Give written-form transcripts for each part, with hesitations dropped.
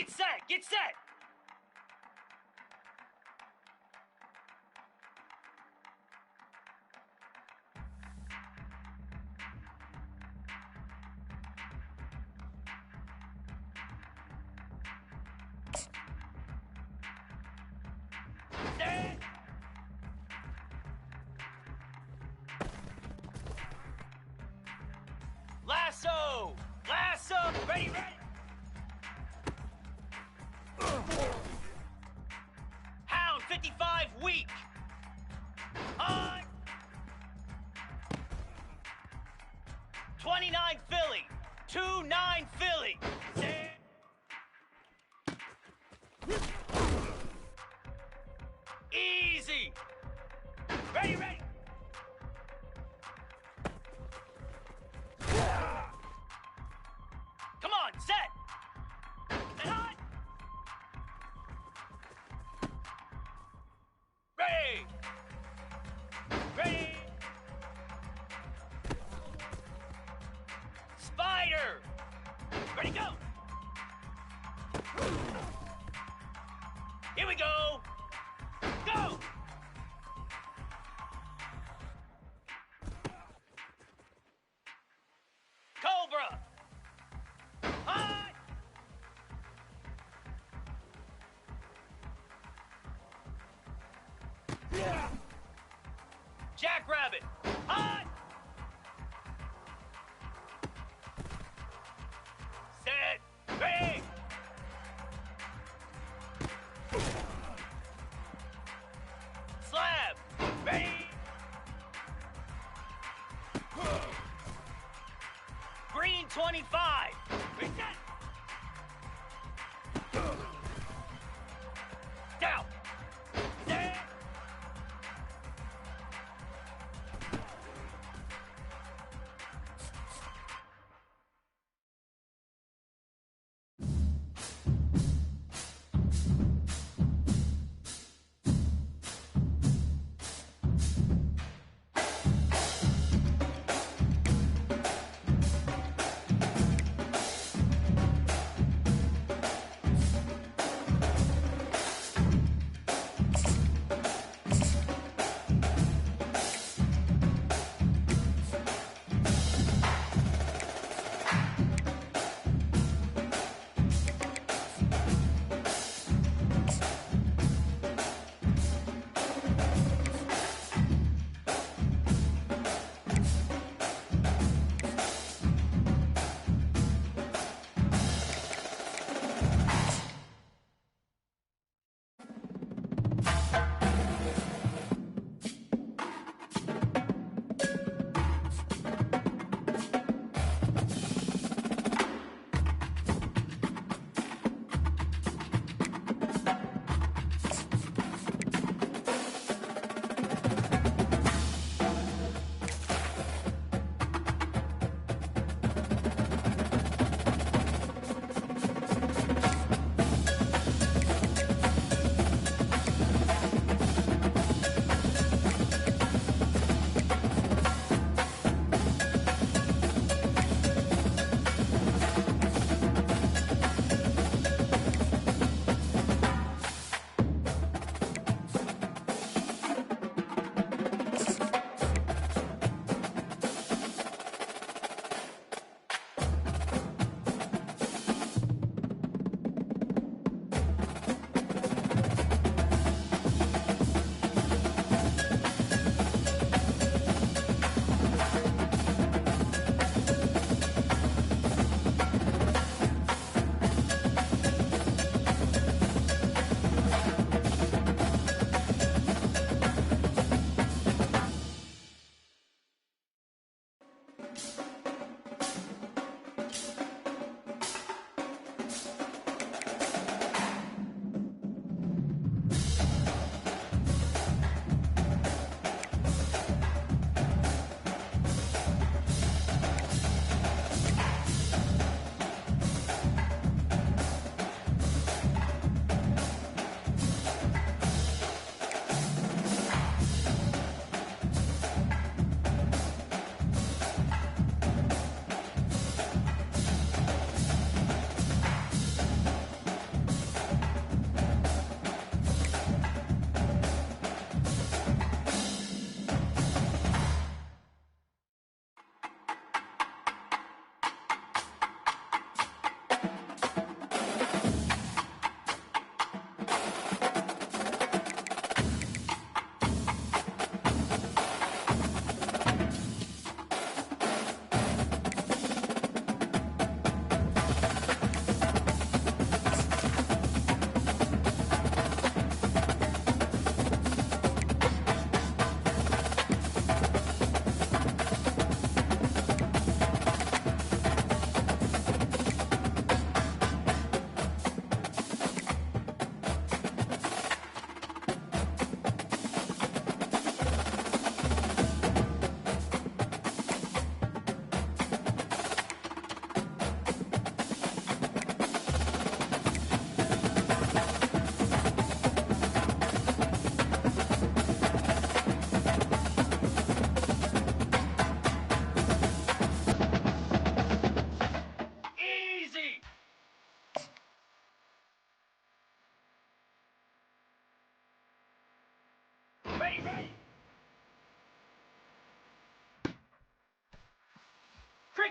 Get set! Get set! Set! Lasso! Lasso! Ready, ready! Hound 55 weak! On! 29 Philly! 2-9 Philly! Set! Easy! Ready, ready! Come on, set! And on! Ready! Ready! Spider! Ready, go! Here we go! Go! Cobra! Hot! Yeah! Jackrabbit! Hot! Set! Ready!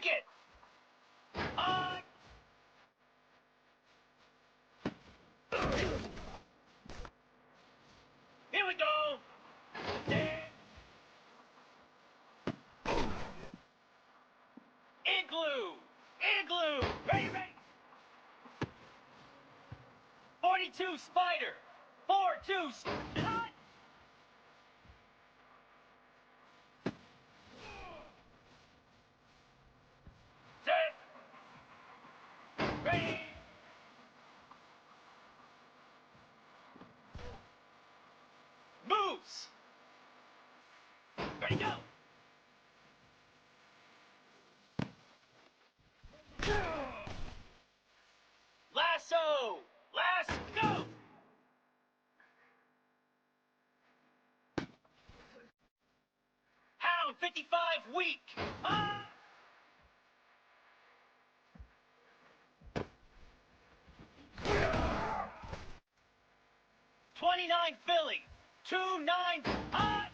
it. Here we go. Igloo. Igloo. Ready, ready. 42 spider. 4-2 cut. Set. Ready. Moves. Ready, go. Lasso. Last go. Hound 55 weak. 29 Philly. 2-9 hot.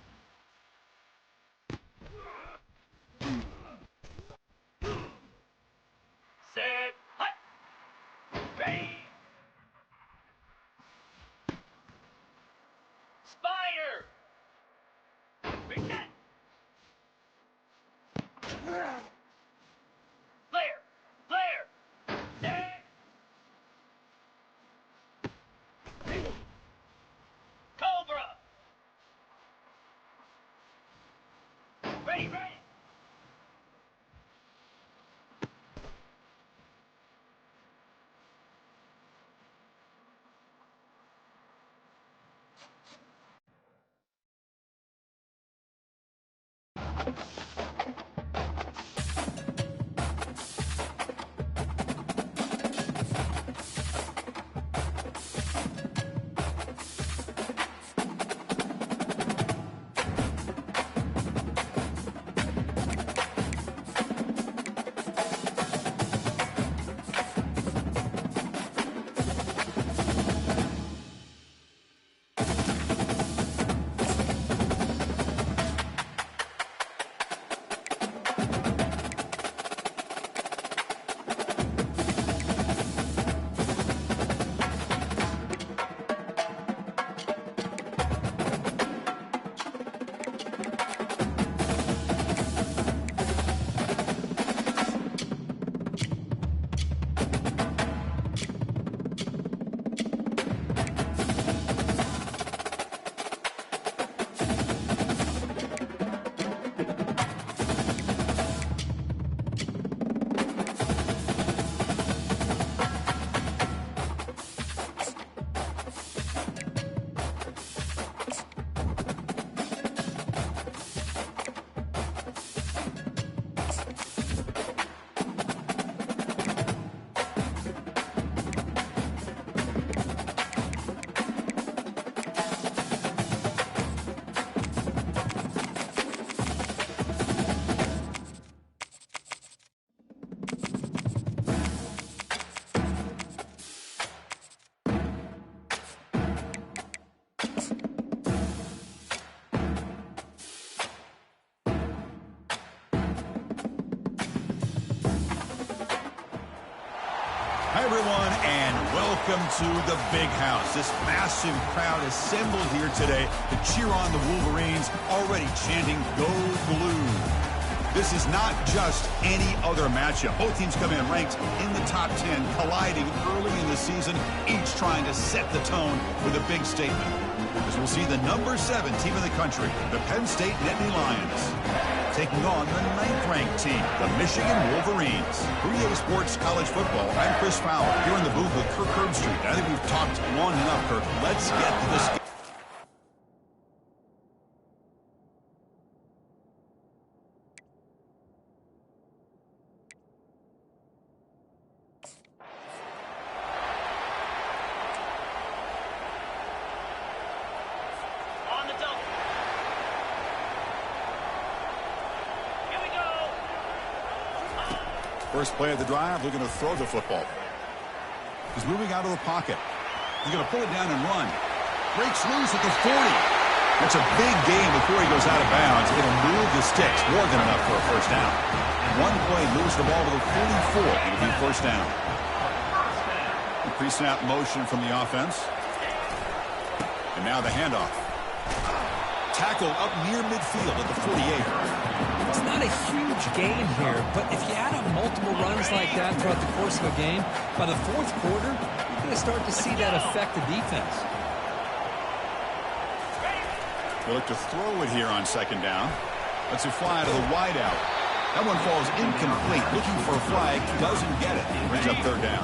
Set. Hot. Ready. Spider. Reset. Flare. Flare. Set. Cobra. Ready, ready. Hi, everyone, and welcome to the Big House. This massive crowd assembled here today to cheer on the Wolverines, already chanting, "Go Blue." This is not just any other matchup. Both teams come in ranked in the top 10, colliding early in the season, each trying to set the tone with a big statement. As we'll see the number 7 team in the country, the Penn State Nittany Lions, taking on the 9th-ranked team, the Michigan Wolverines. 3A Sports College Football, I'm Chris Fowler, here in the booth with Kirk Herbstreit. I think we've talked long enough, Kirk. Let's get to this. On the double. Here we go. First play of the drive, looking to throw the football. He's moving out of the pocket. He's going to pull it down and run. Breaks loose at the 40. That's a big gain before he goes out of bounds. It'll move the sticks, more than enough for a first down. One play moves the ball to the 44. It'll be first down. Pre-snap motion from the offense. And now the handoff. Tackle up near midfield at the 48. It's not a huge gain here, but if you add up multiple runs like that throughout the course of a game, by the fourth quarter, you're going to start to see that affect the defense. They look to throw it here on second down. Let's it fly to the wide out. That one falls incomplete. Looking for a flag. Doesn't get it. Brings up third down.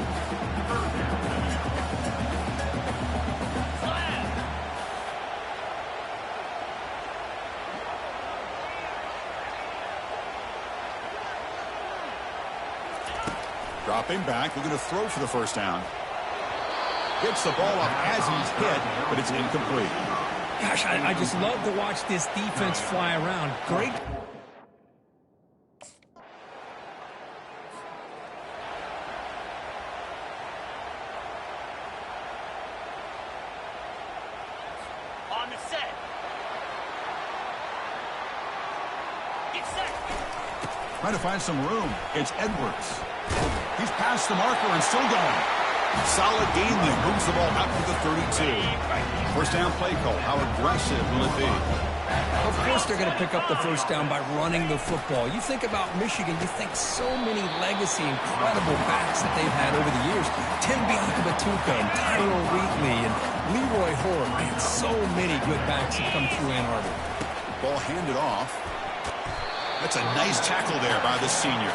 Dropping back, looking to throw for the first down. Gets the ball up as he's hit, but it's incomplete. Gosh, I just love to watch this defense fly around. Great. On the set. Get set. Trying to find some room. It's Edwards. He's past the marker and still going. Solid gain there. Moves the ball out to the 32. First down play call. How aggressive will it be? Of course they're going to pick up the first down by running the football. You think about Michigan, you think so many legacy, incredible backs that they've had over the years. Tim Biakabatuka and Tyro Wheatley and Leroy Hoare. Man, so many good backs have come through Ann Arbor. Ball handed off. That's a nice tackle there by the senior.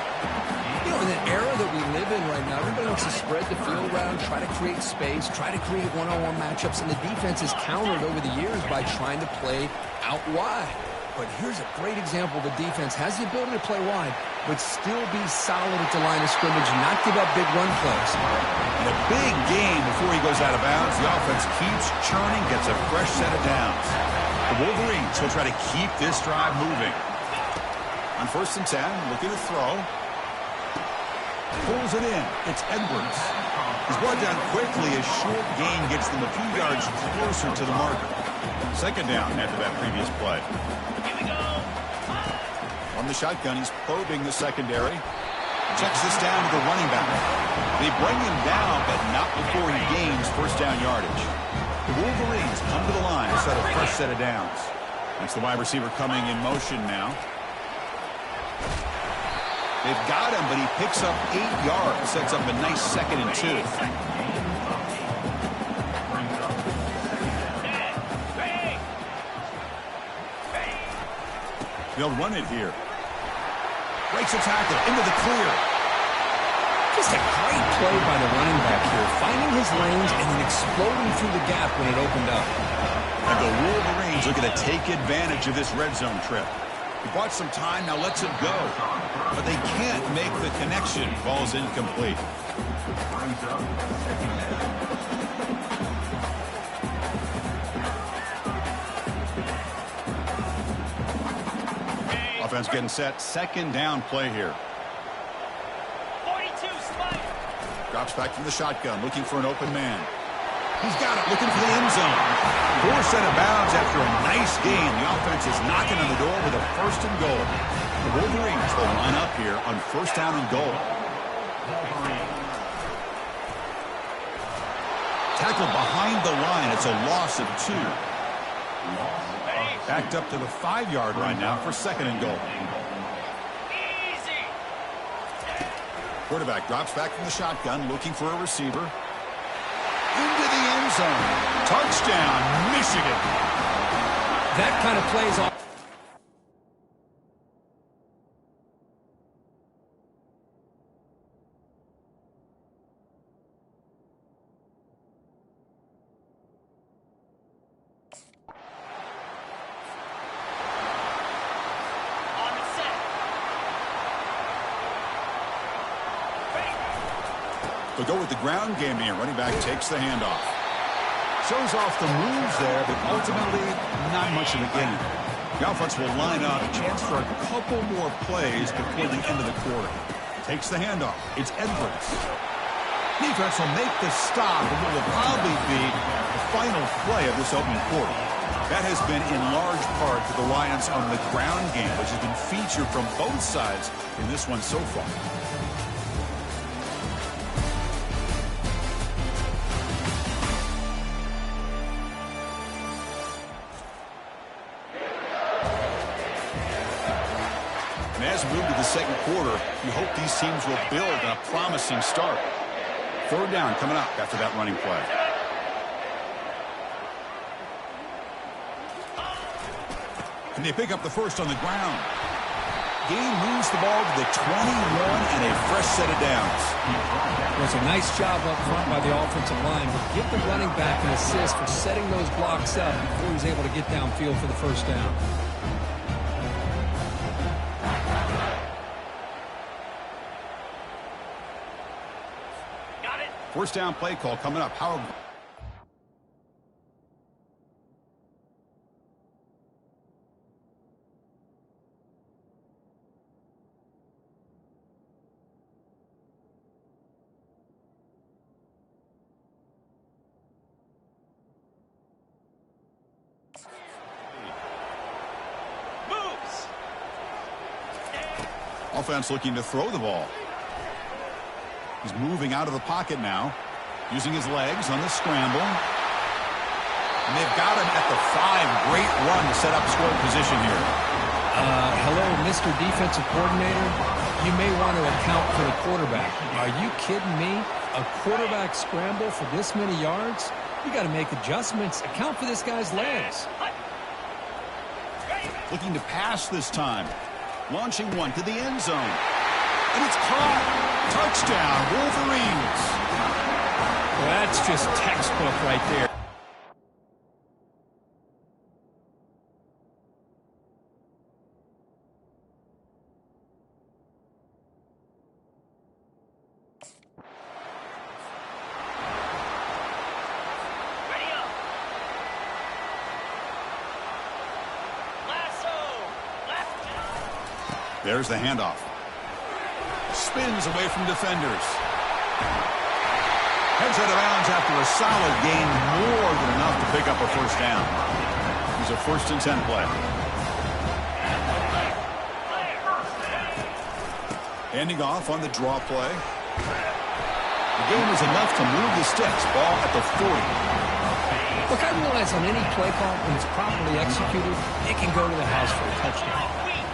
You know, in the era that we live in right now, everybody wants to spread the field around, try to create space, try to create one-on-one matchups, and the defense has countered over the years by trying to play out wide. But here's a great example. The defense has the ability to play wide, but still be solid at the line of scrimmage, not give up big run plays. And a big gain before he goes out of bounds. The offense keeps churning, gets a fresh set of downs. The Wolverines will try to keep this drive moving. On 1st and 10, looking to throw. Pulls it in. It's Edwards. He's brought down quickly. A short gain gets them a few yards closer to the marker. Second down after that previous play. Here we go. On the shotgun, he's probing the secondary. Checks this down to the running back. They bring him down, but not before he gains first down yardage. The Wolverines come to the line, set a fresh set of downs. That's the wide receiver coming in motion now. They've got him, but he picks up 8 yards. Sets up a nice 2nd and 2. They'll run it here. Breaks a tackle into the clear. Just a great play by the running back here, finding his lanes and then exploding through the gap when it opened up. And the Wolverines are going to take advantage of this red zone trip. He bought some time, now lets it go. But they can't make the connection. Ball's incomplete. Offense getting set. 2nd down play here. 42 spike. Drops back from the shotgun, looking for an open man. He's got it, looking for the end zone. 4 set of bounds after a nice game. The offense is knocking on the door with a 1st and goal. The Wolverines will line up here on 1st down and goal. Tackle behind the line. It's a loss of 2. Backed up to the 5-yard line now for 2nd and goal. Easy. Quarterback drops back from the shotgun, looking for a receiver. Into the end zone. Touchdown, Michigan. That kind of plays off. On the set. They'll go with the ground game here. Running back takes the handoff. Shows off the moves there, but ultimately not much of a gain. The offense will line up. A chance for a couple more plays before the end of the quarter. Takes the handoff. It's Edwards. Defense will make the stop, and what will probably be the final play of this opening quarter. That has been in large part to the reliance on the ground game, which has been featured from both sides in this one so far. And as we move to the second quarter, you hope these teams will build on a promising start. Third down coming up after that running play. And they pick up the first on the ground. Gain moves the ball to the 21 and a fresh set of downs. It was a nice job up front by the offensive line, but give the running back an assist for setting those blocks up before he was able to get downfield for the first down. Got it. First down play call coming up. How offense looking to throw the ball. He's moving out of the pocket now, using his legs on the scramble. And they've got him at the 5. Great run to set up scoring position here. Hello, Mr. Defensive Coordinator. You may want to account for the quarterback. Are you kidding me? A quarterback scramble for this many yards? You got to make adjustments. Account for this guy's legs. Looking to pass this time. Launching one to the end zone. And it's caught. Touchdown, Wolverines. Well, that's just textbook right there. Ready up. Lasso. Left. There's the handoff. Spins away from defenders. Heads out of bounds after a solid gain, more than enough to pick up a first down. He's a 1st and 10 play. Handing off on the draw play. The gain is enough to move the sticks. Ball at the 40. Look, I realize on any play call, when it's properly executed, it can go to the house for a touchdown.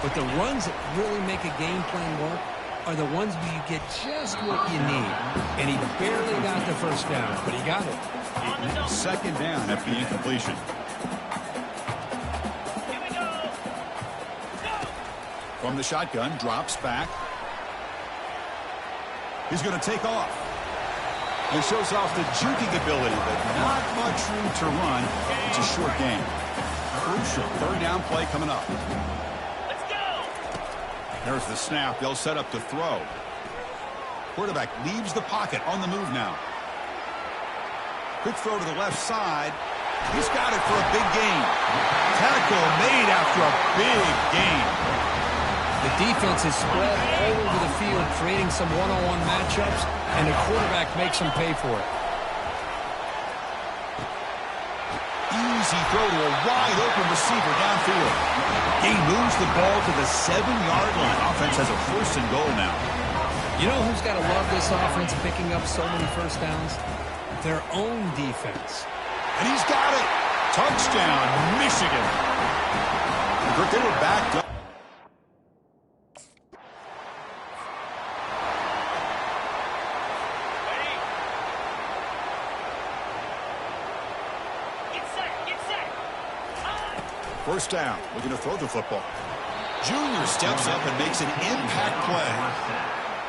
But the runs that really make a game plan work are the ones where you get just what you need. And he barely got the first down, but he got it. Second down after the incompletion. Here we go. Go. From the shotgun, drops back. He's going to take off. And shows off the juking ability, but not much room to run. It's a short game. Crucial third down play coming up. There's the snap. They'll set up to throw. Quarterback leaves the pocket on the move now. Quick throw to the left side. He's got it for a big gain. Tackle made after a big gain. The defense is spread all over the field, creating some one-on-one matchups, and the quarterback makes them pay for it. Easy throw to a wide-open receiver downfield. Gain moves the ball to the 7-yard line. Offense has a 1st and goal now. You know who's got to love this offense picking up so many first downs? Their own defense. And he's got it. Touchdown, Michigan. They were backed up. First down, looking to throw the football. Junior steps up and makes an impact play.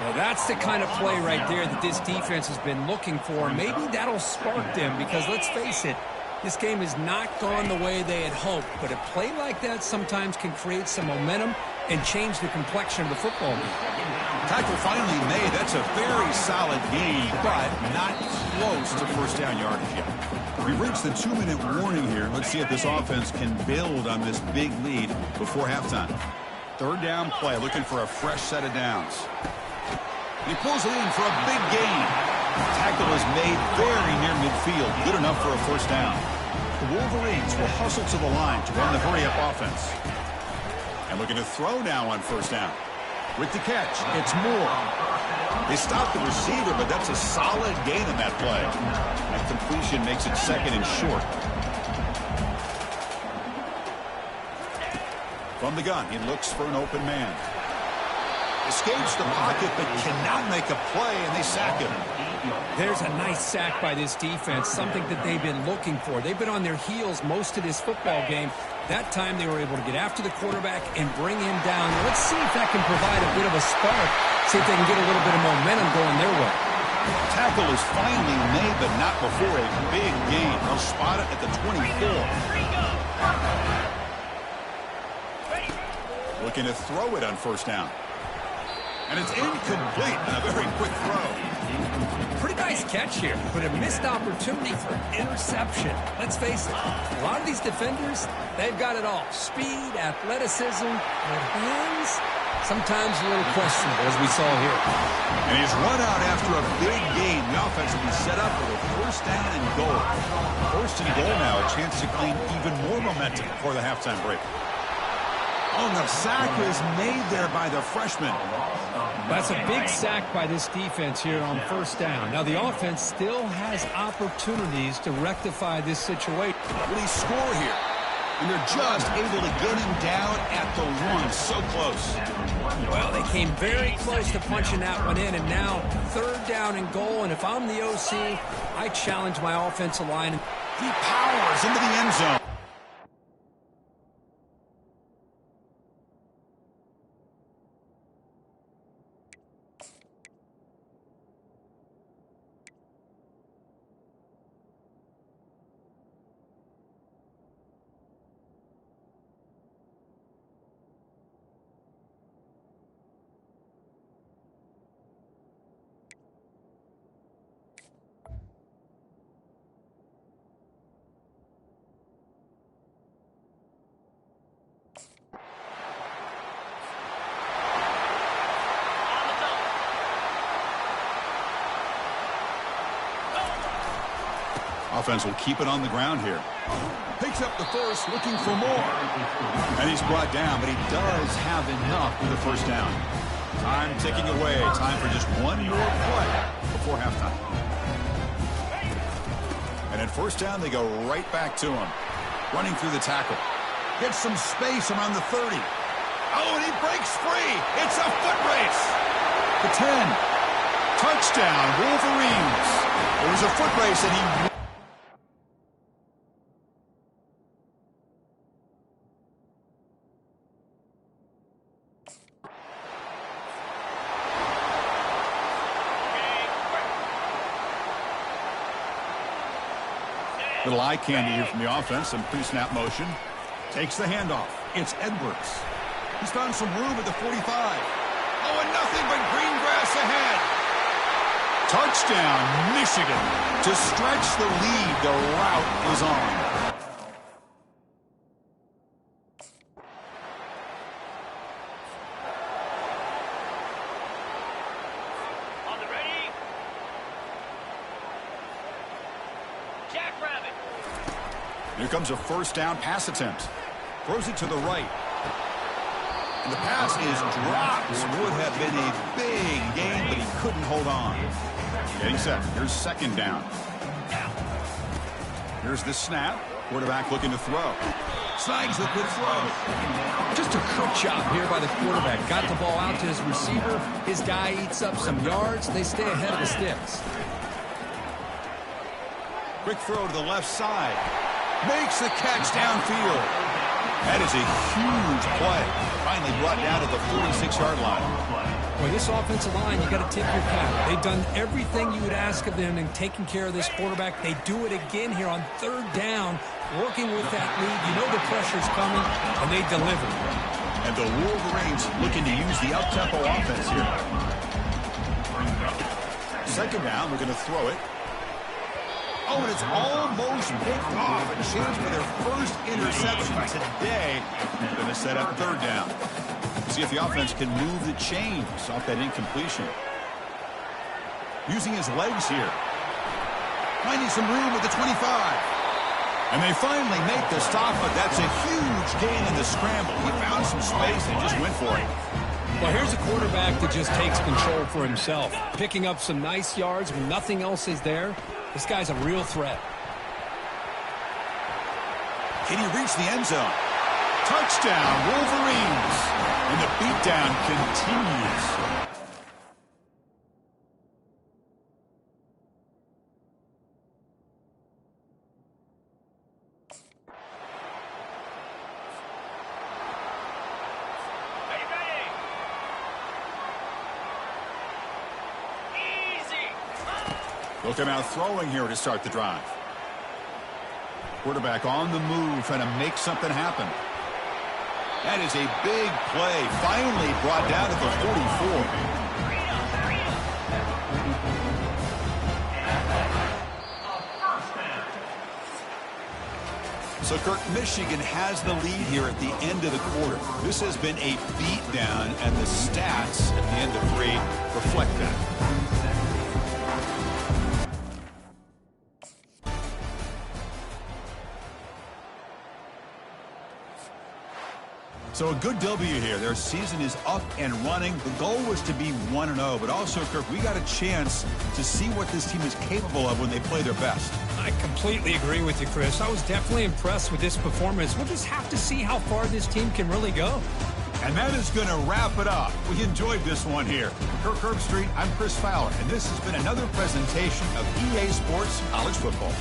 Well, that's the kind of play right there that this defense has been looking for. Maybe that'll spark them because, let's face it, this game has not gone the way they had hoped. But a play like that sometimes can create some momentum and change the complexion of the football game. Tackle finally made. That's a very solid gain, but not close to first down yardage yet. We've reached the 2-minute warning here. Let's see if this offense can build on this big lead before halftime. Third down play, looking for a fresh set of downs. He pulls it in for a big gain. Tackle is made very near midfield. Good enough for a first down. The Wolverines will hustle to the line to run the hurry-up offense. And looking to throw now on first down. With the catch, it's Moore. They stopped the receiver, but that's a solid gain on that play. That completion makes it second and short. From the gun, he looks for an open man. Escapes the pocket, but cannot make a play, and they sack him. There's a nice sack by this defense, something that they've been looking for. They've been on their heels most of this football game. That time they were able to get after the quarterback and bring him down. Let's see if that can provide a bit of a spark, see if they can get a little bit of momentum going their way. Tackle is finally made, but not before a big gain. They'll spot it at the 24. Looking to throw it on first down. And it's incomplete. A very quick throw. Pretty nice catch here, but a missed opportunity for interception. Let's face it, a lot of these defenders, they've got it all. Speed, athleticism, but hands, sometimes a little questionable, as we saw here. And he's run out after a big gain. The offense will be set up for a first down and goal. First and goal now, a chance to claim even more momentum before the halftime break. Oh, the sack is made there by the freshman. That's a big sack by this defense here on first down. Now, the offense still has opportunities to rectify this situation. Will he score here? And they're just able to get him down at the one. So close. Well, they came very close to punching that one in, and now third down and goal. And if I'm the OC, I challenge my offensive line. He powers into the end zone. Offense will keep it on the ground here. Picks up the first, looking for more. And he's brought down, but he does have enough for the first down. Time ticking away. Time for just one more play before halftime. And at first down, they go right back to him. Running through the tackle. Gets some space around the 30. Oh, and he breaks free. It's a foot race. The 10. Touchdown, Wolverines. It was a foot race, and he... Little eye candy here from the offense. Some pre-snap motion. Takes the handoff. It's Edwards. He's found some room at the 45. Oh, and nothing but green grass ahead. Touchdown, Michigan. To stretch the lead, the route is on. Here comes a first down pass attempt. Throws it to the right. And the pass is dropped. Would have been a big gain, but he couldn't hold on. Getting set. Here's second down. Here's the snap. Quarterback looking to throw. Snags the good throw. Just a quick job here by the quarterback. Got the ball out to his receiver. His guy eats up some yards. They stay ahead of the sticks. Quick throw to the left side. Makes the catch downfield. That is a huge play. Finally brought down at the 46-yard line. Well, this offensive line, you got to tip your cap. They've done everything you would ask of them in taking care of this quarterback. They do it again here on third down, working with that lead. You know the pressure's coming, and they deliver. And the Wolverines looking to use the up-tempo offense here. Second down, we're going to throw it. Oh, and it's almost picked off. A chance for their first interception today. Going to set up third down. See if the offense can move the chains off that incompletion. Using his legs here. Finding some room with the 25. And they finally make the stop, but that's a huge gain in the scramble. He found some space and just went for it. Well, here's a quarterback that just takes control for himself, picking up some nice yards when nothing else is there. This guy's a real threat. Can he reach the end zone? Touchdown, Wolverines. And the beatdown continues. Look him out throwing here to start the drive. Quarterback on the move, trying to make something happen. That is a big play, finally brought down at the 44. So, Kirk, Michigan has the lead here at the end of the quarter. This has been a beatdown, and the stats at the end of 3 reflect that. So a good W here. Their season is up and running. The goal was to be 1-0, but also, Kirk, we got a chance to see what this team is capable of when they play their best. I completely agree with you, Chris. I was definitely impressed with this performance. We'll just have to see how far this team can really go. And that is going to wrap it up. We enjoyed this one here. For Kirk Herbstreit, I'm Chris Fowler, and this has been another presentation of EA Sports College Football.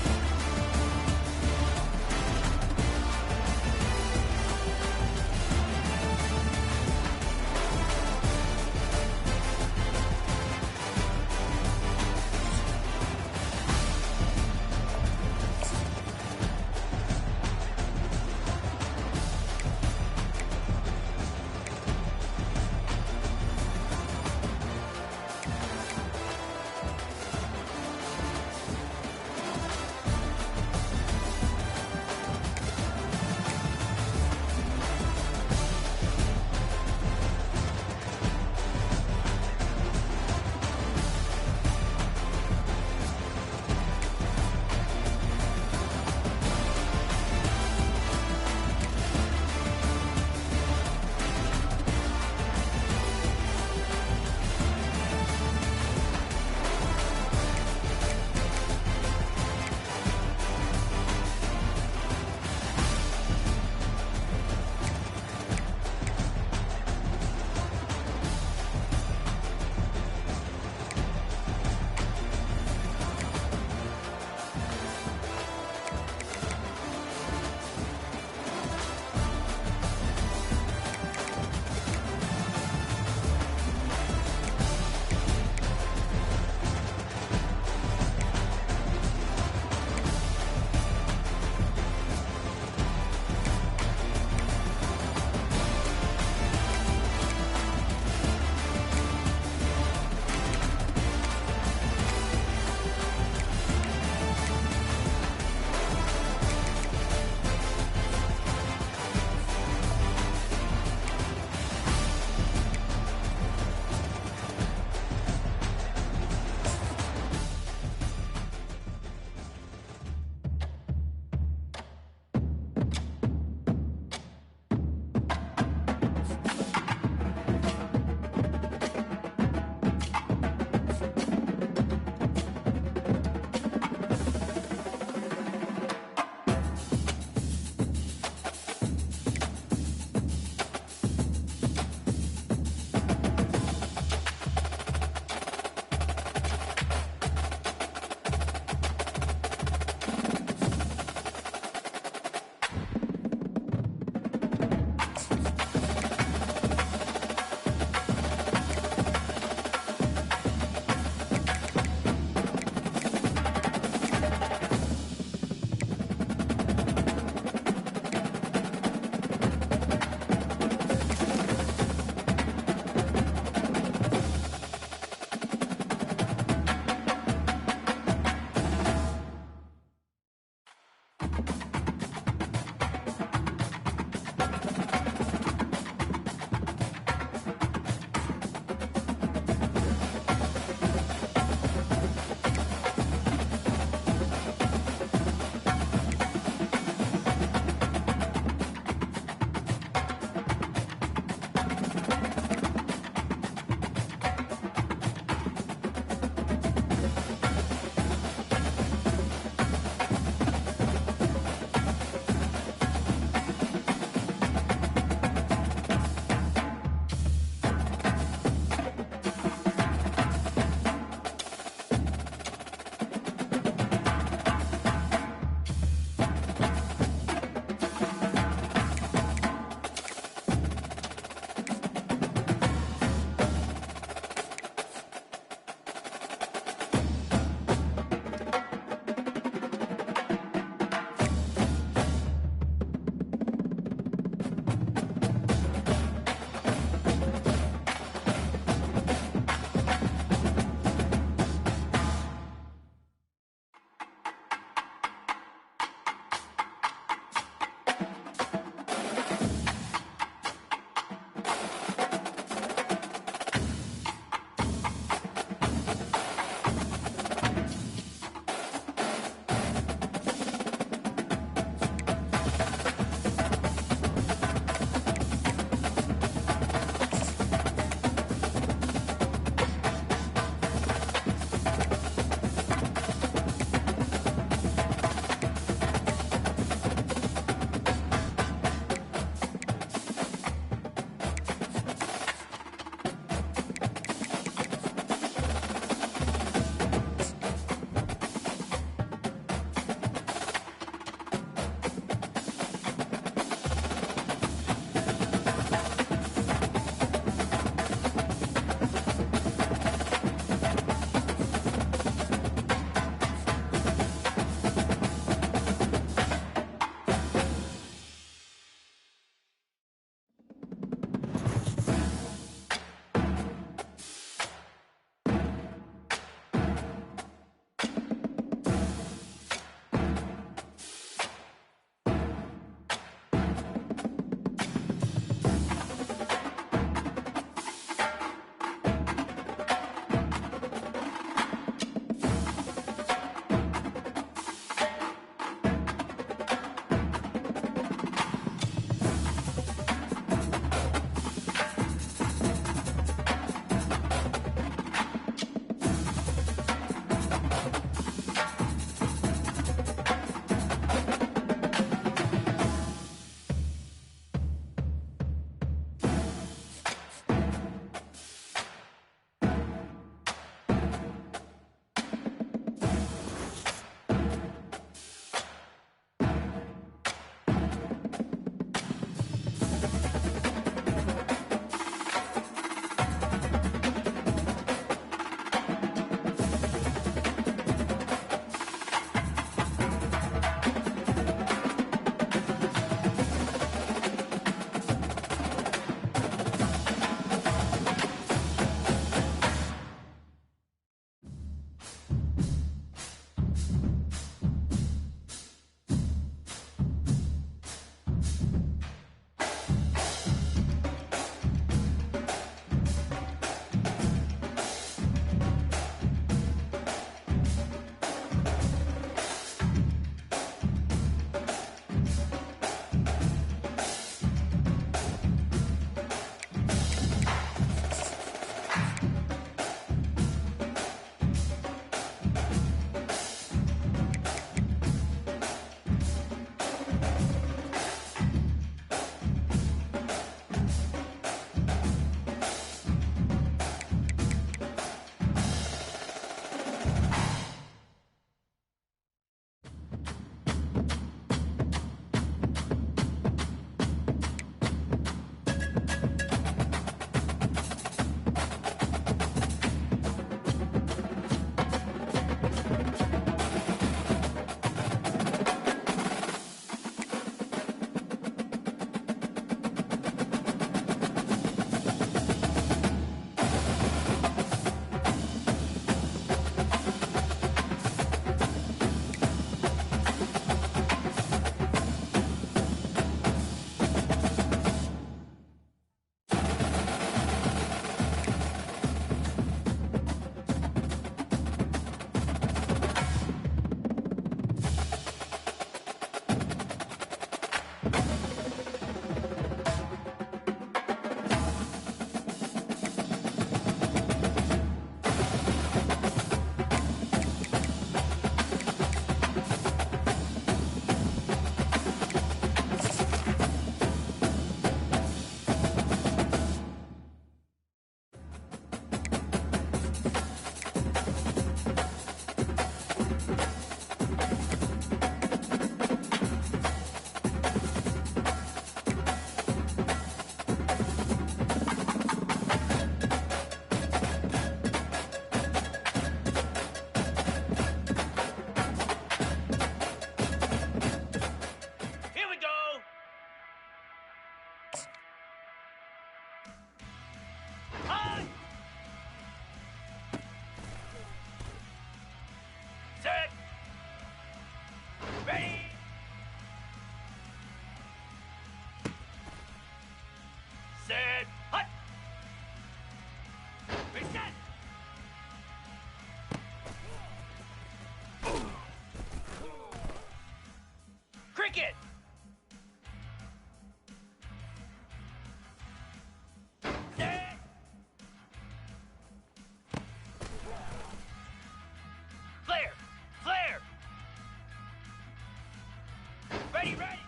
Ready, ready.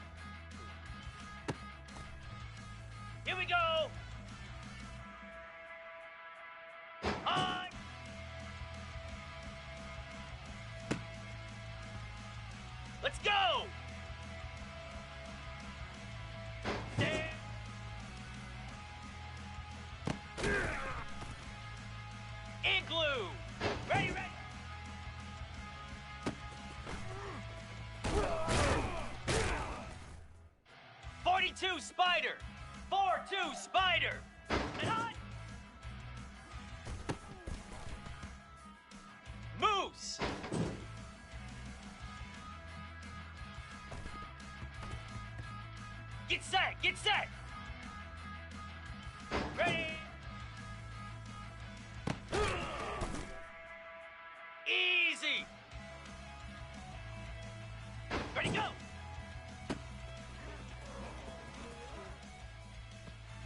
Here we go. On. Let's go. Stand. Igloo. Ready, ready. 42 spider. 4-2 spider. And on. Moose. Get set, get set. Ready. Easy. Ready, go.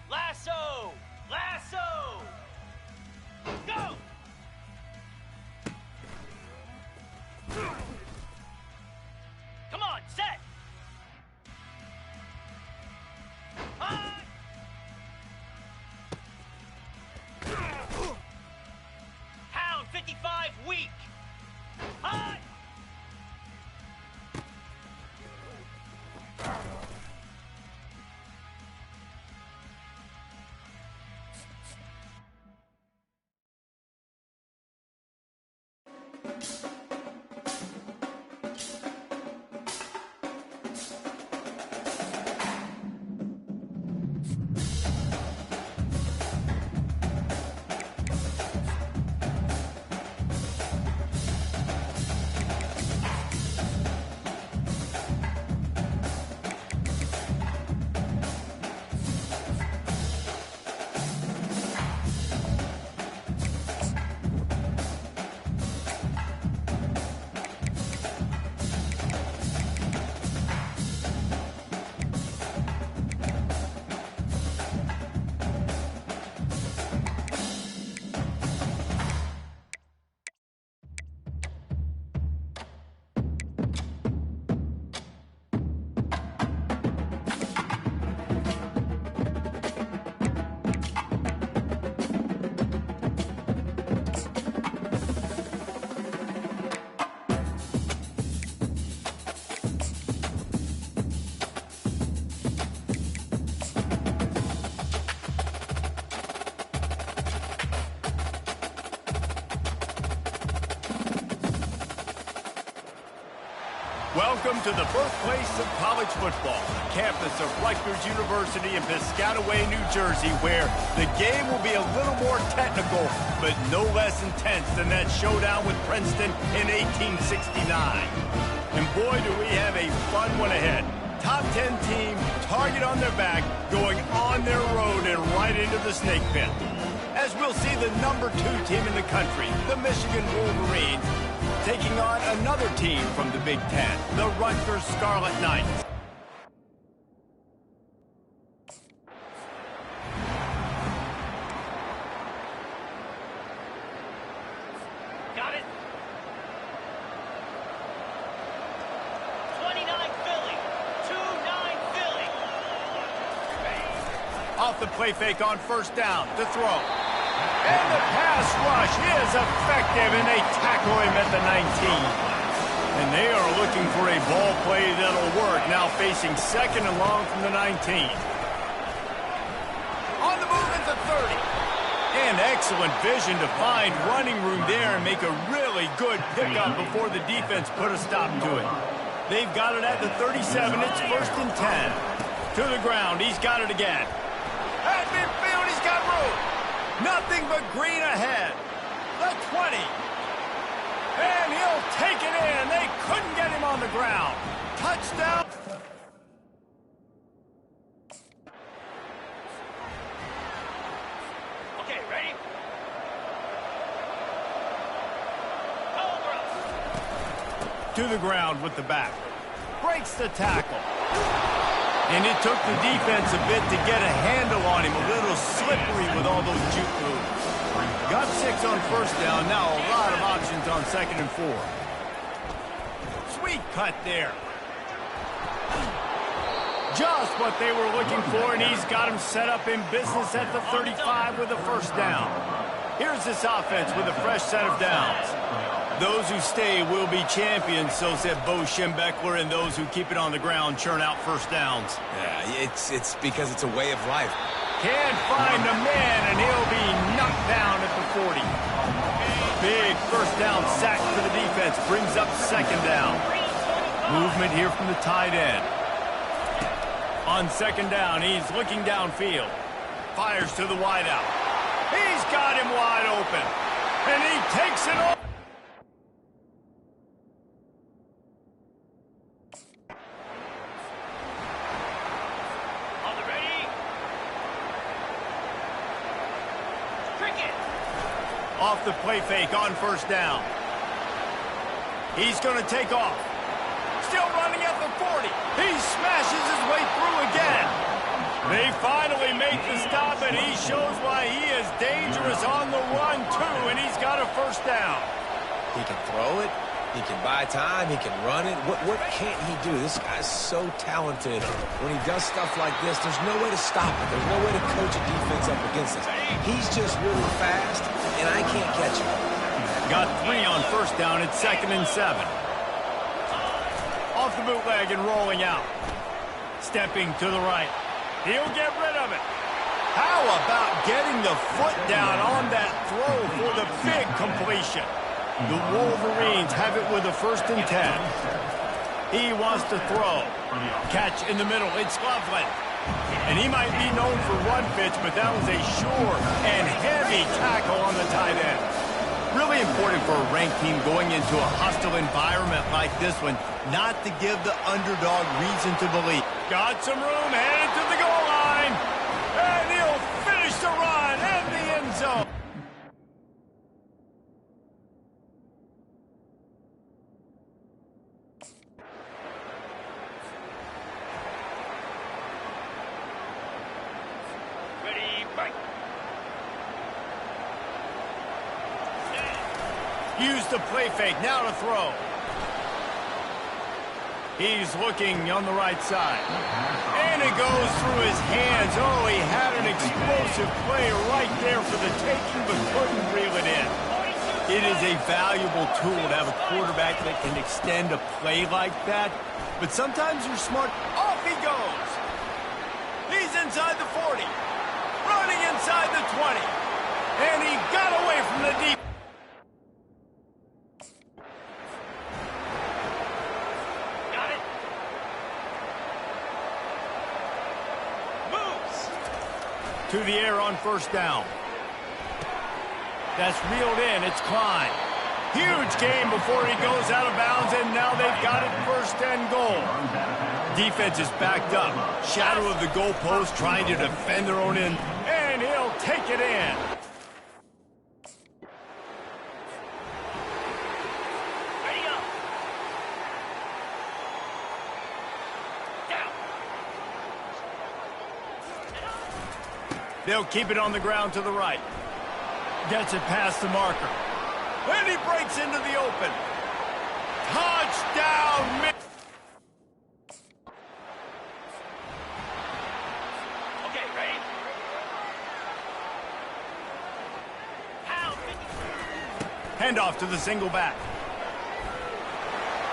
Lasso. Lasso. Go. Come on, set. On. Hound 55 weak. On. Welcome to the birthplace of college football, the campus of Rutgers University in Piscataway, New Jersey, where the game will be a little more technical, but no less intense than that showdown with Princeton in 1869. And boy, do we have a fun one ahead. Top 10 team, target on their back, going on their road and right into the snake pit. As we'll see the number 2 team in the country, the Michigan Wolverines, taking on another team from the Big Ten, the Rutgers Scarlet Knights. Got it. 29 Philly. 2-9 Philly. Off the play fake on first down to throw. And the pass rush is effective, and they tackle him at the 19. And they are looking for a ball play that'll work, now facing second and long from the 19. On the move at the 30. And excellent vision to find running room there and make a really good pickup before the defense put a stop to it. They've got it at the 37. It's first and 10. To the ground. He's got it again. At midfield, he's got room. Nothing but green ahead. The 20. And he'll take it in. They couldn't get him on the ground. Touchdown. Okay, ready? To the ground with the back. Breaks the tackle. And it took the defense a bit to get a handle on him. A little slippery with all those juke moves. Got 6 on first down. Now a lot of options on second and 4. Sweet cut there. Just what they were looking for, and he's got him set up in business at the 35 with a first down. Here's this offense with a fresh set of downs. Those who stay will be champions, so said Bo Schembechler, and those who keep it on the ground churn out first downs. Yeah, it's because it's a way of life. Can't find a man, and he'll be knocked down at the 40. Big first down sack for the defense, brings up second down. Movement here from the tight end. On second down, he's looking downfield. Fires to the wideout. He's got him wide open. And he takes it off. On the ready. Cricket. Off the play fake on first down. He's going to take off. Still running at the 40. He smashes his way through again. They finally make the stop, and he shows why he is dangerous on the run, too, and he's got a first down. He can throw it. He can buy time. He can run it. What can't he do? This guy's so talented. When he does stuff like this, there's no way to stop it. There's no way to coach a defense up against this. He's just really fast, and I can't catch him. Got 3 on first down. It's 2nd and 7. Off the bootleg and rolling out. Stepping to the right. He'll get rid of it. How about getting the foot down on that throw for the big completion? The Wolverines have it with a 1st and 10. He wants to throw. Catch in the middle. It's Loveland. And he might be known for one pitch, but that was a sure and heavy tackle on the tight end. Really important for a ranked team going into a hostile environment like this one, not to give the underdog reason to believe. Got some room, headed to the goal line, and he'll finish the run in the end zone. Ready, break. Use the play fake, now to throw. He's looking on the right side. And it goes through his hands. Oh, he had an explosive play right there for the taking, but couldn't reel it in. It is a valuable tool to have a quarterback that can extend a play like that. But sometimes you're smart. Off he goes. He's inside the 40. Running inside the 20. And he got away from the deep. To the air on first down. That's reeled in. It's Klein. Huge game before he goes out of bounds, and now they've got it 1st and goal. Defense is backed up. Shadow of the goalpost trying to defend their own end, and he'll take it in. Ready up. Down. They'll keep it on the ground to the right. Gets it past the marker. And he breaks into the open. Touchdown! Okay, ready? Pound. Handoff to the single back.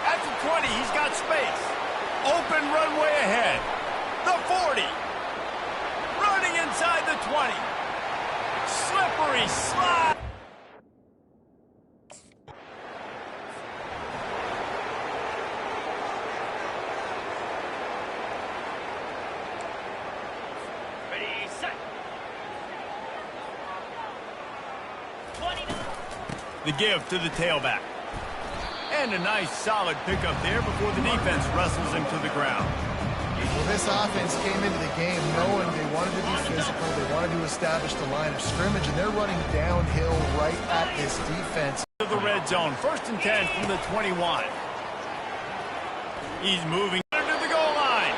At the 20, he's got space. Open runway ahead. The 40. Running inside the 20. Slippery slide. Ready, set. 29. The give to the tailback. And a nice solid pickup there before the defense wrestles him to the ground. Well, this offense came into the game knowing they wanted to be physical, they wanted to establish the line of scrimmage, and they're running downhill right at this defense. To the red zone, 1st and 10 from the 21. He's moving to the goal line.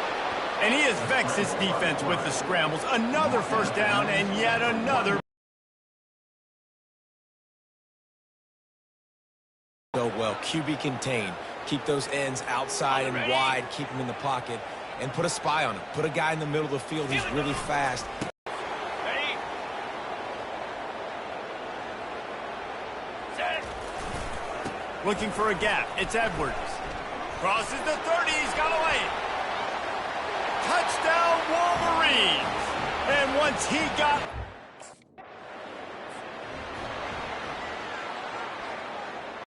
And he has vexed his defense with the scrambles. Another first down and yet another. Go well, QB contained. Keep those ends outside and wide. Keep them in the pocket. and put a spy on him. Put a guy in the middle of the field who's really fast. Ready? Set. Looking for a gap. It's Edwards. Crosses the 30. He's got away. Touchdown, Wolverines. And once he got...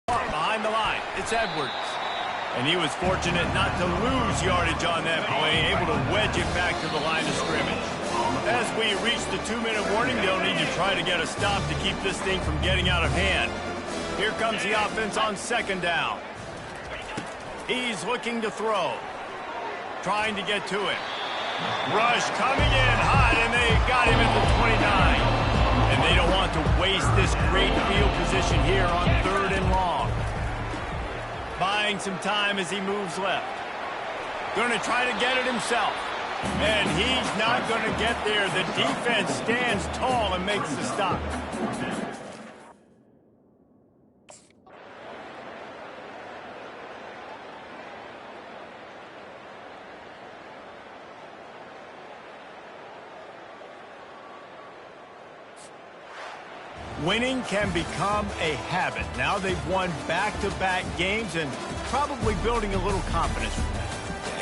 behind the line, it's Edwards. And he was fortunate not to lose yardage on that play, able to wedge it back to the line of scrimmage. As we reach the 2-minute warning, they'll need to try to get a stop to keep this thing from getting out of hand. Here comes the offense on second down. He's looking to throw. Trying to get to it. Rush coming in hot, and they got him at the 29. And they don't want to waste this great field position here on 3rd and long. Buying some time as he moves left. Going to try to get it himself. And he's not going to get there. The defense stands tall and makes the stop. Winning can become a habit. Now they've won back-to-back games and probably building a little confidence from that.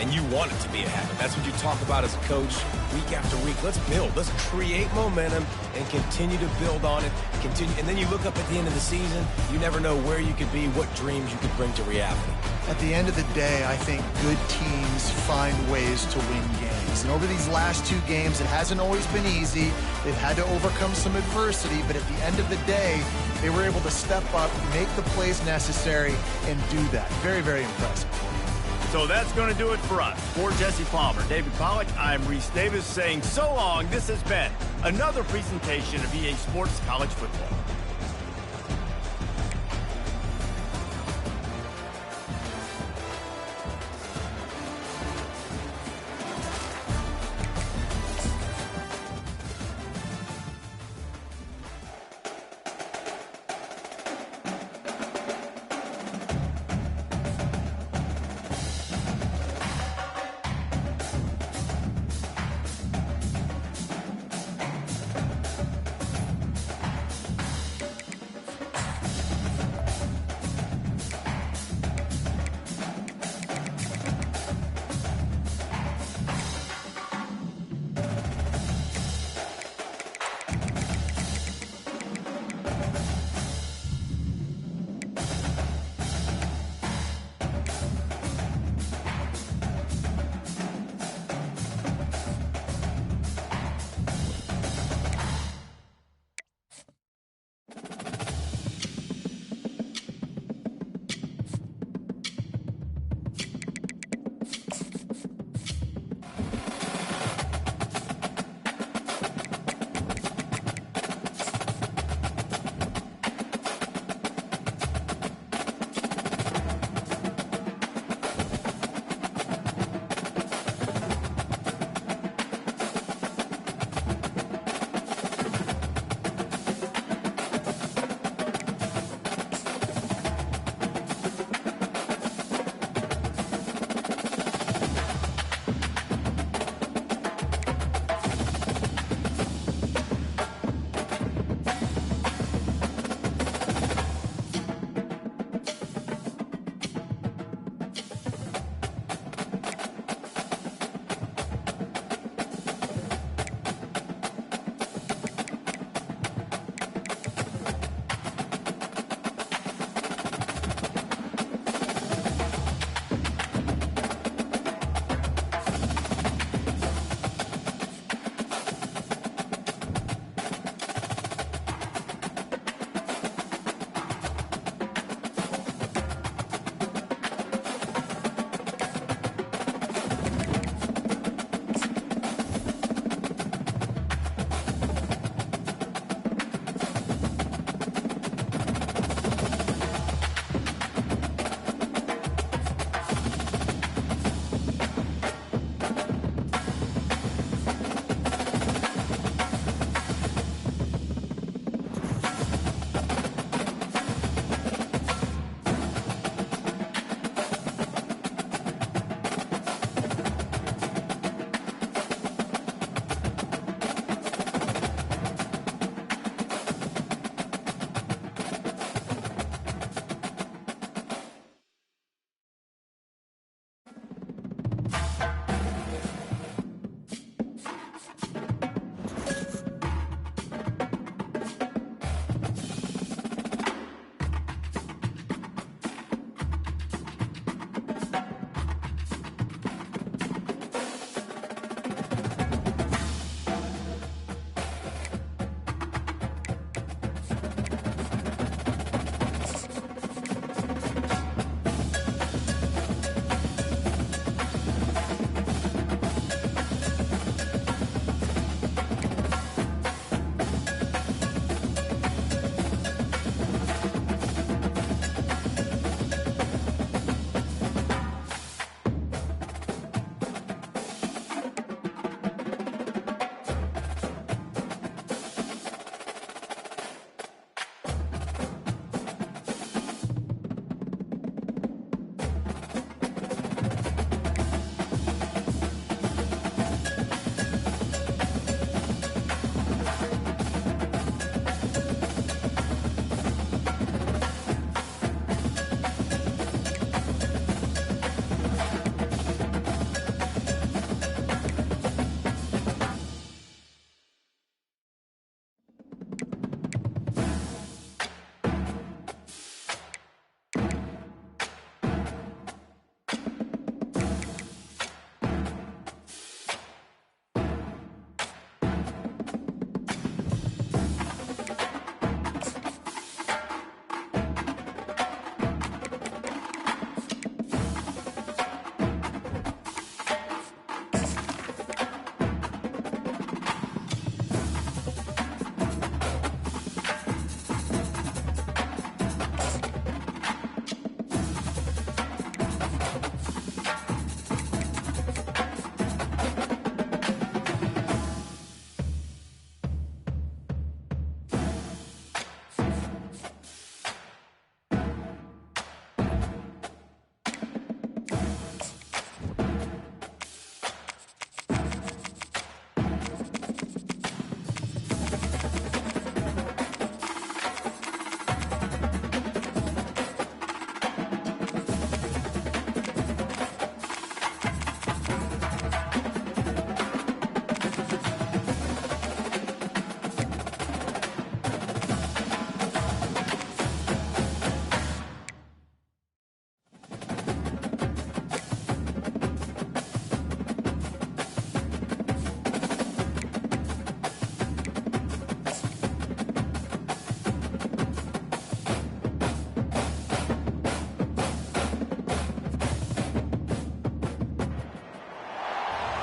And you want it to be a habit. That's what you talk about as a coach week after week. Let's build. Let's create momentum and continue to build on it. And then you look up at the end of the season, you never know where you could be, what dreams you could bring to reality. At the end of the day, I think good teams find ways to win games. And over these last 2 games, it hasn't always been easy. They've had to overcome some adversity, but at the end of the day, they were able to step up, make the plays necessary, and do that. Very, very impressive. So that's going to do it for us. For Jesse Palmer, David Pollack, I'm Reese Davis saying so long. This has been another presentation of EA Sports College Football.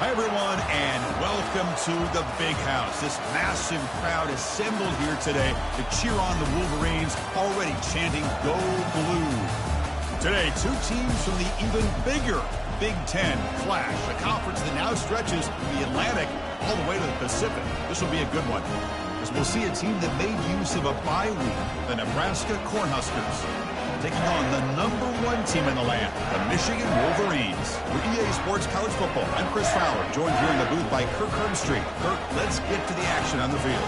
Hi, everyone, and welcome to the Big House. This massive crowd assembled here today to cheer on the Wolverines, already chanting "Go Blue." Today, two teams from the even bigger Big Ten clash, a conference that now stretches from the Atlantic all the way to the Pacific. This will be a good one, as we'll see a team that made use of a bye week, the Nebraska Cornhuskers, taking on the #1 team in the land, the Michigan Wolverines. For EA Sports College Football, I'm Chris Fowler, joined here in the booth by Kirk Herbstreit. Kirk, let's get to the action on the field.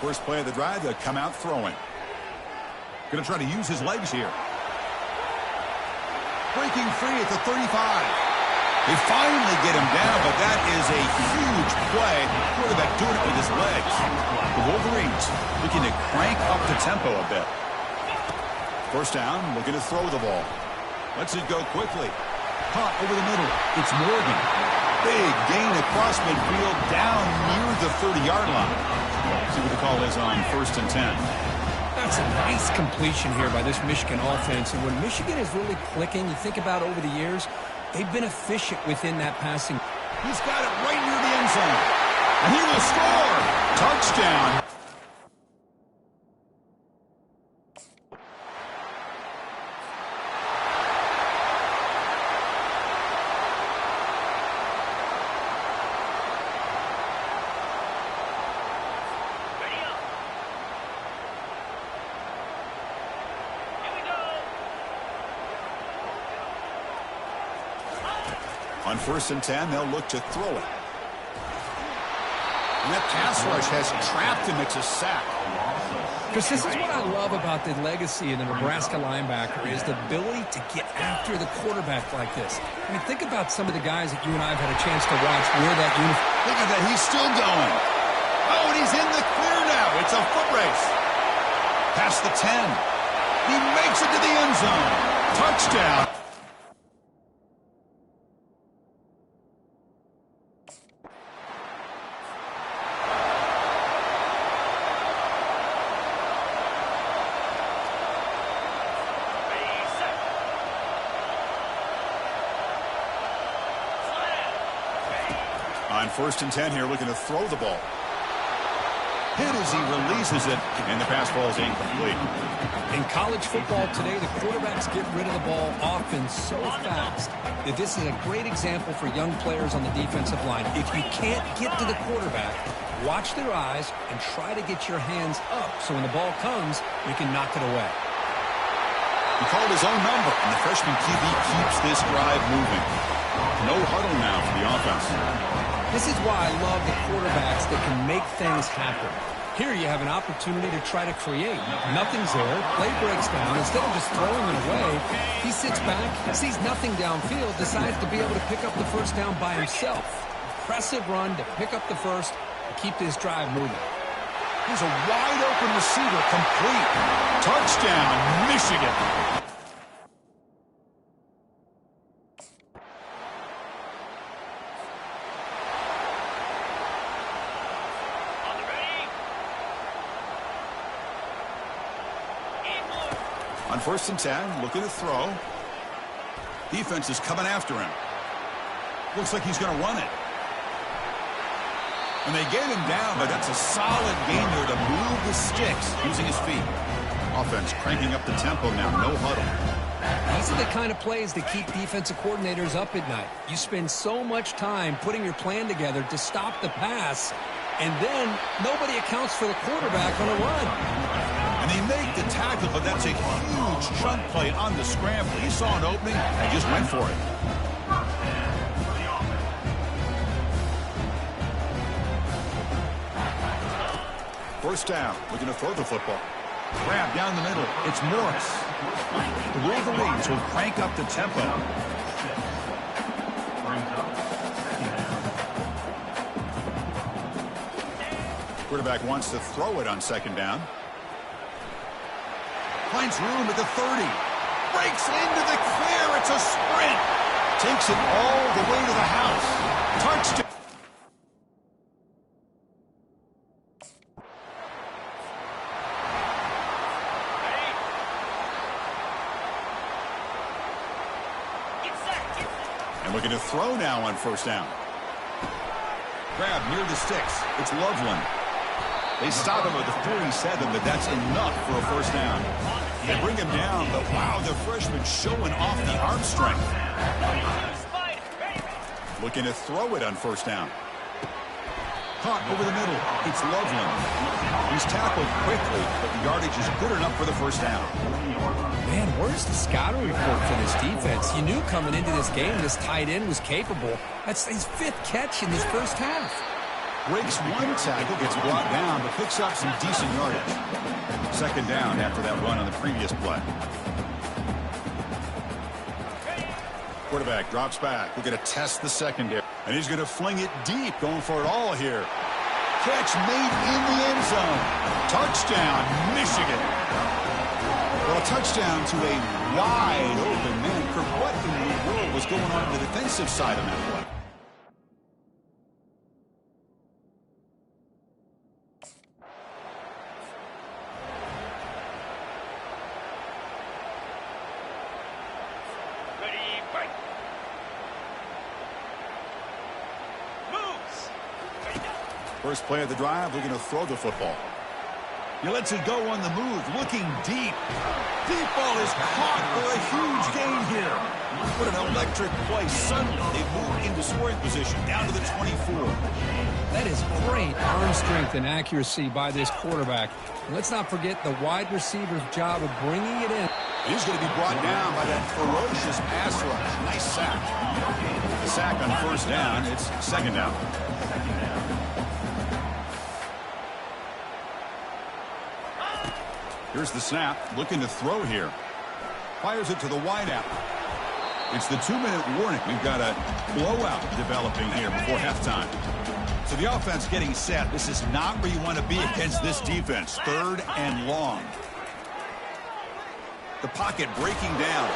First play of the drive, they'll come out throwing. Going to try to use his legs here. Breaking free at the 35. They finally get him down, but that is a huge play. Quarterback doing it with his legs. The Wolverines looking to crank up the tempo a bit. First down, looking to throw the ball. Lets it go quickly. Caught over the middle. It's Morgan. Big gain across midfield down near the 30-yard line. See what the call is on 1st and 10. That's a nice completion here by this Michigan offense. And when Michigan is really clicking, you think about over the years, they've been efficient within that passing. He's got it right near the end zone. And he will score. Touchdown. On 1st and 10, they'll look to throw it. And that pass rush has trapped him. It's a sack. Because this is what I love about the legacy of the Nebraska linebacker is the ability to get after the quarterback like this. I mean, think about some of the guys that you and I have had a chance to watch wear that uniform. Look at that. He's still going. Oh, and he's in the clear now. It's a foot race. Past the 10. He makes it to the end zone. Touchdown. On 1st and 10 here, looking to throw the ball. Hit as he releases it, and the pass ball is incomplete. In college football today, the quarterbacks get rid of the ball often so fast that this is a great example for young players on the defensive line. If you can't get to the quarterback, watch their eyes and try to get your hands up so when the ball comes, you can knock it away. He called his own number, and the freshman QB keeps this drive moving. No huddle now for the offense. This is why I love the quarterbacks that can make things happen. Here you have an opportunity to try to create. Nothing's there. Play breaks down. Instead of just throwing it away, he sits back, sees nothing downfield, decides to be able to pick up the first down by himself. Impressive run to pick up the first and keep this drive moving. Here's a wide-open receiver, complete. Touchdown, Michigan. On 1st and 10, looking to throw. Defense is coming after him. Looks like he's going to run it. And they get him down, but that's a solid game there to move the sticks using his feet. Offense cranking up the tempo now, no huddle. These are the kind of plays that keep defensive coordinators up at night. You spend so much time putting your plan together to stop the pass, and then nobody accounts for the quarterback on a run. And they make the tackle, but that's a huge chunk play on the scramble. He saw an opening and just went for it. First down, looking to throw the football. Grab down the middle. It's Morris. The Wolverines will crank up the tempo. Quarterback wants to throw it on 2nd down. Finds room at the 30. Breaks into the clear. It's a sprint. Takes it all the way to the house. Touchdown. And looking to throw now on first down. Grab near the sticks. It's Loveland. They stop him at the 47, but that's enough for a first down. They bring him down, but wow, the freshman showing off the arm strength. Looking to throw it on first down. Caught over the middle. It's Loveland. He's tackled quickly, but the yardage is good enough for the first down. Man, where's the scouting report for this defense? You knew coming into this game this tight end was capable. That's his 5th catch in this first half. Breaks one tackle, gets brought down, but picks up some decent yardage. Second down after that run on the previous play. Quarterback drops back. We're going to test the secondary. And he's going to fling it deep, going for it all here. Catch made in the end zone. Touchdown, Michigan. Well, a touchdown to a wide open man. Kirk, what in the world was going on the defensive side of that play? First play of the drive, looking to throw the football. He lets it go on the move, looking deep. Deep ball is caught for a huge gain here. What an electric play. Suddenly, they move into scoring position, down to the 24. That is great arm strength and accuracy by this quarterback. Let's not forget the wide receiver's job of bringing it in. He's going to be brought down by that ferocious pass rush. Nice sack. The sack on first down. It's second down. Here's the snap, looking to throw here. Fires it to the wideout. It's the 2-minute warning. We've got a blowout developing here before halftime. So the offense getting set. This is not where you want to be against this defense. 3rd and long. The pocket breaking down.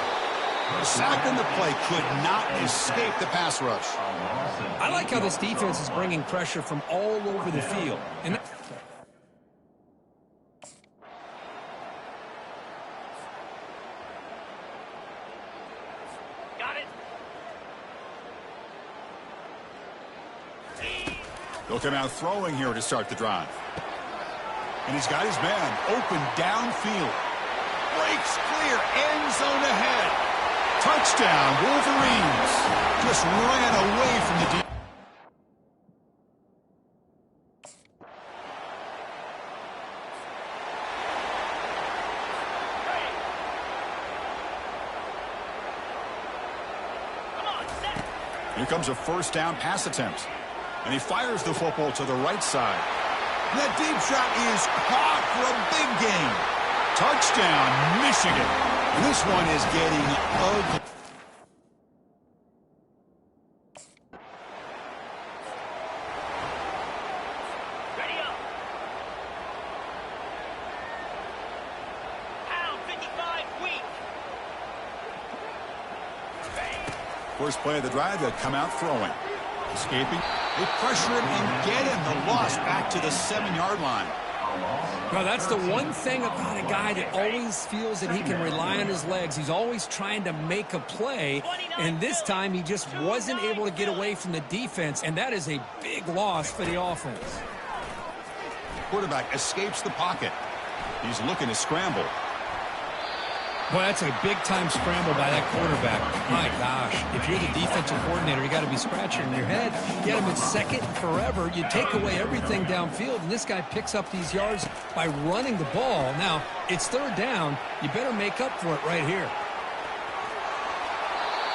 The sack on the play could not escape the pass rush. I like how this defense is bringing pressure from all over the field. And They'll come out throwing here to start the drive. And he's got his man open downfield. Breaks clear, end zone ahead. Touchdown, Wolverines. Just ran away from the defense. Here comes a first down pass attempt. And he fires the football to the right side. And that deep shot is caught for a big gain. Touchdown, Michigan. And this one is getting ugly. Ready up. Pound 55 weak. First play of the drive, they'll come out throwing. Escaping. They pressure him and get him. The loss back to the 7-yard line. well, that's the one thing about a guy that always feels that he can rely on his legs. He's always trying to make a play, and this time he just wasn't able to get away from the defense, and that is a big loss for the offense. Quarterback escapes the pocket. He's looking to scramble. Boy, that's a big-time scramble by that quarterback. My gosh, if you're the defensive coordinator, you got to be scratching your head. Get him in second forever. You take away everything downfield, and this guy picks up these yards by running the ball. Now, it's 3rd down. You better make up for it right here.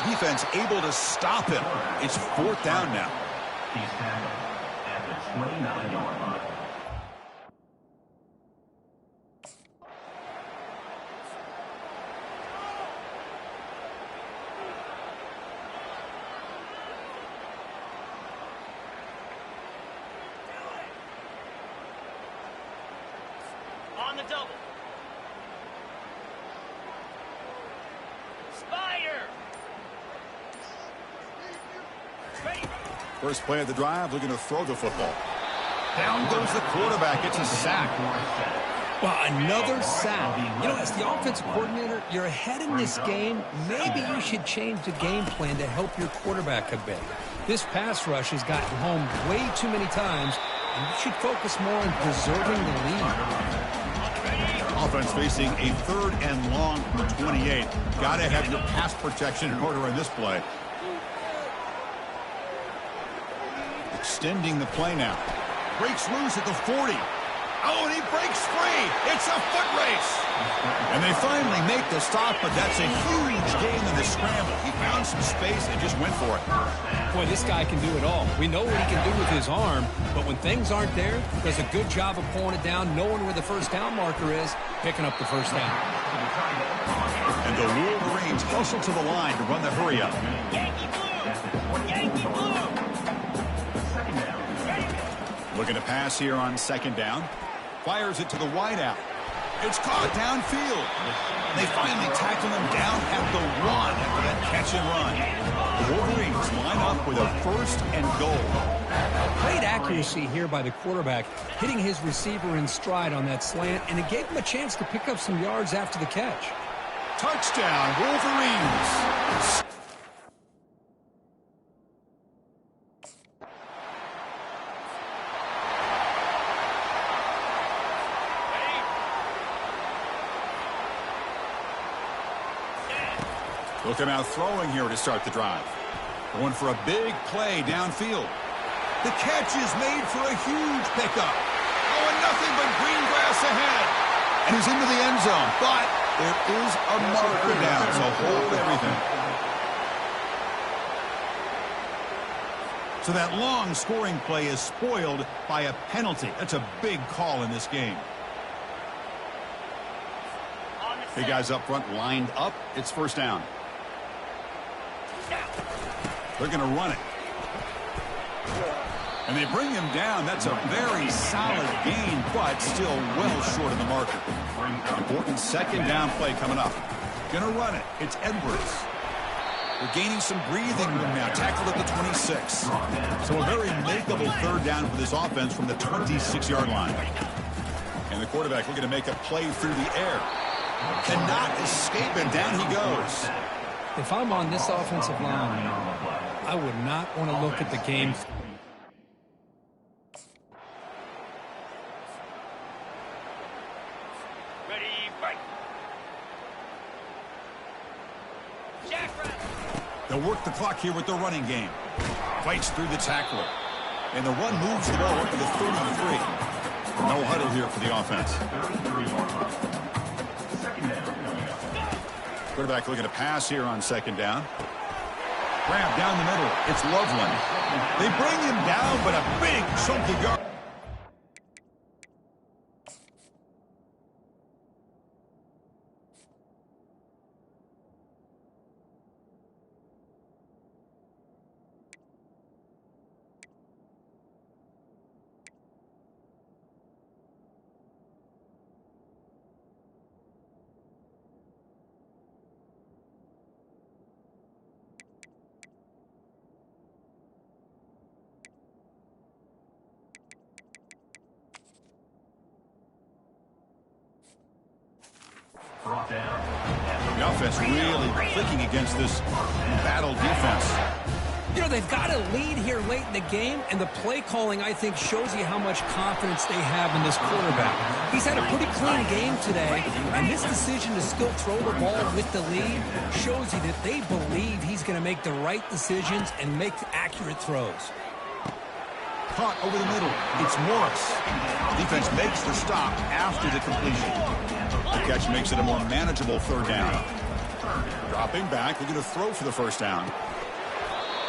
Defense able to stop him. It's 4th down now. He's tackled at the 29-yard line. On the double. Spider. First play of the drive, looking to throw the football. Down goes the quarterback. It's a sack. Well, another sack. You know, as the offensive coordinator, you're ahead in this game. Maybe you should change the game plan to help your quarterback a bit. This pass rush has gotten home way too many times, and you should focus more on preserving the lead. Offense facing a 3rd and long from the 28. Got to have your pass protection in order in this play. Extending the play now. Breaks loose at the 40. Oh, and he breaks free. It's a foot race. And they finally make the stop, but that's a huge gain in the scramble. He found some space and just went for it. Boy, this guy can do it all. We know what he can do with his arm, but when things aren't there, does a good job of pulling it down, knowing where the first down marker is, picking up the first down. And the Wolverines hustle to the line to run the hurry up. Yankee blue! Yankee blue! Looking to pass here on 2nd down. Fires it to the wideout. It's caught downfield. They finally tackle him down at the 1 after that catch and run. The Wolverines line up with a 1st and goal. Great accuracy here by the quarterback, hitting his receiver in stride on that slant, and it gave him a chance to pick up some yards after the catch. Touchdown, Wolverines. Look him out throwing here to start the drive. Going for a big play downfield. The catch is made for a huge pickup. Oh, and nothing but green grass ahead. And he's into the end zone. But there is a marker down, so hold everything. So that long scoring play is spoiled by a penalty. That's a big call in this game. Hey, guys up front lined up. It's 1st down. They're going to run it. And they bring him down. That's a very solid gain, but still well short of the marker. Important 2nd down play coming up. Going to run it. It's Edwards. They're gaining some breathing room now. Tackled at the 26. So a very makeable 3rd down for this offense from the 26-yard line. And the quarterback looking to make a play through the air. Cannot escape it. Down he goes. If I'm on this offensive line, I would not want to look at the game. Ready, break! They'll work the clock here with the running game. Fights through the tackler. And the run moves the ball up to the 33. No huddle here for the offense. Quarterback looking to pass here on 2nd down. Grab down the middle. It's Loveland. They bring him down, but a big chunky yard. The offense really clicking against this battle defense. You know, they've got a lead here late in the game, and the play calling, I think, shows you how much confidence they have in this quarterback. He's had a pretty clean game today, and this decision to still throw the ball with the lead shows you that they believe he's going to make the right decisions and make accurate throws. Caught over the middle. It's Morris. Defense makes the stop after the completion. The catch makes it a more manageable 3rd down. Dropping back, looking to throw for the 1st down.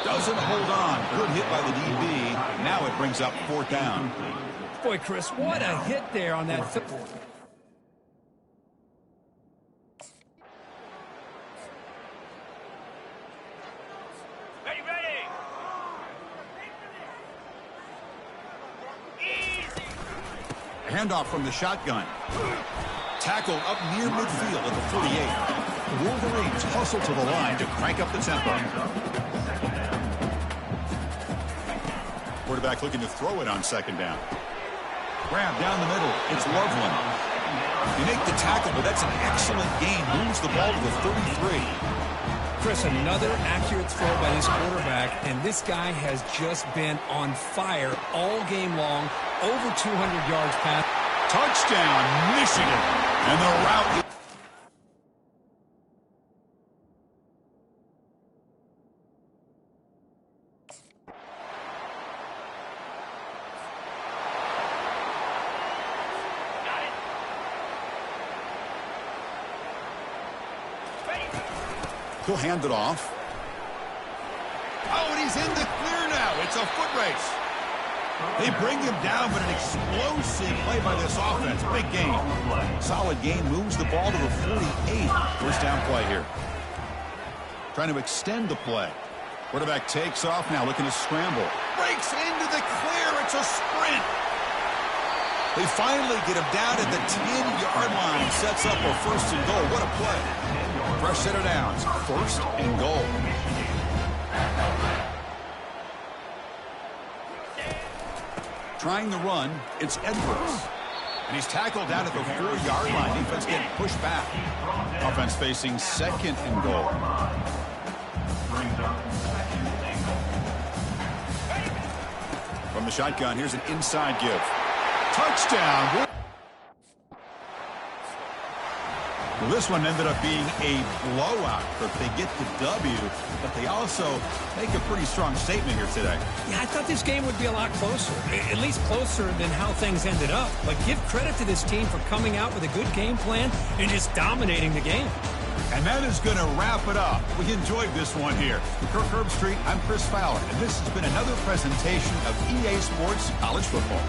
Doesn't hold on. Good hit by the DB. Now it brings up 4th down. Boy, Chris, what a hit there on that. Ready, ready! Easy! Handoff from the shotgun. Tackle up near midfield at the 48. The Wolverines hustle to the line to crank up the tempo. Quarterback looking to throw it on second down. Grab down the middle. It's Loveland. You make the tackle, but that's an excellent gain. Moves the ball to the 33. Chris, another accurate throw by this quarterback, and this guy has just been on fire all game long. Over 200 yards pass. Touchdown, Michigan. And the route. He'll hand it off. Oh, and he's in the clear now. It's a foot race. They bring him down, but an explosive play by this offense. Big gain. Solid gain, moves the ball to the 48. First down play here. Trying to extend the play. Quarterback takes off now, looking to scramble. Breaks into the clear. It's a sprint. They finally get him down at the 10-yard line. Sets up a first and goal. What a play. Fresh set of downs. First and goal. Trying the run, it's Edwards. And he's tackled down at the 4-yard line. Defense getting pushed back. Offense facing second and goal. From the shotgun, here's an inside give. Touchdown. Well, this one ended up being a blowout, but they get the W, but they also make a pretty strong statement here today. Yeah, I thought this game would be a lot closer, at least closer than how things ended up. But give credit to this team for coming out with a good game plan and just dominating the game. And that is going to wrap it up. We enjoyed this one here. For Kirk Herbstreit, I'm Chris Fowler, and this has been another presentation of EA Sports College Football.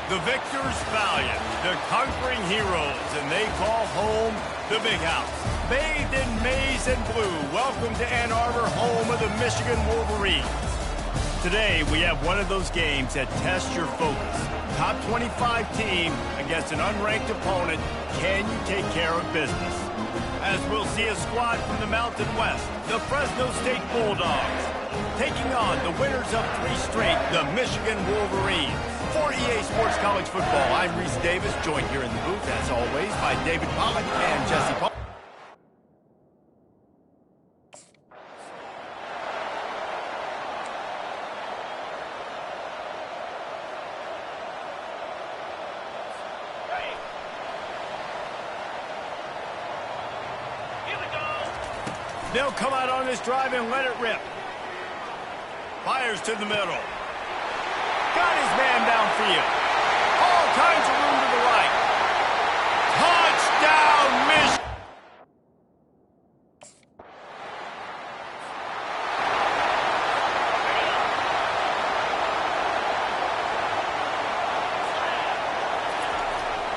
The victors valiant, the conquering heroes, and they call home the Big House. Bathed in maize and blue, welcome to Ann Arbor, home of the Michigan Wolverines. Today, we have one of those games that tests your focus. Top 25 team against an unranked opponent. Can you take care of business? As we'll see a squad from the Mountain West, the Fresno State Bulldogs, taking on the winners of 3 straight, the Michigan Wolverines. For EA Sports College Football, I'm Reese Davis, joined here in the booth, as always, by David Pollock and Jesse Paul. They'll come out on this drive and let it rip. Fires to the middle. Got his man downfield. All kinds of room to the right. Touchdown, Michigan!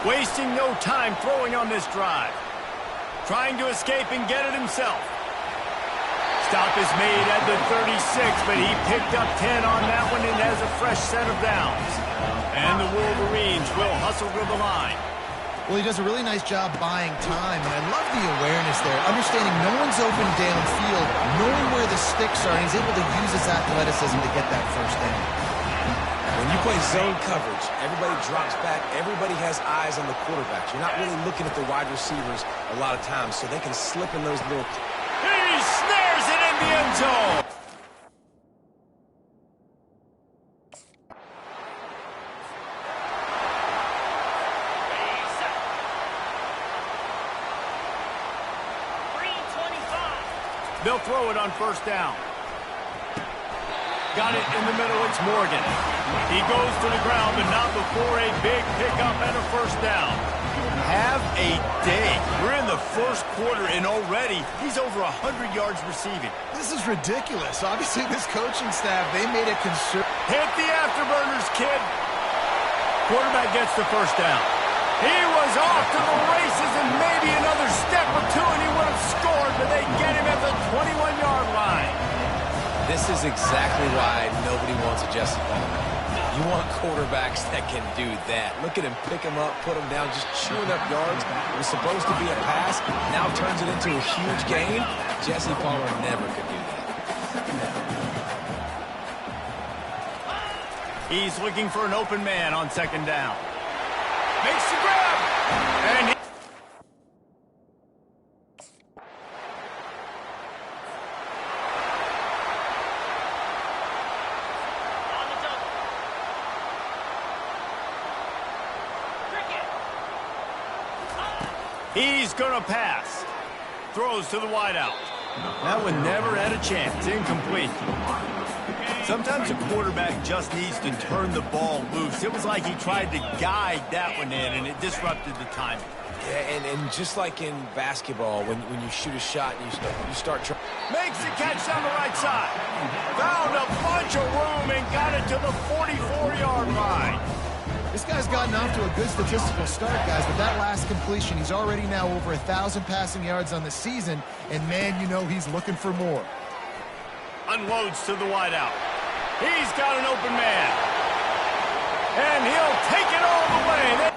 Wasting no time throwing on this drive. Trying to escape and get it himself. Stop is made at the 36, but he picked up 10 on that one and has a fresh set of downs. And the Wolverines will hustle to the line. Well, he does a really nice job buying time, and I love the awareness there, understanding no one's open downfield, knowing where the sticks are, and he's able to use his athleticism to get that first down. When you play zone coverage, everybody drops back, everybody has eyes on the quarterback. You're not really looking at the wide receivers a lot of times, so they can slip in those little... He snares it in the end zone. They'll throw it on first down. Got it in the middle, it's Morgan. He goes to the ground, but not before a big pickup and a first down. Have a day. We're in the first quarter, and already he's over 100 yards receiving. This is ridiculous. Obviously, this coaching staff, they made a concern. Hit the afterburners, kid. Quarterback gets the first down. He was off to the races and maybe another step or two, and he would have scored, but they get him at the 21-yard line. This is exactly why nobody wants a Jesse Paul. You want quarterbacks that can do that. Look at him, pick him up, put him down, just chewing up yards. It was supposed to be a pass, now turns it into a huge gain. Jesse Palmer never could do that. He's looking for an open man on second down. Makes the grab, and he... He's going to pass. Throws to the wideout. That one never had a chance. Incomplete. Sometimes a quarterback just needs to turn the ball loose. It was like he tried to guide that one in, and it disrupted the timing. Yeah, and just like in basketball, when you shoot a shot, you start trying. Makes the catch down the right side. Found a bunch of room and got it to the 44-yard line. This guy's gotten off to a good statistical start, guys, but that last completion, he's already now over 1,000 passing yards on the season, and man, you know he's looking for more. Unloads to the wideout. He's got an open man. And he'll take it all the way.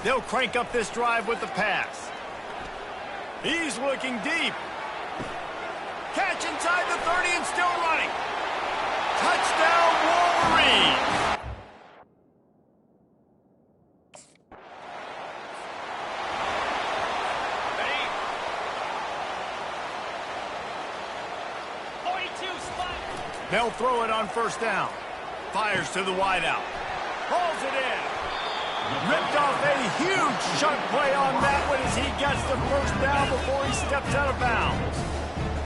They'll crank up this drive with the pass. He's looking deep. Catch inside the 30 and still running. Touchdown, Wolverines! They'll throw it on first down. Fires to the wideout. Hauls it in. Ripped off a huge chunk play on that one as he gets the first down before he steps out of bounds.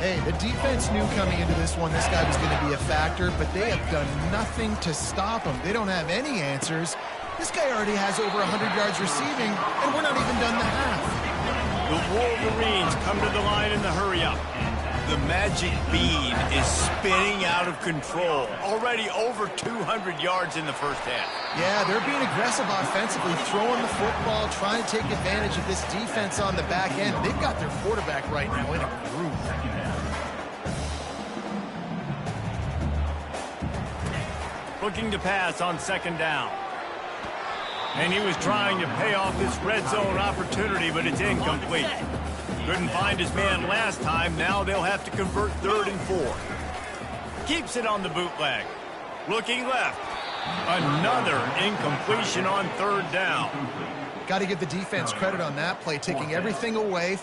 Hey, the defense knew coming into this one this guy was going to be a factor, but they have done nothing to stop him. They don't have any answers. This guy already has over 100 yards receiving, and we're not even done the half. The Wolverines come to the line in the hurry-up. The magic bean is spinning out of control. Already over 200 yards in the first half. Yeah, they're being aggressive offensively, throwing the football, trying to take advantage of this defense on the back end. They've got their quarterback right now in a groove. Looking to pass on second down. And he was trying to pay off this red zone opportunity, but it's incomplete. Couldn't find his man last time. Now they'll have to convert 3rd and 4. Keeps it on the bootleg. Looking left. Another incompletion on 3rd down. Got to give the defense credit on that play, taking everything away.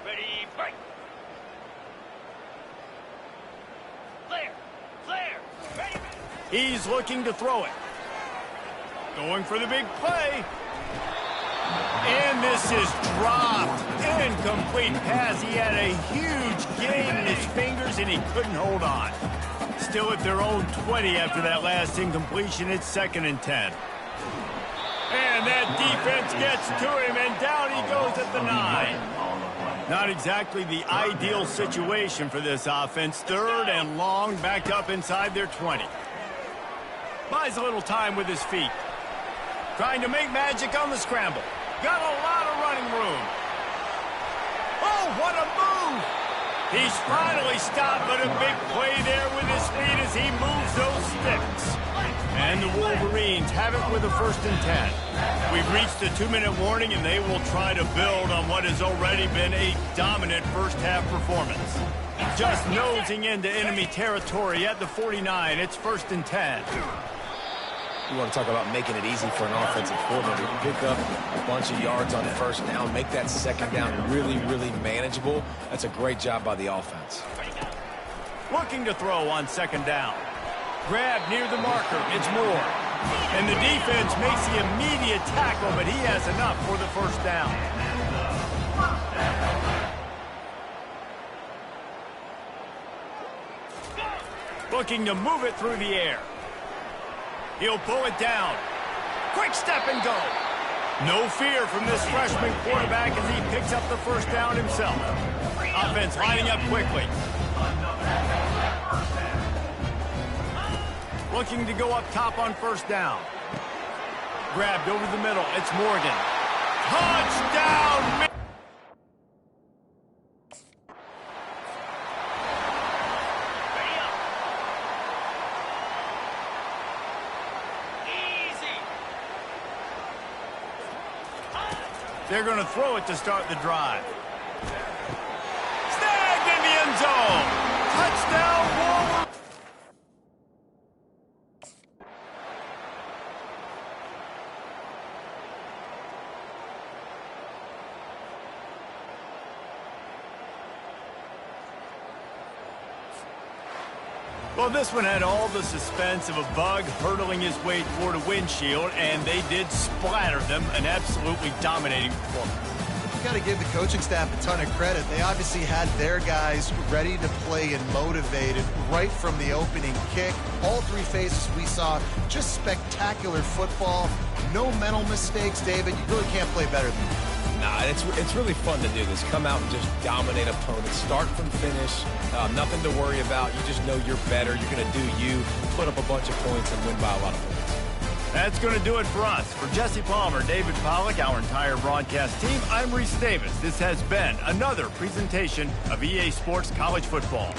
Ready, break. Clear. Ready. He's looking to throw it. Going for the big play. And this is dropped. Incomplete pass. He had a huge gain in his fingers, and he couldn't hold on. Still at their own 20 after that last incompletion. It's 2nd and 10. And that defense gets to him, and down he goes at the 9. Not exactly the ideal situation for this offense. 3rd and long, backed up inside their 20. Buys a little time with his feet. Trying to make magic on the scramble. Got a lot of running room. Oh, what a move! He's finally stopped, but a big play there with his feet as he moves those sticks. And the Wolverines have it with a 1st and 10. We've reached the 2-minute warning, and they will try to build on what has already been a dominant first-half performance. Just nosing into enemy territory at the 49. It's 1st and 10. You want to talk about making it easy for an offensive coordinator to pick up a bunch of yards on first down, make that second down really, really manageable. That's a great job by the offense. Looking to throw on second down. Grab near the marker. It's Moore. And the defense makes the immediate tackle, but he has enough for the first down. Looking to move it through the air. He'll pull it down. Quick step and go. No fear from this freshman quarterback as he picks up the first down himself. Offense lining up quickly. Looking to go up top on first down. Grabbed over the middle. It's Morgan. Touchdown! They're going to throw it to start the drive. Snagged in the end zone. Touchdown, Wolverines. Well, this one had all the suspense of a bug hurtling his way toward a windshield, and they did splatter them, an absolutely dominating performance. You've got to give the coaching staff a ton of credit. They obviously had their guys ready to play and motivated right from the opening kick. All 3 phases we saw, just spectacular football. No mental mistakes, David. You really can't play better than that. Nah, it's really fun to do this. Come out and just dominate opponents. Start from finish. Nothing to worry about. You just know you're better. You're going to do you. Put up a bunch of points and win by a lot of points. That's going to do it for us. For Jesse Palmer, David Pollack, our entire broadcast team, I'm Reese Davis. This has been another presentation of EA Sports College Football.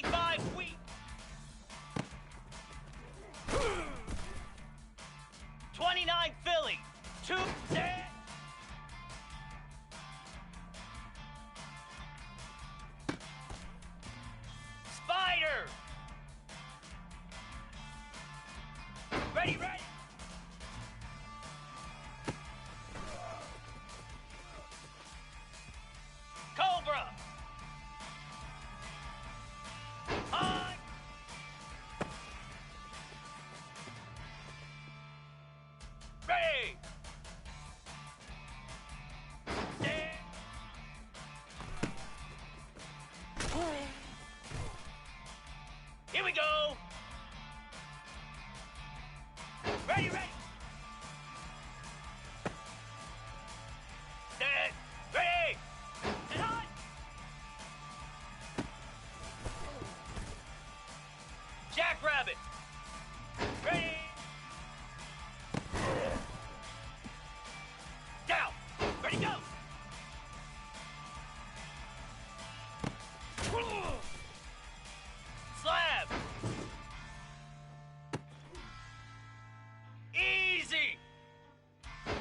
55 weeks. 29 Philly. 2 10. Spider. Ready, ready. Cobra. On. Ready. Stand. Here we go. Ready, ready. Stand. Ready. And on. Jackrabbit. Ready. Down. Ready, go. Slab. Easy.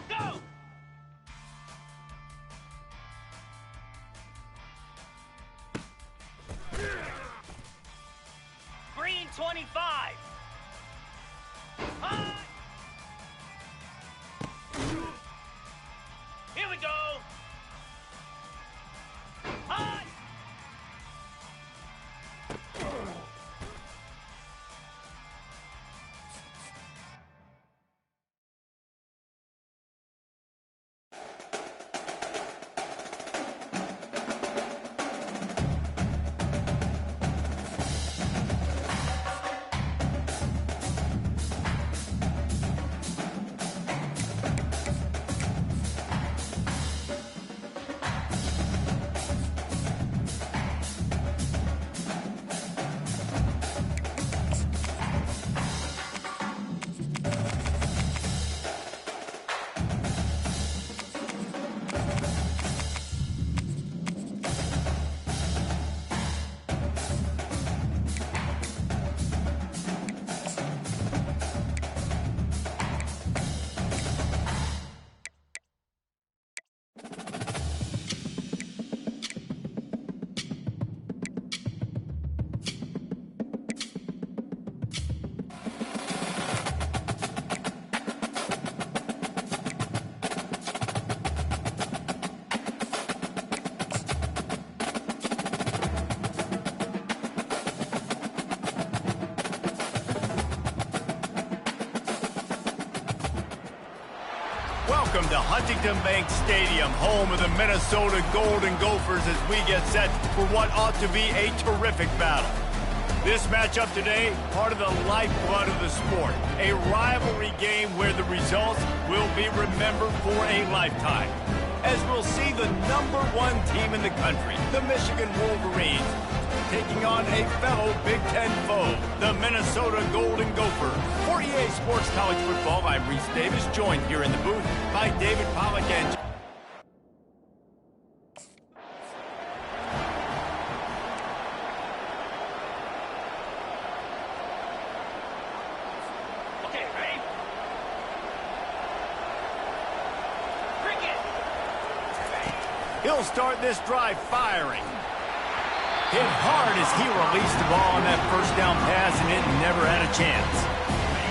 Go. Green 25. High. Here we go. High. Welcome to Huntington Bank Stadium, home of the Minnesota Golden Gophers, as we get set for what ought to be a terrific battle. This matchup today, part of the lifeblood of the sport, a rivalry game where the results will be remembered for a lifetime. As we'll see the #1 team in the country, the Michigan Wolverines, taking on a fellow Big Ten foe, the Minnesota Golden Gophers. For EA Sports College Football, I'm Reese Davis, joined here in the booth by David Pollack and Okay, ready? Cricket. he'll start this drive firing. Hit hard as he released the ball on that first down pass, and it never had a chance.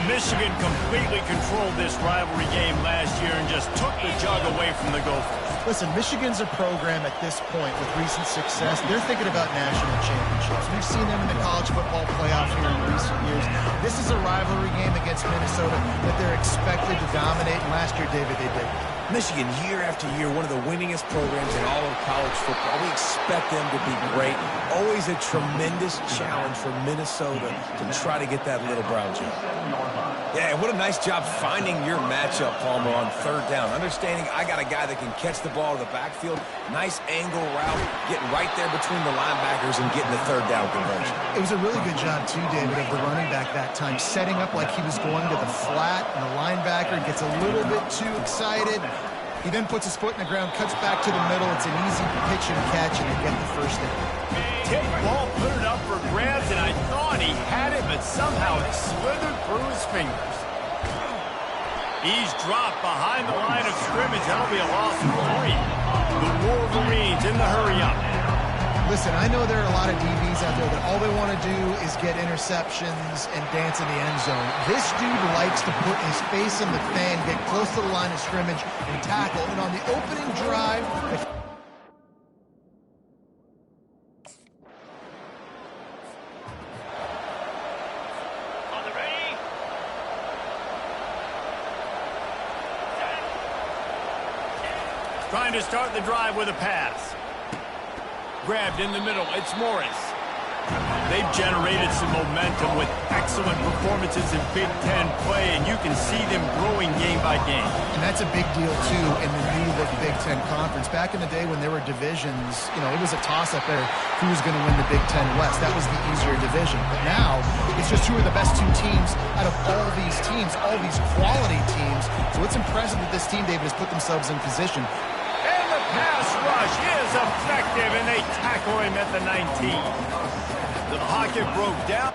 Michigan completely controlled this rivalry game last year and just took the jug away from the Gophers. Listen, Michigan's a program at this point with recent success. They're thinking about national championships. We've seen them in the college football playoff here in recent years. This is a rivalry game against Minnesota that they're expected to dominate, and last year, David, they did. Michigan, year after year, one of the winningest programs in all of college football. We expect them to be great. Always a tremendous challenge for Minnesota to try to get that little brown jump. Yeah, what a nice job finding your matchup, Palmer, on third down. Understanding I got a guy that can catch the ball in the backfield. Nice angle route, getting right there between the linebackers and getting the third down conversion. It was a really good job, too, David, of the running back that time, setting up like he was going to the flat, and the linebacker gets a little bit too excited. He then puts his foot in the ground, cuts back to the middle. It's an easy pitch and catch, and they get the first down. Tip ball, put it up for grabs, but somehow it slithered through his fingers. He's dropped behind the line of scrimmage. That'll be a loss of 3. The Wolverines in the hurry-up. Listen, I know there are a lot of DBs out there that all they want to do is get interceptions and dance in the end zone. This dude likes to put his face in the fan, get close to the line of scrimmage, and tackle. And on the opening drive, On the ready. Trying to start the drive with a pass. Grabbed in the middle. It's Morris. They've generated some momentum with excellent performances in Big Ten play, and you can see them growing game by game. and that's a big deal, too, in the new look Big Ten Conference. Back in the day when there were divisions, you know, it was a toss-up there who was going to win the Big Ten West. That was the easier division. But now, it's just who are the best 2 teams out of all these teams, all these quality teams. So it's impressive that this team, David, has put themselves in position. And the pass rush is effective, and they tackle him at the 19. The pocket broke down.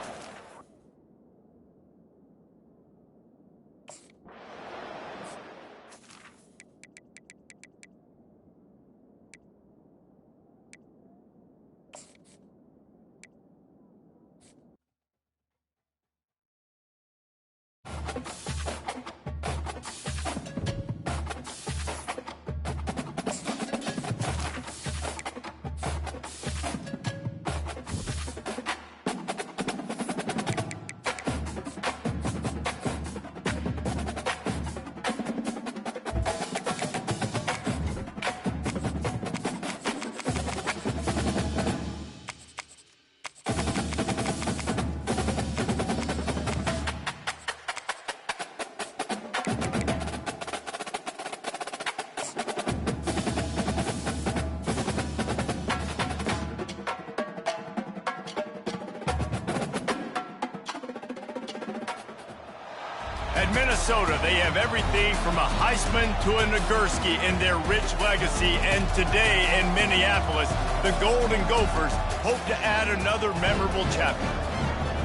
At Minnesota, they have everything from a Heisman to a Nagurski in their rich legacy. And today in Minneapolis, the Golden Gophers hope to add another memorable chapter.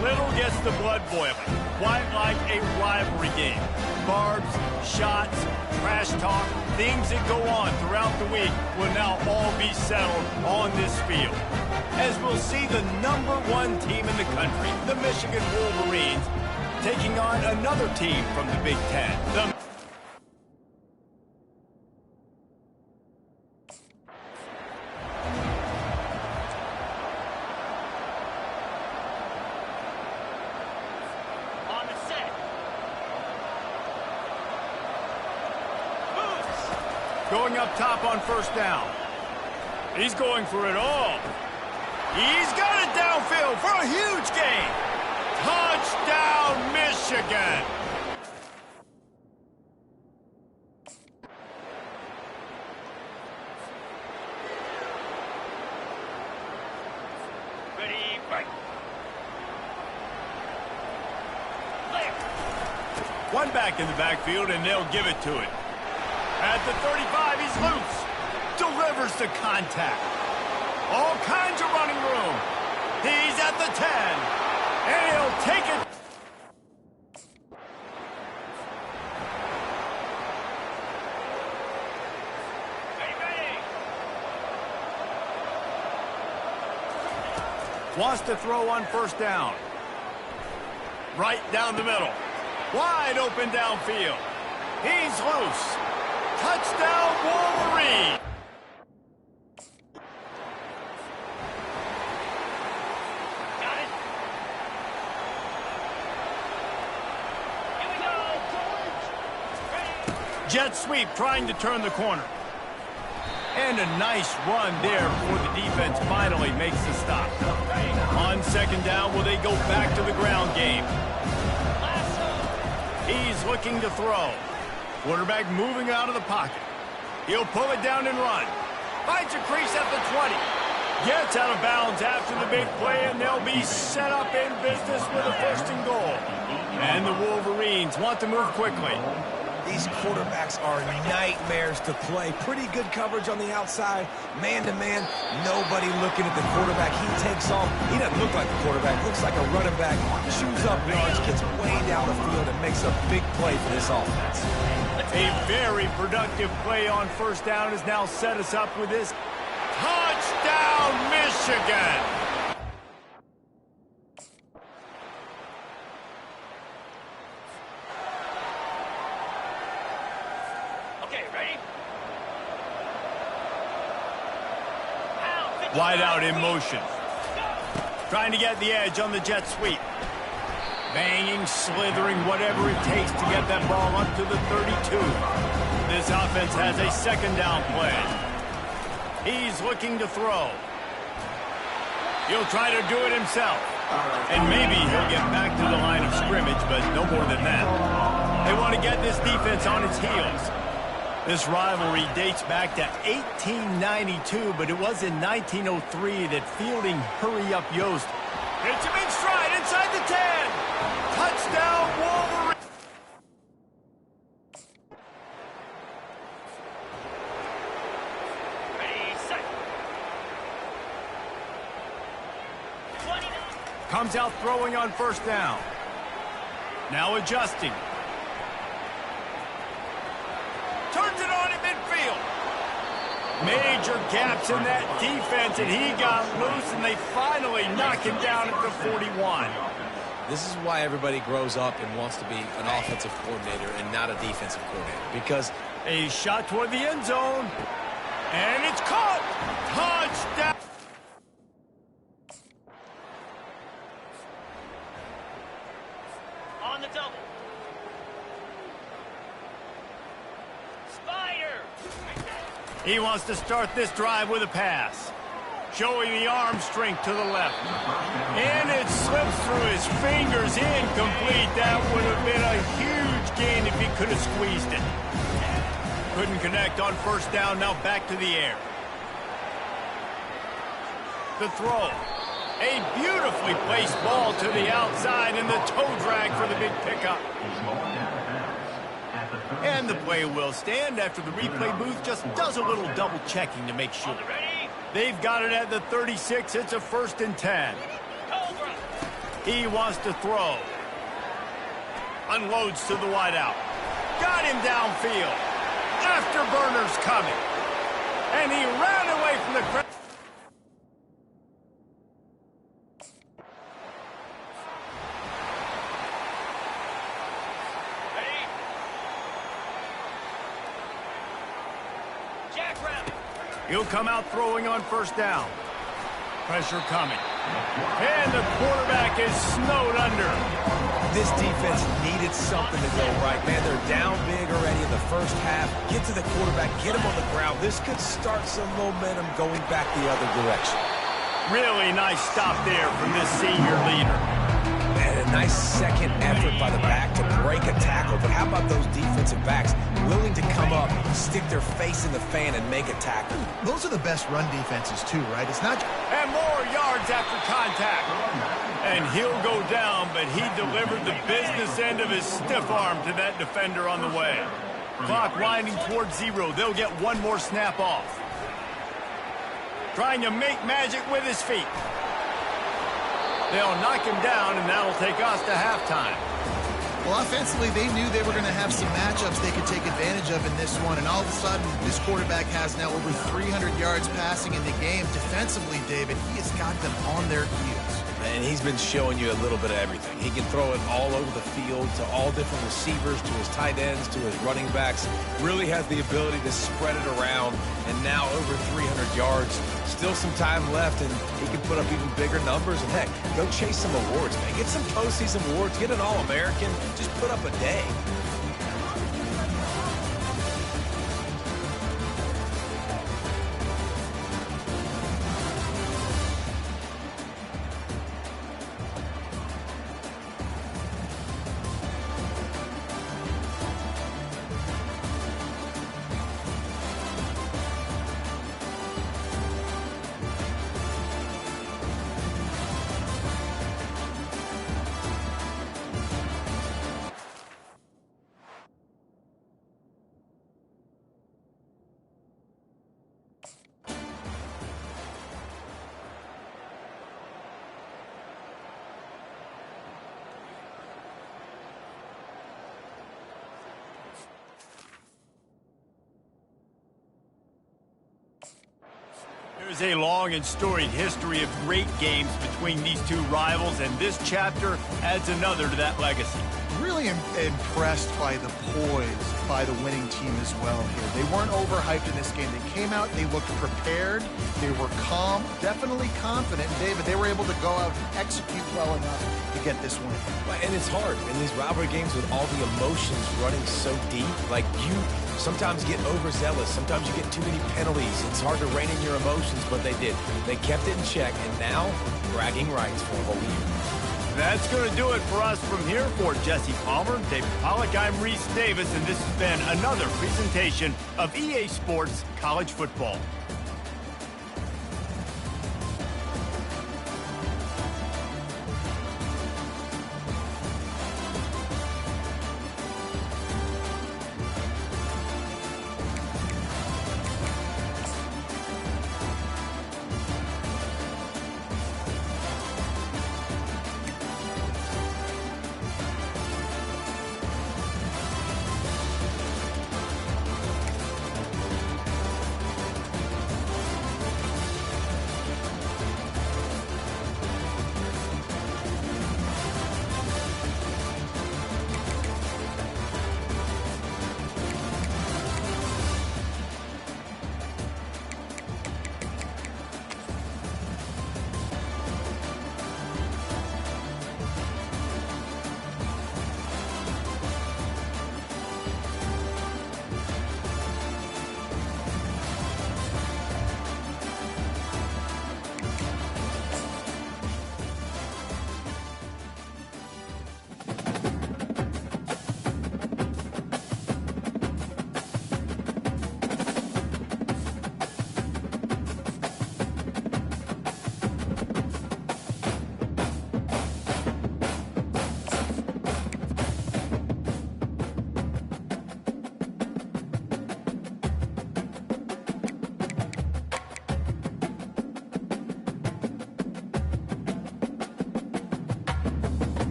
Little gets the blood boiling, quite like a rivalry game. Barbs, shots, trash talk, things that go on throughout the week will now all be settled on this field. As we'll see the #1 team in the country, the Michigan Wolverines, taking on another team from the Big Ten. On the set. Moves. Going up top on first down. He's going for it all. He's got it downfield for a huge gain. Touchdown, Michigan! Ready, break. Clear. One back in the backfield, and they'll give it to it. At the 35, he's loose. Delivers the contact. All kinds of running room. He's at the 10. And he'll take it. Ready. Wants to throw on first down. Right down the middle. Wide open downfield. He's loose. Touchdown, Wolverine. Jet sweep trying to turn the corner. And a nice run there before the defense finally makes the stop. On second down, will they go back to the ground game? He's looking to throw. Quarterback moving out of the pocket. He'll pull it down and run. Finds a crease at the 20. Gets out of bounds after the big play, and they'll be set up in business with a 1st and goal. And the Wolverines want to move quickly. These quarterbacks are nightmares to play. Pretty good coverage on the outside. Man-to-man, nobody looking at the quarterback. He takes off. He doesn't look like a quarterback. Looks like a running back. Chews up yards, gets way down the field, and makes a big play for this offense. A very productive play on first down has now set us up with this. Touchdown, Michigan! Okay, ready? Wide out in motion. Trying to get the edge on the jet sweep. Banging, slithering, whatever it takes to get that ball up to the 32. This offense has a second down play. He's looking to throw. He'll try to do it himself. And maybe he'll get back to the line of scrimmage, but no more than that. They want to get this defense on its heels. This rivalry dates back to 1892, but it was in 1903 that Fielding hurry-up Yost hits him in stride inside the 10. Touchdown, Wolverine. Ready, set. 29. Comes out throwing on first down. Now adjusting. Turns it on in midfield. Major gaps in that defense, and he got loose, and they finally knock him down at the 41. This is why everybody grows up and wants to be an offensive coordinator and not a defensive coordinator. Because a shot toward the end zone, and it's caught. Touchdown. On the double. Spider. He wants to start this drive with a pass. Showing the arm strength to the left. And it slips through his fingers, incomplete. That would have been a huge gain if he could have squeezed it. Couldn't connect on first down, now back to the air. The throw. A beautifully placed ball to the outside, and the toe drag for the big pickup. And the play will stand after the replay booth just does a little double checking to make sure. They've got it at the 36. It's a 1st and 10. He wants to throw. Unloads to the wideout. Got him downfield. Afterburner's coming. And he ran away from the crowd. He'll come out throwing on first down. Pressure coming. And the quarterback is snowed under. This defense needed something to go right, man. They're down big already in the first half. Get to the quarterback, get him on the ground. This could start some momentum going back the other direction. Really nice stop there from this senior leader. And a nice second effort by the back to break a tackle. But how about those defensive backs willing to come up, stick their face in the fan, and make a tackle? Those are the best run defenses, too, right? It's not... And more yards after contact. And he'll go down, but he delivered the business end of his stiff arm to that defender on the way. Clock winding towards 0. They'll get one more snap off. Trying to make magic with his feet. They'll knock him down, and that'll take us to halftime. Well, offensively, they knew they were going to have some matchups they could take advantage of in this one, and all of a sudden, this quarterback has now over 300 yards passing in the game. Defensively, David, he has got them on their heels. And he's been showing you a little bit of everything. He can throw it all over the field to all different receivers, to his tight ends, to his running backs. Really has the ability to spread it around, and now over 300 yards. Still some time left, and he can put up even bigger numbers. And heck, go chase some awards, man. Get some postseason awards. Get an All-American. Just put up a day. is a long and storied history of great games between these two rivals, and this chapter adds another to that legacy. Really impressed by the poise by the winning team as well here. They weren't overhyped in this game. They came out, they looked prepared, they were calm, definitely confident. And David, they were able to go out and execute well enough to get this win. And it's hard in these rivalry games with all the emotions running so deep. Like, you sometimes get overzealous. Sometimes you get too many penalties. It's hard to rein in your emotions, but they did. They kept it in check, and now bragging rights for a whole year. That's going to do it for us from here. For Jesse Palmer, David Pollack, I'm Reese Davis, and this has been another presentation of EA Sports College Football.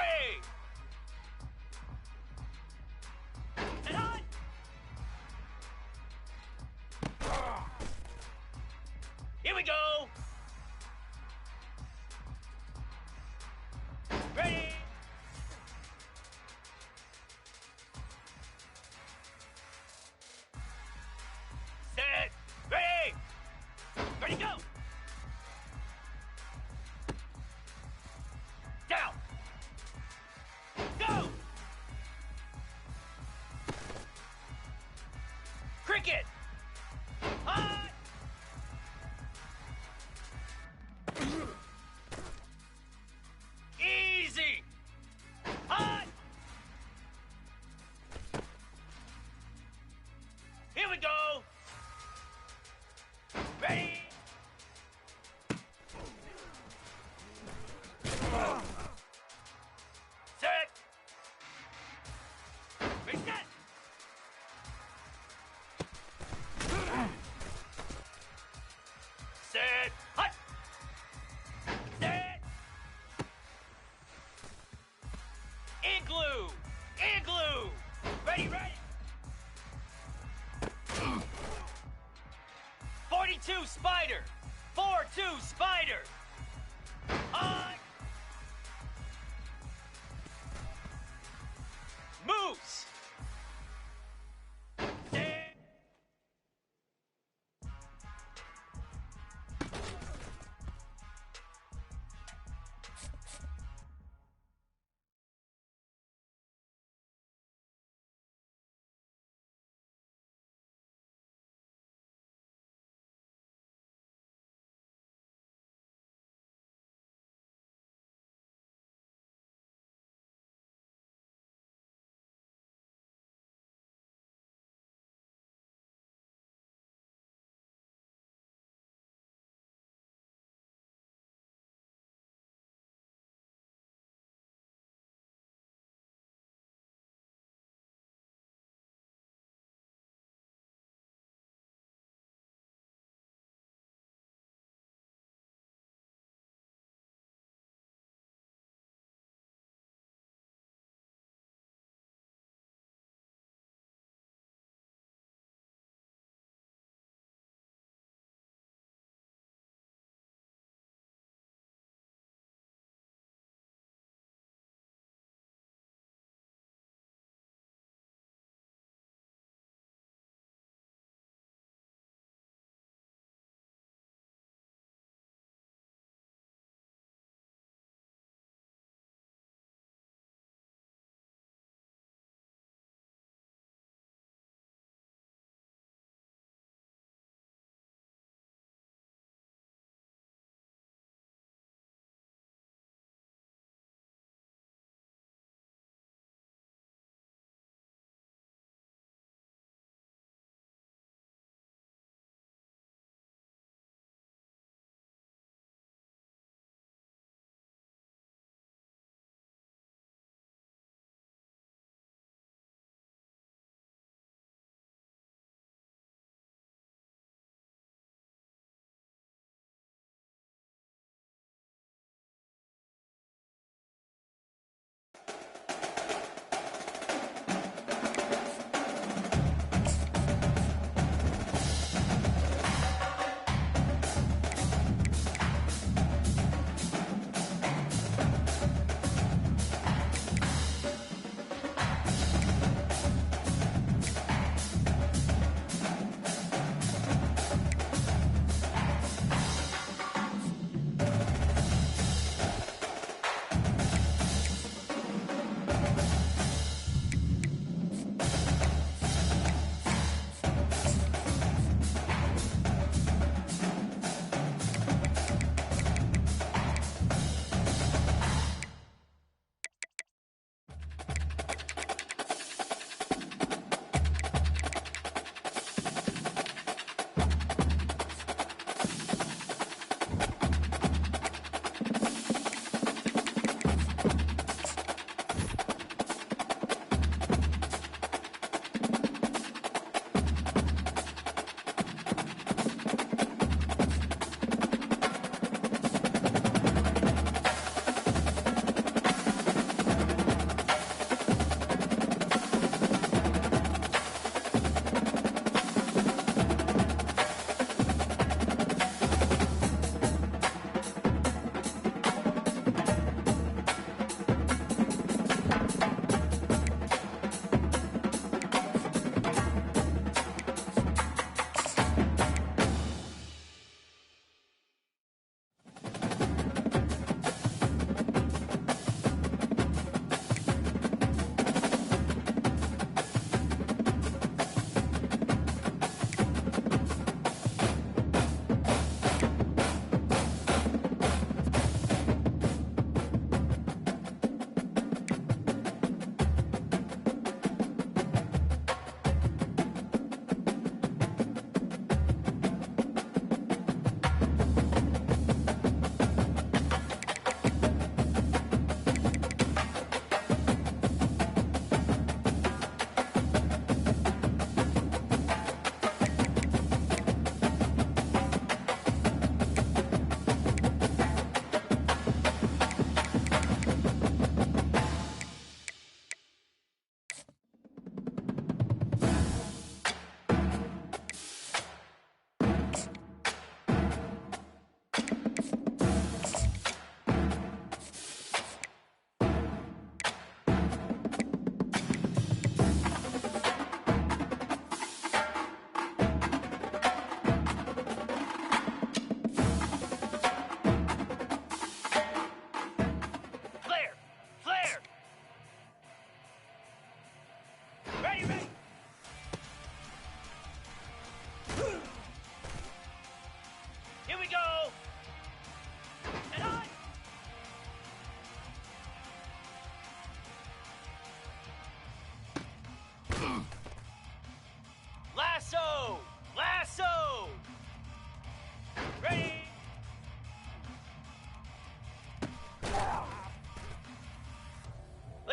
Ready! And on! Here we go! Ready! Set! Ready! Ready, go! Down! Go! Cricket! Hot! Easy! Hot! Here we go! Ready! Set! Reset! Set! Hot! Set! Igloo! Igloo! Ready, ready! 42 spider! 4-2 spider! On! Moose!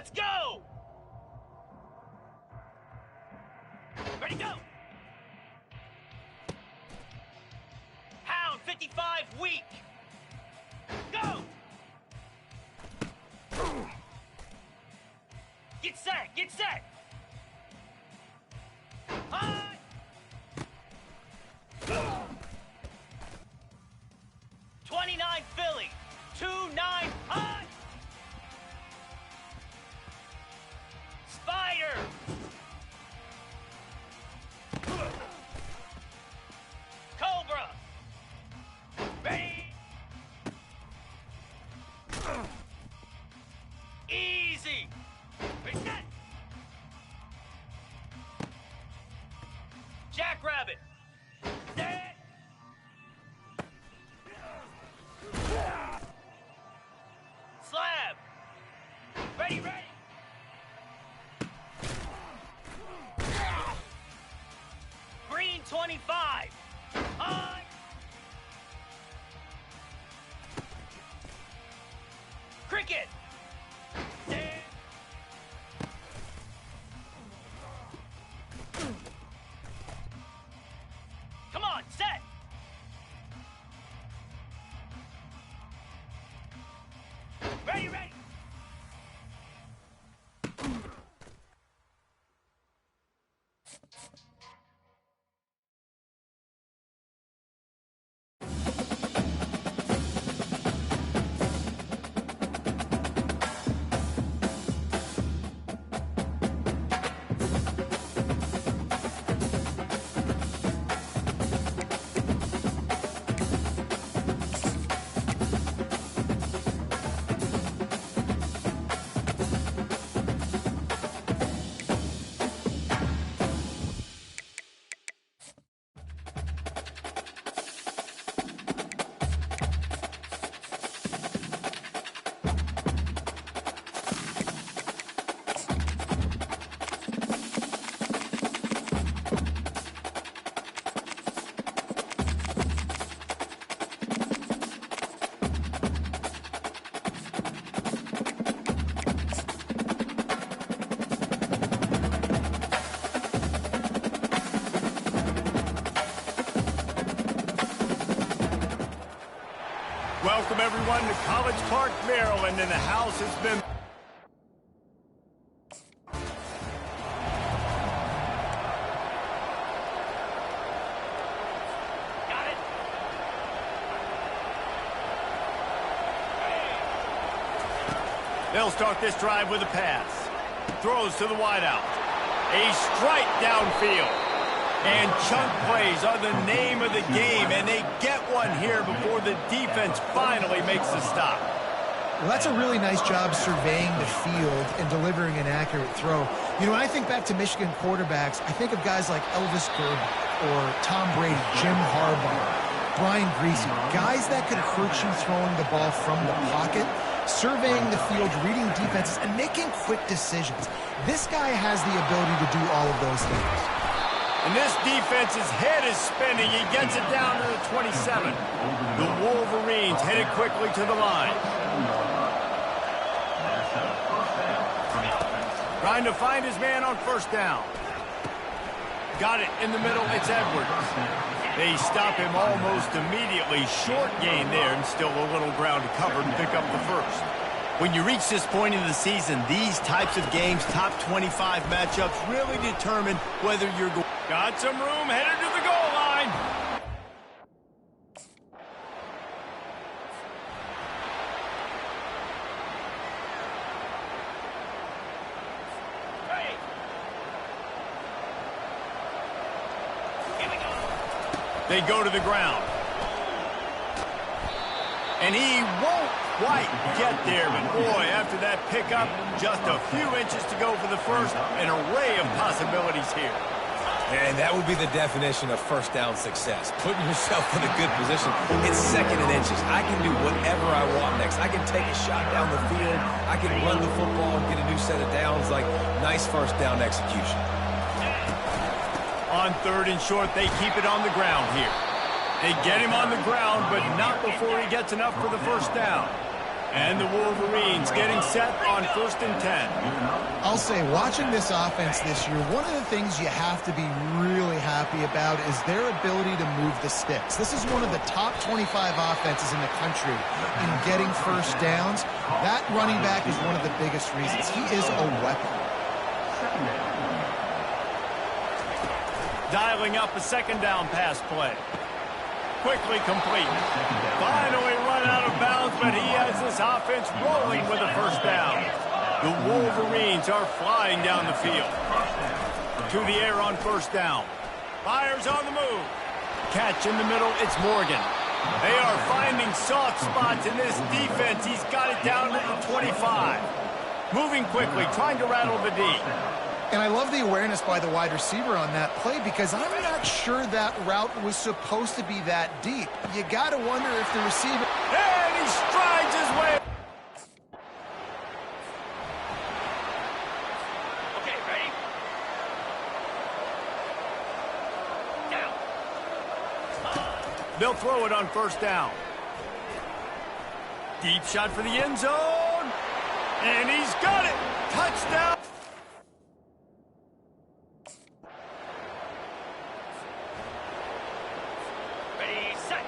Let's go! Ready, go! Hound 55 weak. Go! Get set, get set! High! 29 Philly, 2-9 high! Spider! Cobra! Ready! Easy! Reset! Jackrabbit! Set! Slab! Ready, ready! Green 25! High! Cricket! Set! Come on, set! Ready, ready! Welcome, everyone, to College Park, Maryland, and the house has been... Got it? They'll start this drive with a pass. Throws to the wideout. A strike downfield. And chunk plays are the name of the game, and they get one here before the defense finally makes the stop. Well, that's a really nice job surveying the field and delivering an accurate throw. You know, when I think back to Michigan quarterbacks, I think of guys like Elvis Gerber or Tom Brady, Jim Harbaugh, Brian Greasy, guys that could hurt you throwing the ball from the pocket, surveying the field, reading defenses, and making quick decisions. This guy has the ability to do all of those things. And this defense's head is spinning. He gets it down to the 27. The Wolverines headed quickly to the line. Trying to find his man on first down. Got it in the middle. It's Edwards. They stop him almost immediately. Short gain there, and still a little ground to cover to pick up the first. When you reach this point in the season, these types of games, top 25 matchups, really determine whether you're going. Got some room, headed to the goal line. Ready. Here we go. They go to the ground. And he won't quite get there, but boy, after that pickup, just a few inches to go for the first. An array of possibilities here. And that would be the definition of first down success. Putting yourself in a good position. It's second and inches. I can do whatever I want next. I can take a shot down the field. I can run the football and get a new set of downs. Like, nice first down execution. On third and short, they keep it on the ground here. They get him on the ground, but not before he gets enough for the first down. And the Wolverines getting set on 1st and 10. I'll say, watching this offense this year, one of the things you have to be really happy about is their ability to move the sticks. This is one of the top 25 offenses in the country in getting first downs. That running back is one of the biggest reasons. He is a weapon. Dialing up a 2nd down pass play. Quickly complete. Finally run out of bounds, but he has this offense rolling with a 1st down. The Wolverines are flying down the field. To the air on 1st down. Fires on the move. Catch in the middle, it's Morgan. They are finding soft spots in this defense. He's got it down to the 25. Moving quickly, trying to rattle the D. And I love the awareness by the wide receiver on that play because I'm not sure that route was supposed to be that deep. You got to wonder if the receiver... And he strides his way. Okay, ready? Down. They'll throw it on 1st down. Deep shot for the end zone. And he's got it. Touchdown. Ready, set.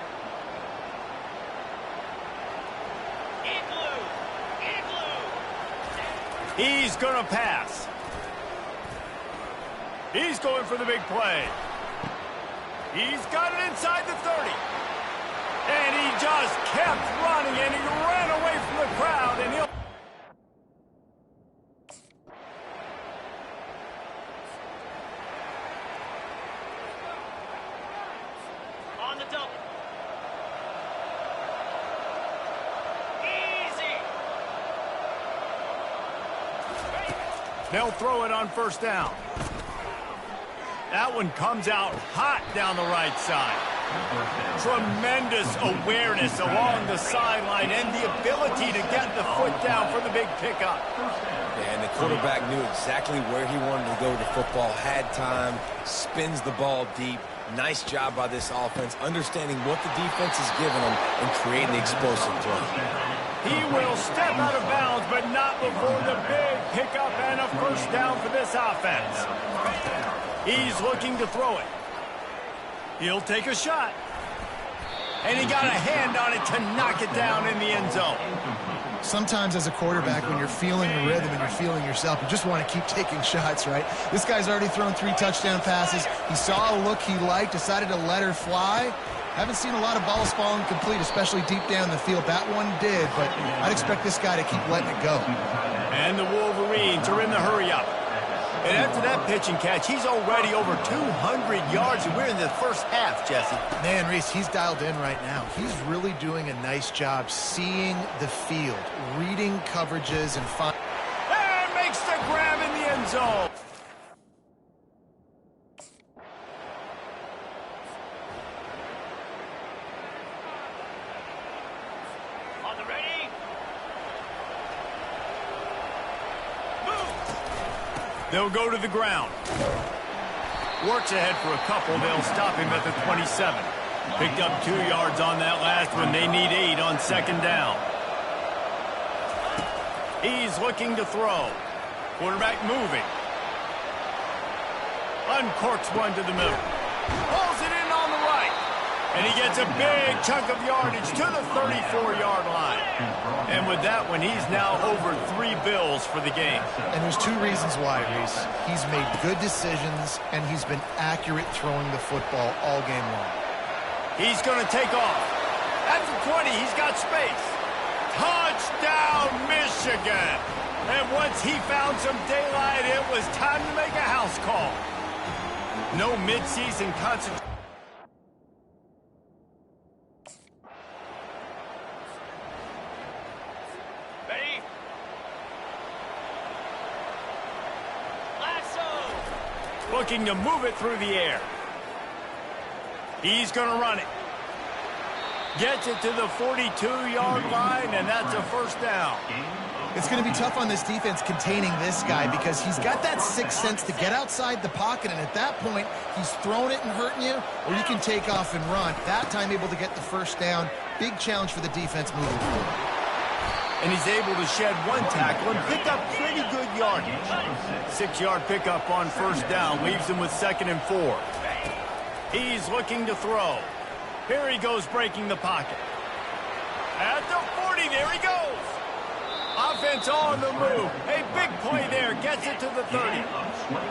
Igloo. He's going to pass. He's going for the big play. He's got it inside the 30. And he just kept running, and he ran away from the crowd, and he'll... On the double. Easy. They'll throw it on 1st down. That one comes out hot down the right side. Tremendous awareness along the sideline and the ability to get the foot down for the big pickup. And the quarterback knew exactly where he wanted to go with the football, had time, spins the ball deep. Nice job by this offense, understanding what the defense is giving them and creating the explosive throw. He will step out of bounds, but not before the big pickup and a 1st down for this offense. He's looking to throw it. He'll take a shot. And he got a hand on it to knock it down in the end zone. Sometimes as a quarterback, when you're feeling the rhythm and you're feeling yourself, you just want to keep taking shots, right? This guy's already thrown 3 touchdown passes. He saw a look he liked, decided to let her fly. Haven't seen a lot of balls falling complete, especially deep down the field. That one did, but I'd expect this guy to keep letting it go. And the Wolverines are in the hurry-up. And after that pitch and catch, he's already over 200 yards, and we're in the 1st half, Jesse. Man, Reese, he's dialed in right now. He's really doing a nice job seeing the field, reading coverages, and And makes the grab in the end zone. On the ready. They'll go to the ground. Works ahead for a couple. They'll stop him at the 27. Picked up 2 yards on that last one. They need 8 on 2nd down. He's looking to throw. Quarterback moving. Uncorks one to the middle. Pulls it in on the right. And he gets a big chunk of yardage to the 34-yard line. And with that one, he's now over 3 bills for the game. And there's 2 reasons why, Reese. He's made good decisions, and he's been accurate throwing the football all game long. He's going to take off. At the 20, he's got space. Touchdown, Michigan! And once he found some daylight, it was time to make a house call. No midseason concentration. Ready? Lasso! Looking to move it through the air. He's going to run it. Gets it to the 42-yard line, and that's a 1st down. It's going to be tough on this defense containing this guy because he's got that 6th sense to get outside the pocket, and at that point, he's throwing it and hurting you, or you can take off and run. That time able to get the 1st down. Big challenge for the defense moving forward. And he's able to shed one tackle and pick up pretty good yardage. 6-yard pickup on first down leaves him with 2nd and 4. He's looking to throw. Here he goes, breaking the pocket. At the 40, there he goes. Offense on the move. A big play there, gets it to the 30.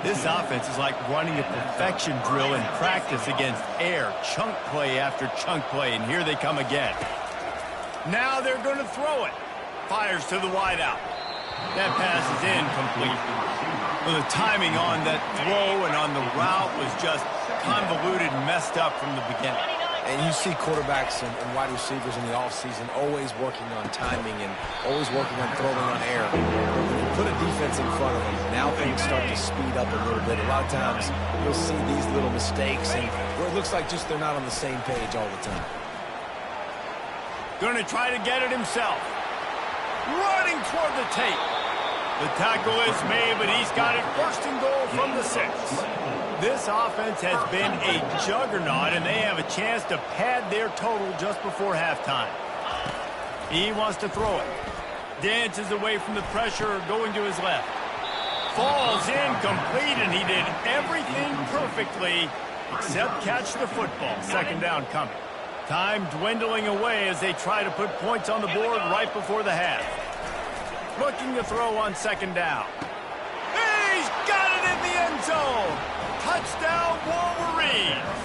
This offense is like running a perfection drill in practice against air. Chunk play after chunk play, and here they come again. Now they're going to throw it. Fires to the wideout. That pass is incomplete. Well, the timing on that throw and on the route was just convoluted and messed up from the beginning. And you see quarterbacks and wide receivers in the offseason always working on timing and always working on throwing on air. When you put a defense in front of them, now things start to speed up a little bit. A lot of times you'll see these little mistakes and where it looks like just they're not on the same page all the time. Going to try to get it himself. Running toward the tape. The tackle is made, but he's got it 1st and goal from the 6. This offense has been a juggernaut, and they have a chance to pad their total just before halftime. He wants to throw it. Dances away from the pressure, going to his left. Falls incomplete, and he did everything perfectly except catch the football. 2nd down coming. Time dwindling away as they try to put points on the board right before the half. Looking to throw on 2nd down. He's got it in the end zone. Touchdown, Wolverines.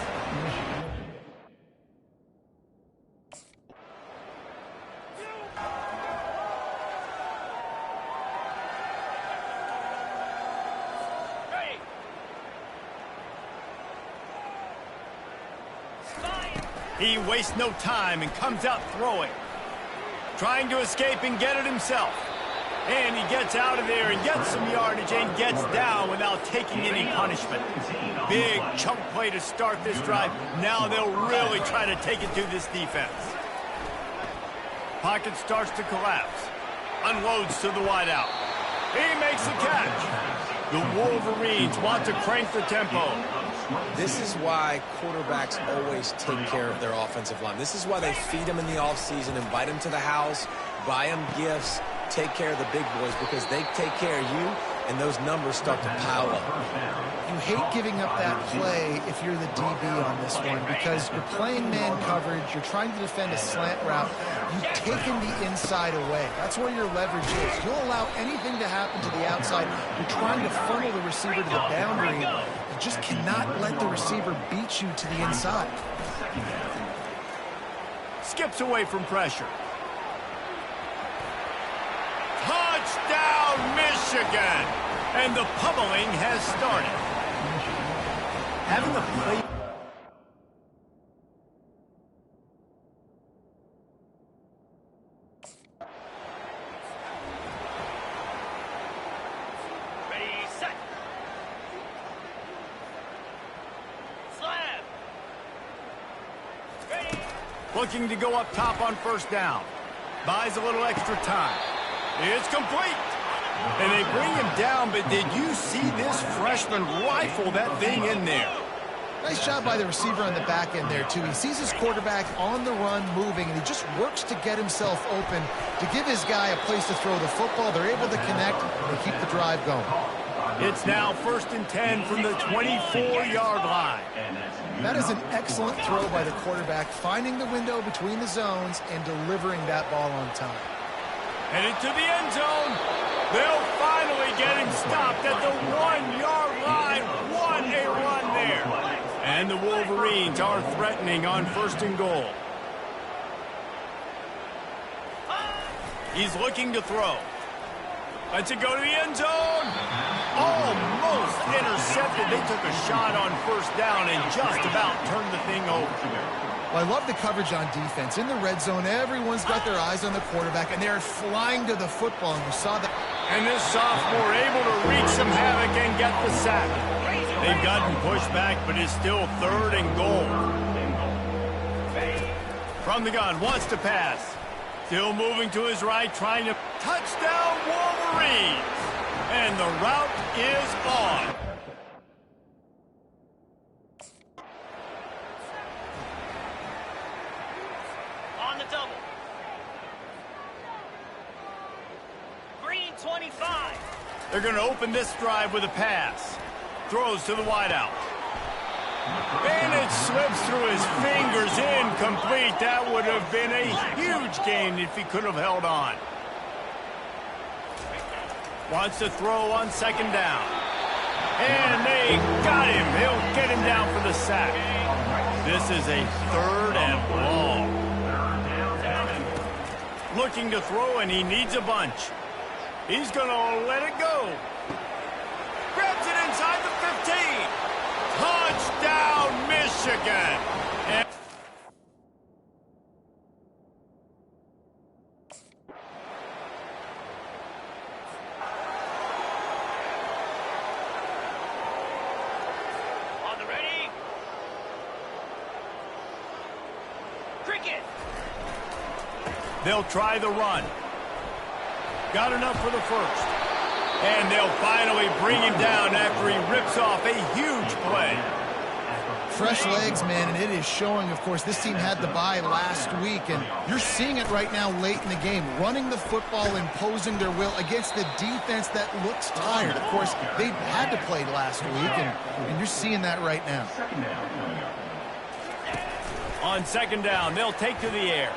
He wastes no time and comes out throwing. Trying to escape and get it himself. And he gets out of there and gets some yardage and gets down without taking any punishment. Big chunk play to start this drive. Now they'll really try to take it to this defense. Pocket starts to collapse. Unloads to the wideout. He makes the catch. The Wolverines want to crank the tempo. This is why quarterbacks always take care of their offensive line. This is why they feed them in the offseason, invite them to the house, buy them gifts, take care of the big boys, because they take care of you, and those numbers start to pile up. You hate giving up that play if you're the DB on this one, because you're playing man coverage, you're trying to defend a slant route, you've taken the inside away. That's where your leverage is. You'll allow anything to happen to the outside. You're trying to funnel the receiver to the boundary. You just cannot let the receiver beat you to the inside. Skips away from pressure. Touchdown, Michigan! And the pummeling has started. Having a play. Ready, set. Slam. Ready. Looking to go up top on 1st down. Buys a little extra time. It's complete. And they bring him down, but did you see this freshman rifle that thing in there? Nice job by the receiver on the back end there, too. He sees his quarterback on the run moving, and he just works to get himself open to give his guy a place to throw the football. They're able to connect and keep the drive going. It's now 1st and 10 from the 24-yard line. That is an excellent throw by the quarterback, finding the window between the zones and delivering that ball on time. Headed to the end zone. They'll finally get him stopped at the 1-yard line. What a run there. And the Wolverines are threatening on 1st and goal. He's looking to throw. Lets it go to the end zone. Almost intercepted. They took a shot on 1st down and just about turned the thing over. Well, I love the coverage on defense. In the red zone, everyone's got their eyes on the quarterback, and they're flying to the football, and you saw that. And this sophomore able to wreak some havoc and get the sack. They've gotten pushed back, but it's still 3rd and goal. From the gun, wants to pass. Still moving to his right, trying to touchdown Wolverines. And the route is on. On the double. They're going to open this drive with a pass. Throws to the wideout. And it slips through his fingers, incomplete. That would have been a huge gain if he could have held on. Wants to throw on second down. And they got him. He'll get him down for the sack. This is a 3rd and long. Looking to throw, and he needs a bunch. He's going to let it go. Grabs it inside the 15. Touchdown, Michigan. And On the ready. Cricket. they'll try the run. Got enough for the first. And they'll finally bring him down after he rips off a huge play. Fresh legs, man, and it is showing. Of course, this team had the bye last week, and you're seeing it right now late in the game. Running the football, imposing their will against the defense that looks tired. Of course, they had to play last week, and you're seeing that right now. On second down, they'll take to the air.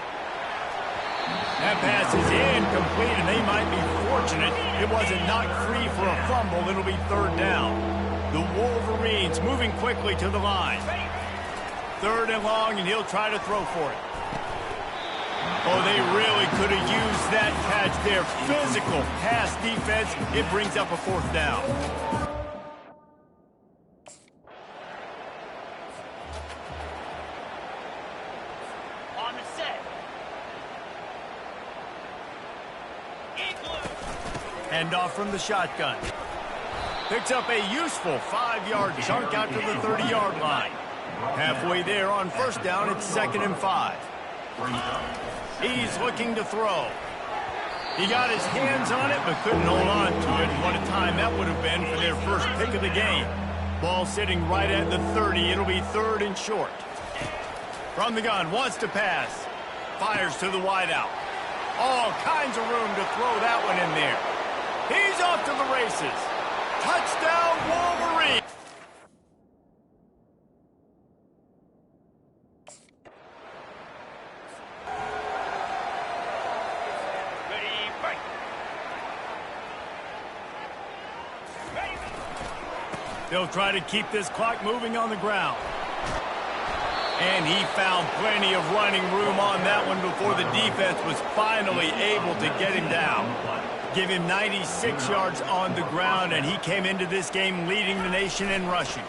That pass is incomplete, and they might be fortunate it wasn't knocked free for a fumble. It'll be 3rd down. The Wolverines moving quickly to the line. 3rd and long, and he'll try to throw for it. Oh, they really could have used that catch there. Physical pass defense. It brings up a 4th down. On the set. Hand off from the shotgun. Picks up a useful 5-yard chunk out to the 30-yard line. Halfway there on first down, it's 2nd and 5. He's looking to throw. He got his hands on it, but couldn't hold on to it. What a time that would have been for their first pick of the game. Ball sitting right at the 30. It'll be 3rd and short. From the gun, wants to pass. Fires to the wideout. All kinds of room to throw that one in there. He's off to the races. Touchdown, Wolverine. Ready, break. Ready. They'll try to keep this clock moving on the ground. And he found plenty of running room on that one before the defense was finally able to get him down. Give him 96 yards on the ground, and he came into this game leading the nation in rushing.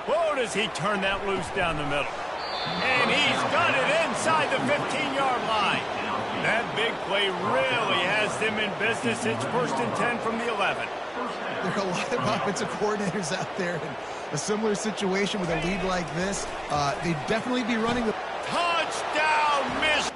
Whoa, does he turn that loose down the middle. And he's got it inside the 15-yard line. That big play really has them in business. It's 1st and 10 from the 11. There are a lot of offensive coordinators out there in a similar situation with a lead like this. They'd definitely be running the... Touchdown, Michigan!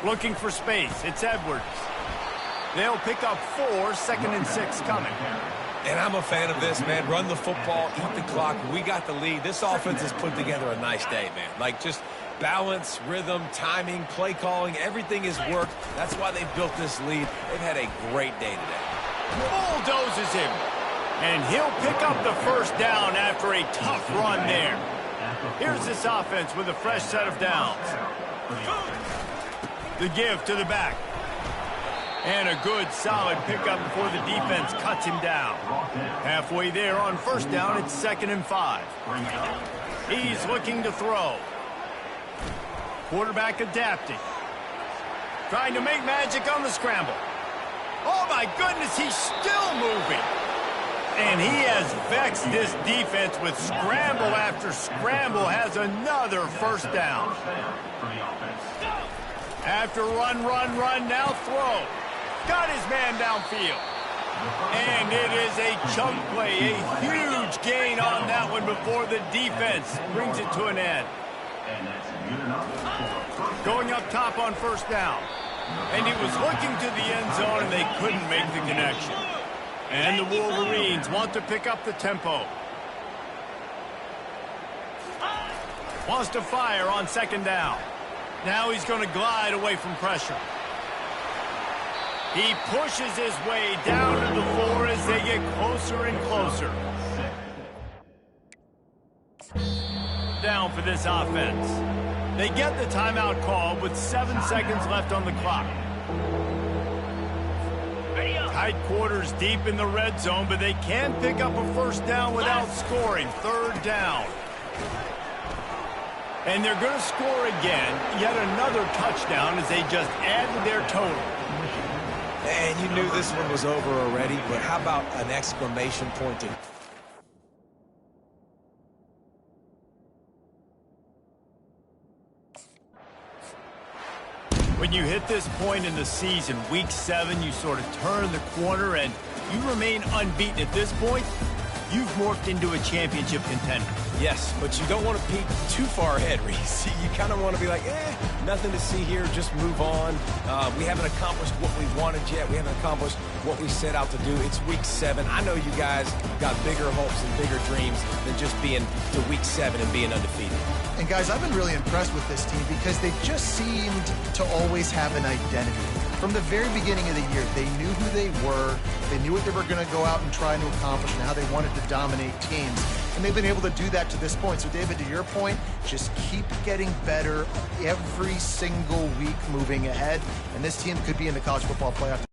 Looking for space. It's Edwards. They'll pick up 4, 2nd and 6 coming. And I'm a fan of this, man. Run the football, eat the clock. We got the lead. This offense has put together a nice day, man. Like, just balance, rhythm, timing, play calling, everything has worked. That's why they've built this lead. They've had a great day today. Bulldozes him. And he'll pick up the 1st down after a tough run there. Here's this offense with a fresh set of downs. The give to the back. And a good, solid pickup before the defense cuts him down. Halfway there on 1st down, it's 2nd and 5. He's looking to throw. Quarterback adapting. Trying to make magic on the scramble. Oh, my goodness, he's still moving. And he has vexed this defense with scramble after scramble. Has another 1st down. After run, now throw. Got his man downfield. And it is a chunk play, a huge gain on that one before the defense brings it to an end. Going up top on 1st down. And he was looking to the end zone, and they couldn't make the connection. And the Wolverines want to pick up the tempo. Wants to fire on second down. Now he's going to glide away from pressure. He pushes his way down to the floor as they get closer and closer. Down for this offense. They get the timeout call with 7 seconds left on the clock. Tight quarters deep in the red zone, but they can pick up a first down without scoring. Third down. And they're going to score again. Yet another touchdown as they just added their total. And you knew this one was over already, but how about an exclamation point? When you hit this point in the season, week 7, you sort of turn the corner and you remain unbeaten at this point. You've morphed into a championship contender. Yes, but you don't want to peek too far ahead, Reese. You kind of want to be like, nothing to see here, just move on. We haven't accomplished what we wanted yet. We haven't accomplished what we set out to do. It's week 7. I know you guys got bigger hopes and bigger dreams than just being to week 7 and being undefeated. And guys, I've been really impressed with this team because they just seemed to always have an identity. From the very beginning of the year, they knew who they were, they knew what they were going to go out and try to accomplish and how they wanted to dominate teams. And they've been able to do that to this point. So, David, to your point, just keep getting better every single week moving ahead. And this team could be in the college football playoff.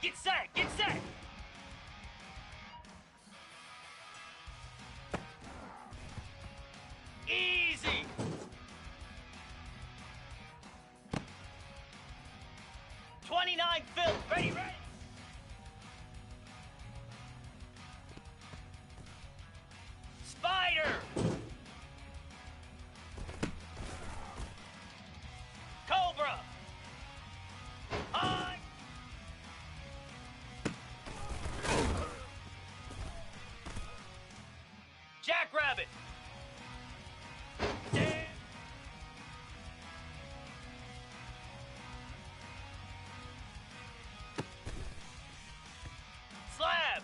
Get set! Get set! Easy! '29 Phil. Ready, ready! Spider! Cobra! High! Jackrabbit! Damn! Slab!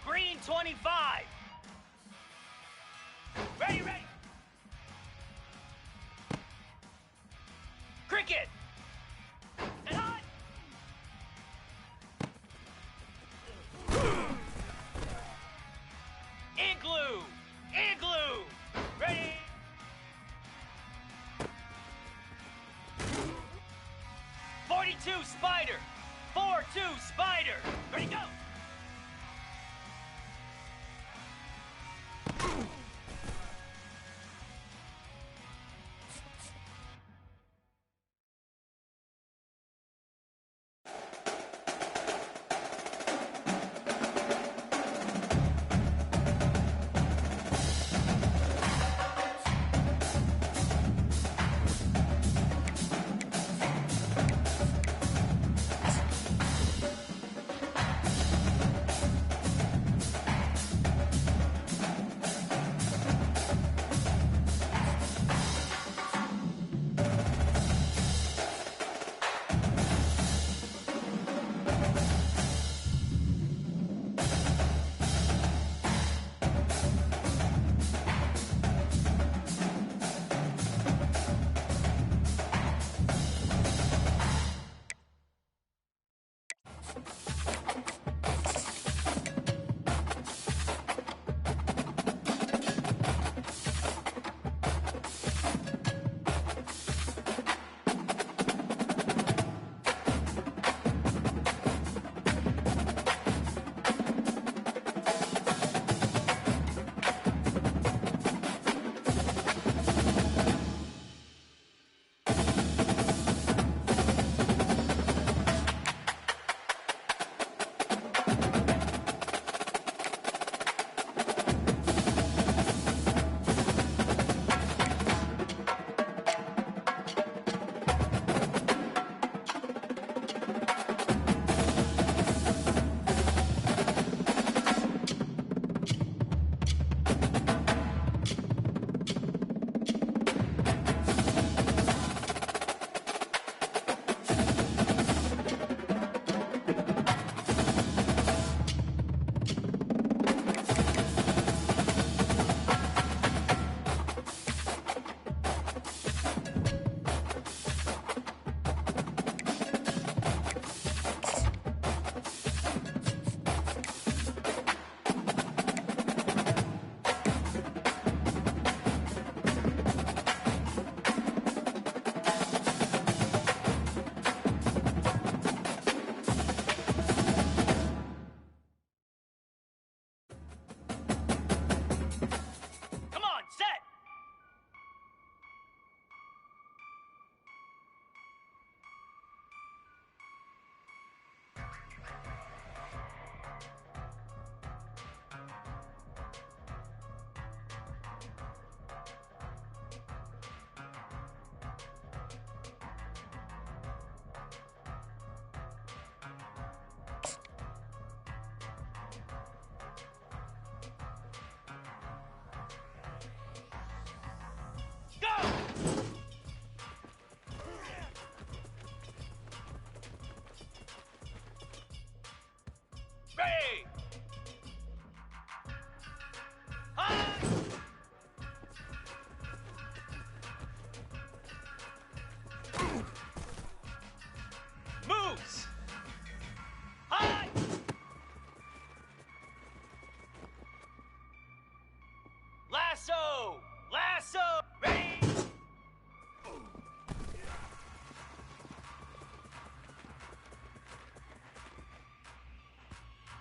Green 25! Ready, ready! Cricket! And on! Igloo! Igloo! Ready! .42 Spider! 4-2 Spider! Ready, go!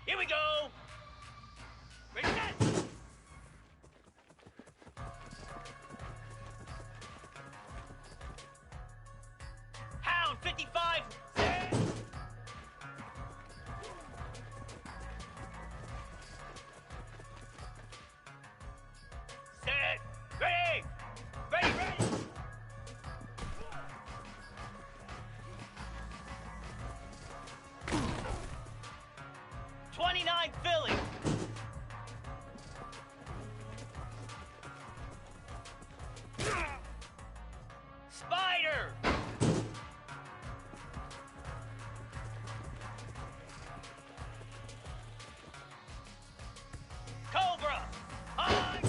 Here we go. Ready, set. Hound 55. Set. Set. Ready. Ready, ready. Philly. Spider. Cobra. On.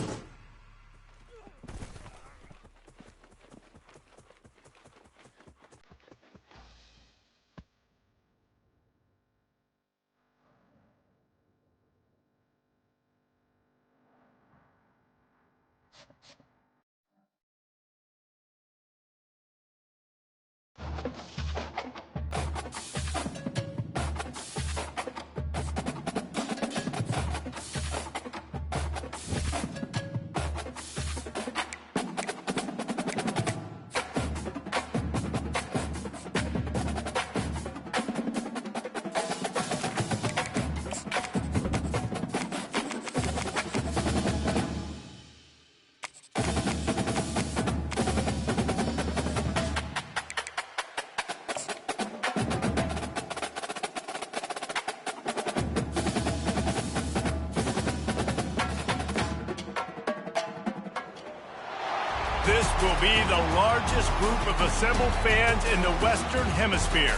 This will be the largest group of assembled fans in the Western Hemisphere.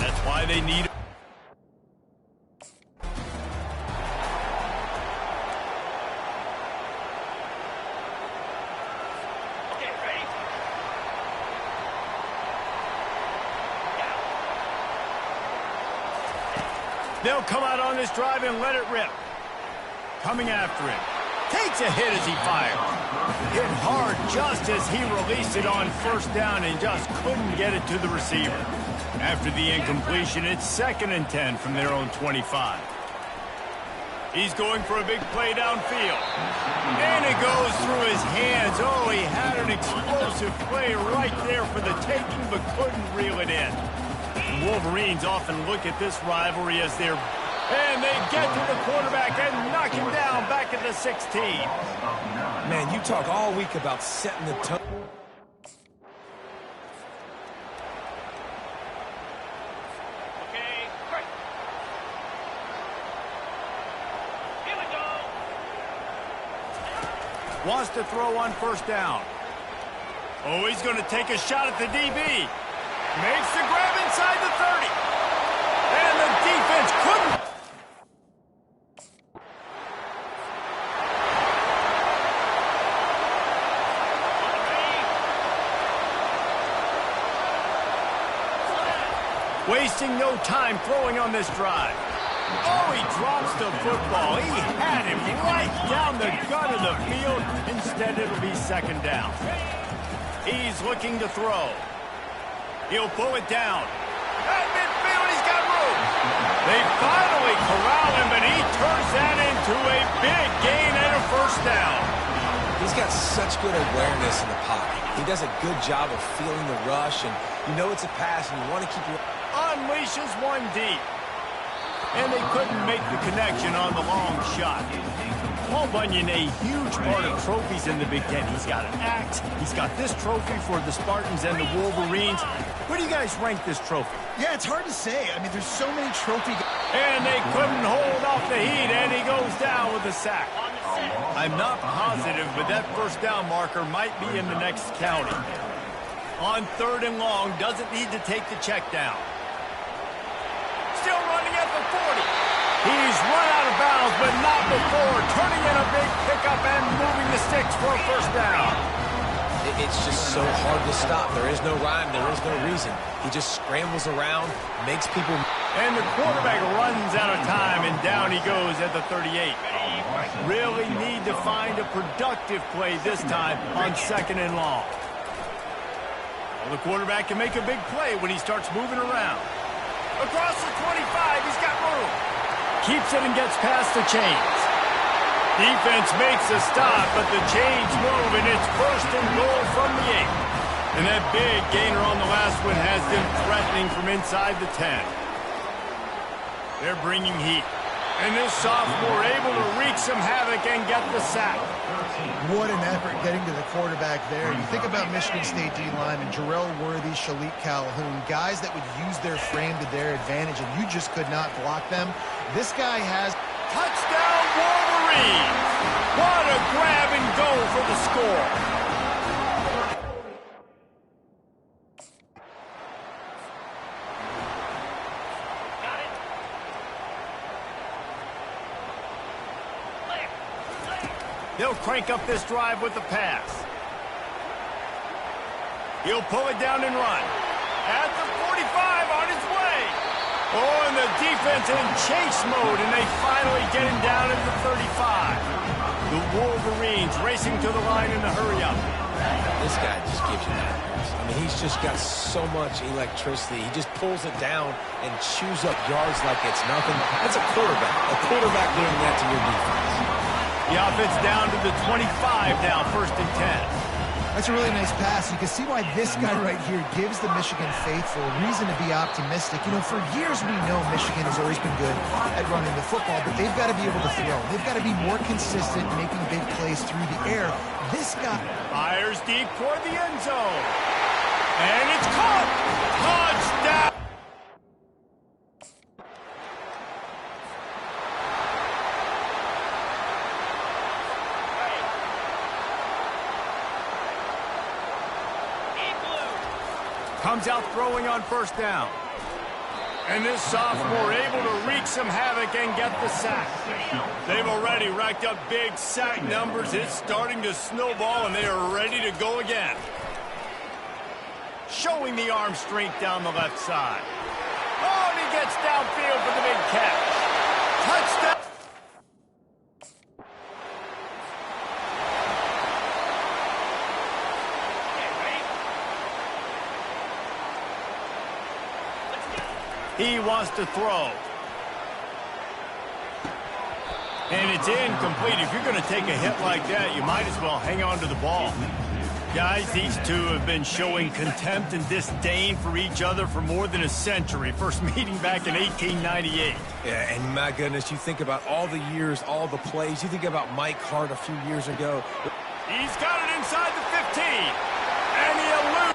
That's why they need... Okay, ready? They'll come out on this drive and let it rip. Coming after it. Takes a hit as he fires. Hit hard just as he released it on first down and just couldn't get it to the receiver. After the incompletion, it's 2nd and 10 from their own 25. He's going for a big play downfield. And it goes through his hands. Oh, he had an explosive play right there for the taking, but couldn't reel it in. The Wolverines often look at this rivalry as their... And they get to the quarterback and knock him down back at the 16. Man, you talk all week about setting the tone. Okay, great. Here we go. Wants to throw on first down. Oh, he's going to take a shot at the DB. Makes the grab inside the 30. And the defense couldn't... Wasting no time throwing on this drive. Oh, he drops the football. He had him right down the gut of the field. Instead, it'll be 2nd down. He's looking to throw. He'll pull it down. At midfield, he's got room. They finally corral him, but he turns that into a big gain and a first down. He's got such good awareness in the pocket. He does a good job of feeling the rush, and you know it's a pass, and you want to keep your... Unleashes one deep. And they couldn't make the connection on the long shot. Paul Bunyan, a huge part of trophies in the Big Ten. He's got an axe. He's got this trophy for the Spartans and the Wolverines. Where do you guys rank this trophy? Yeah, it's hard to say. I mean, there's so many trophy... And they couldn't hold off the heat, and he goes down with a sack. I'm not positive, but that first down marker might be in the next county. On 3rd and long, doesn't need to take the check down. Still running at the 40. He's run out of bounds, but not before. Turning in a big pickup and moving the sticks for a first down. It's just so hard to stop. There is no rhyme. There is no reason. He just scrambles around, makes people... And the quarterback runs out of time, and down he goes at the 38. Really need to find a productive play this time on 2nd and long. Well, the quarterback can make a big play when he starts moving around. Across the 25, he's got room. keeps it and gets past the chains. Defense makes a stop, but the chains move, and it's first and goal from the 8. And that big gainer on the last one has them threatening from inside the 10. They're bringing heat. And this sophomore able to wreak some havoc and get the sack. What an effort getting to the quarterback there. You think about Michigan State D-linemen, Jarrell Worthy, Shalik Calhoun, guys that would use their frame to their advantage, and you just could not block them. This guy has... Touchdown, Wolverines! What a grab and go for the score. They'll crank up this drive with the pass. He'll pull it down and run. At the 45 on his way. Oh, and the defense in chase mode, and they finally get him down at the 35. The Wolverines racing to the line in a hurry up. This guy just gives you that. I mean, he's just got so much electricity. He just pulls it down and chews up yards like it's nothing. That's a quarterback. A quarterback doing that to your defense. The offense down to the 25 now, first and 10. That's a really nice pass. You can see why this guy right here gives the Michigan faithful reason to be optimistic. You know, for years we know Michigan has always been good at running the football, but they've got to be able to throw. They've got to be more consistent making big plays through the air. This guy fires deep toward the end zone. And it's caught. Touchdown. Comes out throwing on first down. And this sophomore able to wreak some havoc and get the sack. They've already racked up big sack numbers. It's starting to snowball, and they are ready to go again. Showing the arm strength down the left side. Oh, and he gets downfield for the big catch. Touchdown. He wants to throw. And it's incomplete. If you're going to take a hit like that, you might as well hang on to the ball. Guys, these two have been showing contempt and disdain for each other for more than a century. First meeting back in 1898. Yeah, and my goodness, you think about all the years, all the plays. You think about Mike Hart a few years ago. He's got it inside the 15. And he eludes.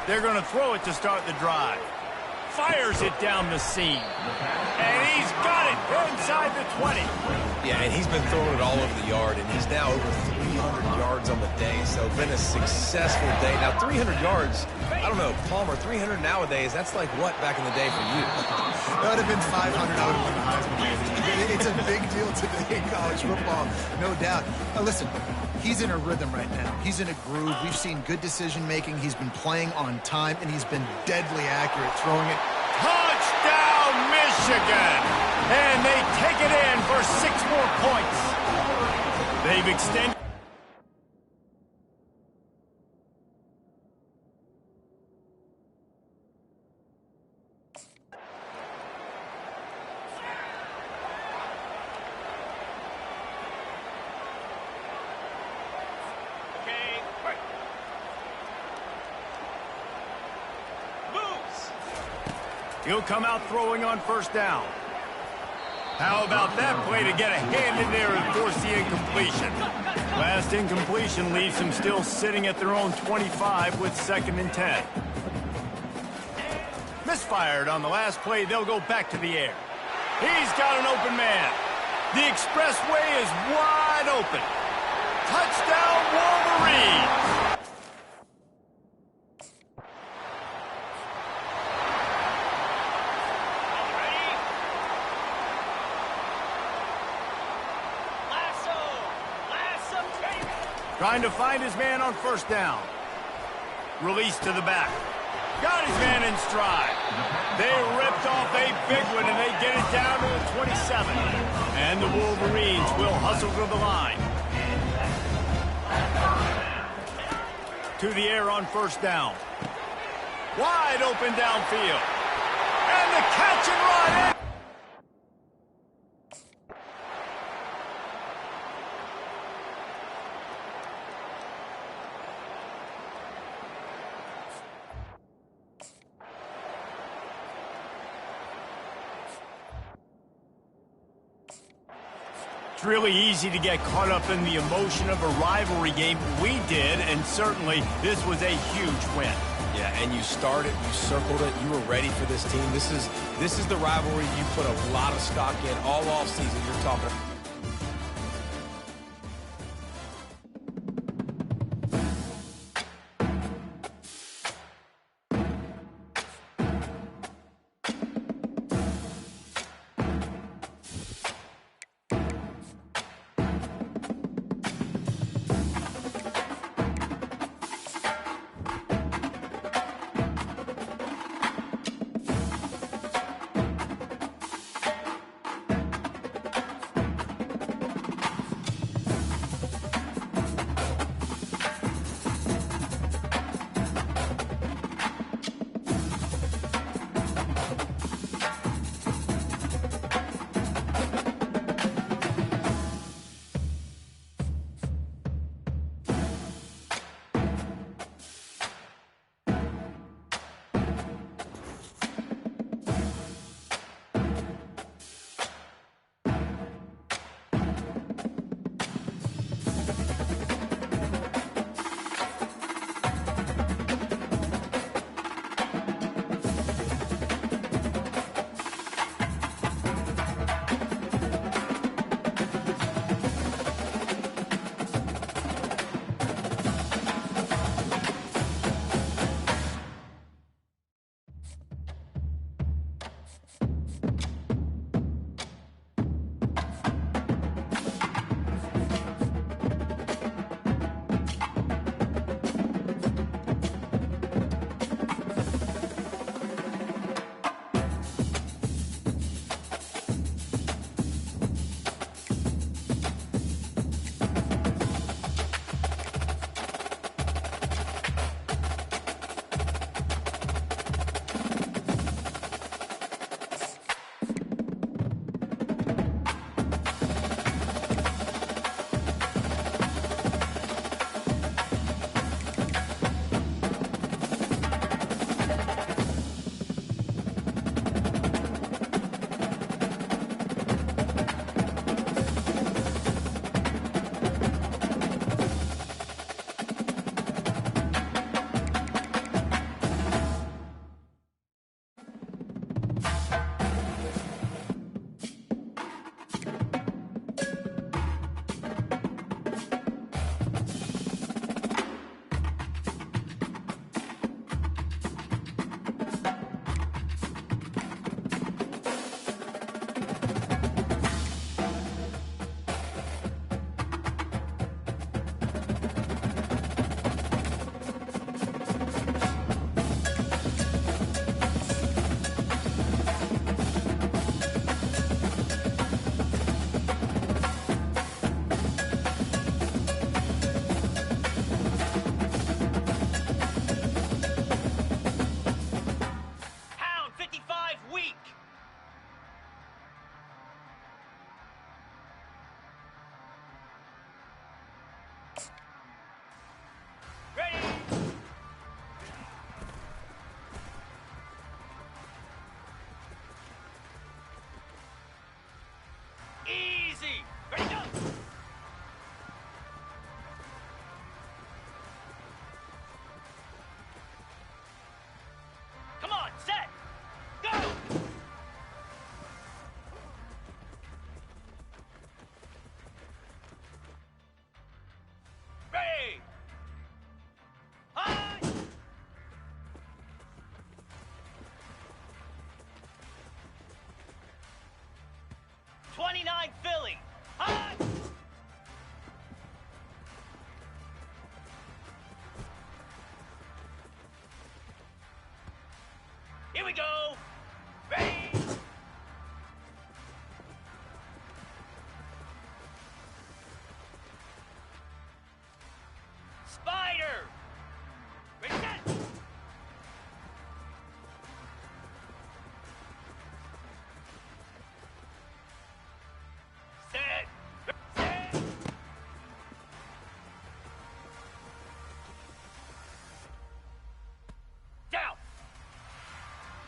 They're going to throw it to start the drive. Fires it down the seam. And he's got it inside the 20. Yeah, and he's been throwing it all over the yard, and he's now over 300 yards on the day. So been a successful day. Now, 300 yards, I don't know, Palmer, 300 nowadays, that's like what back in the day for you? That would have been 500. I would have won the Heisman. It's a big deal today in college football, no doubt. Now, listen. He's in a rhythm right now. He's in a groove. We've seen good decision-making. He's been playing on time, and he's been deadly accurate throwing it. Touchdown, Michigan! And they take it in for 6 more points. They've extended. He'll come out throwing on first down. How about that play to get a hand in there and force the incompletion? Last incompletion leaves him still sitting at their own 25 with 2nd and 10. Misfired on the last play. They'll go back to the air. He's got an open man. The expressway is wide open. Touchdown, Wolverines! Trying to find his man on first down. Release to the back. Got his man in stride. They ripped off a big one, and they get it down to the 27. And the Wolverines will hustle to the line. To the air on first down. Wide open downfield. And the catch and run. It's really easy to get caught up in the emotion of a rivalry game. We did, and certainly this was a huge win. Yeah, and you started, you circled it, you were ready for this team. This is the rivalry you put a lot of stock in all offseason. You're talking. Philly. Hot! Here we go. Ready. Spider. Ready, set. Set. Set. Down.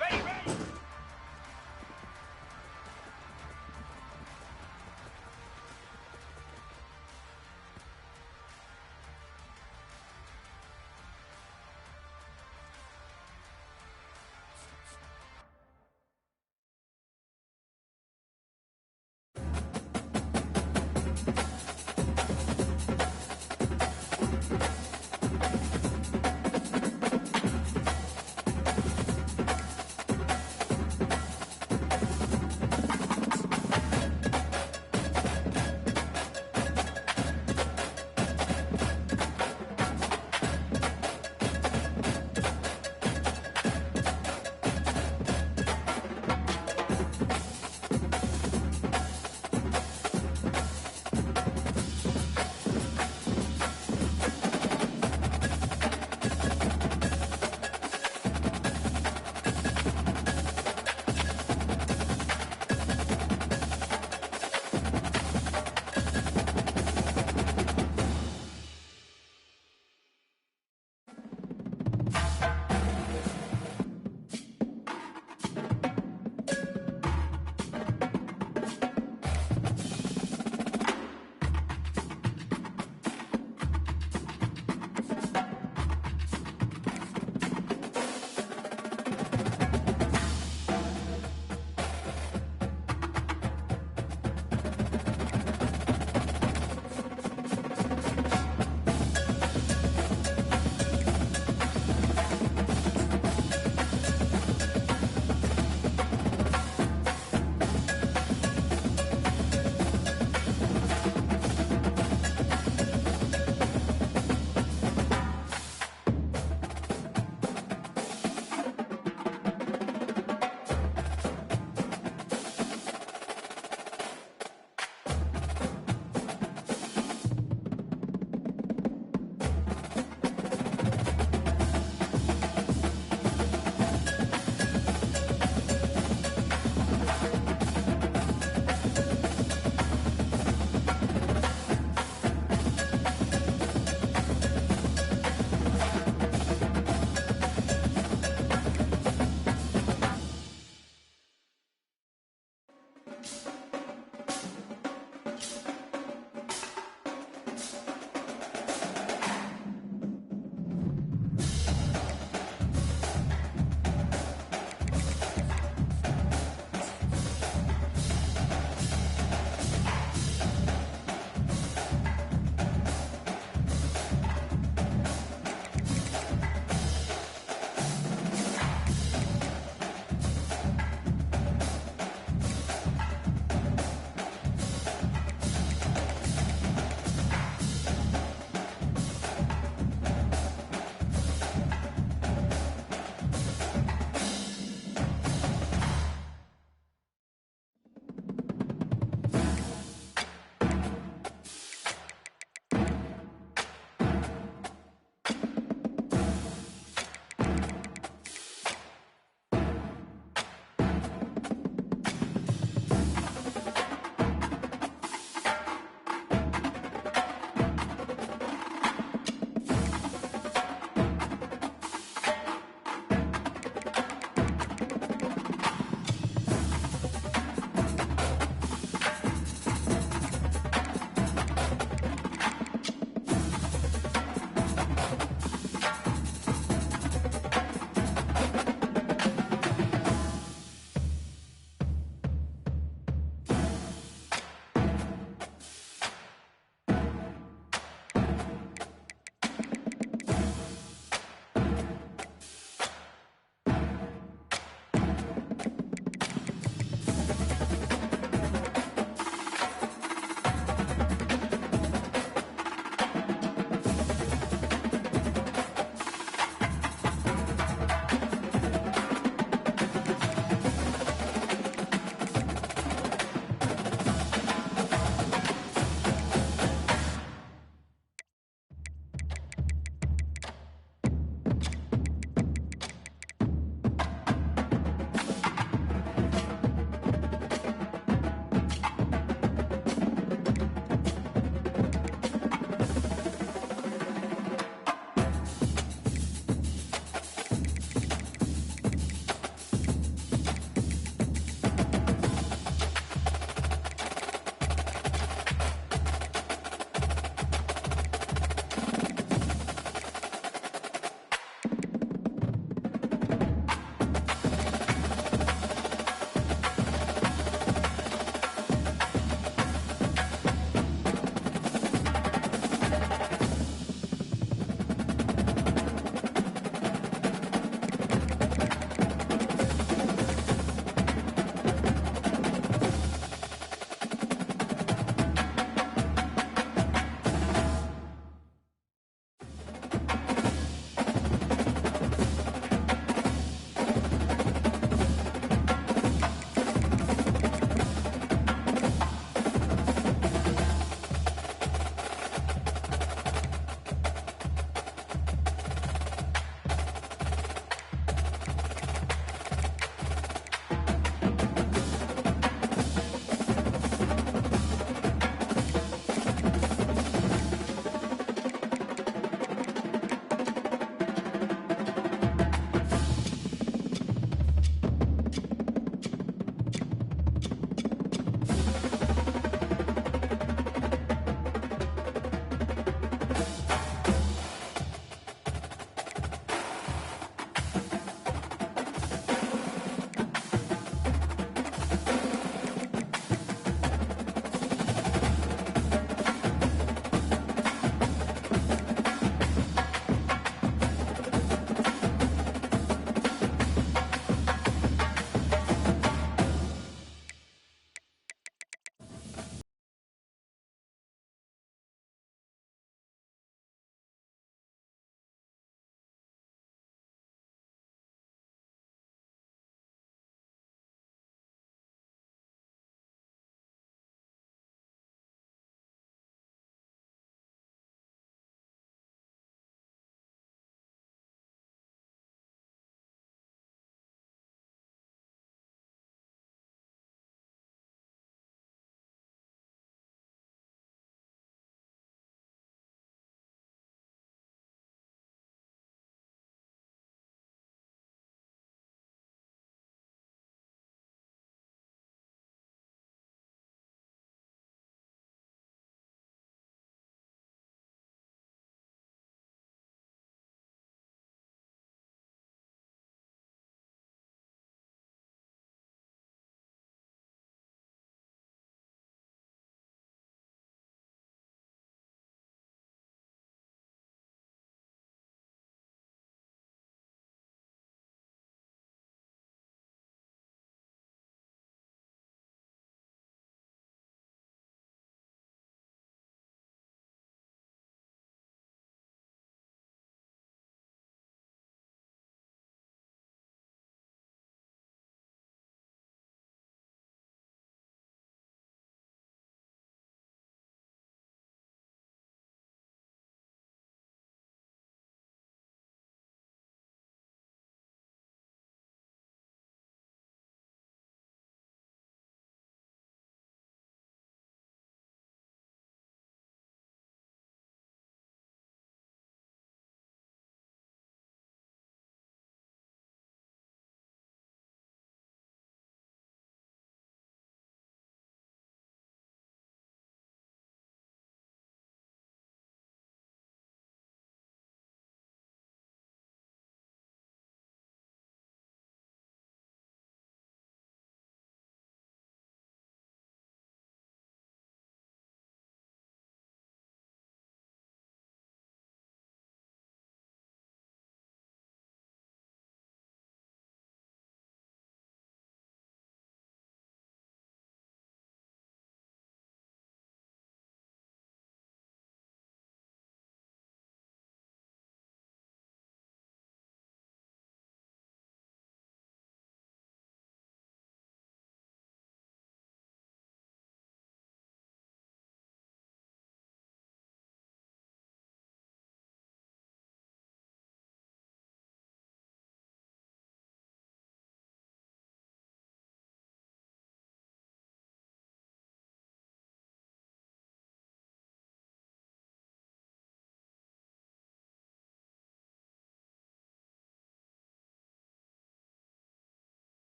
Ready, ready.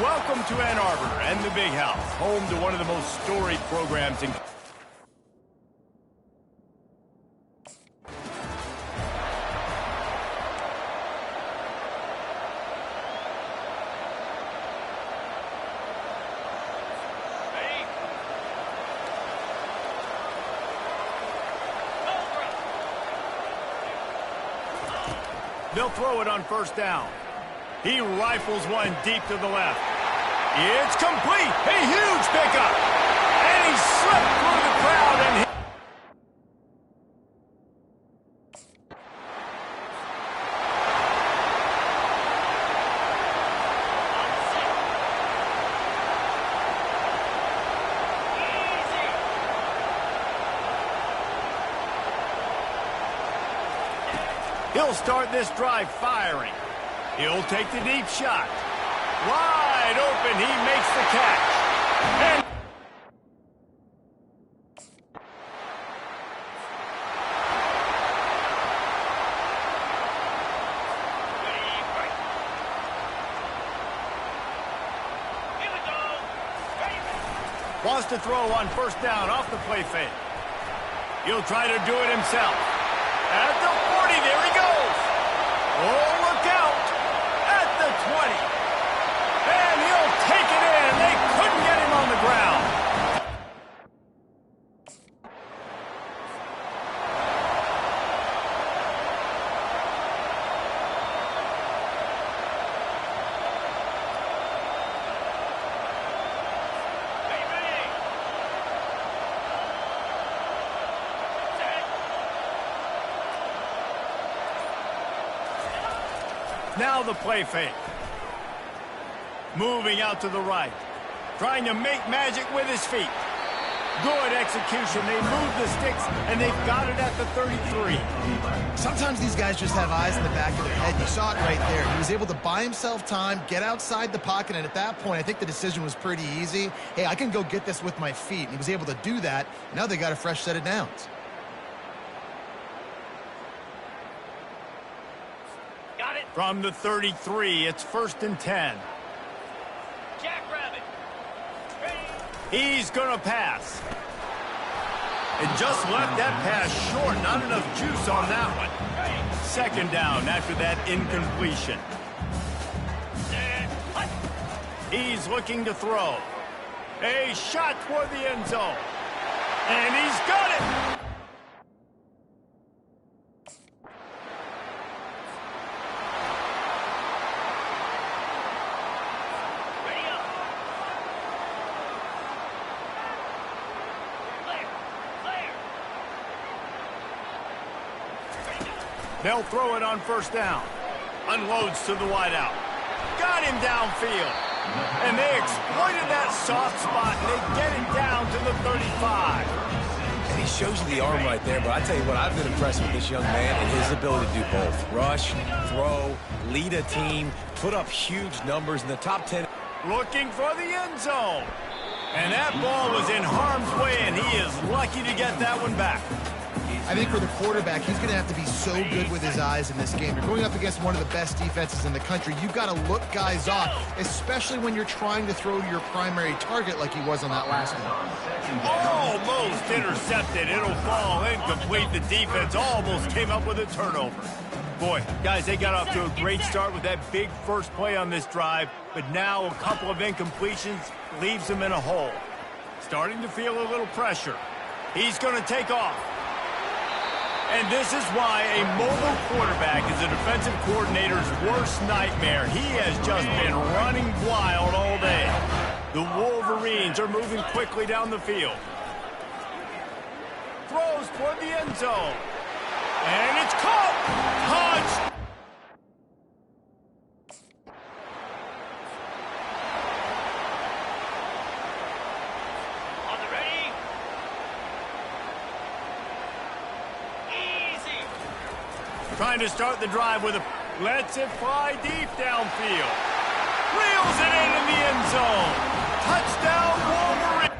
Welcome to Ann Arbor and the Big House, home to one of the most storied programs in... They'll throw it on first down. He rifles one deep to the left. It's complete. A huge pickup. And he slipped through the crowd and hit. He'll start this drive firing. He'll take the deep shot. Wide open, he makes the catch. And wants to throw on first down off the play fake. He'll try to do it himself. At the 40, there he goes. Oh, look out. At the 20. And he'll take it in. They couldn't get him on the ground. Now the play fake. Moving out to the right. Trying to make magic with his feet. Good execution. They move the sticks, and they've got it at the 33. Sometimes these guys just have eyes in the back of their head. You saw it right there. He was able to buy himself time, get outside the pocket, and at that point, I think the decision was pretty easy. Hey, I can go get this with my feet. And he was able to do that. Now they got a fresh set of downs. From the 33, it's 1st and 10. Jackrabbit. He's going to pass. And just left that pass short. Not enough juice on that one. 2nd down after that incompletion. He's looking to throw. A shot toward the end zone. And he's got it. They'll throw it on first down. Unloads to the wideout. Got him downfield. And they exploited that soft spot, and they get it down to the 35. And he shows you the arm right there, but I tell you what, I've been impressed with this young man and his ability to do both. Rush, throw, lead a team, put up huge numbers in the top 10. Looking for the end zone. And that ball was in harm's way, and he is lucky to get that one back. I think for the quarterback, he's going to have to be so good with his eyes in this game. You're going up against one of the best defenses in the country. You've got to look guys off, especially when you're trying to throw to your primary target like he was on that last one. Almost intercepted. It'll fall incomplete. The defense almost came up with a turnover. Boy, guys, they got off to a great start with that big first play on this drive, but now a couple of incompletions leaves them in a hole. Starting to feel a little pressure. He's going to take off. And this is why a mobile quarterback is a defensive coordinator's worst nightmare. He has just been running wild all day. The Wolverines are moving quickly down the field. Throws toward the end zone. And it's caught. Touch. Trying to start the drive with a... Lets it fly deep downfield. Reels it in the end zone. Touchdown, Wolverine.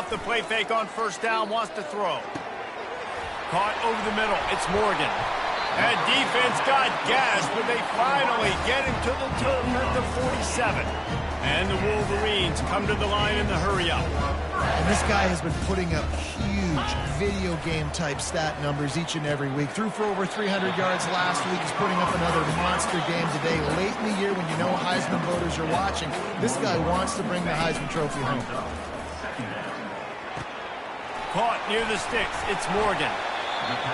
Off the play fake on first down, wants to throw. Caught over the middle. It's Morgan. That defense got gashed, but they finally get him to the turf at the 47. And the Wolverines come to the line in the hurry-up. And this guy has been putting up huge video game type stat numbers each and every week. Threw for over 300 yards last week. He's putting up another monster game today. Late in the year when you know Heisman voters are watching, this guy wants to bring the Heisman Trophy home. Caught near the sticks. It's Morgan.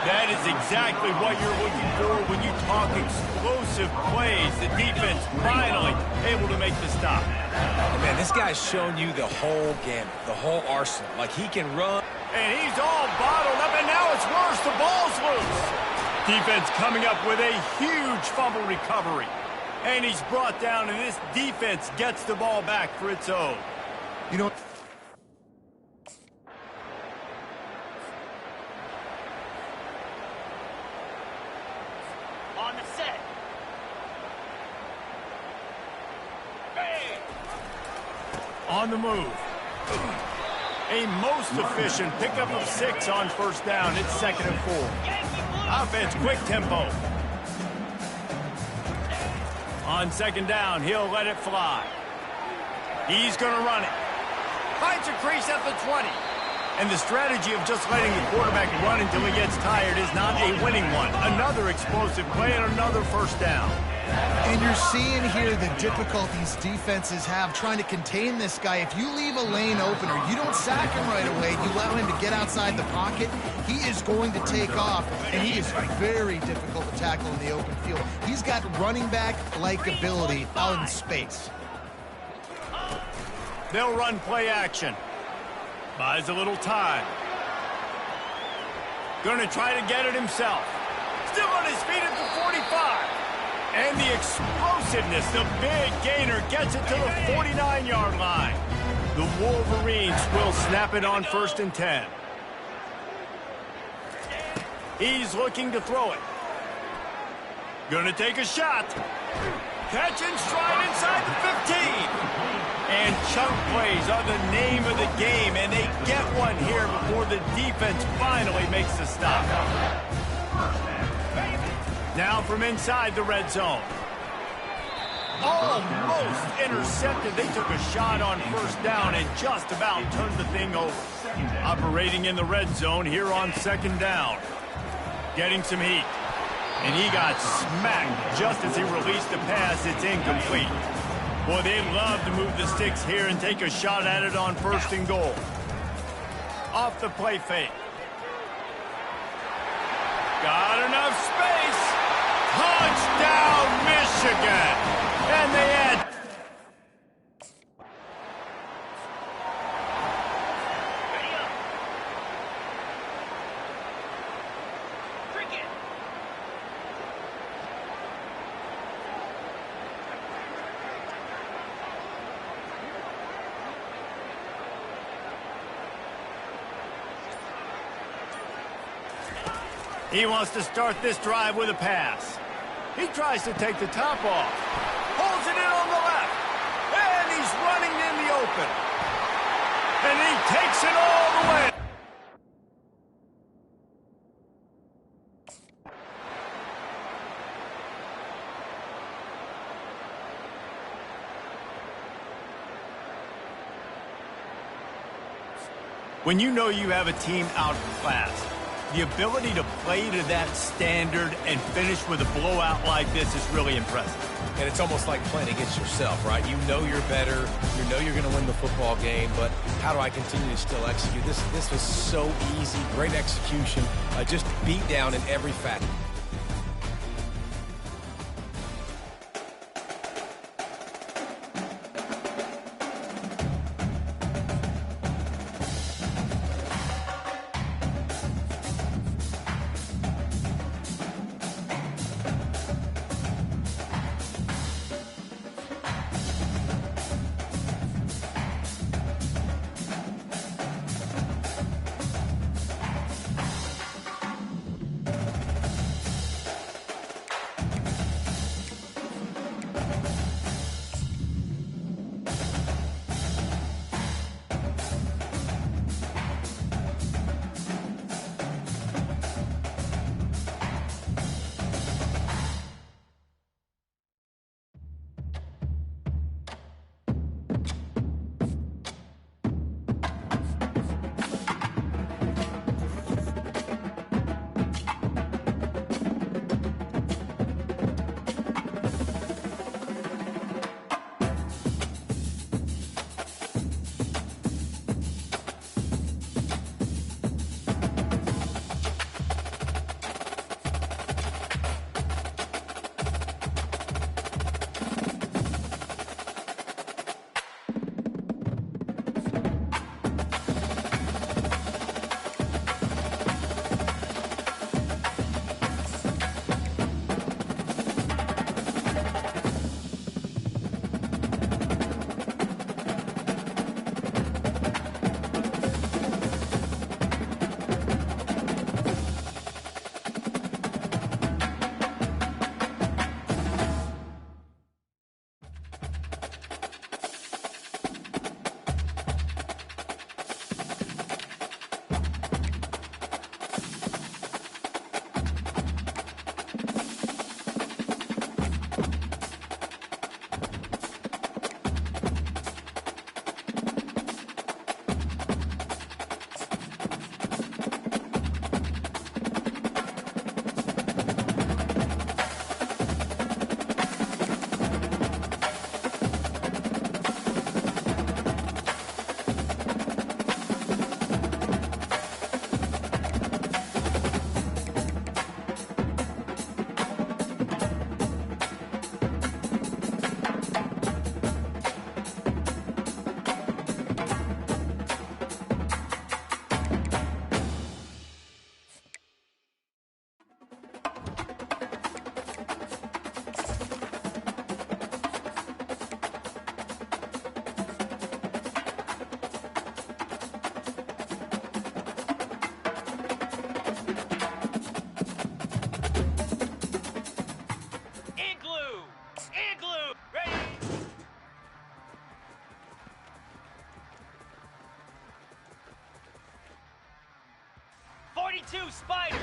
That is exactly what you're looking for when you talk explosive plays. The defense finally able to make the stop. Man, this guy's shown you the whole gamut, the whole arsenal. Like, he can run. And he's all bottled up, and now it's worse. The ball's loose. Defense coming up with a huge fumble recovery. And he's brought down, and this defense gets the ball back for its own. You know, On the set. Bang! On the move. A most efficient pickup of 6 on first down. It's 2nd and 4. Yankee blue. Offense, quick tempo. On 2nd down, he'll let it fly. He's going to run it. Finds a crease at the 20. And the strategy of just letting the quarterback run until he gets tired is not a winning one. Another explosive play and another first down. and you're seeing here the difficulties defenses have trying to contain this guy. If you leave a lane open or you don't sack him right away, you allow him to get outside the pocket, he is going to take off, and he is very difficult to tackle in the open field. He's got running back-like ability out in space. They'll run play action. Buys a little time. Going to try to get it himself. Still on his feet at the 45. And the explosiveness, the big gainer gets it to the 49-yard line. The Wolverines will snap it on 1st and 10. He's looking to throw it. Going to take a shot. Catch and stride inside the 15. And chunk plays are the name of the game, and they get one here before the defense finally makes the stop. Now from inside the red zone. Almost intercepted. They took a shot on 1st down and just about turned the thing over. Operating in the red zone here on 2nd down. Getting some heat. And he got smacked just as he released the pass. It's incomplete. Boy, they'd love to move the sticks here and take a shot at it on 1st and goal. Off the play fake. Got enough space. Touchdown, Michigan. And they add. Ready up. Cricket. He wants to start this drive with a pass. He tries to take the top off. Holds it in on the left. And he's running in the open. And he takes it all the way. When you know you have a team outclassed, the ability to play to that standard and finish with a blowout like this is really impressive. And it's almost like playing against yourself, right? You know you're better. You know you're going to win the football game, but how do I continue to still execute? This was so easy. Great execution. Just beat down in every facet. 1-2 spider.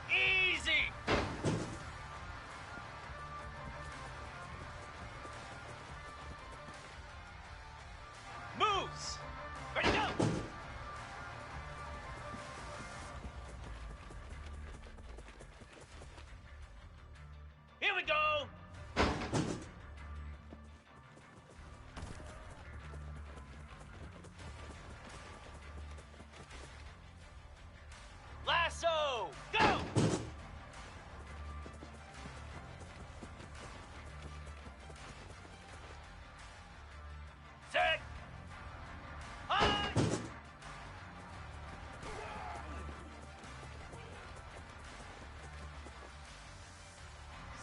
Easy. Moves. Ready, go. Here we go. Lasso, go! Set. High.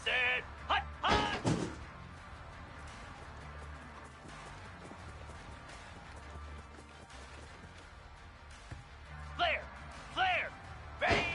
Set. Hut, hut. Flare, flare, bang.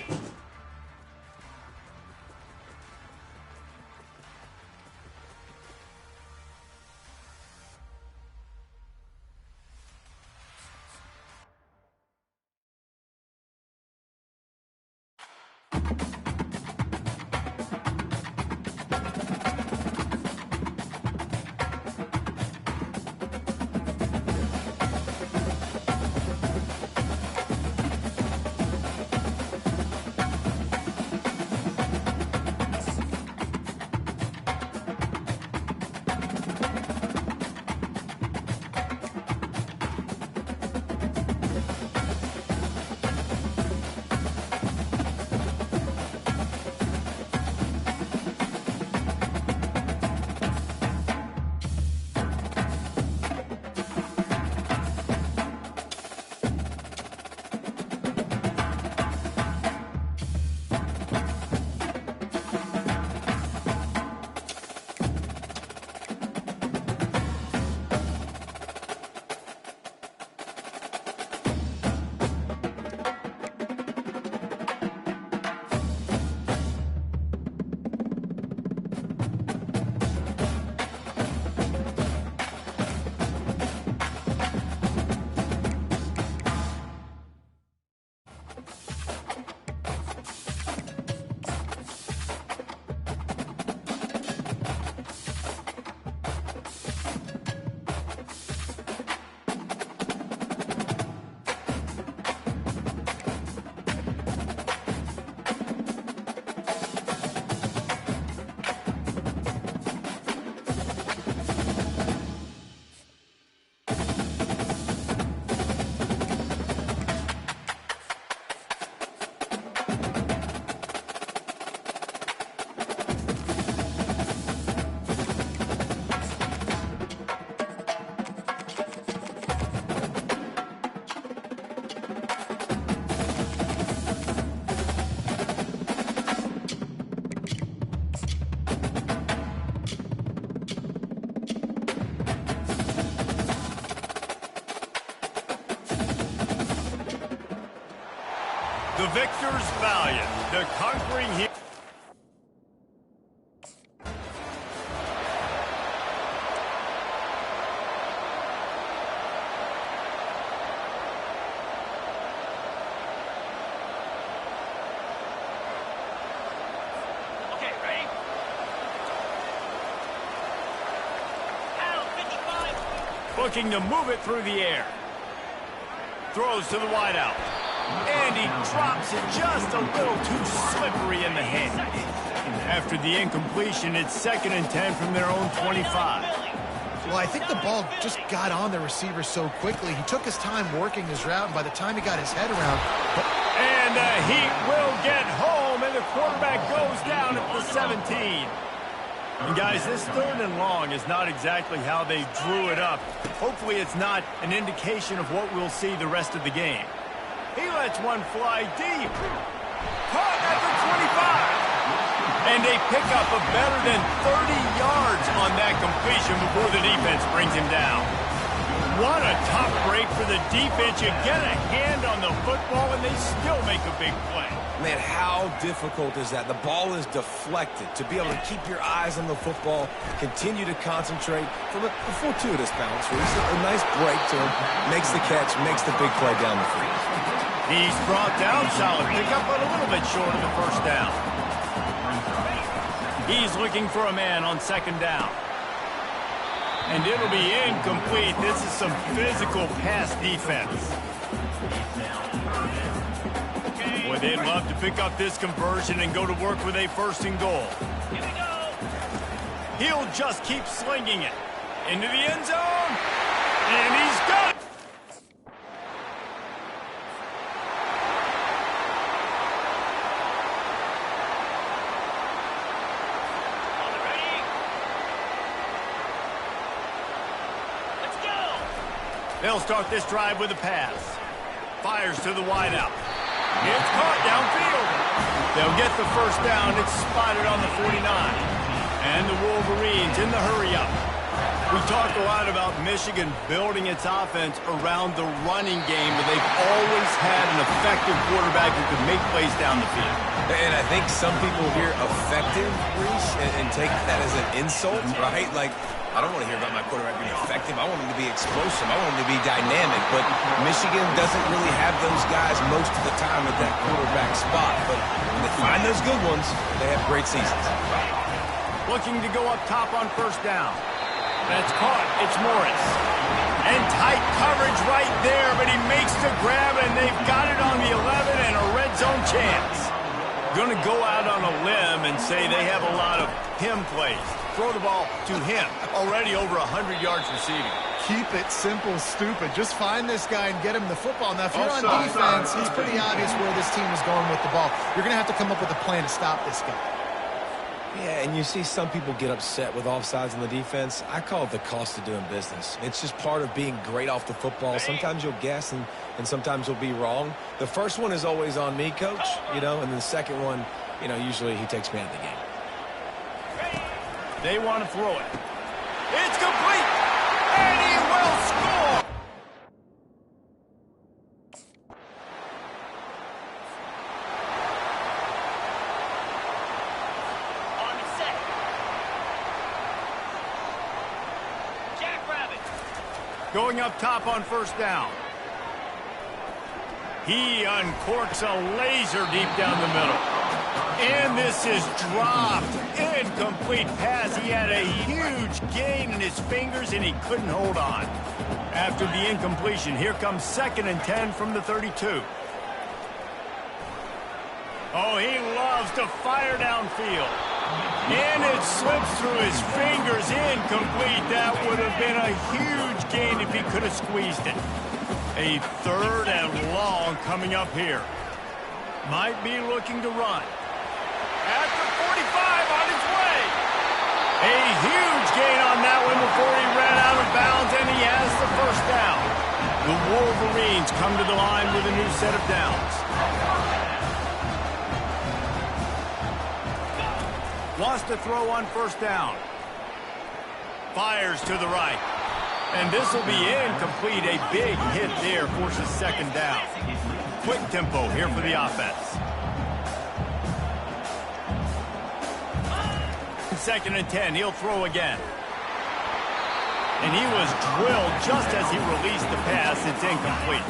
The victor's valiant, the conquering hero. Okay, ready? Pound 55. Looking to move it through the air. Throws to the wideout. And he drops it just a little too slippery in the hand. After the incompletion, it's 2nd and 10 from their own 25. Well, I think the ball just got on the receiver so quickly. He took his time working his route, and by the time he got his head around... And the Heat will get home, and the quarterback goes down at the 17. And guys, this 3rd and long is not exactly how they drew it up. Hopefully it's not an indication of what we'll see the rest of the game. He lets one fly deep. Caught at the 25. And a pickup of better than 30 yards on that completion before the defense brings him down. What a tough break for the defense. You get a hand on the football, and they still make a big play. Man, how difficult is that? The ball is deflected. To be able to keep your eyes on the football, continue to concentrate from a fortuitous bounce. A nice break to him, makes the catch, makes the big play down the field. He's brought down solid pickup, but a little bit short of the first down. He's looking for a man on second down. And it'll be incomplete. This is some physical pass defense. Boy, they'd love to pick up this conversion and go to work with a first and goal. Here we go. He'll just keep slinging it. Into the end zone. And he's got it. On the ready. Let's go. They'll start this drive with a pass. Fires to the wideout. It's caught downfield. They'll get the first down. It's spotted on the 49. And the Wolverines in the hurry-up. We talk a lot about Michigan building its offense around the running game, but they've always had an effective quarterback who can make plays down the field. And I think some people hear effective, Reese, and take that as an insult, right? Like, I don't want to hear about my quarterback being effective. I want him to be explosive. I want him to be dynamic. But Michigan doesn't really have those guys most of the time at that quarterback spot. But when they find those good ones, they have great seasons. Looking to go up top on first down. That's caught. It's Morris. And tight coverage right there, but he makes the grab, and they've got it on the 11 and a red zone chance. Going to go out on a limb and say they have a lot of him plays. Throw the ball to him. Already over 100 yards receiving. Keep it simple, stupid. Just find this guy and get him the football. Now, if you're on defense, it's pretty obvious where this team is going with the ball. You're going to have to come up with a plan to stop this guy. Yeah, and you see some people get upset with offsides on the defense. I call it the cost of doing business. It's just part of being great off the football. Sometimes you'll guess and sometimes you'll be wrong. The first one is always on me, Coach, and then the second one, usually he takes me out of the game. They want to throw it. It's complete! And he will score! On set. Jackrabbit. Going up top on first down. He uncorks a laser deep down the middle. And this is dropped. Incomplete pass. He had a huge gain in his fingers, and he couldn't hold on. After the incompletion, here comes 2nd and 10 from the 32. Oh, he loves to fire downfield. And it slips through his fingers. Incomplete. That would have been a huge gain if he could have squeezed it. A 3rd and long coming up here. Might be looking to run. At the 45 on its way. A huge gain on that one before he ran out of bounds, and he has the first down. The Wolverines come to the line with a new set of downs. Wants to throw on first down. Fires to the right. And this will be incomplete. A big hit there forces 2nd down. Quick tempo here for the offense. 2nd and 10. He'll throw again. And he was drilled just as he released the pass. It's incomplete.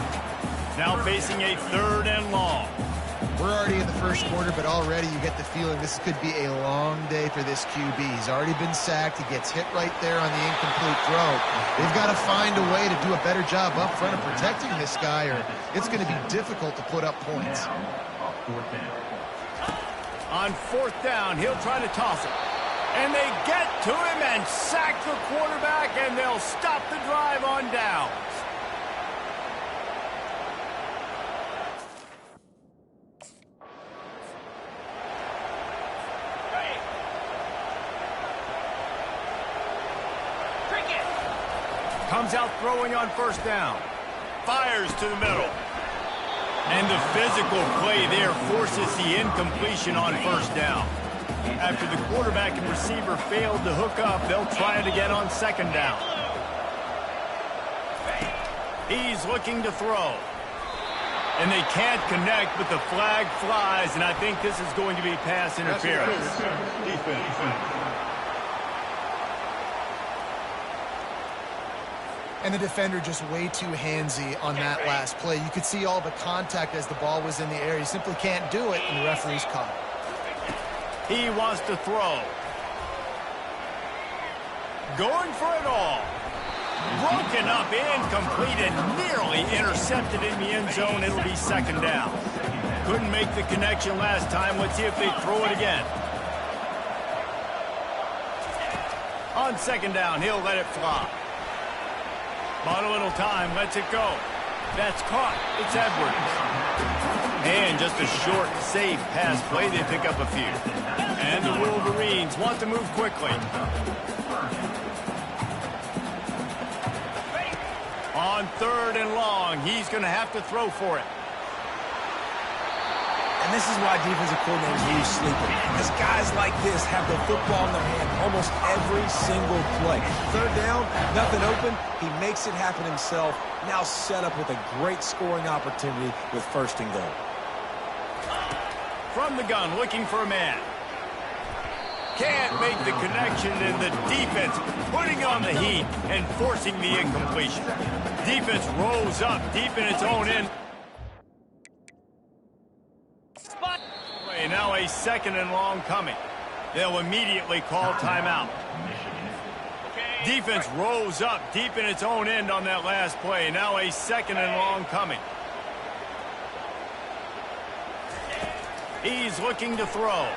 Now facing a 3rd and long. We're already in the first quarter, but already you get the feeling this could be a long day for this QB. He's already been sacked. He gets hit right there on the incomplete throw. They've got to find a way to do a better job up front of protecting this guy, or it's going to be difficult to put up points. On 4th down, he'll try to toss it. And they get to him and sack the quarterback, and they'll stop the drive on downs. Comes out throwing on first down. Fires to the middle. And the physical play there forces the incompletion on first down. After the quarterback and receiver failed to hook up, they'll try it again on 2nd down. He's looking to throw. And they can't connect, but the flag flies, and I think this is going to be pass interference. And the defender just way too handsy on that last play. You could see all the contact as the ball was in the air. He simply can't do it, and the referee's caught it. He wants to throw. Going for it all. Broken up, incomplete, and nearly intercepted in the end zone. It'll be second down. Couldn't make the connection last time. Let's see if they throw it again. On second down, he'll let it fly. Bought a little time, lets it go. That's caught. It's Edwards. And just a short, safe pass play. They pick up a few. And the Wolverines want to move quickly. On third and long, he's going to have to throw for it. And this is why defensive coordinators lose sleep. Because guys like this have the football in their hand almost every single play. Third down, nothing open. He makes it happen himself. Now set up with a great scoring opportunity with first and goal. From the gun, looking for a man. Can't make the connection, and the defense putting on the heat and forcing the incompletion. Defense rolls up deep in its own end. Now a second and long coming. They'll immediately call timeout. Defense rolls up deep in its own end on that last play. Now a second and long coming. He's looking to throw.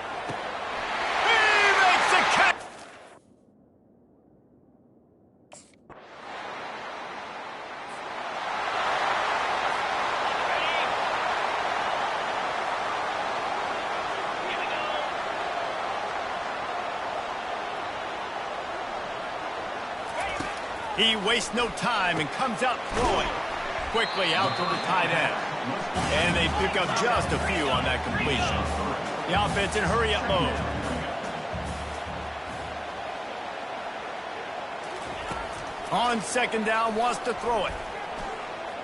He makes the catch. He wastes no time and comes out throwing. Quickly out to the tight end. And they pick up just a few on that completion. The offense in hurry-up mode. On second down, wants to throw it.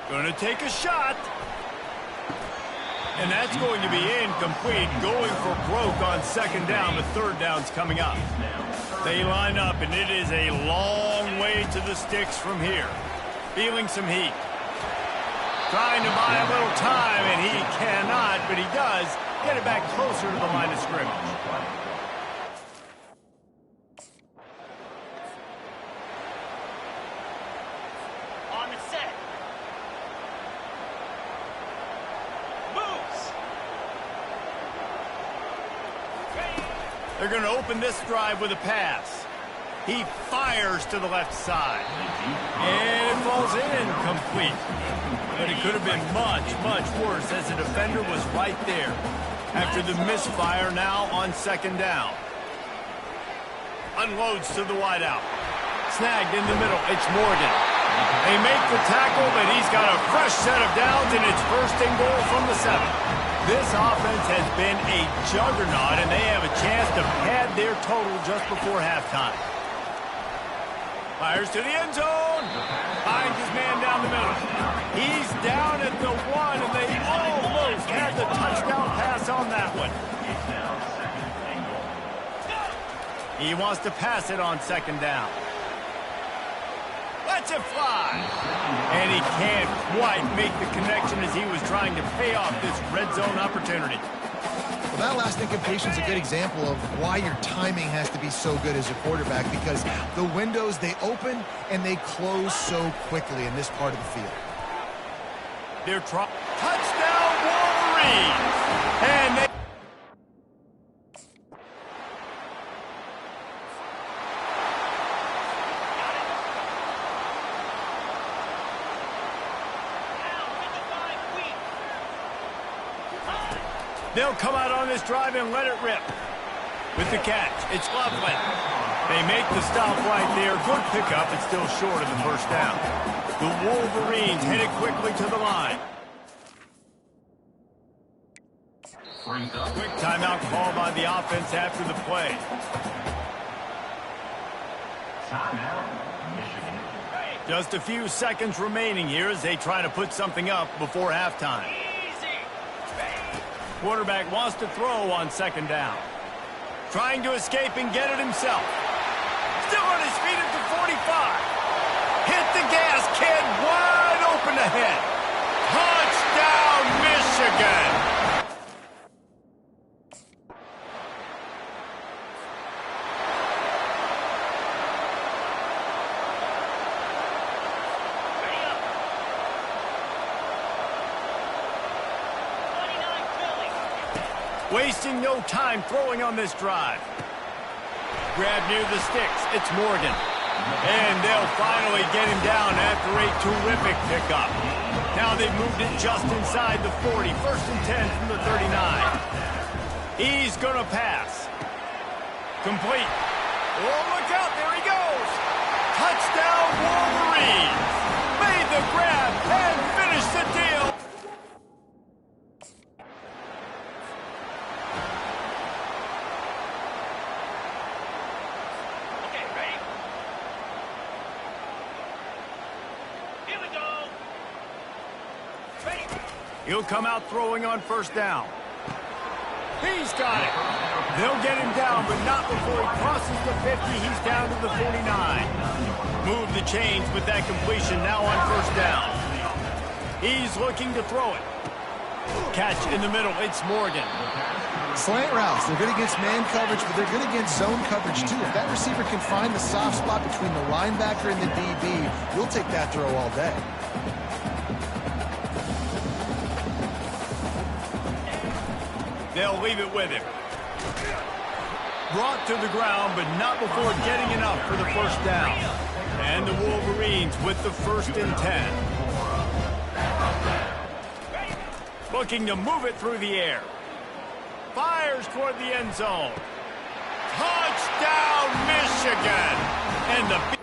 Gonna take a shot. And that's going to be incomplete. Going for broke on second down. The third down's coming up. They line up, and it is a long way to the sticks from here. Feeling some heat. Trying to buy a little time, and he cannot, but he does get it back closer to the line of scrimmage. On the set. Moves. They're going to open this drive with a pass. He fires to the left side. And it falls incomplete. But it could have been much, much worse as the defender was right there. After the misfire, now on second down. Unloads to the wideout. Snagged in the middle. It's Morgan. They make the tackle, but he's got a fresh set of downs, and it's first and goal from the 7. This offense has been a juggernaut, and they have a chance to pad their total just before halftime. Fires to the end zone. Finds his man down the middle. He's down at the 1, and they almost had the touchdown pass on that one. He wants to pass it on second down. Lets it fly. And he can't quite make the connection as he was trying to pay off this red zone opportunity. Well, that last incompletion is a good example of why your timing has to be so good as a quarterback, because the windows, they open and they close so quickly in this part of the field. They're touchdown Wolverines! And they They'll come out on this drive and let it rip. With the catch, it's Loveland. They make the stop right there. Good pickup. It's still short of the first down. The Wolverines headed quickly to the line. Quick timeout call by the offense after the play. Timeout, Michigan. Just a few seconds remaining here as they try to put something up before halftime. Quarterback wants to throw on second down. Trying to escape and get it himself. Still on his feet at the 45. Hit the gas, kid, wide open ahead. Touchdown, Michigan. Wasting no time throwing on this drive. Grab near the sticks. It's Morgan. And they'll finally get him down after a terrific pickup. Now they've moved it just inside the 40. 1st and 10 from the 39. He's going to pass. Complete. Oh, look out. There he goes. Touchdown, Wolverines. Made the grab and finished the deal. He'll come out throwing on 1st down. He's got it. They'll get him down, but not before he crosses the 50. He's down to the 49. Move the chains with that completion now on 1st down. He's looking to throw it. Catch in the middle. It's Morgan. Slant routes. They're good against man coverage, but they're good against zone coverage, too. If that receiver can find the soft spot between the linebacker and the DB, we'll take that throw all day. They'll leave it with him. Brought to the ground, but not before getting enough for the 1st down. And the Wolverines with the 1st and 10. Looking to move it through the air. Fires toward the end zone. Touchdown, Michigan! And the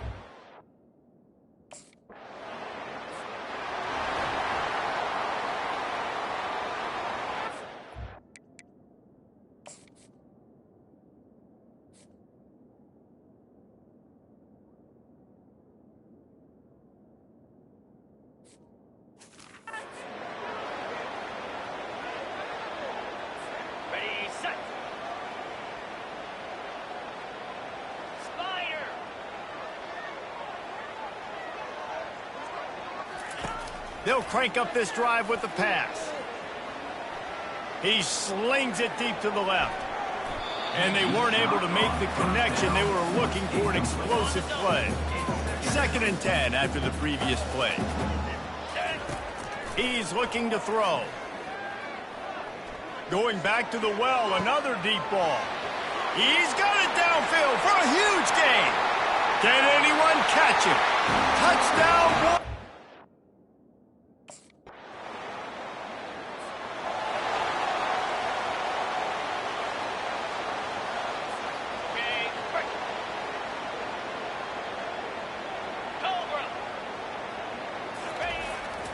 They'll crank up this drive with the pass. He slings it deep to the left. And they weren't able to make the connection. They were looking for an explosive play. 2nd and 10 after the previous play. He's looking to throw. Going back to the well, another deep ball. He's got it downfield for a huge gain. Can anyone catch him? Touchdown.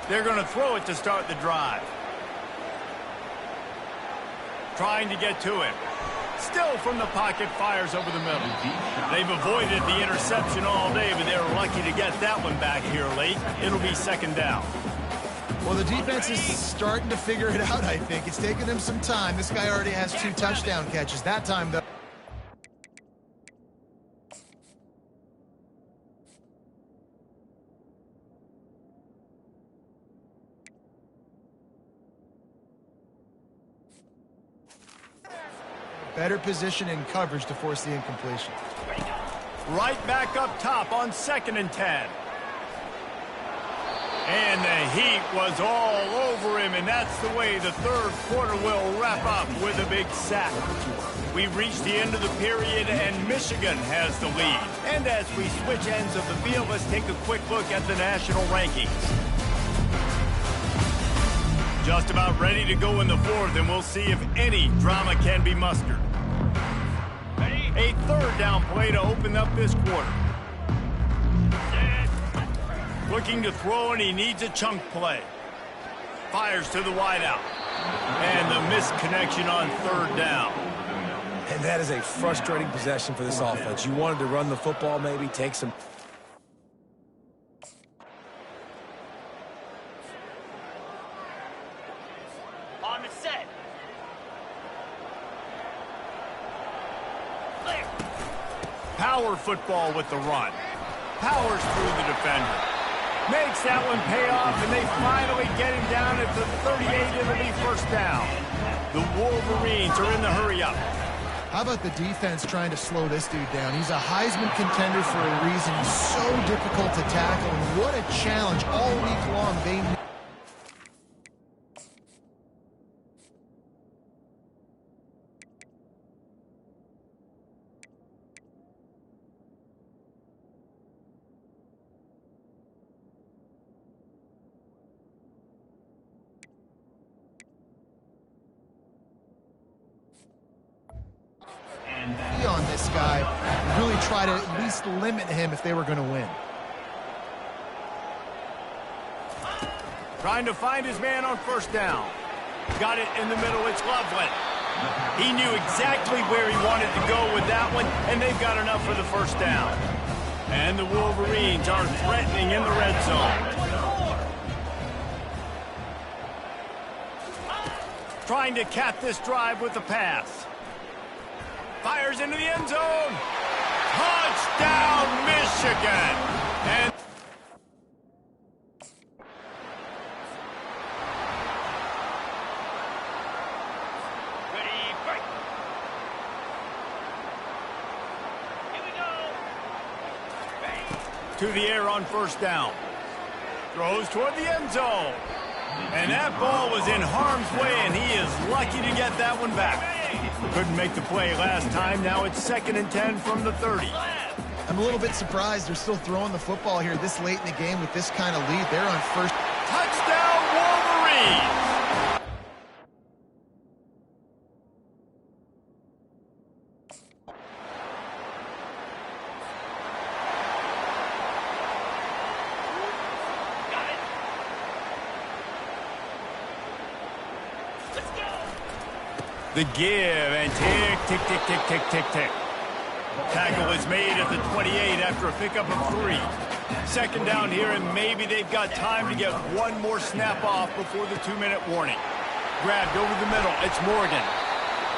They're going to throw it to start the drive. Trying to get to it. Still from the pocket, fires over the middle. They've avoided the interception all day, but they were lucky to get that one back here late. It'll be 2nd down. Well, the defense is starting to figure it out, I think. It's taken them some time. This guy already has 2 touchdown catches. That time, though. Better position in coverage to force the incompletion. Right back up top on 2nd and 10. And the heat was all over him, and that's the way the 3rd quarter will wrap up with a big sack. We've reached the end of the period, and Michigan has the lead. And as we switch ends of the field, let's take a quick look at the national rankings. Just about ready to go in the 4th, and we'll see if any drama can be mustered. A 3rd down play to open up this quarter. Looking to throw, and he needs a chunk play. Fires to the wideout. And the missed connection on 3rd down. And that is a frustrating possession for this offense. You wanted to run the football, maybe take some. power football with the run. Powers through the defender. Makes that one pay off, and they finally get him down at the 38. It'll be first down. The Wolverines are in the hurry-up. How about the defense trying to slow this dude down? He's a Heisman contender for a reason. He's so difficult to tackle, and what a challenge all week long. They on this guy, really try to at least limit him if they were going to win. Trying to find his man on first down. Got it in the middle. It's Loveland. He knew exactly where he wanted to go with that one, and they've got enough for the first down. And the Wolverines are threatening in the red zone. Trying to cap this drive with the pass. Fires into the end zone. Touchdown, Michigan. And Ready, break. Here we go. Ready. to the air on first down. Throws toward the end zone. And that ball was in harm's way, and he is lucky to get that one back. Couldn't make the play last time. Now it's 2nd and 10 from the 30. I'm a little bit surprised they're still throwing the football here this late in the game with this kind of lead. They're on first. Touchdown, Wolverines! Got it. Let's go. The give and tick, tick, tick, tick, tick, tick, tick. Tackle is made at the 28 after a pickup of 3. 2nd down here, and maybe they've got time to get one more snap off before the 2-minute warning. Grabbed over the middle. It's Morgan.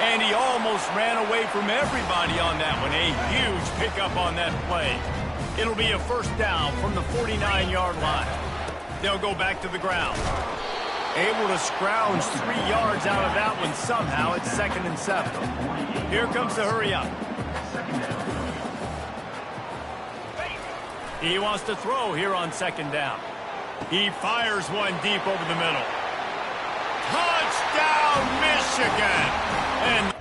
And he almost ran away from everybody on that one. A huge pickup on that play. It'll be a first down from the 49-yard line. They'll go back to the ground. Able to scrounge 3 yards out of that one somehow. It's 2nd and 7. Here comes the hurry-up. He wants to throw here on 2nd down. He fires one deep over the middle. Touchdown, Michigan! And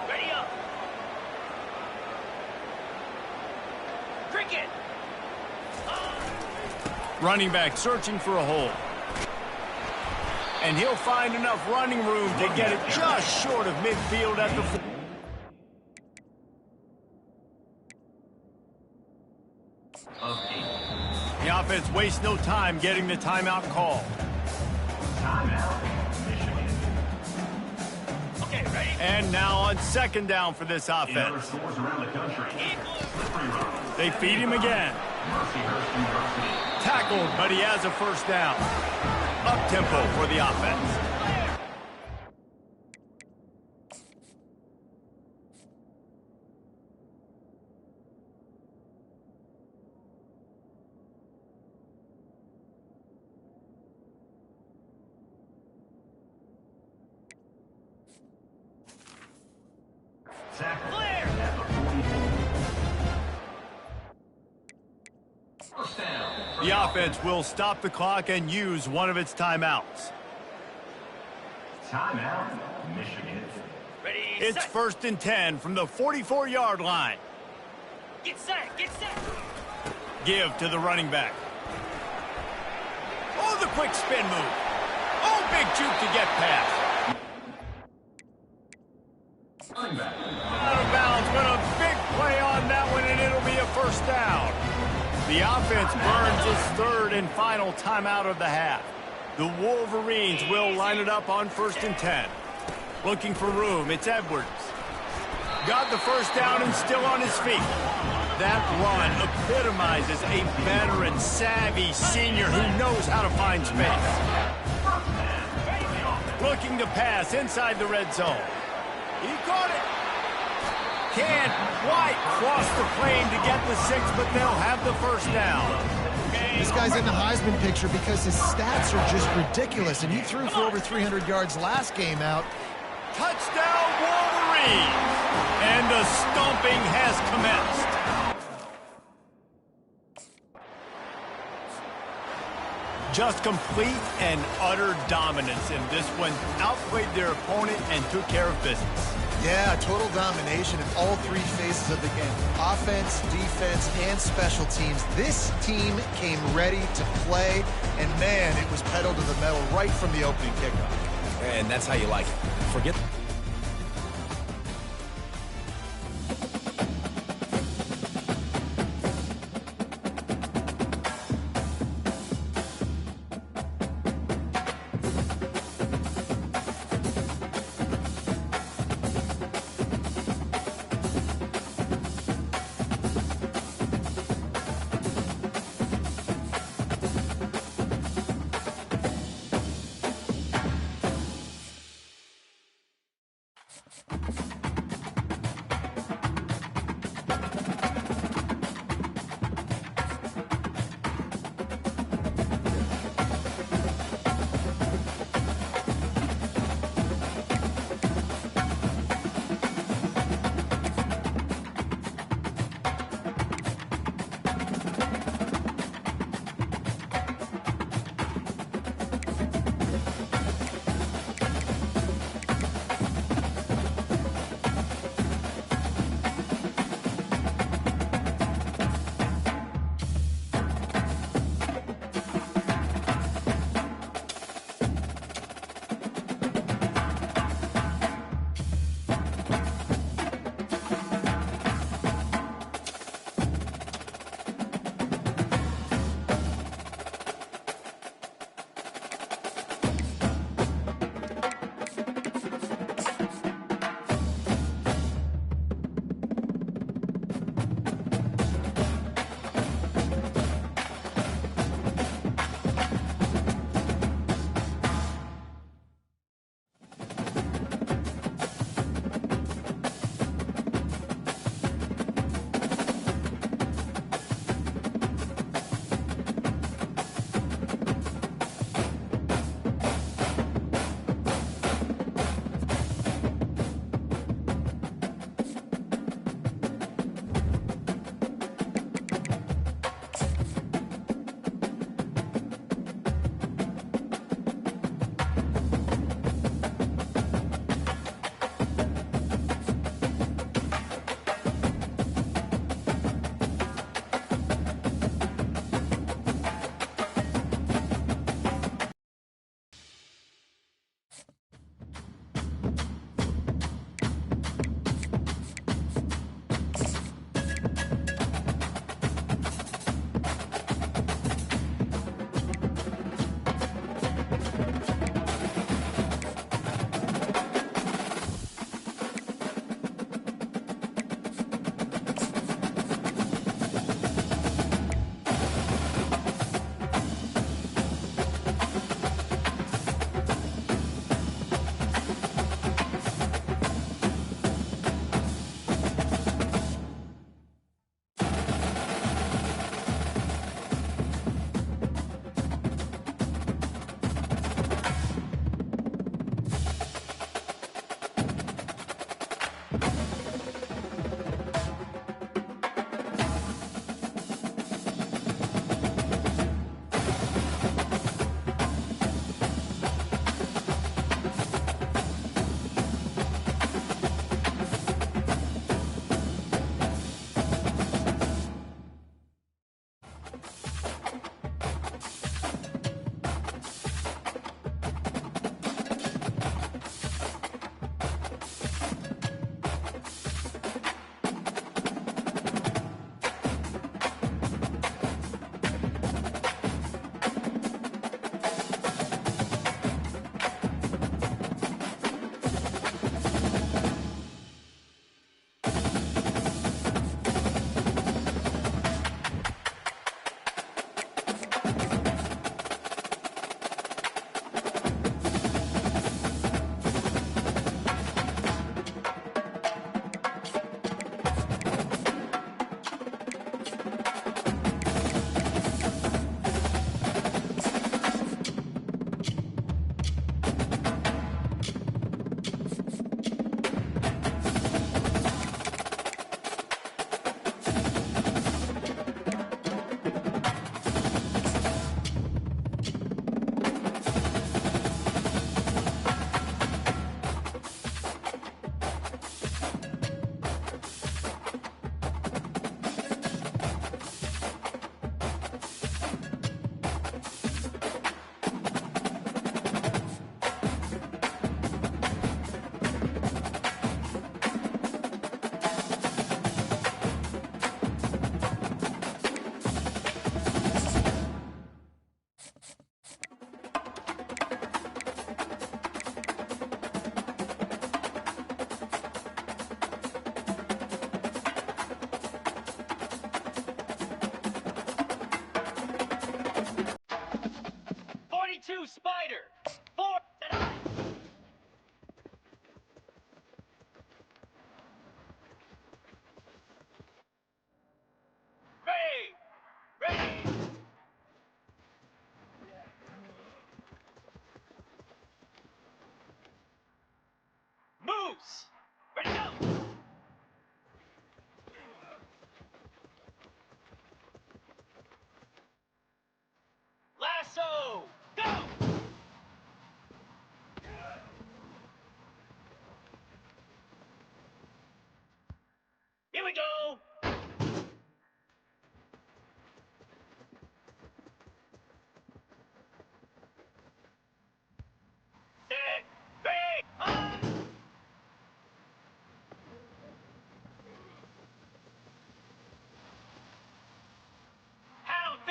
Ready up. Cricket. running back searching for a hole. And he'll find enough running room to get it just short of midfield at the... The offense wastes no time getting the timeout call. Timeout, Michigan. Okay, ready. And now on 2nd down for this In other offense. stores around the country, Slippery Road, They feed him again. Mercyhurst University. Tackled, but he has a first down. Up-tempo for the offense. Tackle Clear. at the 44. First down. The offense will stop the clock and use one of its timeouts. Timeout, Michigan. Ready, It's set. 1st and 10 from the 44-yard line. Get set, get set. Give to the running back. Oh, the quick spin move. Oh, big juke to get past. Running back. Out of bounds, but a big play on that one, and it'll be a first down. The offense burns its 3rd and final timeout of the half. The Wolverines will line it up on 1st and 10. Looking for room, it's Edwards. Got the first down and still on his feet. That run epitomizes a veteran, savvy senior who knows how to find space. Looking to pass inside the red zone. He caught it. Can't quite cross the plane to get the 6, but they'll have the first down. This guy's in the Heisman picture because his stats are just ridiculous, and he threw for over 300 yards last game out. Touchdown, Wolverine! And the stomping has commenced. Just complete and utter dominance in this one. Outplayed their opponent and took care of business. Yeah, total domination in all three phases of the game. Offense, defense, and special teams. This team came ready to play, and man, it was pedal to the metal right from the opening kickoff. And that's how you like it. Forget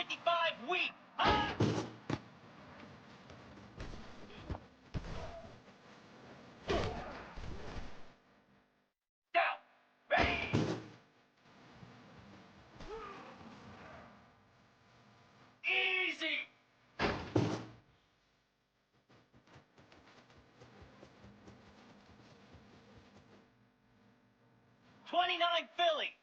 55 weak. Huh? Down. Ready. Easy. 29 Philly.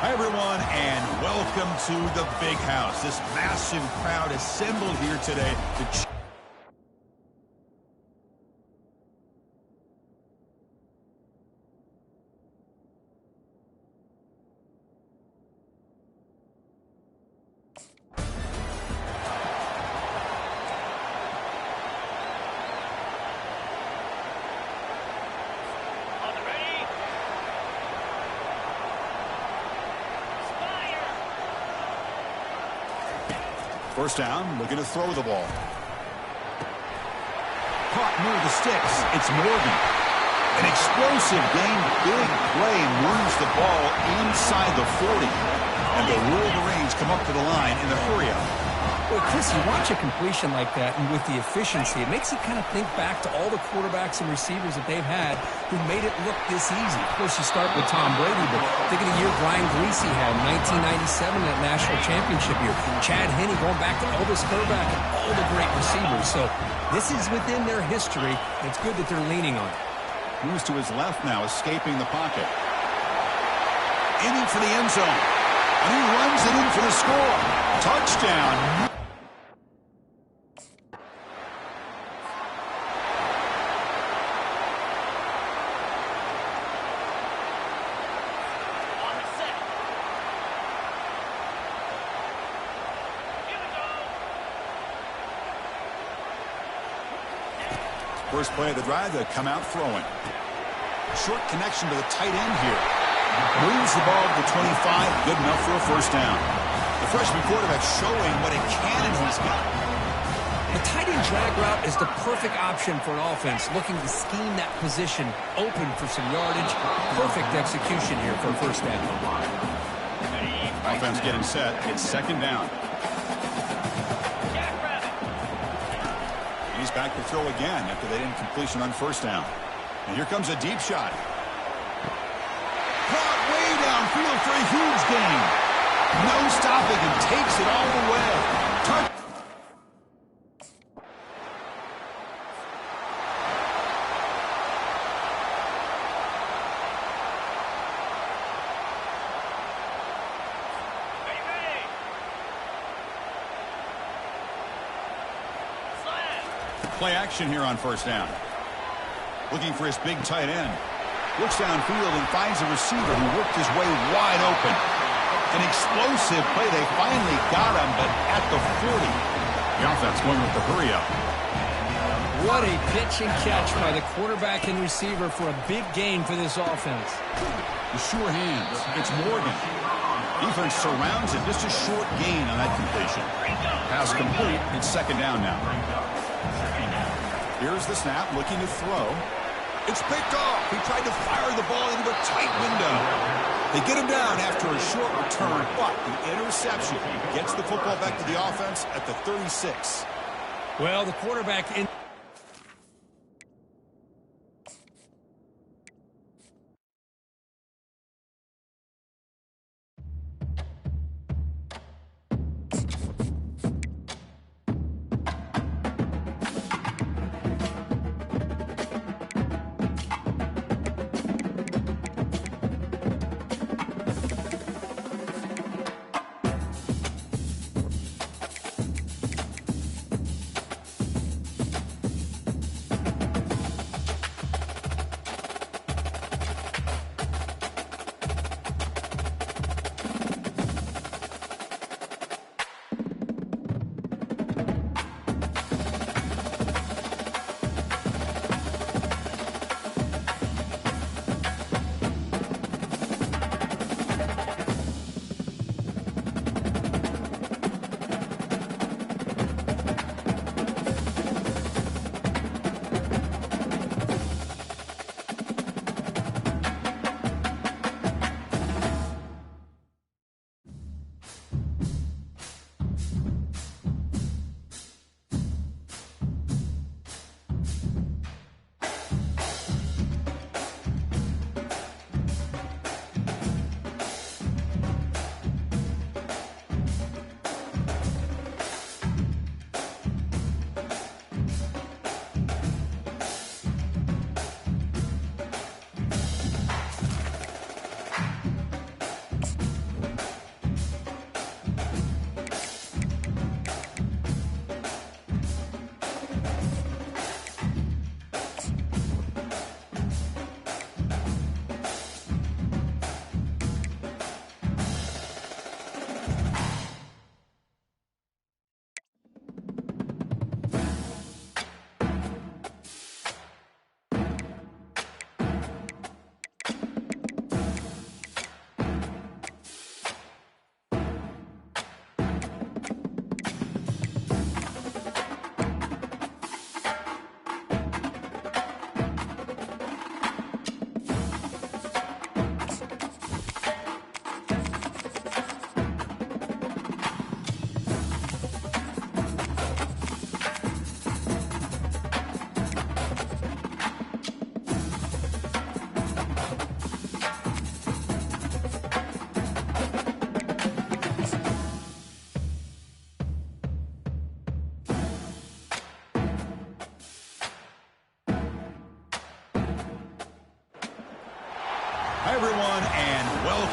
Hi, everyone, and welcome to the Big House. This massive crowd assembled here today to First down, looking to throw the ball. Caught near the sticks. It's Morgan. An explosive gain, big play, moves the ball inside the 40. And the Wolverines come up to the line in the hurry-up. Well, Chris, you watch a completion like that, and with the efficiency, it makes you kind of think back to all the quarterbacks and receivers that they've had who made it look this easy. Of course, you start with Tom Brady, but think of the year Brian Greasy had in 1997, that national championship year. Chad Henne going back to Elvis Kerback and all the great receivers. So this is within their history, and it's good that they're leaning on it. Moves to his left now, escaping the pocket. Aiming for the end zone. And he runs it in for the score. Touchdown. First play of the drive, they come out throwing. Short connection to the tight end here. Moves the ball to the 25, good enough for a first down. The freshman quarterback showing what a cannon he's got. The tight end drag route is the perfect option for an offense looking to scheme that position open for some yardage. Perfect execution here for a first down. Offense getting set. It's second down. He's back to throw again after they didn't completion on first down. And here comes a deep shot. Caught way downfield for a huge gain. No stopping and takes it all the way. Play action here on first down. Looking for his big tight end. Looks downfield and finds a receiver who worked his way wide open. An explosive play. They finally got him, but at the 40. The offense going with the hurry-up. What a pitch and catch by the quarterback and receiver for a big gain for this offense. The sure hands. It's Morgan. Defense surrounds it. Just a short gain on that completion. Pass complete. It's second down now. Here's the snap, looking to throw. It's picked off. He tried to fire the ball into a tight window. They get him down after a short return, but the interception gets the football back to the offense at the 36. Well, the quarterback in...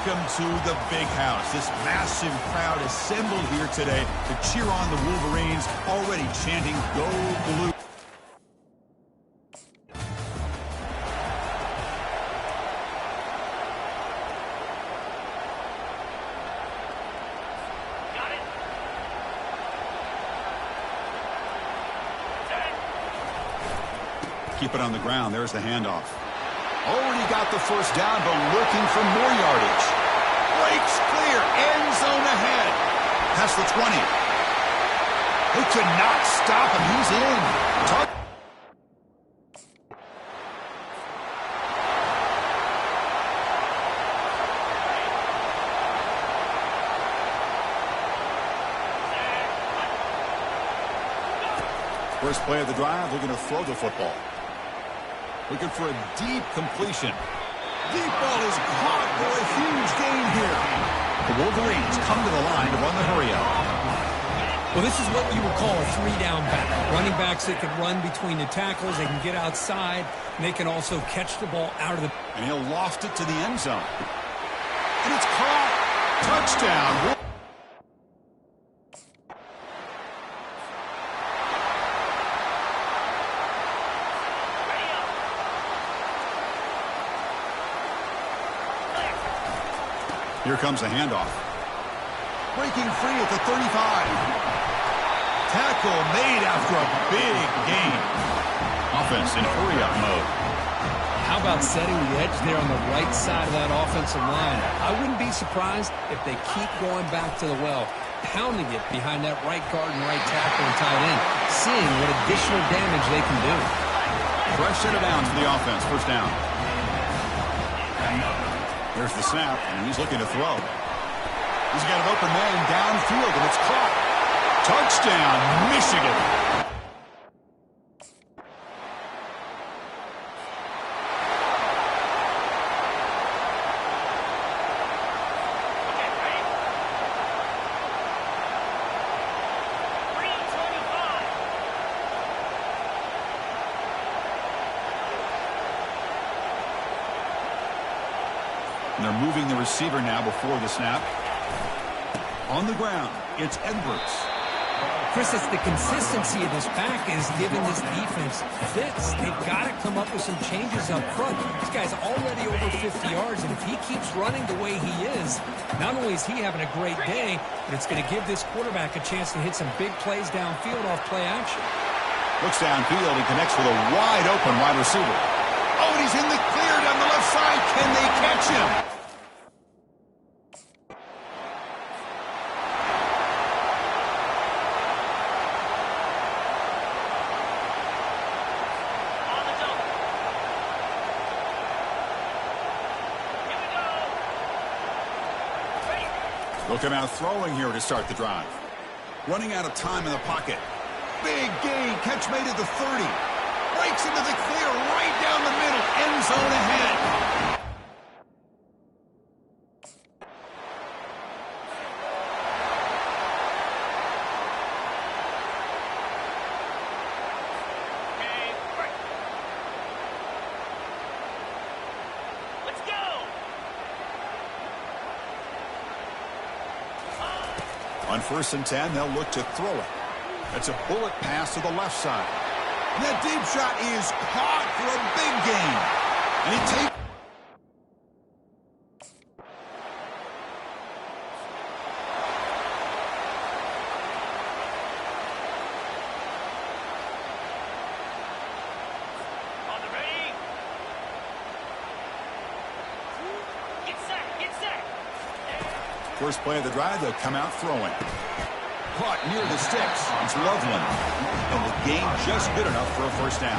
welcome to the Big House. This massive crowd assembled here today to cheer on the Wolverines, already chanting "Go Blue." Keep it on the ground. There's the handoff. Already got the first down, but looking for more yardage. Breaks clear. End zone ahead. Past the 20. They could not stop him. He's in. First play of the drive, looking to throw the football. Looking for a deep completion. Deep ball is caught for a huge gain here. The Wolverines come to the line to run the hurry-up. Well, this is what you would call a three-down back. Running backs that can run between the tackles. They can get outside. And they can also catch the ball out of the... And he'll loft it to the end zone. And it's caught. Touchdown. Here comes the handoff. Breaking free at the 35. Tackle made after a big gain. Offense in hurry-up mode. How about setting the edge there on the right side of that offensive line? I wouldn't be surprised if they keep going back to the well, pounding it behind that right guard and right tackle and tight end, seeing what additional damage they can do. Fresh set of downs for the offense. First down. There's the snap, and he's looking to throw. He's got an open man downfield, and it's caught. Touchdown, Michigan. And they're moving the receiver now before the snap. On the ground, it's Edwards. Chris, it's the consistency of this back is giving this defense fits. They've got to come up with some changes up front. This guy's already over 50 yards, and if he keeps running the way he is, not only is he having a great day, but it's going to give this quarterback a chance to hit some big plays downfield off play action. Looks downfield and connects with a wide-open wide receiver. Oh, and he's in the clear down the left side. Can they catch him? They'll come out throwing here to start the drive. Running out of time in the pocket. Big gain. Catch made at the 30. Breaks into the clear right down the middle. End zone ahead. On 1st and 10, they'll look to throw it. It's a bullet pass to the left side. And that deep shot is caught for a big gain. And he takes... On the ready. Get set, get set. First play of the drive, they'll come out throwing. Caught near the sticks. It's Loveland. And the gain just good enough for a first down.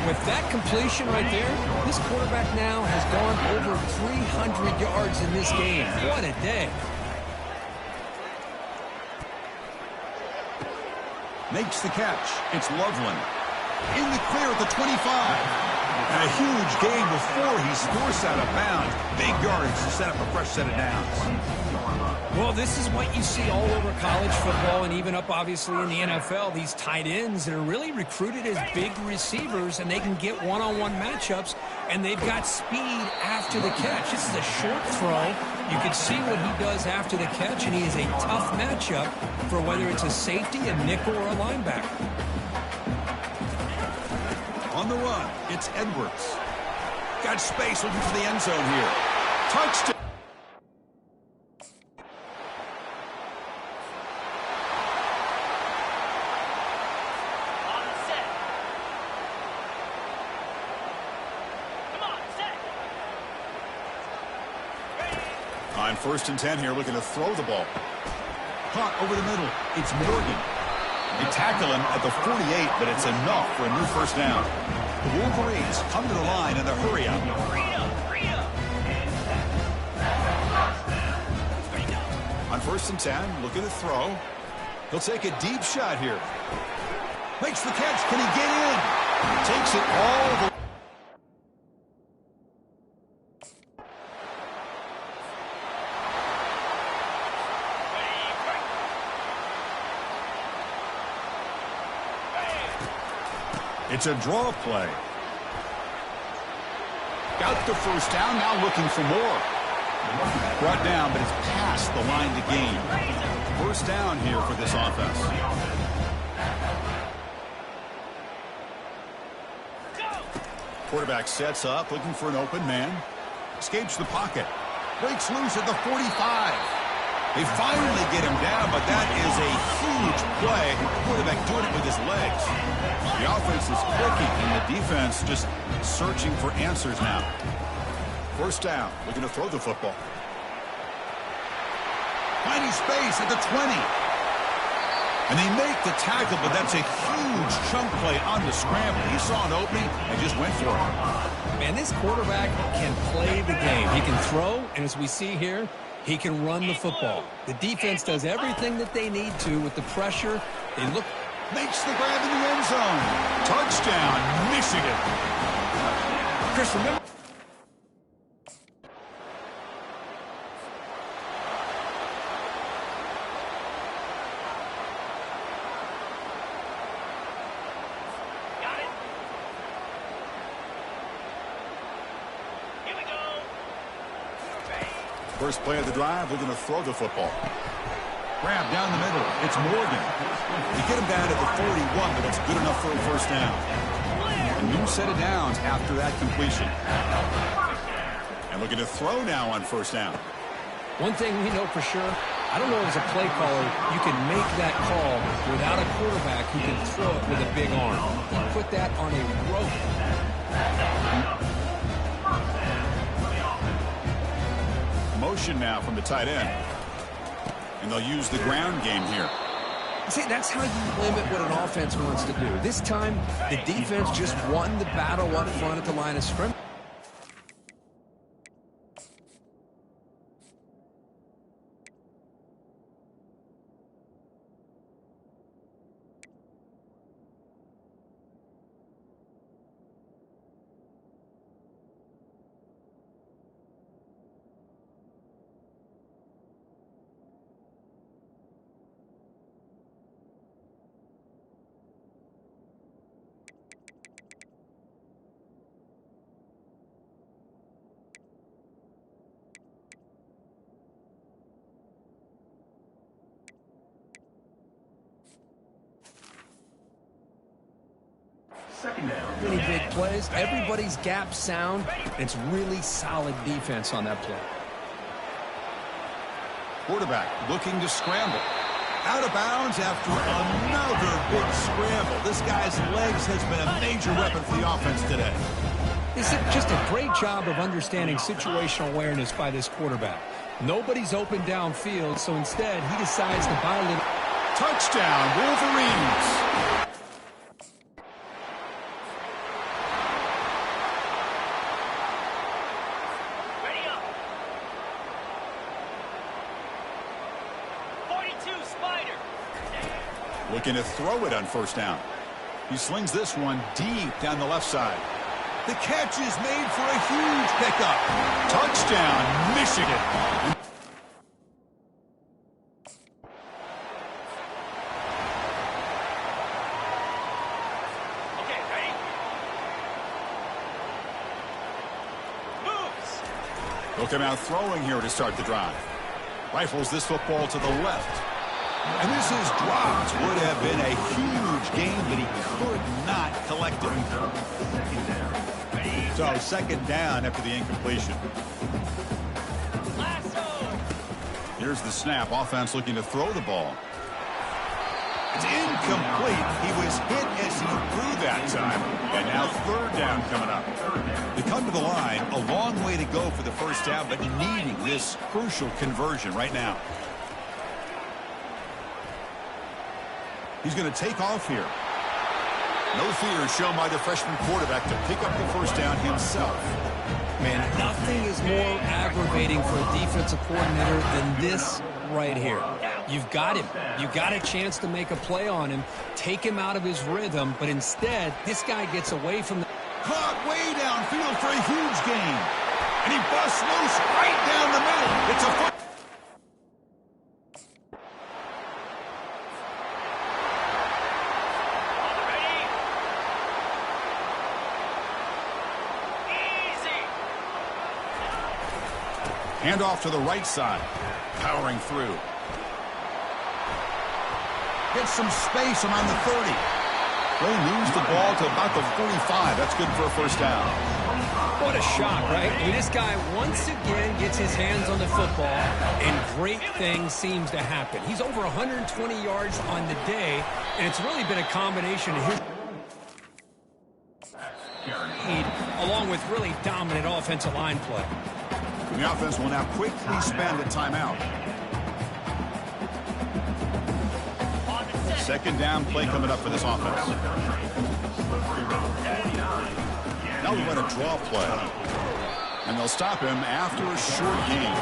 With that completion right there, this quarterback now has gone over 300 yards in this game. What a day. Makes the catch. It's Loveland. In the clear at the 25. And a huge gain before he's forced out of bounds. Big yardage to set up a fresh set of downs. Well, this is what you see all over college football and even up, obviously, in the NFL. These tight ends that are really recruited as big receivers, and they can get one-on-one matchups, and they've got speed after the catch. This is a short throw. You can see what he does after the catch, and he is a tough matchup for whether it's a safety, a nickel, or a linebacker. On the run, it's Edwards. Got space looking for the end zone here. Touchdown. On 1st and 10 here, looking to throw the ball. Caught over the middle. It's Morgan. They tackle him at the 48, but it's enough for a new first down. The Wolverines come to the line in the hurry up. On 1st and 10, looking to throw. He'll take a deep shot here. Makes the catch. Can he get in? Takes it all the way. It's a draw play. Got the first down, now looking for more. Brought down, but it's past the line to gain. First down here for this offense. Quarterback sets up, looking for an open man. Escapes the pocket. Breaks loose at the 45. They finally get him down, but that is a huge play. Quarterback doing it with his legs. The offense is clicking, and the defense just searching for answers now. First down, looking to throw the football. Finding space at the 20. And they make the tackle, but that's a huge chunk play on the scramble. He saw an opening and just went for it. Man, this quarterback can play the game. He can throw, and as we see here, he can run the football. The defense does everything that they need to with the pressure. They look. Makes the grab in the end zone. Touchdown, Michigan. Chris, remember. Got it. Here we go. First play of the drive, looking to throw the football. Grab down the middle. It's Morgan. You get him down to the 41, but it's good enough for a first down. A new set of downs after that completion. And looking to throw now on first down. One thing we know for sure, I don't know as a play caller, you can make that call without a quarterback who can throw it with a big arm. He put that on a rope. Motion now from the tight end. And they'll use the ground game here. See, that's how you limit what an offense wants to do. This time, the defense just won the battle up front at the line of scrimmage. Second down. Many big plays. Everybody's gap sound. It's really solid defense on that play. Quarterback looking to scramble. Out of bounds after another big scramble. This guy's legs has been a major weapon for the offense today. It's just a great job of understanding situational awareness by this quarterback. Nobody's open downfield, so instead he decides to buy a little. Touchdown, Wolverines. Looking to throw it on first down. He slings this one deep down the left side. The catch is made for a huge pickup. Touchdown, Michigan. He'll come out throwing here to start the drive. Rifles this football to the left. And this is dropped. Would have been a huge gain, but he could not collect it. So second down after the incompletion. Here's the snap. Offense looking to throw the ball. It's incomplete. He was hit as he threw that time. And now third down coming up. They come to the line. A long way to go for the first down, but needing this crucial conversion right now. He's going to take off here. No fear shown by the freshman quarterback to pick up the first down himself. Man, nothing is more aggravating for a defensive coordinator than this right here. You've got him. You got a chance to make a play on him, take him out of his rhythm, but instead, this guy gets away from the... Caught way downfield for a huge gain. And he busts loose right down the middle. It's a foot... Handoff to the right side. Powering through. Gets some space around the 30. They lose the ball to about the 45. That's good for a first down. What a shock, right? I mean, this guy once again gets his hands on the football, and great things seems to happen. He's over 120 yards on the day, and it's really been a combination of his speed along with really dominant offensive line play. The offense will now quickly spend a timeout. Second down play coming up for this offense. Now we run a draw play. And they'll stop him after a short gain.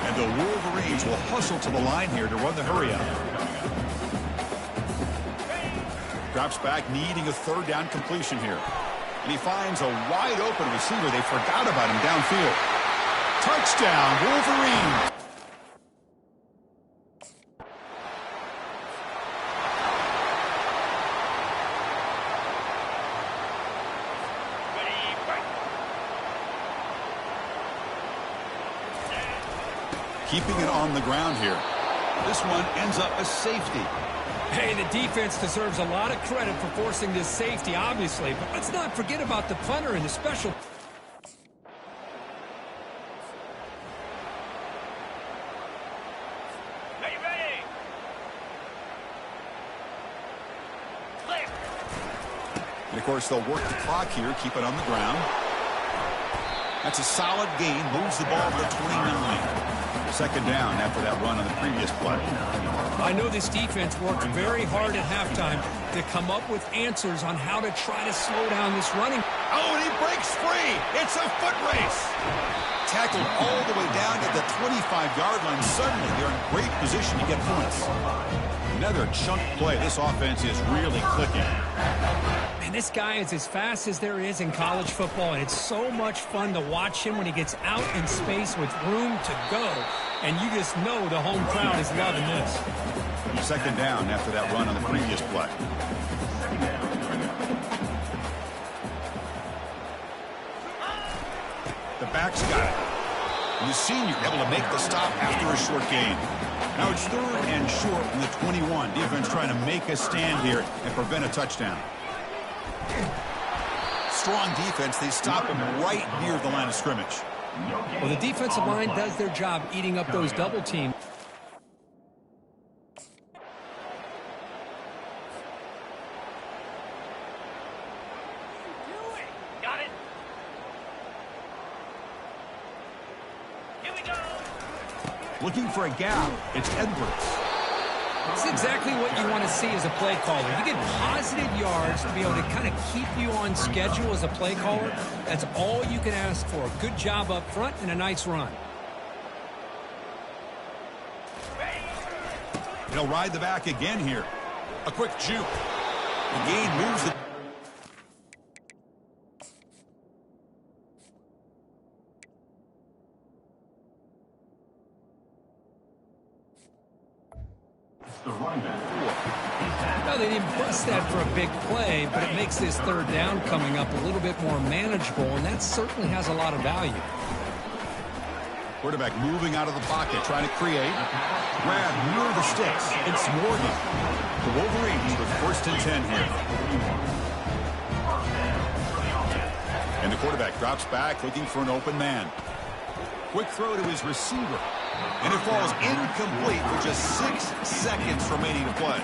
And the Wolverines will hustle to the line here to run the hurry up. Drops back, needing a third down completion here. And he finds a wide open receiver. They forgot about him downfield. Touchdown, Wolverines. Keeping it on the ground here. This one ends up a safety. Hey, the defense deserves a lot of credit for forcing this safety, obviously. But let's not forget about the punter and the special... And, of course, they'll work the clock here, keep it on the ground. That's a solid gain, moves the ball to the 29. Second down after that run on the previous play. I know this defense worked very hard at halftime to come up with answers on how to try to slow down this running. Oh, and he breaks free. It's a foot race. Tackled all the way down to the 25-yard line. Suddenly, they're in great position to get points. Another chunk play. This offense is really clicking. And this guy is as fast as there is in college football, and it's so much fun to watch him when he gets out in space with room to go. And you just know the home crowd is loving this. Second down after that run on the previous play. The back's got it. And the senior able to make the stop after a short gain. Now it's third and short from the 21. Defense trying to make a stand here and prevent a touchdown. Strong defense. They stop him right near the line of scrimmage. Well, the defensive line does their job eating up those double teams. Got it. Here we go. Looking for a gap. It's Edwards. It's exactly what you want to see as a play caller. You get positive yards to be able to kind of keep you on schedule as a play caller. That's all you can ask for. Good job up front and a nice run. He'll ride the back again here. A quick juke. The gain moves the... Well, they didn't bust that for a big play, but it makes this third down coming up a little bit more manageable, and that certainly has a lot of value. Quarterback moving out of the pocket, trying to create. Grab near the sticks. It's Morgan. The Wolverines with 1st and 10 here. And the quarterback drops back, looking for an open man. Quick throw to his receiver. And it falls incomplete with just 6 seconds remaining to play.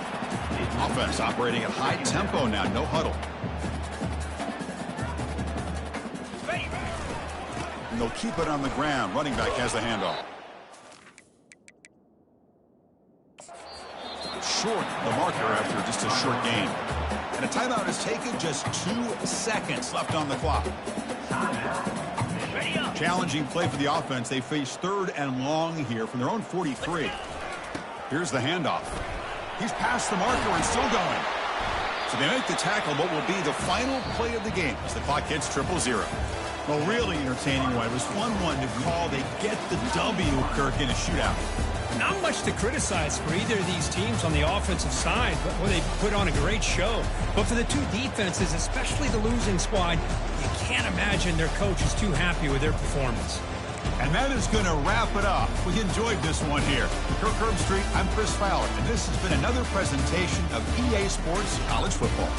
Offense operating at high tempo now, no huddle. And they'll keep it on the ground. Running back has the handoff. Short, the marker after just a short game. And a timeout is taken, just 2 seconds left on the clock. Challenging play for the offense. They face 3rd and long here from their own 43. Here's the handoff. He's past the marker and still going. So they make the tackle, what will be the final play of the game as the clock hits 0-0. Well, really entertaining one. It was 1-1 to call. They get the W, Kirk, in a shootout. Not much to criticize for either of these teams on the offensive side, but they put on a great show. But for the two defenses, especially the losing squad, you can't imagine their coach is too happy with their performance. And that is going to wrap it up. We enjoyed this one here. Kirk Herbstreit, I'm Chris Fowler, and this has been another presentation of EA Sports College Football.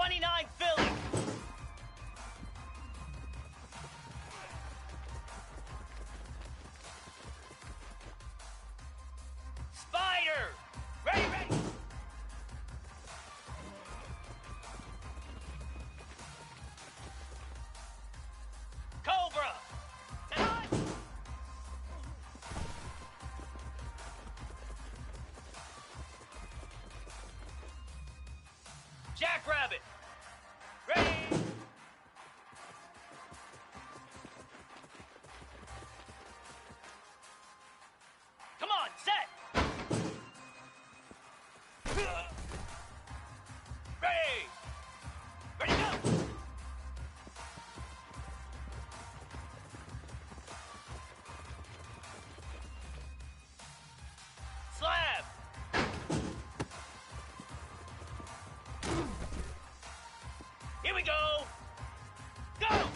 29 Philly. Spider. Ready, ready. Cobra. And Jackrabbit. Ready. Come on, set. Ready. Ready, go. Slab. Here we go. Go.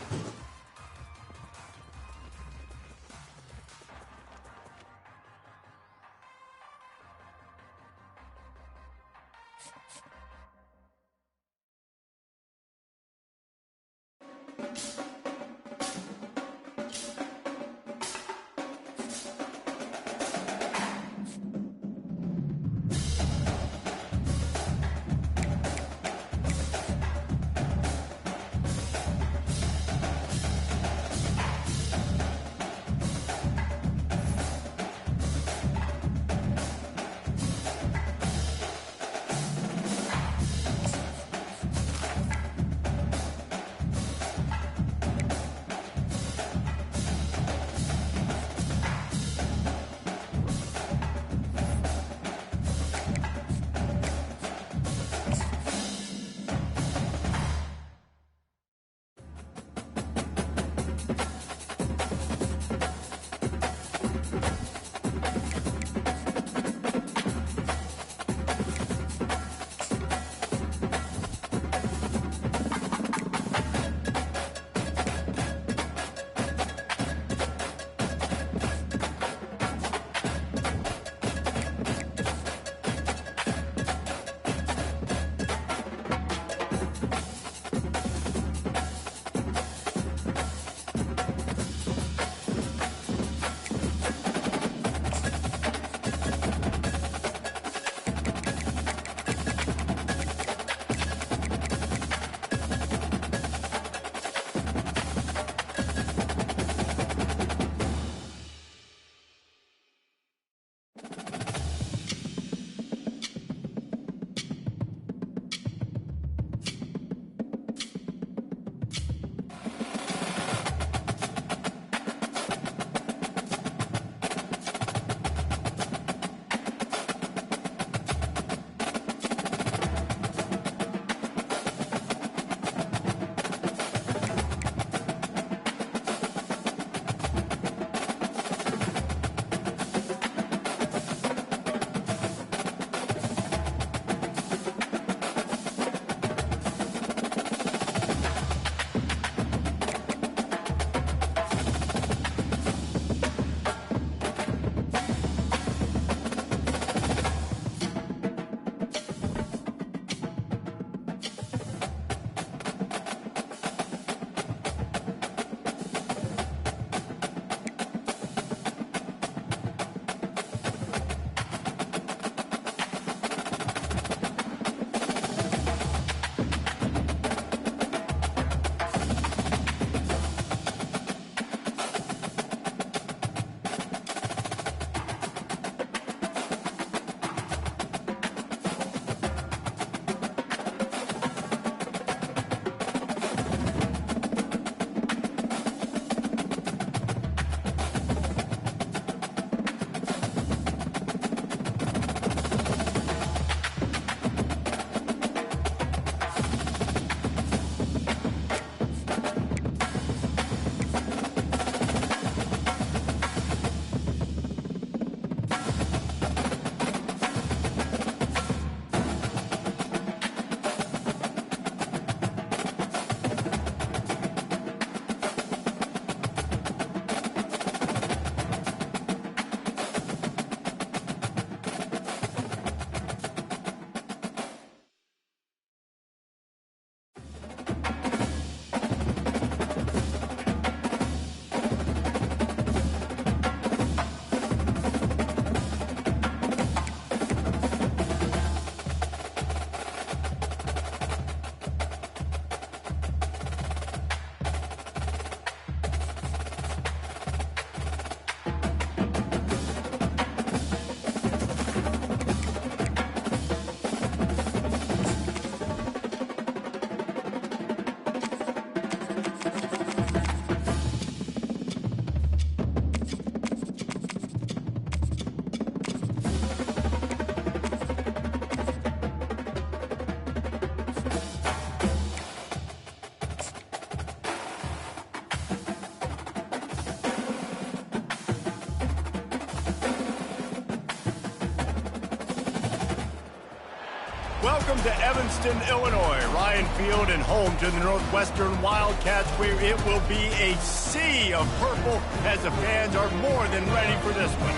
Welcome to Evanston, Illinois, Ryan Field, and home to the Northwestern Wildcats, where it will be a sea of purple as the fans are more than ready for this one.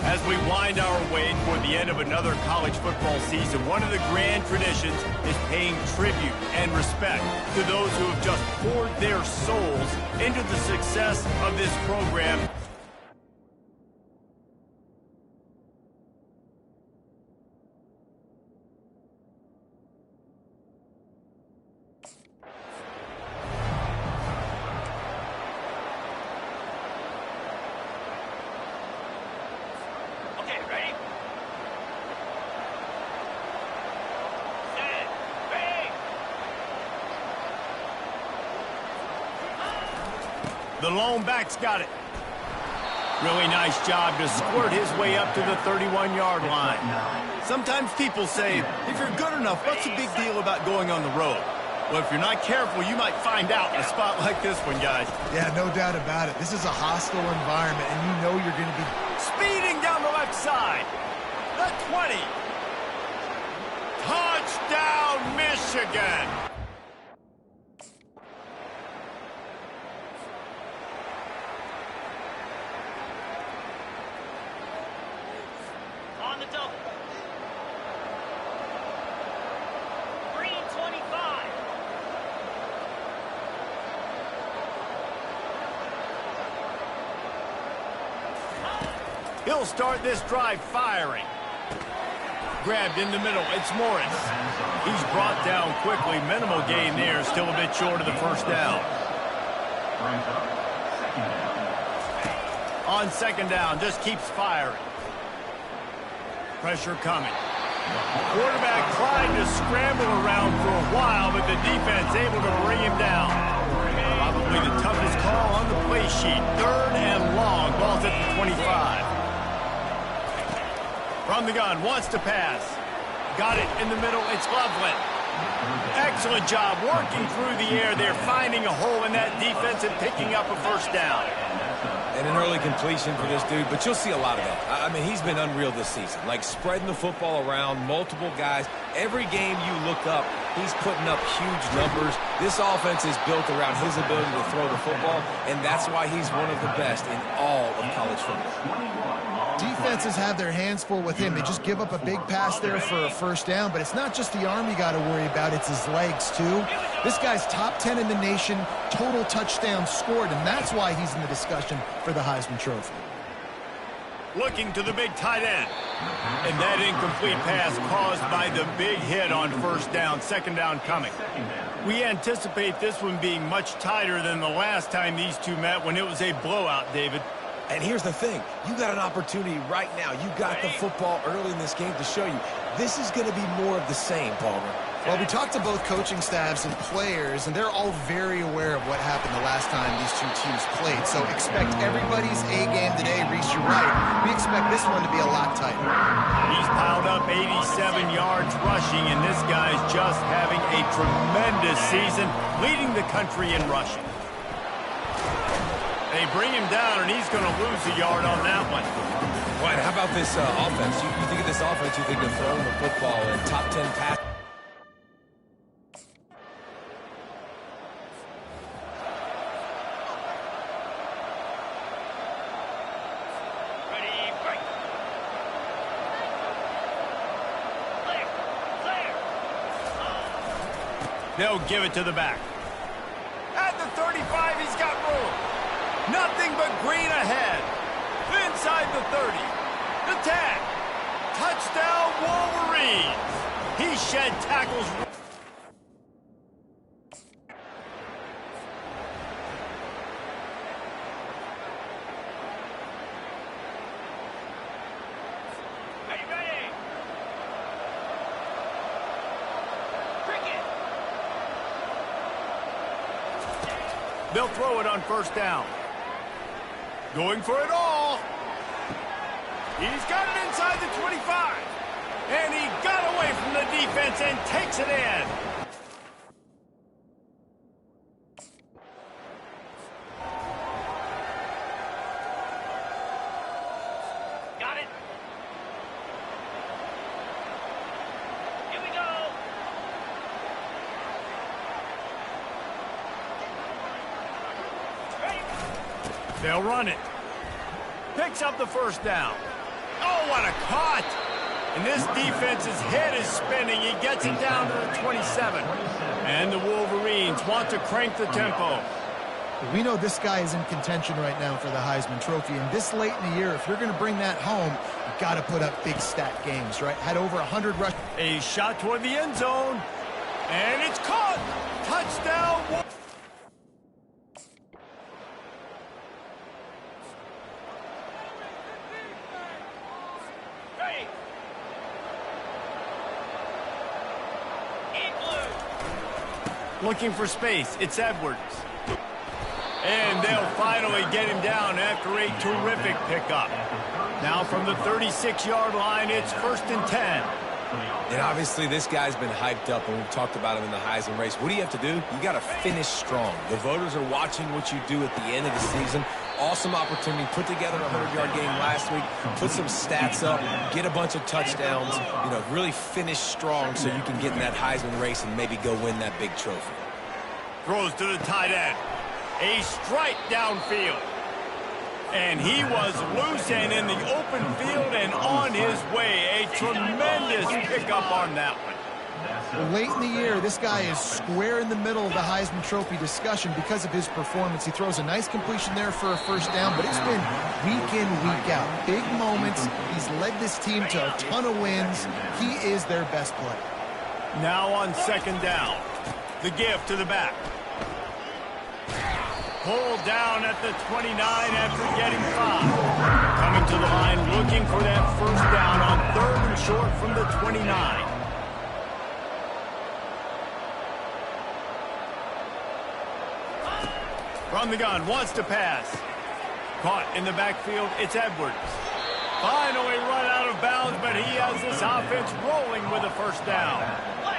As we wind our way toward the end of another college football season, one of the grand traditions is paying tribute and respect to those who have just poured their souls into the success of this program. The lone back's got it. Really nice job to squirt his way up to the 31-yard line. Sometimes people say, if you're good enough, what's the big deal about going on the road? Well, if you're not careful, you might find out in a spot like this one, guys. Yeah, no doubt about it. This is a hostile environment, and you know you're going to be speeding down the left side. The 20. Touchdown, Michigan. On the double. Green 25. He'll start this drive firing. Grabbed in the middle. It's Morris. He's brought down quickly. Minimal gain there. Still a bit short of the first down. On second down, just keeps firing. Pressure coming. Quarterback tried to scramble around for a while, but the defense able to bring him down. Probably the toughest call on the play sheet. Third and long. Ball's at the 25. From the gun, wants to pass. Got it in the middle. It's Loveland. Excellent job working through the air. They're finding a hole in that defense and picking up a first down. And an early completion for this dude, but you'll see a lot of that. I mean, he's been unreal this season. Like, spreading the football around, multiple guys. Every game you look up, he's putting up huge numbers. This offense is built around his ability to throw the football, and that's why he's one of the best in all of college football. Defenses have their hands full with him. They just give up a big pass there for a first down, but it's not just the arm you got to worry about, it's his legs too. This guy's top 10 in the nation, total touchdowns scored, and that's why he's in the discussion for the Heisman Trophy. Looking to the big tight end. And that incomplete pass caused by the big hit on first down, second down coming. We anticipate this one being much tighter than the last time these two met when it was a blowout, David. And here's the thing. You got an opportunity right now. You got the football early in this game to show you. This is going to be more of the same, Palmer. Well, we talked to both coaching staffs and players, and they're all very aware of what happened the last time these two teams played. So expect everybody's A game today. Reese, you're right. We expect this one to be a lot tighter. He's piled up 87 yards rushing, and this guy's just having a tremendous season, leading the country in rushing. They bring him down, and he's going to lose a yard on that one. Right, how about this offense? You think of this offense, you think of throwing the football and top 10 pass. Ready, break. Clear, clear. They'll give it to the back. At the 35, he's got room. Nothing but green ahead. Inside the 30. The tag. Touchdown, Wolverines. He shed tackles. Ready, ready. Cricket. They'll throw it on first down. Going for it all. He's got it inside the 25. And he got away from the defense and takes it in. Got it. Here we go. They'll run it. Picks up the first down. Oh, what a cut! And this defense's head is spinning. He gets it down to the 27. And the Wolverines want to crank the tempo. We know this guy is in contention right now for the Heisman Trophy, and this late in the year, if you're going to bring that home, you've got to put up big stat games, right? Had over 100 rush. A shot toward the end zone, and it's caught! Touchdown! Looking for space, it's Edwards. And they'll finally get him down after a terrific pickup. Now from the 36-yard line, it's 1st and 10. And obviously this guy's been hyped up, and we've talked about him in the Heisman race. What do you have to do? You got to finish strong. The voters are watching what you do at the end of the season. Awesome opportunity. Put together a 100-yard game last week. Put some stats up. Get a bunch of touchdowns. You know, really finish strong so you can get in that Heisman race and maybe go win that big trophy. Throws to the tight end. A strike downfield. And he was loose and in the open field and on his way. A tremendous pickup on that one. Well, late in the year, this guy is square in the middle of the Heisman Trophy discussion because of his performance. He throws a nice completion there for a first down, but it's been week in, week out. Big moments. He's led this team to a ton of wins. He is their best player. Now on 2nd down. The give to the back. Pulled down at the 29 after getting 5. Coming to the line, looking for that first down on 3rd and short from the 29. From the gun, wants to pass. Caught in the backfield, it's Edwards. Finally run out of bounds, but he has this offense rolling with a first down.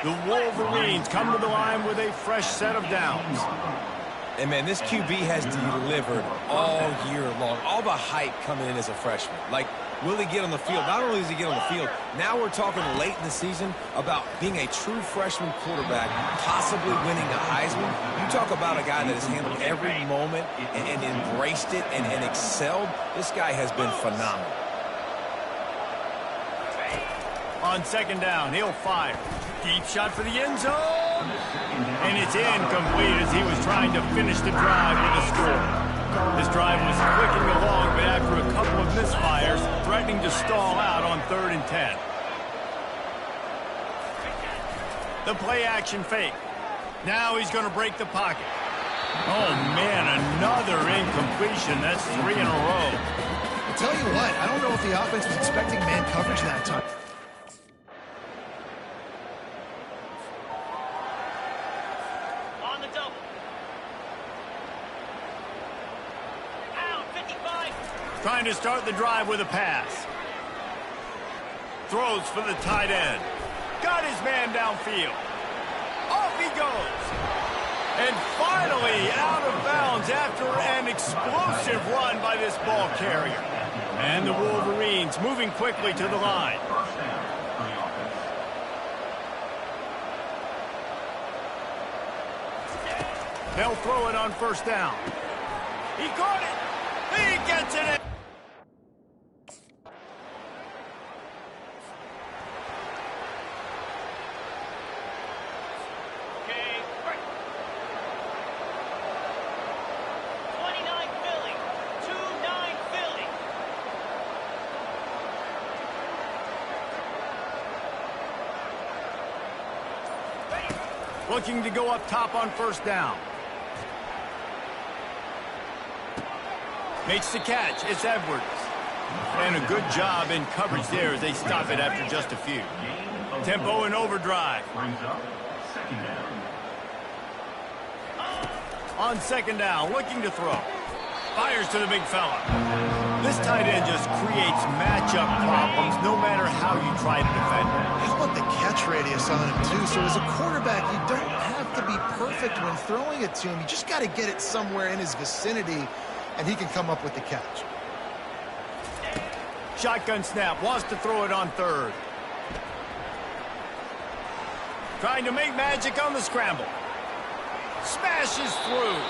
The Wolverines come to the line with a fresh set of downs. And, man, this QB has delivered all year long. All the hype coming in as a freshman. Like, will he get on the field? Not only does he get on the field, now we're talking late in the season about being a true freshman quarterback, possibly winning a Heisman. You talk about a guy that has handled every moment and embraced it and excelled. This guy has been phenomenal. On 2nd down, he'll fire. Deep shot for the end zone. And it's incomplete as he was trying to finish the drive with a score. This drive was clicking along, but after a couple of misfires, threatening to stall out on 3rd and 10. The play-action fake. Now he's going to break the pocket. Oh, man, another incompletion. That's 3 in a row. I'll tell you what, I don't know if the offense was expecting man coverage that time. Trying to start the drive with a pass. Throws for the tight end. Got his man downfield. Off he goes. And finally out of bounds after an explosive run by this ball carrier. And the Wolverines moving quickly to the line. They'll throw it on 1st down. He caught it. He gets it in. Looking to go up top on 1st down. Makes the catch. It's Edwards. And a good job in coverage there as they stop it after just a few. Tempo and overdrive. On 2nd down, looking to throw. Fires to the big fella. This tight end just creates matchup problems no matter how you try to defend him. How about the catch radius on him, too? So as a quarterback, you don't have to be perfect when throwing it to him. You just got to get it somewhere in his vicinity, and he can come up with the catch. Shotgun snap, wants to throw it on 3rd. Trying to make magic on the scramble. Smashes through.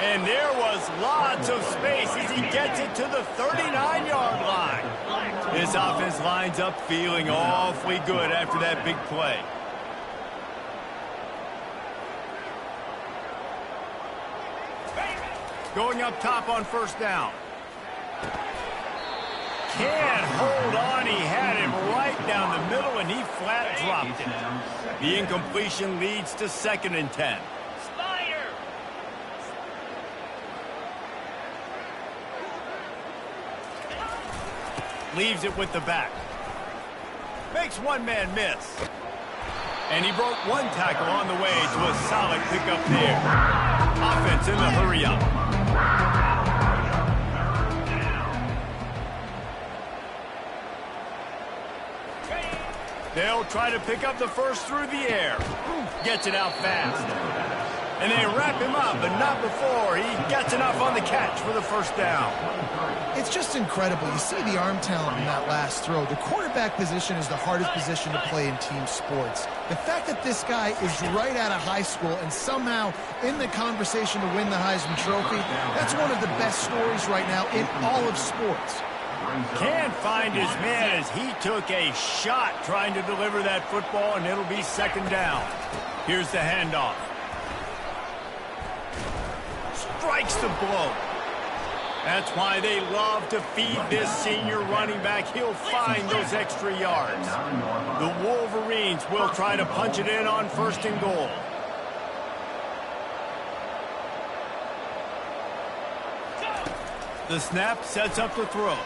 And there was lots of space as he gets it to the 39-yard line. This offense lines up feeling awfully good after that big play. Going up top on first down. Can't hold on. He had him right down the middle, and he flat dropped it. The incompletion leads to 2nd and 10. Spider! Leaves it with the back. Makes one man miss. And he broke one tackle on the way to a solid pickup there. Offense in the hurry up. They'll try to pick up the first through the air. Gets it out fast. And they wrap him up, but not before he gets enough on the catch for the first down. It's just incredible. You see the arm talent in that last throw. The quarterback position is the hardest position to play in team sports. The fact that this guy is right out of high school and somehow in the conversation to win the Heisman Trophy, that's one of the best stories right now in all of sports. Can't find his man as he took a shot trying to deliver that football, and it'll be 2nd down. Here's the handoff. Strikes the blow. That's why they love to feed this senior running back. He'll find those extra yards. The Wolverines will try to punch it in on 1st and goal. The snap sets up the throw.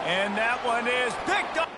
And that one is picked up.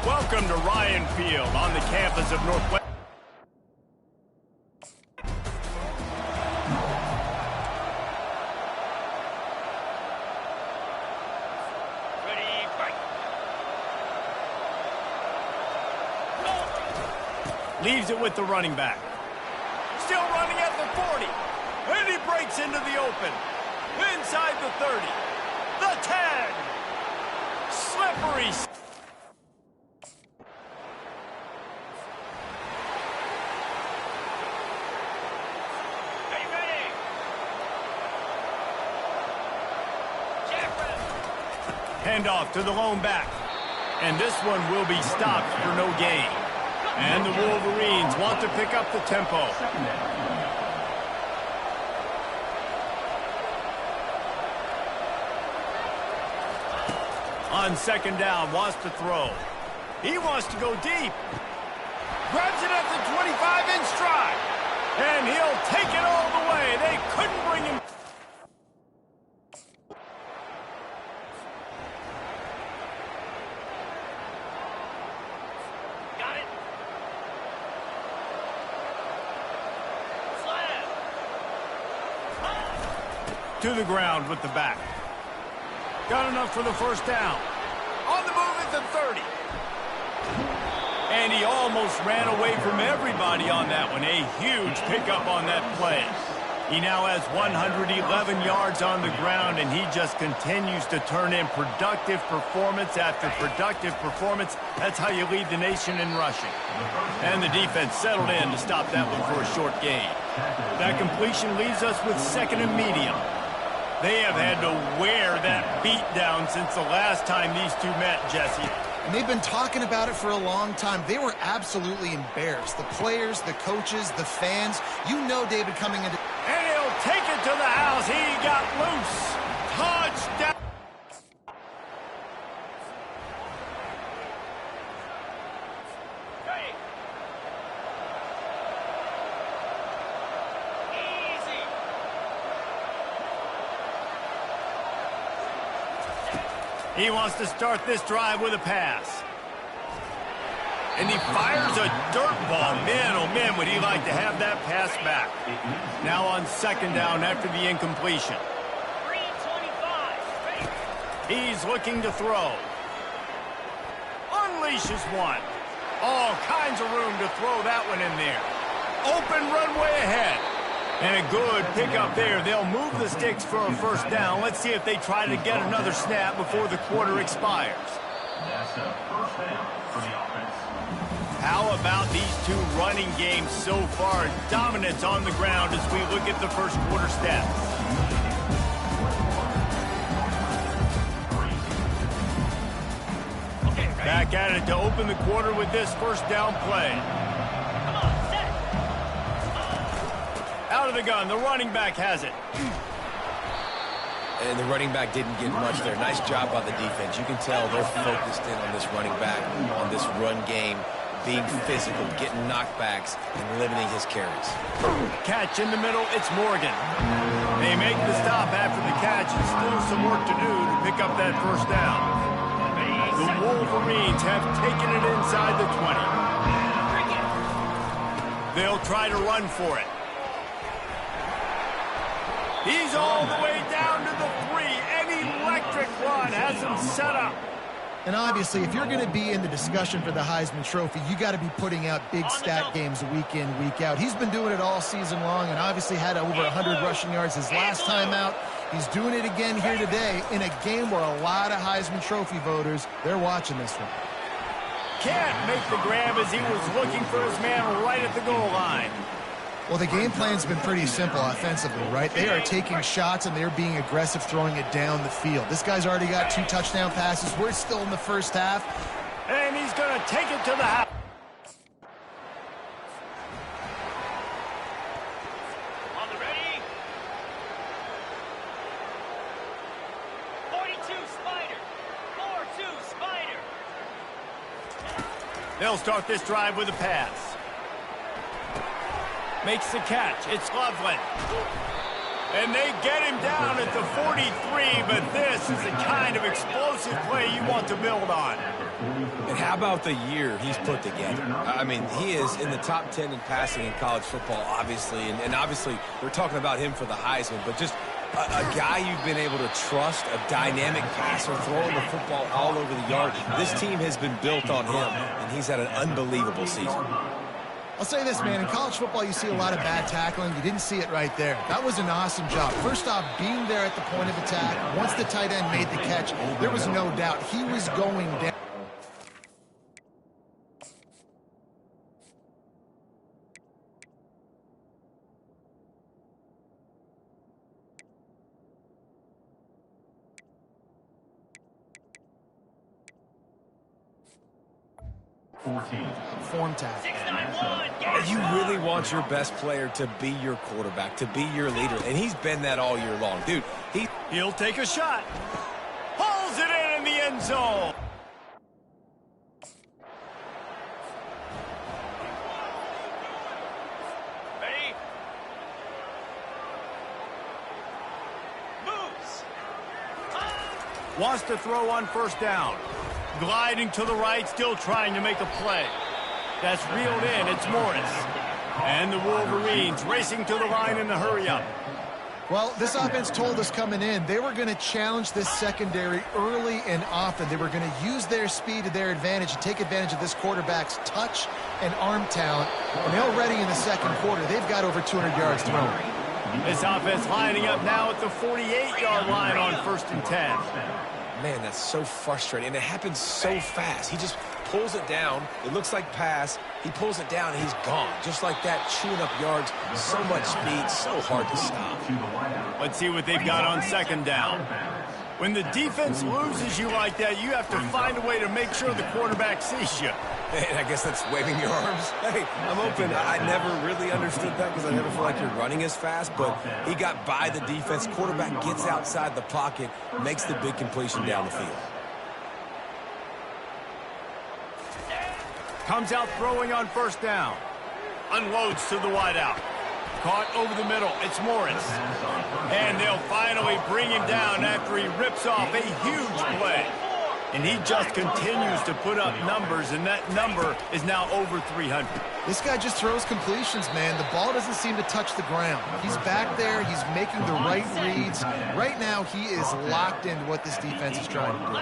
Welcome to Ryan Field on the campus of Northwest. Ready, fight! Leaves it with the running back. Still running at the 40. And he breaks into the open. Inside the 30. The 10. Slippery. Handoff to the lone back. And this one will be stopped for no gain. And the Wolverines want to pick up the tempo. On 2nd down, wants to throw. He wants to go deep. Grabs it at the 25 in stride. And he'll take it all the way. They couldn't bring him. To the ground with the back. Got enough for the first down. On the move at the 30. And he almost ran away from everybody on that one. A huge pickup on that play. He now has 111 yards on the ground, and he just continues to turn in productive performance after productive performance. That's how you lead the nation in rushing. And the defense settled in to stop that one for a short gain. That completion leaves us with 2nd and medium. They have had to wear that beat down since the last time these two met, Jesse. And they've been talking about it for a long time. They were absolutely embarrassed. The players, the coaches, the fans. You know David coming into... And he'll take it to the house. He got loose. Touchdown. He wants to start this drive with a pass. And he fires a dirt ball. Man, oh man, would he like to have that pass back. Now on second down after the incompletion. 3:25. He's looking to throw. Unleashes one. All kinds of room to throw that one in there. Open runway ahead. And a good pickup there. They'll move the sticks for a first down. Let's see if they try to get another snap before the quarter expires. That's a first down for the offense. How about these two running games so far? Dominance on the ground as we look at the first quarter stats. Back at it to open the quarter with this first down play. Come on, set. Out of the gun, the running back has it. And the running back didn't get much there. Nice job by the defense. You can tell they're focused in on this running back, on this run game, being physical, getting knockbacks, and limiting his carries. Catch in the middle, it's Morgan. They make the stop after the catch, and still some work to do to pick up that first down. The Wolverines have taken it inside the 20. They'll try to run for it. He's all the way down to the 3. An electric run has him set up. And obviously, if you're going to be in the discussion for the Heisman Trophy, you got to be putting out big stat games week in, week out. He's been doing it all season long and obviously had over 100 rushing yards his last time out. He's doing it again here today in a game where a lot of Heisman Trophy voters, they're watching this one. Can't make the grab as he was looking for his man right at the goal line. Well, the game plan's been pretty simple offensively, right? They are taking shots and they're being aggressive, throwing it down the field. This guy's already got 2 touchdown passes. We're still in the first half. And he's going to take it to the house. On the ready. 42 Spider. 4-2 Spider. They'll start this drive with a pass. Makes the catch. It's Loveland. And they get him down at the 43, but this is the kind of explosive play you want to build on. And how about the year he's put together? I mean, he is in the top 10 in passing in college football, obviously. And obviously, we're talking about him for the Heisman, but just a guy you've been able to trust, a dynamic passer, throwing the football all over the yard. This team has been built on him, and he's had an unbelievable season. I'll say this, man. In college football, you see a lot of bad tackling. You didn't see it right there. That was an awesome job. First off, being there at the point of attack. Once the tight end made the catch, there was no doubt he was going down. Form tackle. 691. You really want your best player to be your quarterback, to be your leader, and he's been that all year long. Dude, he'll take a shot. Pulls it in the end zone. Ready? Moves. Wants to throw on first down. Gliding to the right, still trying to make a play. That's reeled in. It's Morris. And the Wolverines racing to the line in the hurry-up. Well, this offense told us coming in they were going to challenge this secondary early and often. They were going to use their speed to their advantage and take advantage of this quarterback's touch and arm talent. And already in the second quarter, they've got over 200 yards thrown. This offense lining up now at the 48-yard line on 1st and 10. Man, that's so frustrating, and it happens so fast. He just pulls it down. It looks like pass. He pulls it down, and he's gone. Just like that, chewing up yards. So much speed, so hard to stop. Let's see what they've got on second down. When the defense loses you like that, you have to find a way to make sure the quarterback sees you. And I guess that's waving your arms. Hey, I'm open. I never really understood that because I never feel like you're running as fast, but he got by the defense. Quarterback gets outside the pocket, makes the big completion down the field. Comes out throwing on first down. Unloads to the wideout. Caught over the middle. It's Morris. And they'll finally bring him down after he rips off a huge play. And he just continues to put up numbers, and that number is now over 300. This guy just throws completions, man. The ball doesn't seem to touch the ground. He's back there. He's making the right reads. Right now, he is locked into what this defense is trying to do.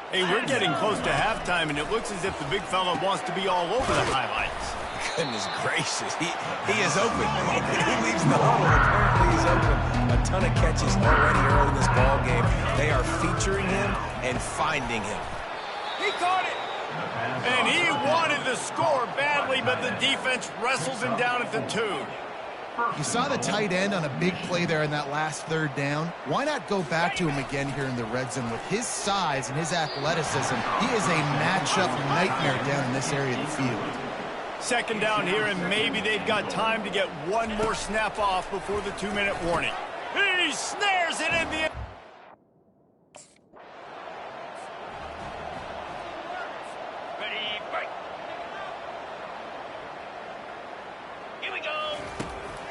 Hey, we're getting close to halftime, and it looks as if the big fella wants to be all over the highlights. Goodness gracious, he is open. He leaves the huddle. Apparently he's open. A ton of catches already early in this ball game. They are featuring him and finding him. He caught it! And he wanted to score badly, but the defense wrestles him down at the 2. You saw the tight end on a big play there in that last third down. Why not go back to him again here in the red zone? With his size and his athleticism, he is a matchup nightmare down in this area of the field. Second down here, and maybe they've got time to get one more snap off before the 2-minute warning. He snares it in the... Ready, break. Here we go.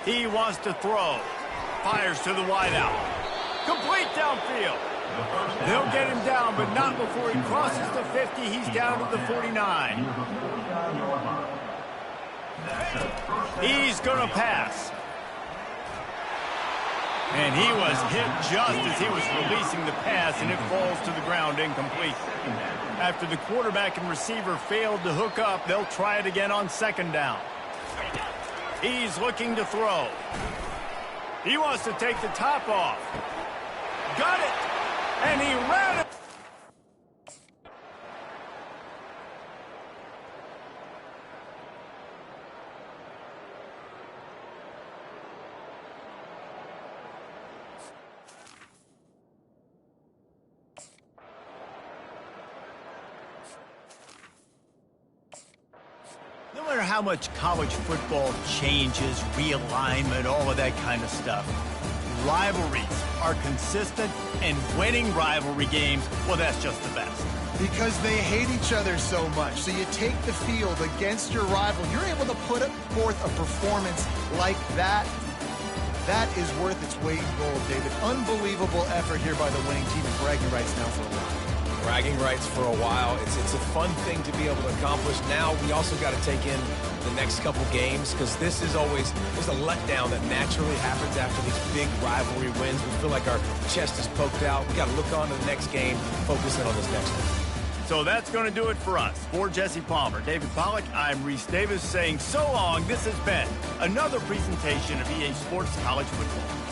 He wants to throw. Fires to the wideout. Complete downfield. They'll get him down, but not before he crosses the 50. He's down to the 49. He's going to pass. And he was hit just as he was releasing the pass, and it falls to the ground incomplete. After the quarterback and receiver failed to hook up, they'll try it again on second down. He's looking to throw. He wants to take the top off. Got it! And he ran it! No matter how much college football changes, realignment, all of that kind of stuff, rivalries are consistent, and winning rivalry games, well, that's just the best. Because they hate each other so much. So you take the field against your rival. You're able to put forth a performance like that. That is worth its weight in gold, David. Unbelievable effort here by the winning team, and bragging rights now for a while. Bragging rights for a while. It's a fun thing to be able to accomplish. Now we also got to take in the next couple games, because this is always, there's a letdown that naturally happens after these big rivalry wins. We feel like our chest is poked out. We got to look on to the next game, focus in on this next one. So that's going to do it for us. For Jesse Palmer, David Pollack, I'm Reese Davis saying so long. This has been another presentation of EA Sports College Football.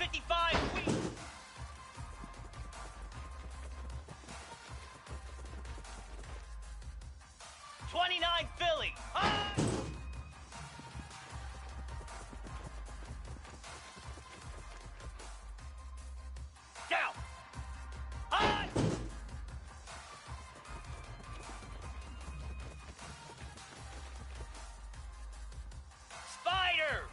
55 weeks. 29 Philly. Ah! Down. High. Spider.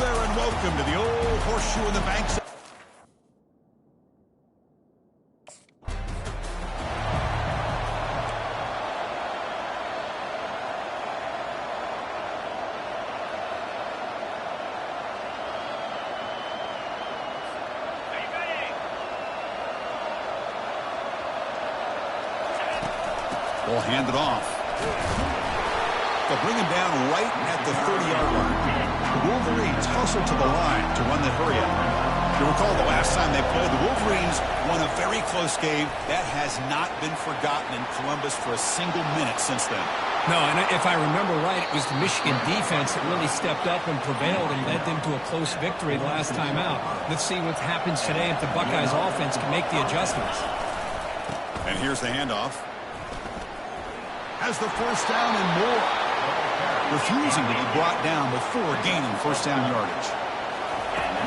there, and welcome to the old horseshoe in the banks. Ball handed off. They'll bring him down right at the 30-yard line. The Wolverines hustle to the line to run the hurry up. You recall the last time they played, the Wolverines won a very close game. That has not been forgotten in Columbus for a single minute since then. No, and if I remember right, it was the Michigan defense that really stepped up and prevailed and led them to a close victory the last time out. Let's see what happens today if the Buckeyes offense can make the adjustments. And here's the handoff. Has the first down and more. Refusing to be brought down before gaining first down yardage.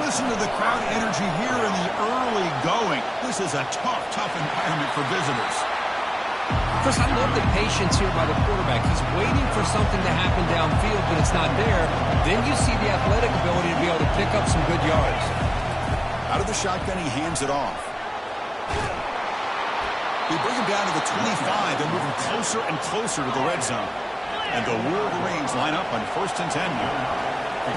Listen to the crowd energy here in the early going. This is a tough environment for visitors. Chris, I love the patience here by the quarterback. He's waiting for something to happen downfield, but it's not there. Then you see the athletic ability to be able to pick up some good yards. Out of the shotgun, he hands it off. They bring him down to the 25 and moving closer and closer to the red zone. And the Wolverines line up on 1st and 10 here.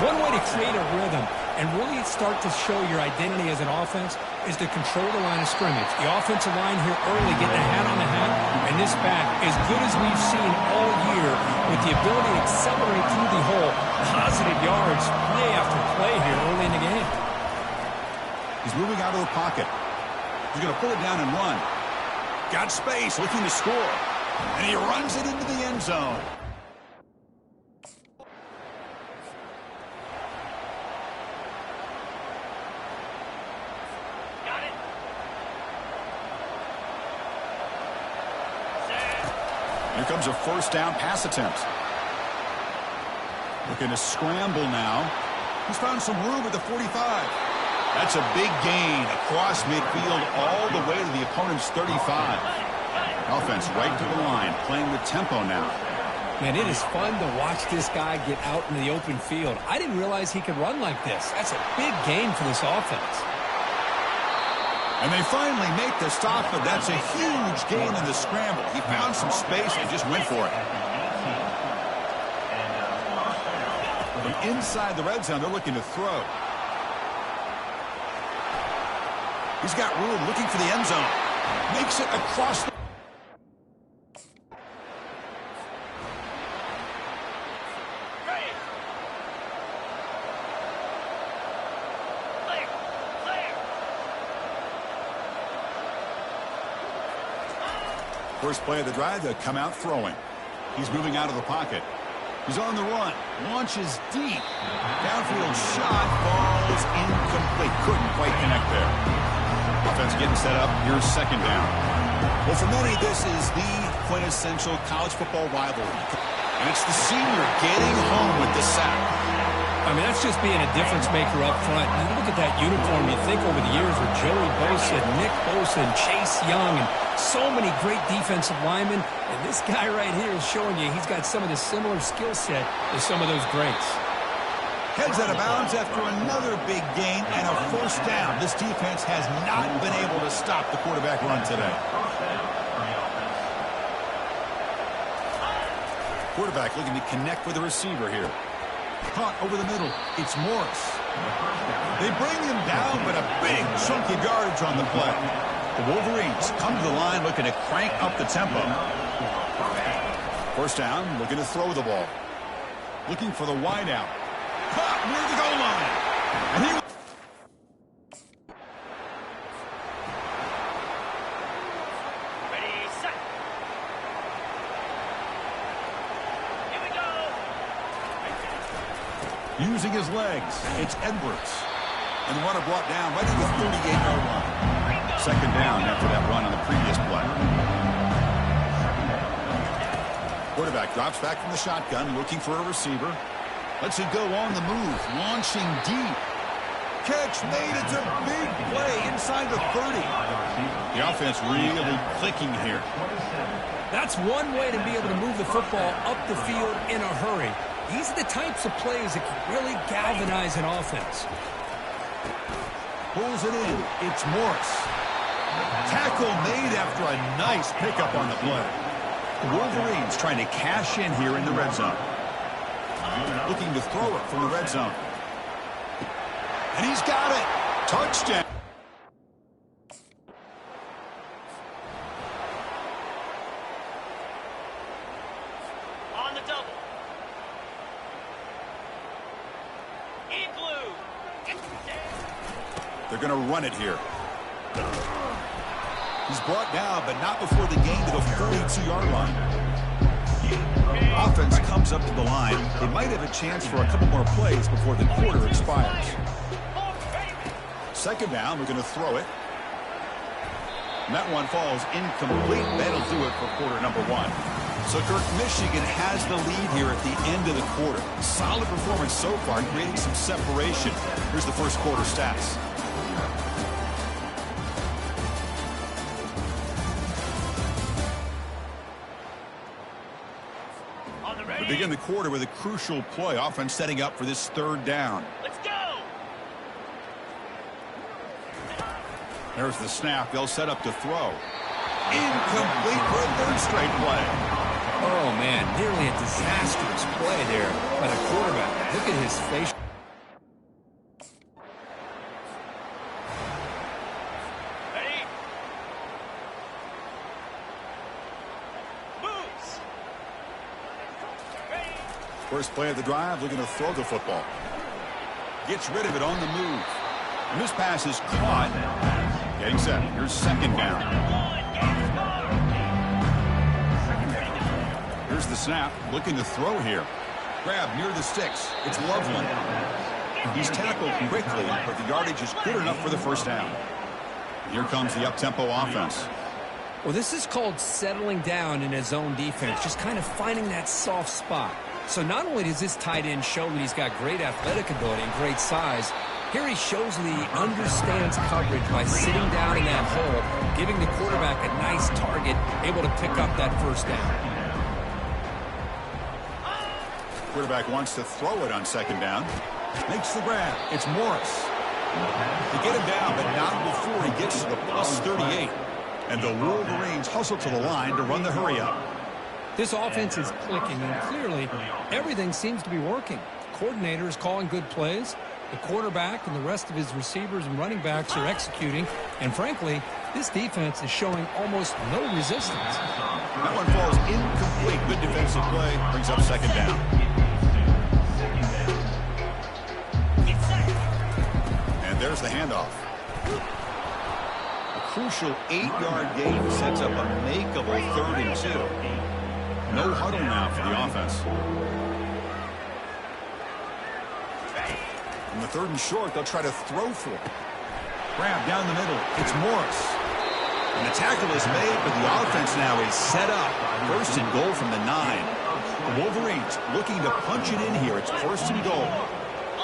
One way to create a rhythm and really start to show your identity as an offense is to control the line of scrimmage. The offensive line here early getting a hat on the hat, and this back, as good as we've seen all year, with the ability to accelerate through the hole, positive yards play after play here early in the game. He's moving out of the pocket. He's going to pull it down and run. Got space, looking to score. And he runs it into the end zone. Got it. Here comes a first down pass attempt. Looking to scramble now. He's found some room at the 45. That's a big gain across midfield all the way to the opponent's 35. Offense right to the line, playing with tempo now. Man, it is fun to watch this guy get out in the open field. I didn't realize he could run like this. That's a big gain for this offense. And they finally make the stop, but that's a huge gain in the scramble. He found some space and just went for it. From inside the red zone, they're looking to throw. He's got room, looking for the end zone. Makes it across the... Ready. Clear. Clear. First play of the drive, they'll come out throwing. He's moving out of the pocket. He's on the run. Launches deep. Downfield shot falls incomplete. Couldn't quite connect there. Offense getting set up. Here's second down. Well, for many, this is the quintessential college football rivalry. And it's the senior getting home with the sack. I mean, that's just being a difference maker up front. And you look at that uniform, you think over the years with Joey Bosa, Nick Bosa, and Chase Young, and so many great defensive linemen. And this guy right here is showing you he's got some of the similar skill set as some of those greats. Heads out of bounds after another big gain and a first down. This defense has not been able to stop the quarterback run today. Quarterback looking to connect with the receiver here. Caught over the middle. It's Morris. They bring him down, but a big chunk of yardage on the play. The Wolverines come to the line looking to crank up the tempo. First down, looking to throw the ball. Looking for the wideout. Caught near the goal line. And he... Ready, set. Here we go. Using his legs, it's Edwards. And the runner brought down right at the 38-yard line. Second down after that run on the previous play. Quarterback drops back from the shotgun, looking for a receiver. Lets it go on the move, launching deep. Catch made. It's a big play inside the 30. The offense really clicking here. That's one way to be able to move the football up the field in a hurry. These are the types of plays that can really galvanize an offense. Pulls it in. It's Morris. Tackle made after a nice pickup on the play. The Wolverines trying to cash in here in the red zone. Looking to throw it from the red zone. And he's got it. Touchdown. On the double. In blue. They're going to run it here. He's brought down, but not before the gain to the 42-yard line. Offense comes up to the line. They might have a chance for a couple more plays before the quarter expires. Second down, we're going to throw it. And that one falls incomplete. That'll do it for quarter number one. So, Kirk, Michigan has the lead here at the end of the quarter. Solid performance so far, creating some separation. Here's the first quarter stats. We begin the quarter with a crucial play. Offense setting up for this third down. Let's go. There's the snap. They'll set up to throw. Incomplete for a third straight play. Oh, man, nearly a disastrous play there by the quarterback. Look at his face. Ready? Moves. Ready? First play of the drive, looking to throw the football. Gets rid of it on the move. And this pass is caught. Getting set. Here's second down. Here's the snap. Looking to throw here. Grab near the sticks. It's Loveland. He's tackled quickly, but the yardage is good enough for the first down. Here comes the up-tempo offense. Well, this is called settling down in his own defense, just kind of finding that soft spot. So not only does this tight end show that he's got great athletic ability and great size, here he shows that he understands coverage by sitting down in that hole, giving the quarterback a nice target, able to pick up that first down. Quarterback wants to throw it on second down. Makes the grab. It's Morris. They get him down, but not before he gets to the plus 38. And the Wolverines hustle to the line to run the hurry-up. This offense is clicking, and clearly everything seems to be working. The coordinator is calling good plays. The quarterback and the rest of his receivers and running backs are executing. And frankly, this defense is showing almost no resistance. That one falls incomplete. Good defensive play. Brings up second down. And there's the handoff. A crucial 8-yard gain sets up a makeable 3rd and 2. No huddle now for the offense. On the 3rd and short, they'll try to throw for it. Grab down the middle. It's Morris. And the tackle is made, but the offense now is set up. 1st and goal from the 9. The Wolverines looking to punch it in here. It's 1st and goal.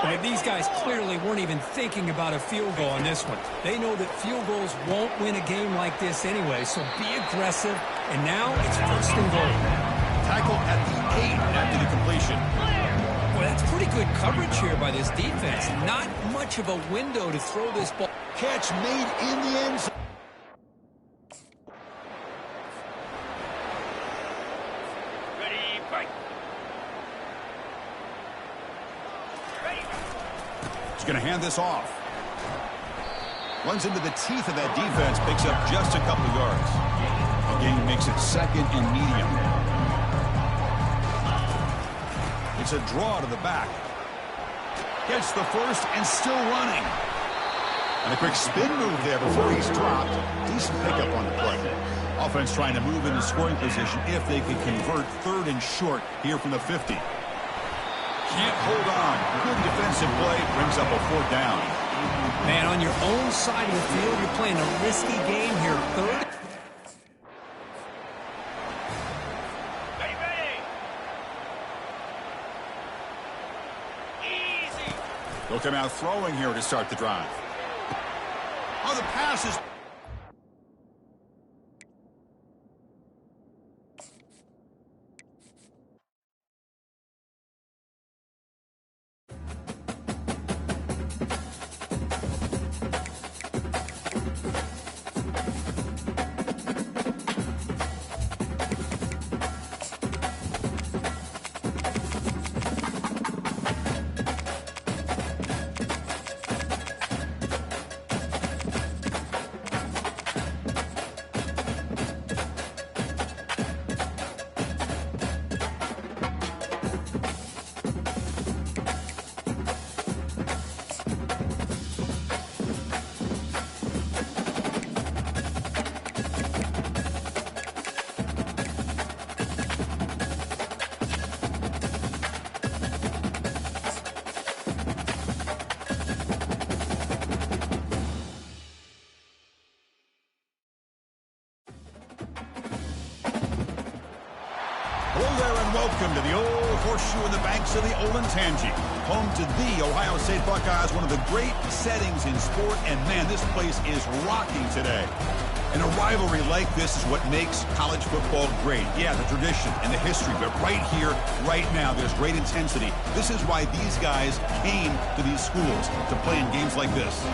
But these guys clearly weren't even thinking about a field goal on this one. They know that field goals won't win a game like this anyway, so be aggressive. And now it's 1st and goal. Tackle at the 8 after the completion. Well, that's pretty good coverage here by this defense. Not much of a window to throw this ball. Catch made in the end zone. Ready, break. Ready. He's going to hand this off. Runs into the teeth of that defense. Picks up just a couple of yards. The game makes it 2nd and medium. It's a draw to the back. Gets the first and still running. And a quick spin move there before he's dropped. Decent pickup on the play. Offense trying to move into scoring position if they can convert 3rd and short here from the 50. Can't hold on. Good defensive play. Brings up a 4th down. Man, on your own side of the field, you're playing a risky game here. 3rd. They'll come out throwing here to start the drive. Oh, the pass is Welcome to the old horseshoe in the banks of the Olentangy, home to the Ohio State Buckeyes, one of the great settings in sport, and man, this place is rocking today. And a rivalry like this is what makes college football great. Yeah, the tradition and the history, but right here, right now, there's great intensity. This is why these guys came to these schools to play in games like this.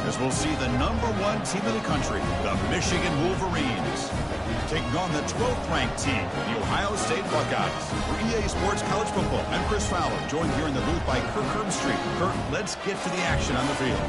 As we'll see the #1 team in the country, the Michigan Wolverines, taking on the 12th-ranked team, the Ohio State Buckeyes. For EA Sports College Football, I'm Chris Fowler, joined here in the booth by Kirk Herbstreit. Kirk, let's get to the action on the field.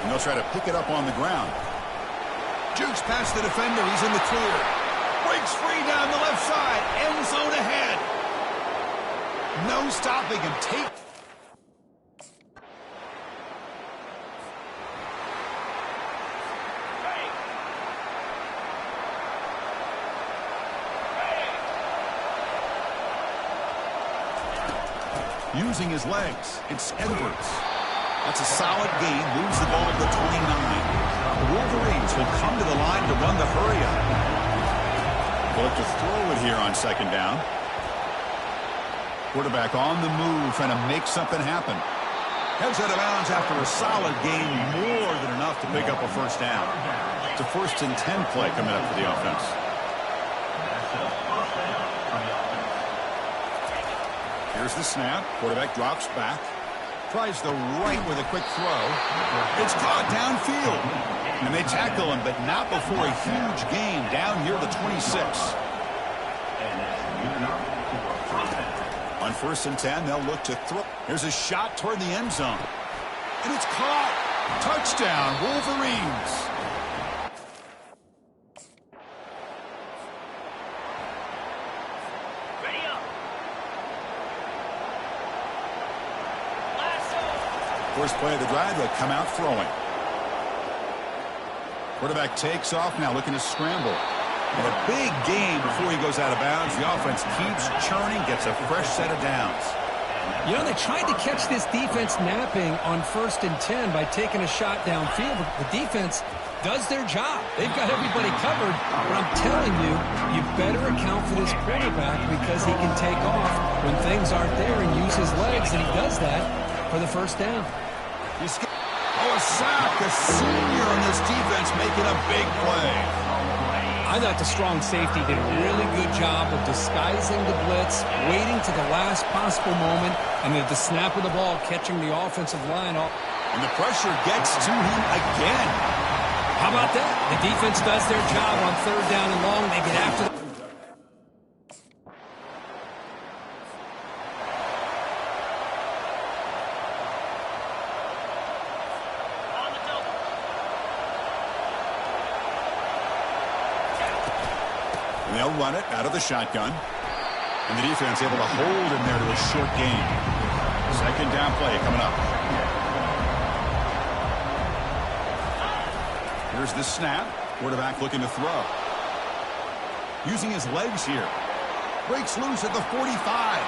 And they'll try to pick it up on the ground. Jukes past the defender. He's in the clear. Breaks free down the left side. End zone ahead. No stopping him. Using his legs, it's Edwards. That's a solid gain, moves the ball to the 29. The Wolverines will come to the line to run the hurry-up. They'll look to throw it here on second down. Quarterback on the move, trying to make something happen. Heads out of bounds after a solid gain, more than enough to pick up a first down. It's a 1st and 10 play coming up for the offense. Here's the snap. Quarterback drops back. Tries the right with a quick throw. It's caught downfield. And they tackle him, but not before a huge gain down near the 26. On 1st and 10, they'll look to throw. Here's a shot toward the end zone. And it's caught. Touchdown, Wolverines. First play of the drive, they'll come out throwing. Quarterback takes off now, looking to scramble. And a big gain before he goes out of bounds. The offense keeps churning, gets a fresh set of downs. You know, they tried to catch this defense napping on 1st and 10 by taking a shot downfield. But the defense does their job. They've got everybody covered. But I'm telling you, you better account for this quarterback because he can take off when things aren't there and use his legs, and he does that for the first down. Oh, a sack. A senior on this defense making a big play. I thought the strong safety did a really good job of disguising the blitz, waiting to the last possible moment, and at the snap of the ball, catching the offensive line off. And the pressure gets to him again. How about that? The defense does their job on 3rd down and long. They get after the they'll run it out of the shotgun. And the defense able to hold him there to a short gain. 2nd down play coming up. Here's the snap. Quarterback looking to throw. Using his legs here. Breaks loose at the 45.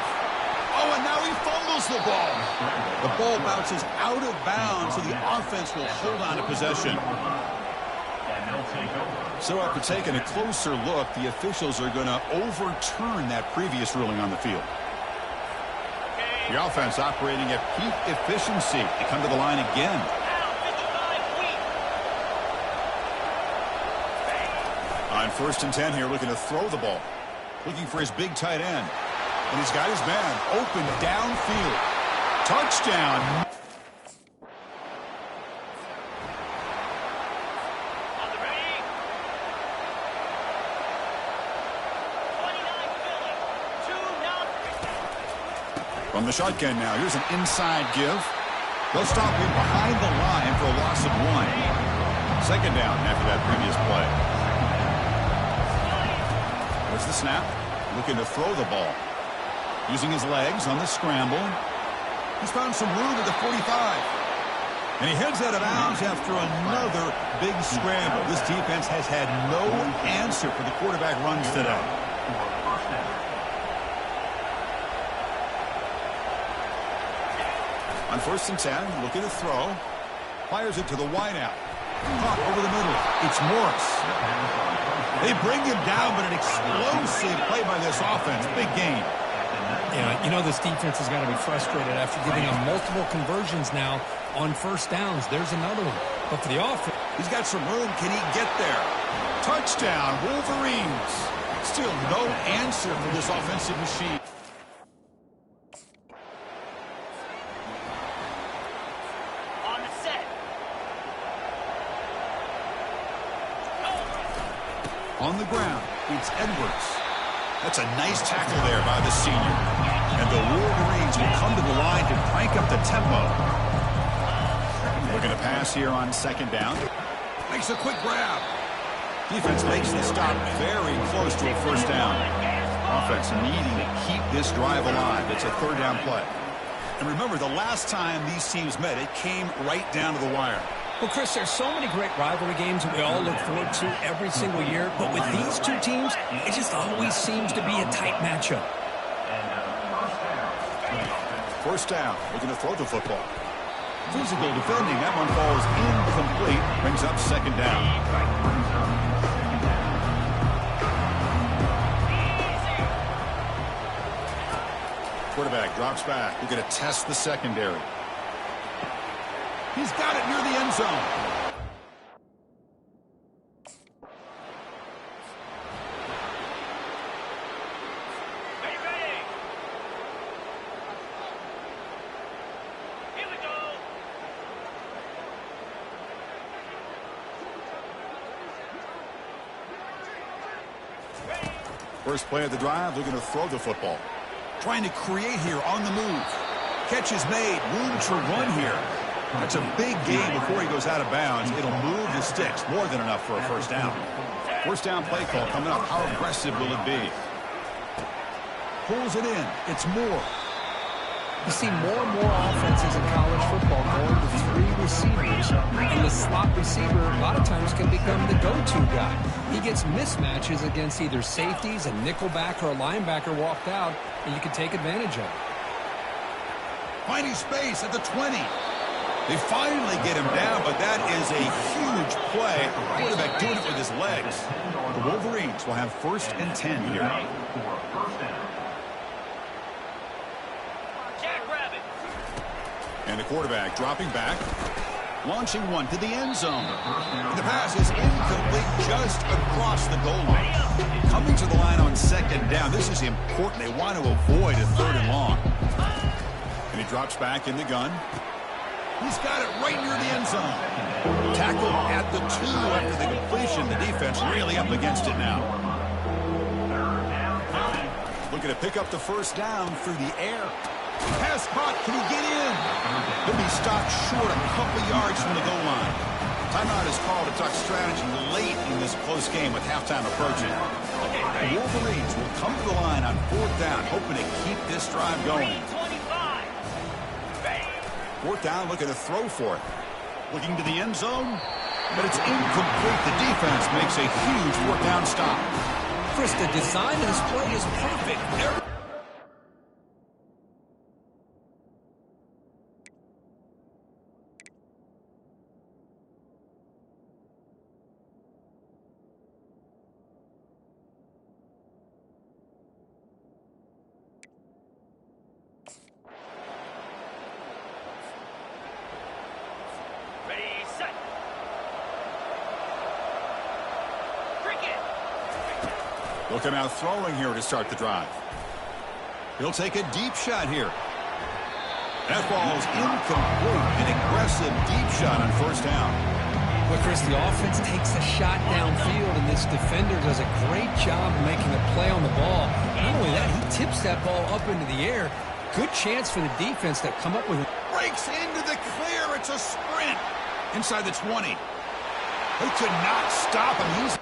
Oh, and now he fumbles the ball. The ball bounces out of bounds, so the offense will hold on to possession. So after taking a closer look, the officials are going to overturn that previous ruling on the field. The offense operating at peak efficiency. They come to the line again. On 1st and 10 here, looking to throw the ball. Looking for his big tight end. And he's got his man open downfield. Touchdown. From the shotgun now, here's an inside give. They'll stop him behind the line for a loss of 1. 2nd down after that previous play. There's the snap. Looking to throw the ball. Using his legs on the scramble. He's found some room at the 45. And he heads out of bounds after another big scramble. This defense has had no answer for the quarterback runs today. On 1st and 10, looking to throw. Fires it to the wideout. Caught over the middle. It's Morris. They bring him down, but an explosive play by this offense. Big game. Yeah, you know this defense has got to be frustrated after giving them multiple conversions now on 1st downs. There's another one. But for the offense, he's got some room. Can he get there? Touchdown, Wolverines. Still no answer for this offensive machine. On the ground, it's Edwards. That's a nice tackle there by the senior. And the Wolverines will come to the line to crank up the tempo. Looking to pass here on 2nd down. Makes a quick grab. Defense makes the stop very close to a 1st down. Offense needing to keep this drive alive. It's a 3rd down play. And remember, the last time these teams met, it came right down to the wire. well, Chris, there's so many great rivalry games that we all look forward to every single year. But with these two teams, it just always seems to be a tight matchup. 1st down. Looking to throw the football. Physical defending. That one falls incomplete. Brings up 2nd down. Quarterback drops back. We're going to test the secondary. He's got it near the end zone. Ready. Here we go. First play of the drive, looking to throw the football. Trying to create here on the move. Catch is made. Room to run here. That's a big gain before he goes out of bounds. It'll move the sticks. More than enough for a 1st down. 1st down play call coming up. How aggressive will it be? Pulls it in. It's Moore. You see more and more offenses in college football going to 3 receivers, and the slot receiver a lot of times can become the go-to guy. He gets mismatches against either safeties, a nickelback, or a linebacker walked out, and you can take advantage of it. Finding space at the 20. They finally get him down, but that is a huge play. Quarterback doing it with his legs. The Wolverines will have 1st and 10 here. And the quarterback dropping back. Launching one to the end zone. And the pass is incomplete just across the goal line. Coming to the line on 2nd down. This is important. They want to avoid a 3rd and long. And he drops back in the gun. He's got it right near the end zone. Tackle at the 2 after the completion. The defense really up against it now. Looking to pick up the 1st down through the air. Pass caught. Can he get in? He'll be stopped short a couple yards from the goal line. Timeout is called to talk strategy late in this close game with halftime approaching. The Wolverines will come to the line on 4th down, hoping to keep this drive going. 4th down, looking to throw for it. Looking to the end zone, but it's incomplete. The defense makes a huge 4th down stop. Chris, the design of this play is perfect. Looking out throwing here to start the drive. He'll take a deep shot here. That ball's incomplete. An aggressive deep shot on 1st down. Well, Chris, the offense takes a shot downfield, and this defender does a great job of making a play on the ball. Not only that, he tips that ball up into the air. Good chance for the defense to come up with it. Breaks into the clear. It's a sprint. Inside the 20. They could not stop him. He's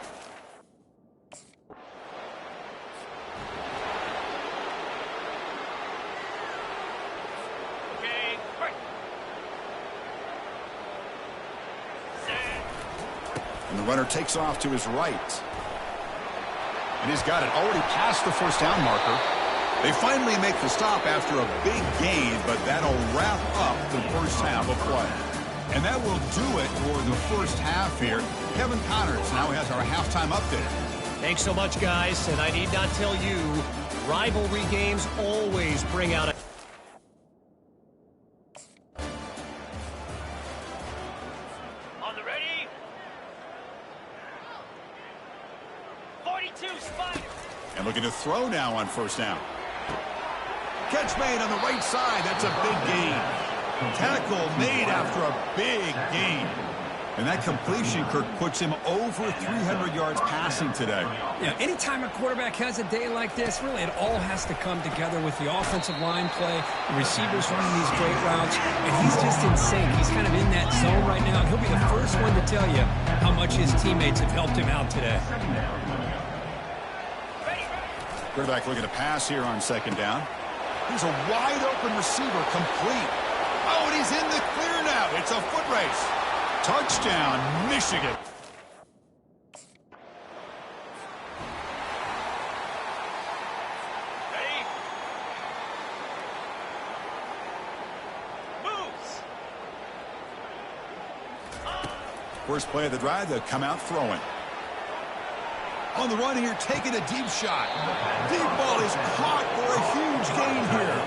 runner takes off to his right. And he's got it already past the first down marker. They finally make the stop after a big gain, but that'll wrap up the first half of play. And that will do it for the first half here. Kevin Connors now has our halftime update. Thanks so much, guys. And I need not tell you, rivalry games always bring out a... On the ready. 42 Spider. And looking to throw now on first down. Catch made on the right side. That's a big gain. Tackle made after a big gain. And that completion, Kirk, puts him over 300 yards passing today. Yeah, anytime a quarterback has a day like this, really it all has to come together with the offensive line play, the receivers running these great routes, and he's just in sync. He's kind of in that zone right now, and he'll be the first one to tell you how much his teammates have helped him out today. Quarterback looking to pass here on second down. He's a wide-open receiver, complete. Oh, and he's in the clear now. It's a foot race. Touchdown, Michigan. Ready? Moves. First play of the drive, they'll come out throwing. On the run here, taking a deep shot. Deep ball is caught for a huge gain here.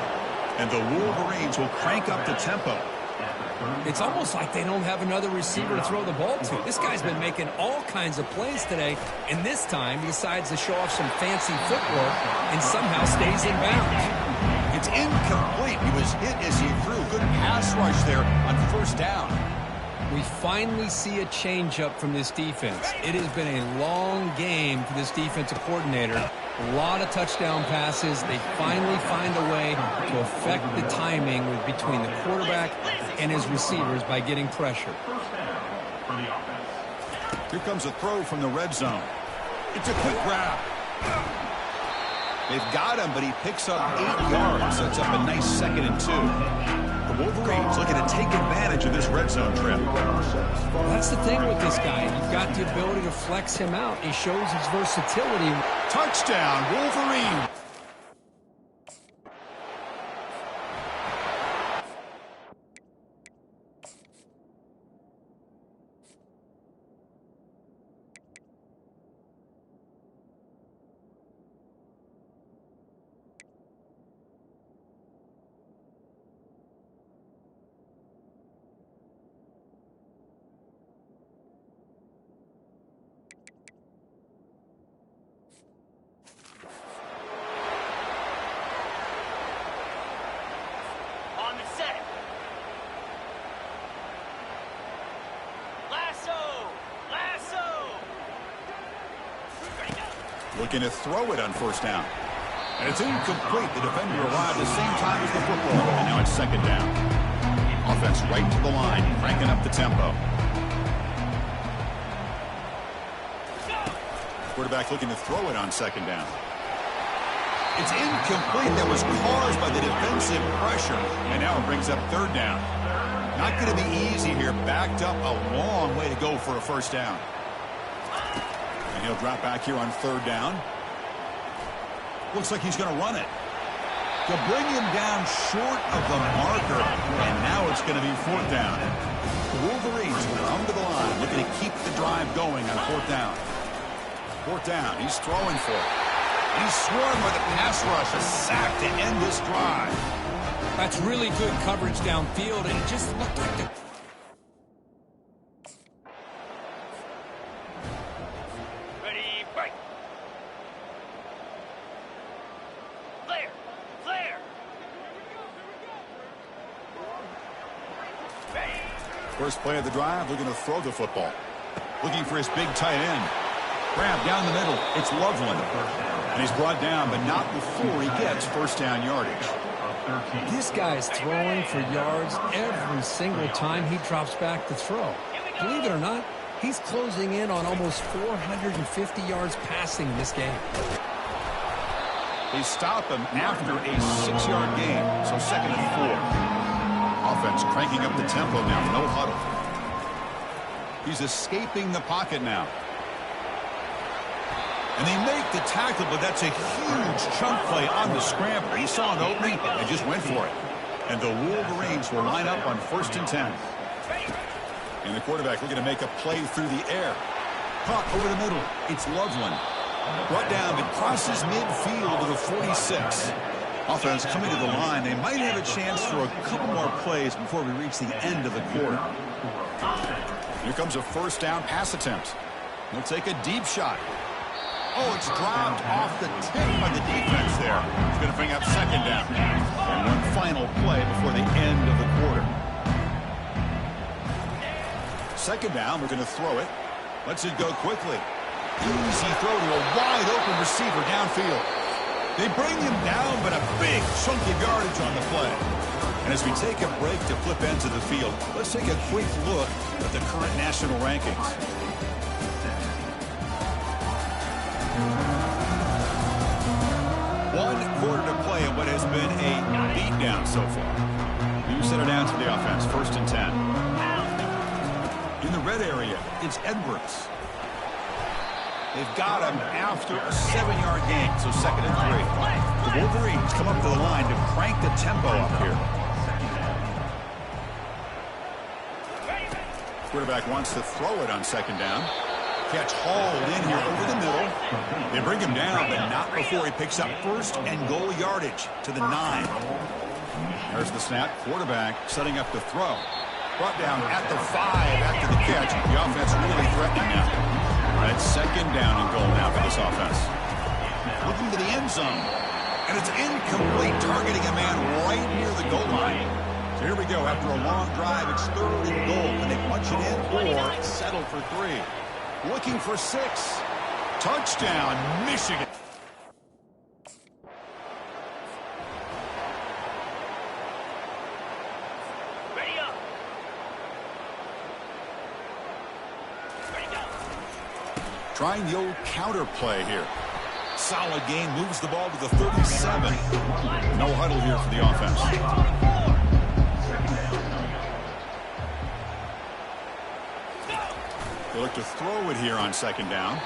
And the Wolverines will crank up the tempo. It's almost like they don't have another receiver to throw the ball to. This guy's been making all kinds of plays today, and this time he decides to show off some fancy footwork and somehow stays in bounds. It's incomplete. He was hit as he threw. Good pass rush there on first down. We finally see a change-up from this defense. It has been a long game for this defensive coordinator. A lot of touchdown passes. They finally find a way to affect the timing between the quarterback and his receivers by getting pressure. Here comes a throw from the red zone. It's a quick grab. They've got him, but he picks up 8 yards. Sets up a nice 2nd and 2. The Wolverines looking to take advantage of this red zone trip. Well, that's the thing with this guy. You've got the ability to flex him out. He shows his versatility. Touchdown, Wolverine. On the set. Lasso. Lasso. Ready, go. Looking to throw it on first down. And it's incomplete. The defender arrived at the same time as the football. And now it's 2nd down. Offense right to the line, cranking up the tempo. Quarterback looking to throw it on 2nd down. It's incomplete. That was caused by the defensive pressure. And now it brings up 3rd down. Not going to be easy here. Backed up a long way to go for a first down. And he'll drop back here on 3rd down. Looks like he's going to run it. To bring him down short of the marker. And now it's going to be 4th down. The Wolverines will come to the line, looking to keep the drive going on 4th down. 4th down. He's throwing for it. He's swarmed with a pass rush, a sack to end this drive. That's really good coverage downfield, and it just looked like the... Ready, break. Flare. Flare. Ready. First play of the drive, looking to throw the football. Looking for his big tight end. Grab down the middle. It's Loveland. And he's brought down, but not before he gets first down yardage. This guy's throwing for yards every single time he drops back to throw. Believe it or not, he's closing in on almost 450 yards passing in this game. They stop him after a 6-yard gain, so 2nd and 4. Offense cranking up the tempo now, no huddle. He's escaping the pocket now. And they make the tackle, but that's a huge chunk play on the scramble. He saw an opening and just went for it. And the Wolverines will line up on 1st and 10. And the quarterback looking to make a play through the air. Caught over the middle. It's Loveland. Brought down, but crosses midfield to the 46. Offense coming to the line. They might have a chance for a couple more plays before we reach the end of the quarter. Here comes a 1st down pass attempt. He'll take a deep shot. Oh, it's dropped off the tip by the defense there. It's going to bring up 2nd down. And one final play before the end of the quarter. 2nd down, we're going to throw it. Lets it go quickly. Easy throw to a wide open receiver downfield. They bring him down, but a big chunk of yardage on the play. And as we take a break to flip ends of the field, let's take a quick look at the current national rankings. One quarter to play in what has been a beatdown so far. New center down to the offense, 1st and 10. In the red area, it's Edwards. They've got him after a 7-yard gain, so 2nd and 3. The Wolverines come up to the line to crank the tempo up here. Quarterback wants to throw it on 2nd down. Catch hauled in here over the middle. They bring him down, but not before he picks up 1st and goal yardage to the 9. There's the snap. Quarterback setting up to throw. Brought down at the 5 after the catch. The offense really threatening now. That's 2nd down and goal now for this offense. Looking to the end zone. And it's incomplete, targeting a man right near the goal line. So here we go. After a long drive, it's 3rd and goal. Can they punch it in or settle for 3? Looking for 6. Touchdown, Michigan. Ready up. Ready go. Trying the old counter play here. Solid gain, moves the ball to the 37. No huddle here for the offense. They look to throw it here on 2nd down.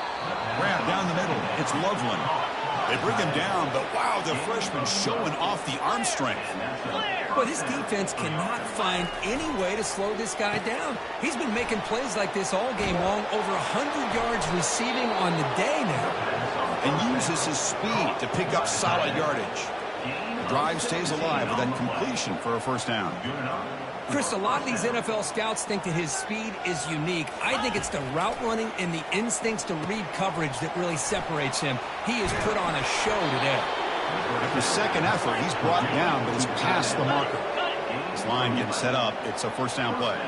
Grab down the middle. It's Loveland. They bring him down, but wow, the freshman showing off the arm strength. Well, this defense cannot find any way to slow this guy down. He's been making plays like this all game long, over 100 yards receiving on the day now. And uses his speed to pick up solid yardage. The drive stays alive with that completion for a 1st down. Chris, a lot of these NFL scouts think that his speed is unique. I think it's the route running and the instincts to read coverage that really separates him. He has put on a show today. After 2nd effort, he's brought down, but he's past the marker. This line getting set up. It's a 1st down play.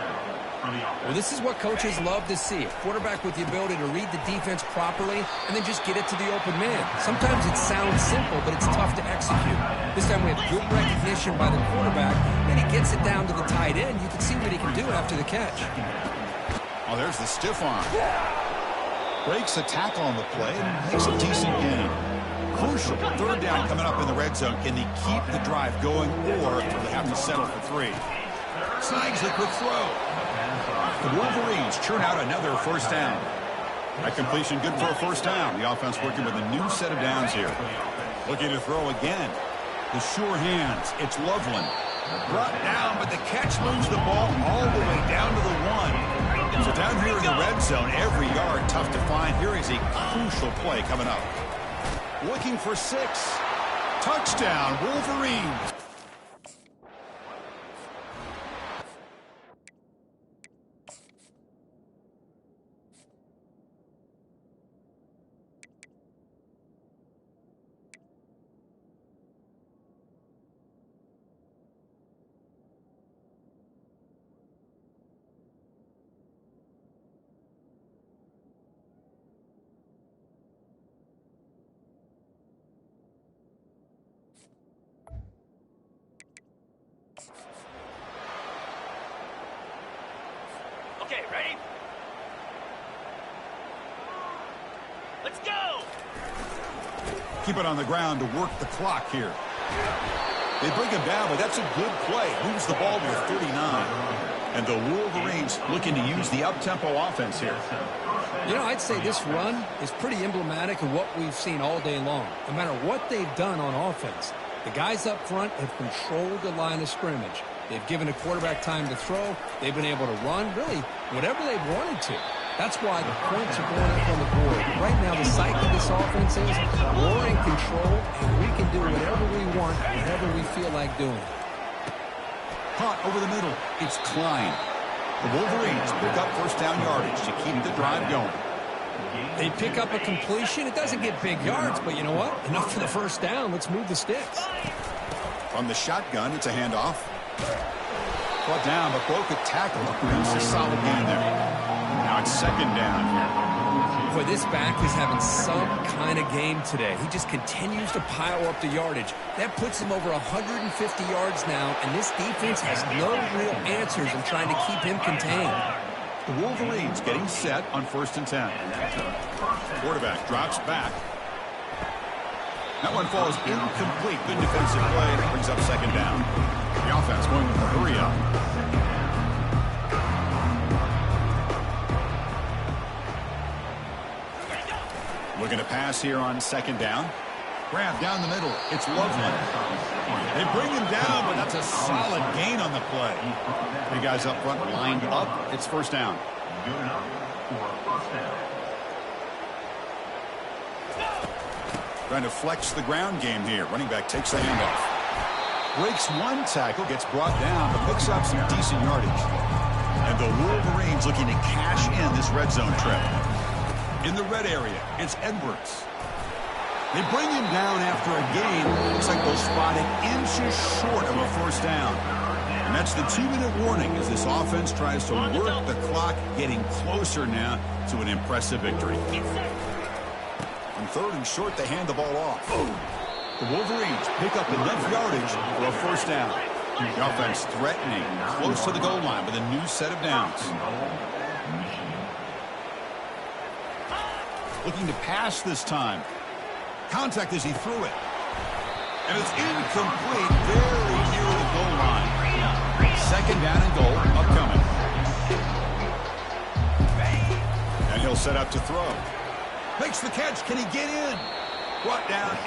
Well, this is what coaches love to see. A quarterback with the ability to read the defense properly and then just get it to the open man. Sometimes it sounds simple, but it's tough to execute. This time we have good recognition by the quarterback, and he gets it down to the tight end. You can see what he can do after the catch. Oh, there's the stiff arm. Breaks a tackle on the play and makes a decent gain. Crucial. 3rd down coming up in the red zone. Can they keep the drive going, or do they have to settle for 3? Snags the quick throw. The Wolverines churn out another 1st down. That completion good for a 1st down. The offense working with a new set of downs here. Looking to throw again. The sure hands. It's Loveland. Brought down, but the catch moves the ball all the way down to the 1. So down here in the red zone, every yard tough to find. Here is a crucial play coming up. Looking for 6. Touchdown, Wolverines. Okay, ready? Let's go! Keep it on the ground to work the clock here. They bring him down, but that's a good play. Moves the ball to the 39. And the Wolverines looking to use the up-tempo offense here. You know, I'd say this run is pretty emblematic of what we've seen all day long. No matter what they've done on offense, the guys up front have controlled the line of scrimmage. They've given a quarterback time to throw. They've been able to run, really, whatever they've wanted to. That's why the points are going up on the board. Right now, the psyche of this offense is we're in control, and we can do whatever we want, whatever we feel like doing. Caught over the middle. It's Klein. The Wolverines pick up first down yardage to keep the drive going. They pick up a completion. It doesn't get big yards, but you know what? Enough for the first down. Let's move the sticks. From the shotgun, it's a handoff. Brought down, but broke a tackle to produce a solid gain there. Now it's second down. Boy, this back is having some kind of game today. He just continues to pile up the yardage. That puts him over 150 yards now, and this defense has no real answers in trying to keep him contained. The Wolverines getting set on 1st and 10. Quarterback drops back. That one falls incomplete. Good defensive play. Brings up second down. The offense going with a hurry up. Looking to pass here on second down. Grab down the middle. It's Loveland. They bring him down, but that's a solid gain on the play. Three guys up front lined up. It's first down. Good enough for a first down. Trying to flex the ground game here. Running back takes the handoff. Breaks one tackle, gets brought down, but picks up some decent yardage. And the Wolverines looking to cash in this red zone trip. In the red area, it's Edwards. They bring him down after a gain. Looks like they'll spot it inches short of a first down. And that's the 2-minute warning as this offense tries to work the clock, getting closer now to an impressive victory. On 3rd and short, they hand the ball off. The Wolverines pick up enough yardage for a first down. The offense threatening, close to the goal line with a new set of downs. Looking to pass this time. Contact as he threw it. And it's incomplete, very near the goal line. Second down and goal, upcoming. And he'll set up to throw. Makes the catch. Can he get in? Brought down.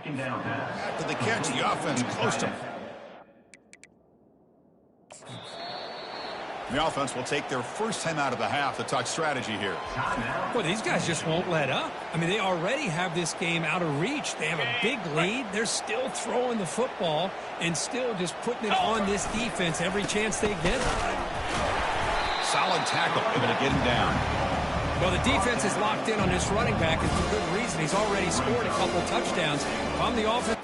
After the catch, the offense close to him. The offense will take their first time out of the half to talk strategy here. Boy, these guys just won't let up. I mean, they already have this game out of reach. They have a big lead. They're still throwing the football and still just putting it on this defense every chance they get. Solid tackle, able to get him down. Well, the defense is locked in on this running back, and for good reason. He's already scored a couple touchdowns. If I'm the offense.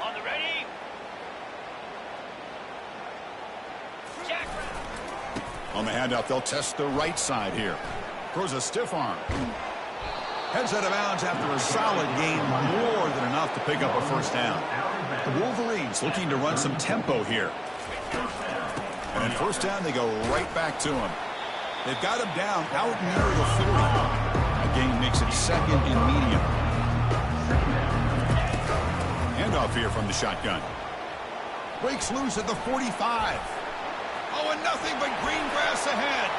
On the ready. Jack. On the handoff, they'll test the right side here. Throws a stiff arm. Heads out of bounds after a solid gain, more than enough to pick up a first down. The Wolverines looking to run some tempo here. And in first down, they go right back to him. They've got him down out near the 40. A gain makes it second and medium. Handoff here from the shotgun. Breaks loose at the 45. Oh, and nothing but green grass ahead.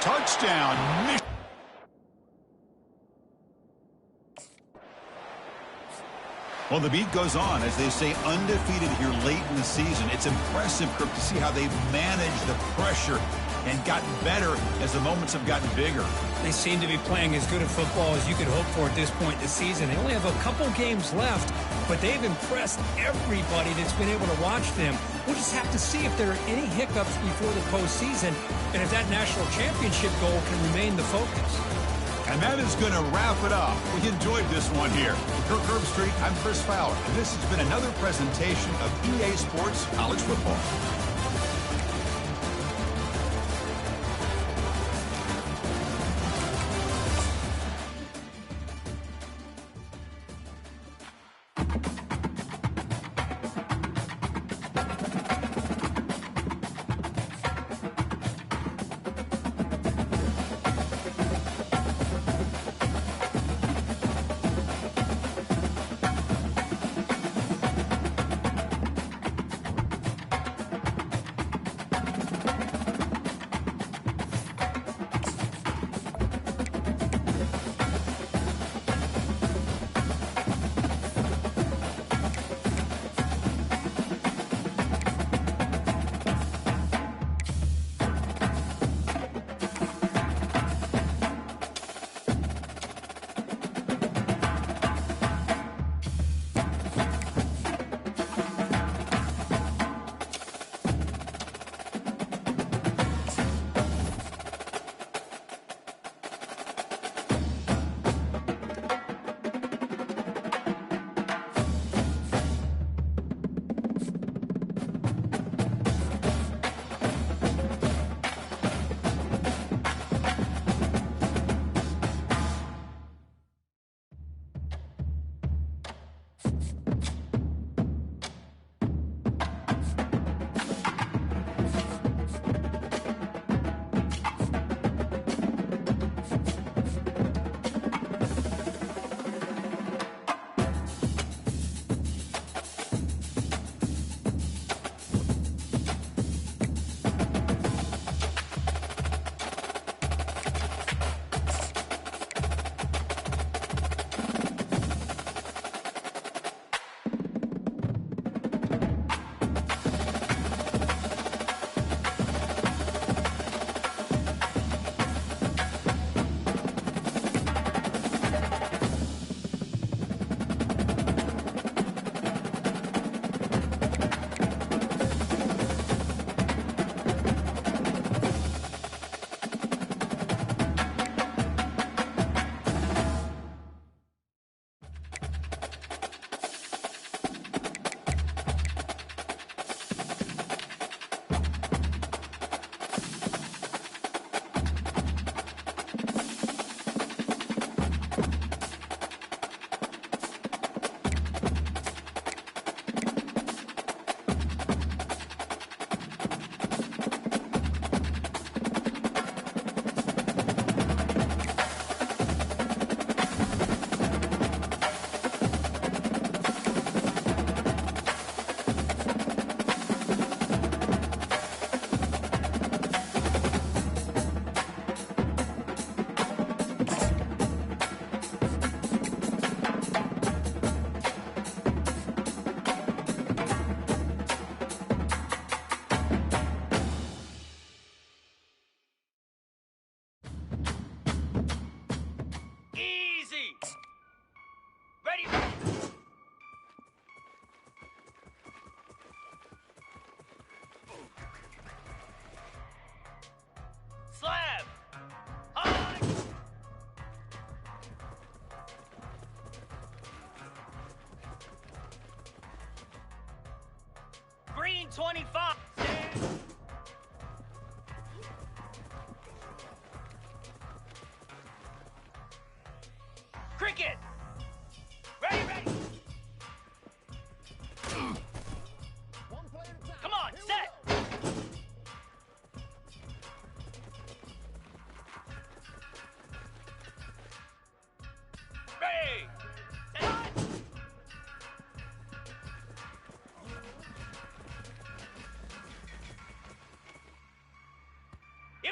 Touchdown, Michigan. Well, the beat goes on as they stay undefeated here late in the season. It's impressive, Kirk, to see how they've managed the pressure and gotten better as the moments have gotten bigger. They seem to be playing as good a football as you could hope for at this point in the season. They only have a couple games left, but they've impressed everybody that's been able to watch them. We'll just have to see if there are any hiccups before the postseason and if that national championship goal can remain the focus. And that is going to wrap it up. We enjoyed this one here. For Kirk Herbstreit, I'm Chris Fowler, and this has been another presentation of EA Sports College Football.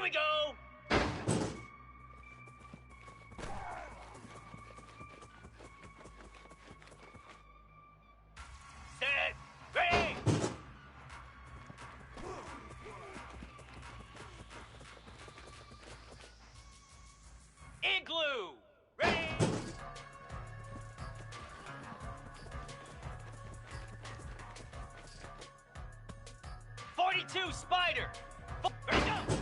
Here we go. Set. Ready. Igloo. Ready. '42 Spider. Ready, go.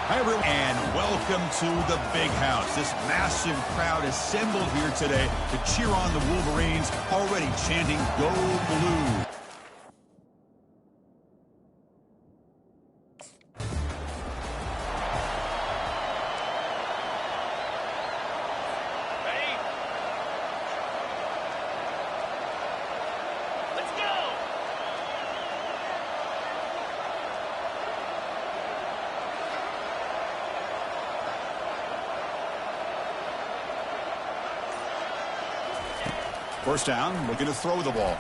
Hi, everyone, and welcome to the Big House. This massive crowd assembled here today to cheer on the Wolverines, already chanting, "Go Blue." First down, looking to throw the ball.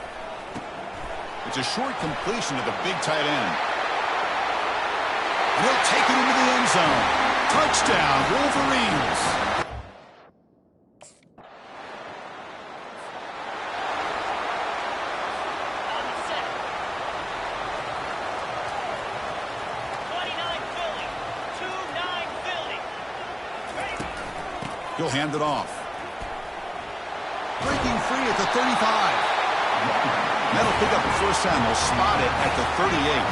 It's a short completion to the big tight end. And he'll take it into the end zone. Touchdown, Wolverines. He'll hand it off. Breaking free at the 35. That'll pick up the first down. They'll spot it at the 38.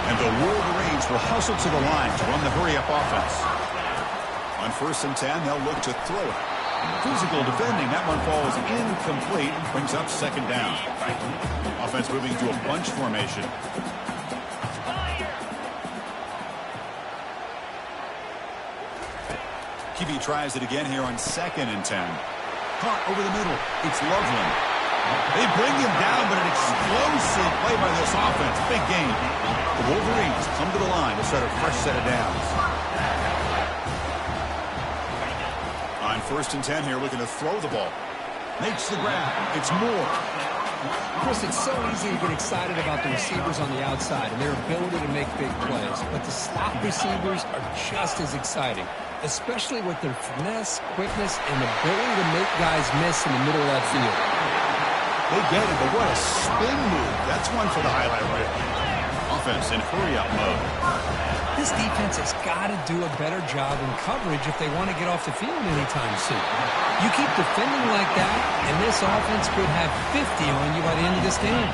And the Wolverines will hustle to the line to run the hurry-up offense. On 1st and 10, they'll look to throw it. Physical defending. That one falls incomplete. Brings up 2nd down. Offense moving to a bunch formation. QB tries it again here on 2nd and 10. Caught over the middle. It's Loveland. They bring him down, but an explosive play by this offense. Big game. The Wolverines come to the line to start a fresh set of downs. On 1st and 10 here, looking to throw the ball. Makes the grab. It's Moore. Chris, it's so easy to get excited about the receivers on the outside and their ability to make big plays. But the slot receivers are just as exciting, especially with their finesse, quickness, and ability to make guys miss in the middle of that field. They get it, but what a spin move. That's one for the highlight reel. Offense in hurry-up mode. This defense has got to do a better job in coverage if they want to get off the field anytime soon. You keep defending like that, and this offense could have 50 on you by the end of this game.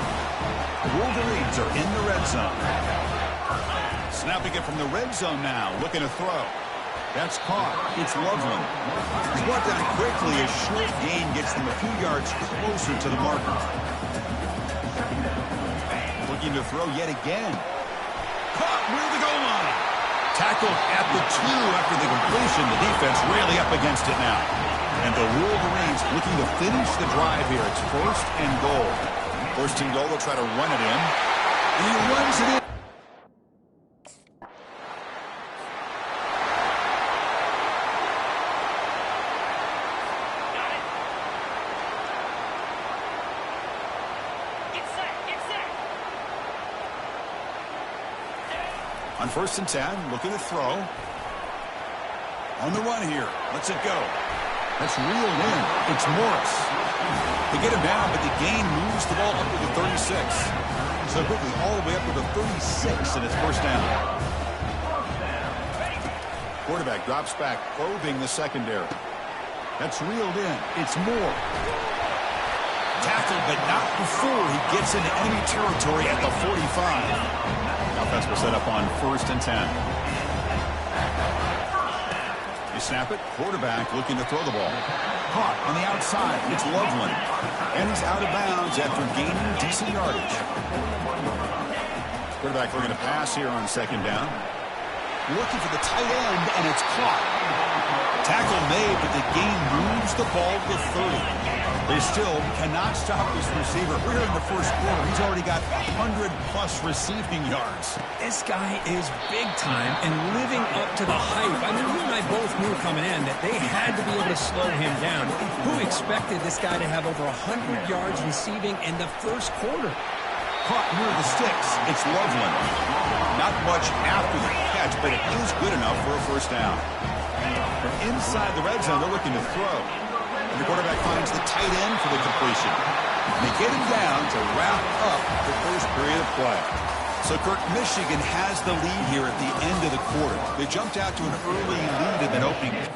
The Wolverines are in the red zone. Snapping it from the red zone now, looking to throw. That's caught. It's Loveland. He's brought down quickly. A short gain gets them a few yards closer to the marker. Looking to throw yet again. Caught near the goal line. Tackled at the 2 after the completion. The defense really up against it now. And the Wolverines looking to finish the drive here. It's 1st and goal. 1st and goal. They'll try to run it in. And he runs it in. On 1st and 10, looking to throw. On the run here. Lets it go. That's reeled in. It's Morris. They get him down, but the gain moves the ball up to the 36. So quickly all the way up to the 36, and it's 1st down. Quarterback drops back, probing the secondary. That's reeled in. It's Moore. Tackled, but not before he gets into enemy territory at the 45. Offense will set up on 1st and 10. They snap it. Quarterback looking to throw the ball. Caught on the outside. It's Loveland. And he's out of bounds after gaining decent yardage. Quarterback looking to pass here on 2nd down. Looking for the tight end, and it's caught. Tackle made, but the gain moves the ball to 30. They still cannot stop this receiver. We're here in the 1st quarter. He's already got 100-plus receiving yards. This guy is big time and living up to the hype. I mean, you and I both knew coming in that they had to be able to slow him down. Who expected this guy to have over 100 yards receiving in the 1st quarter? Caught near the sticks. It's Loveland. Not much after the catch, but it is good enough for a 1st down. From inside the red zone, they're looking to throw. And the quarterback finds the tight end for the completion. And they get him down to wrap up the 1st period of play. So, Kirk, Michigan has the lead here at the end of the quarter. They jumped out to an early lead in that opening.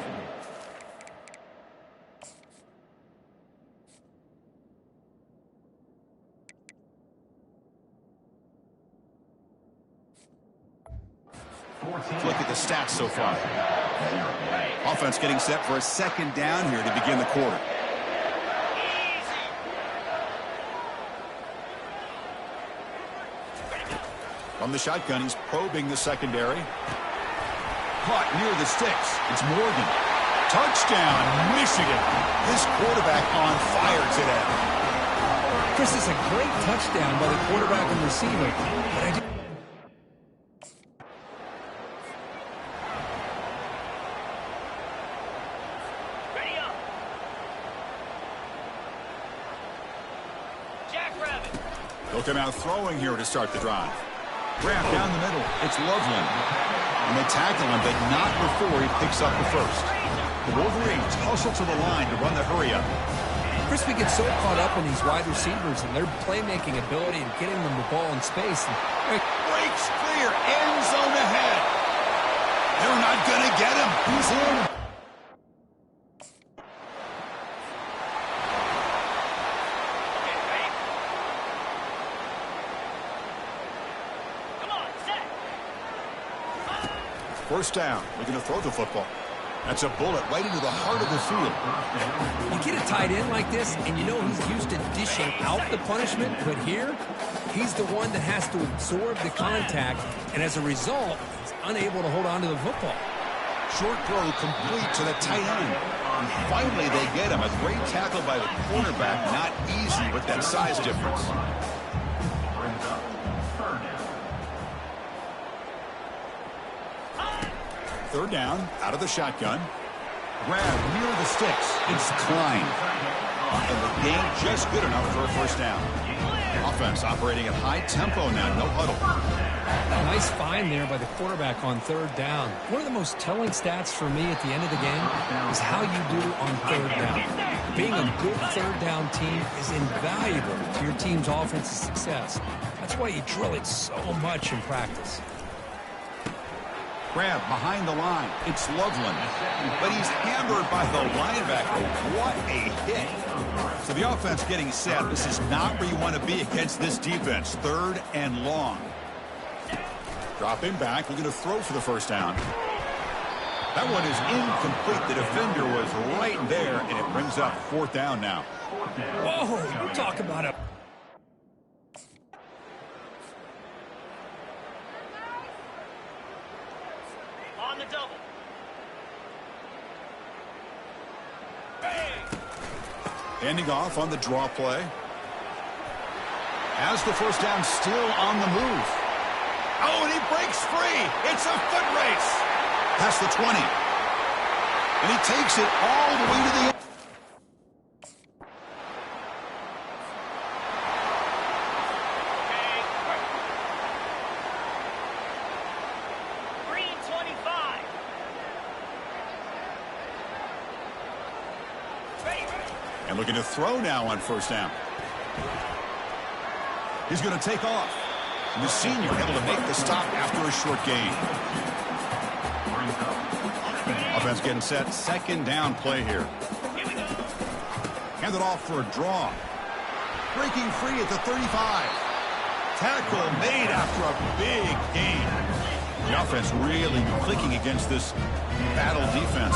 Let's look at the stats so far. Offense getting set for a second down here to begin the quarter. From the shotgun, he's probing the secondary. Caught near the sticks. It's Morgan. Touchdown, Michigan. This quarterback on fire today. Chris, is a great touchdown by the quarterback and receiver. But I do Ready up. Jackrabbit. They'll come out throwing here to start the drive. Grab down the middle. It's Loveland. And they tackle him, but not before he picks up the first. The Wolverines hustle to the line to run the hurry-up. Chris, we get so caught up in these wide receivers and their playmaking ability and getting them the ball in space. And Breaks clear. End zone ahead. They're not going to get him. He's in. Come on, set. First down. Looking to throw the football. That's a bullet right into the heart of the field. you get a tight end like this, and you know he's used to dishing out the punishment, but here, he's the one that has to absorb the contact, and as a result, he's unable to hold on to the football. Short throw complete to the tight end. And finally, they get him. A great tackle by the cornerback. Not easy with that size difference. Third down, out of the shotgun. Grab near the sticks. It's Klein. And the game just good enough for a first down. Offense operating at high tempo now, no huddle. Nice find there by the quarterback on third down. One of the most telling stats for me at the end of the game is how you do on third down. Being a good third down team is invaluable to your team's offensive success. That's why you drill it so much in practice. Grab behind the line. It's Loveland. But he's hammered by the linebacker. What a hit. So the offense getting set. This is not where you want to be against this defense. Third and long. Drop him back. Looking to throw for the first down. That one is incomplete. The defender was right there, and it brings up fourth down now. Whoa, you talk about a... On the double. Handing off on the draw play. Has the first down still on the move. Oh, and he breaks free. It's a foot race. Past the 20. And he takes it all the way to the end. Green 25. Ready. And looking to throw now on first down. He's going to take off. And the senior able to make the stop after a short gain. Offense getting set. Second down play here. Hand it off for a draw. Breaking free at the 35. Tackle made after a big gain. The offense really clicking against this battle defense.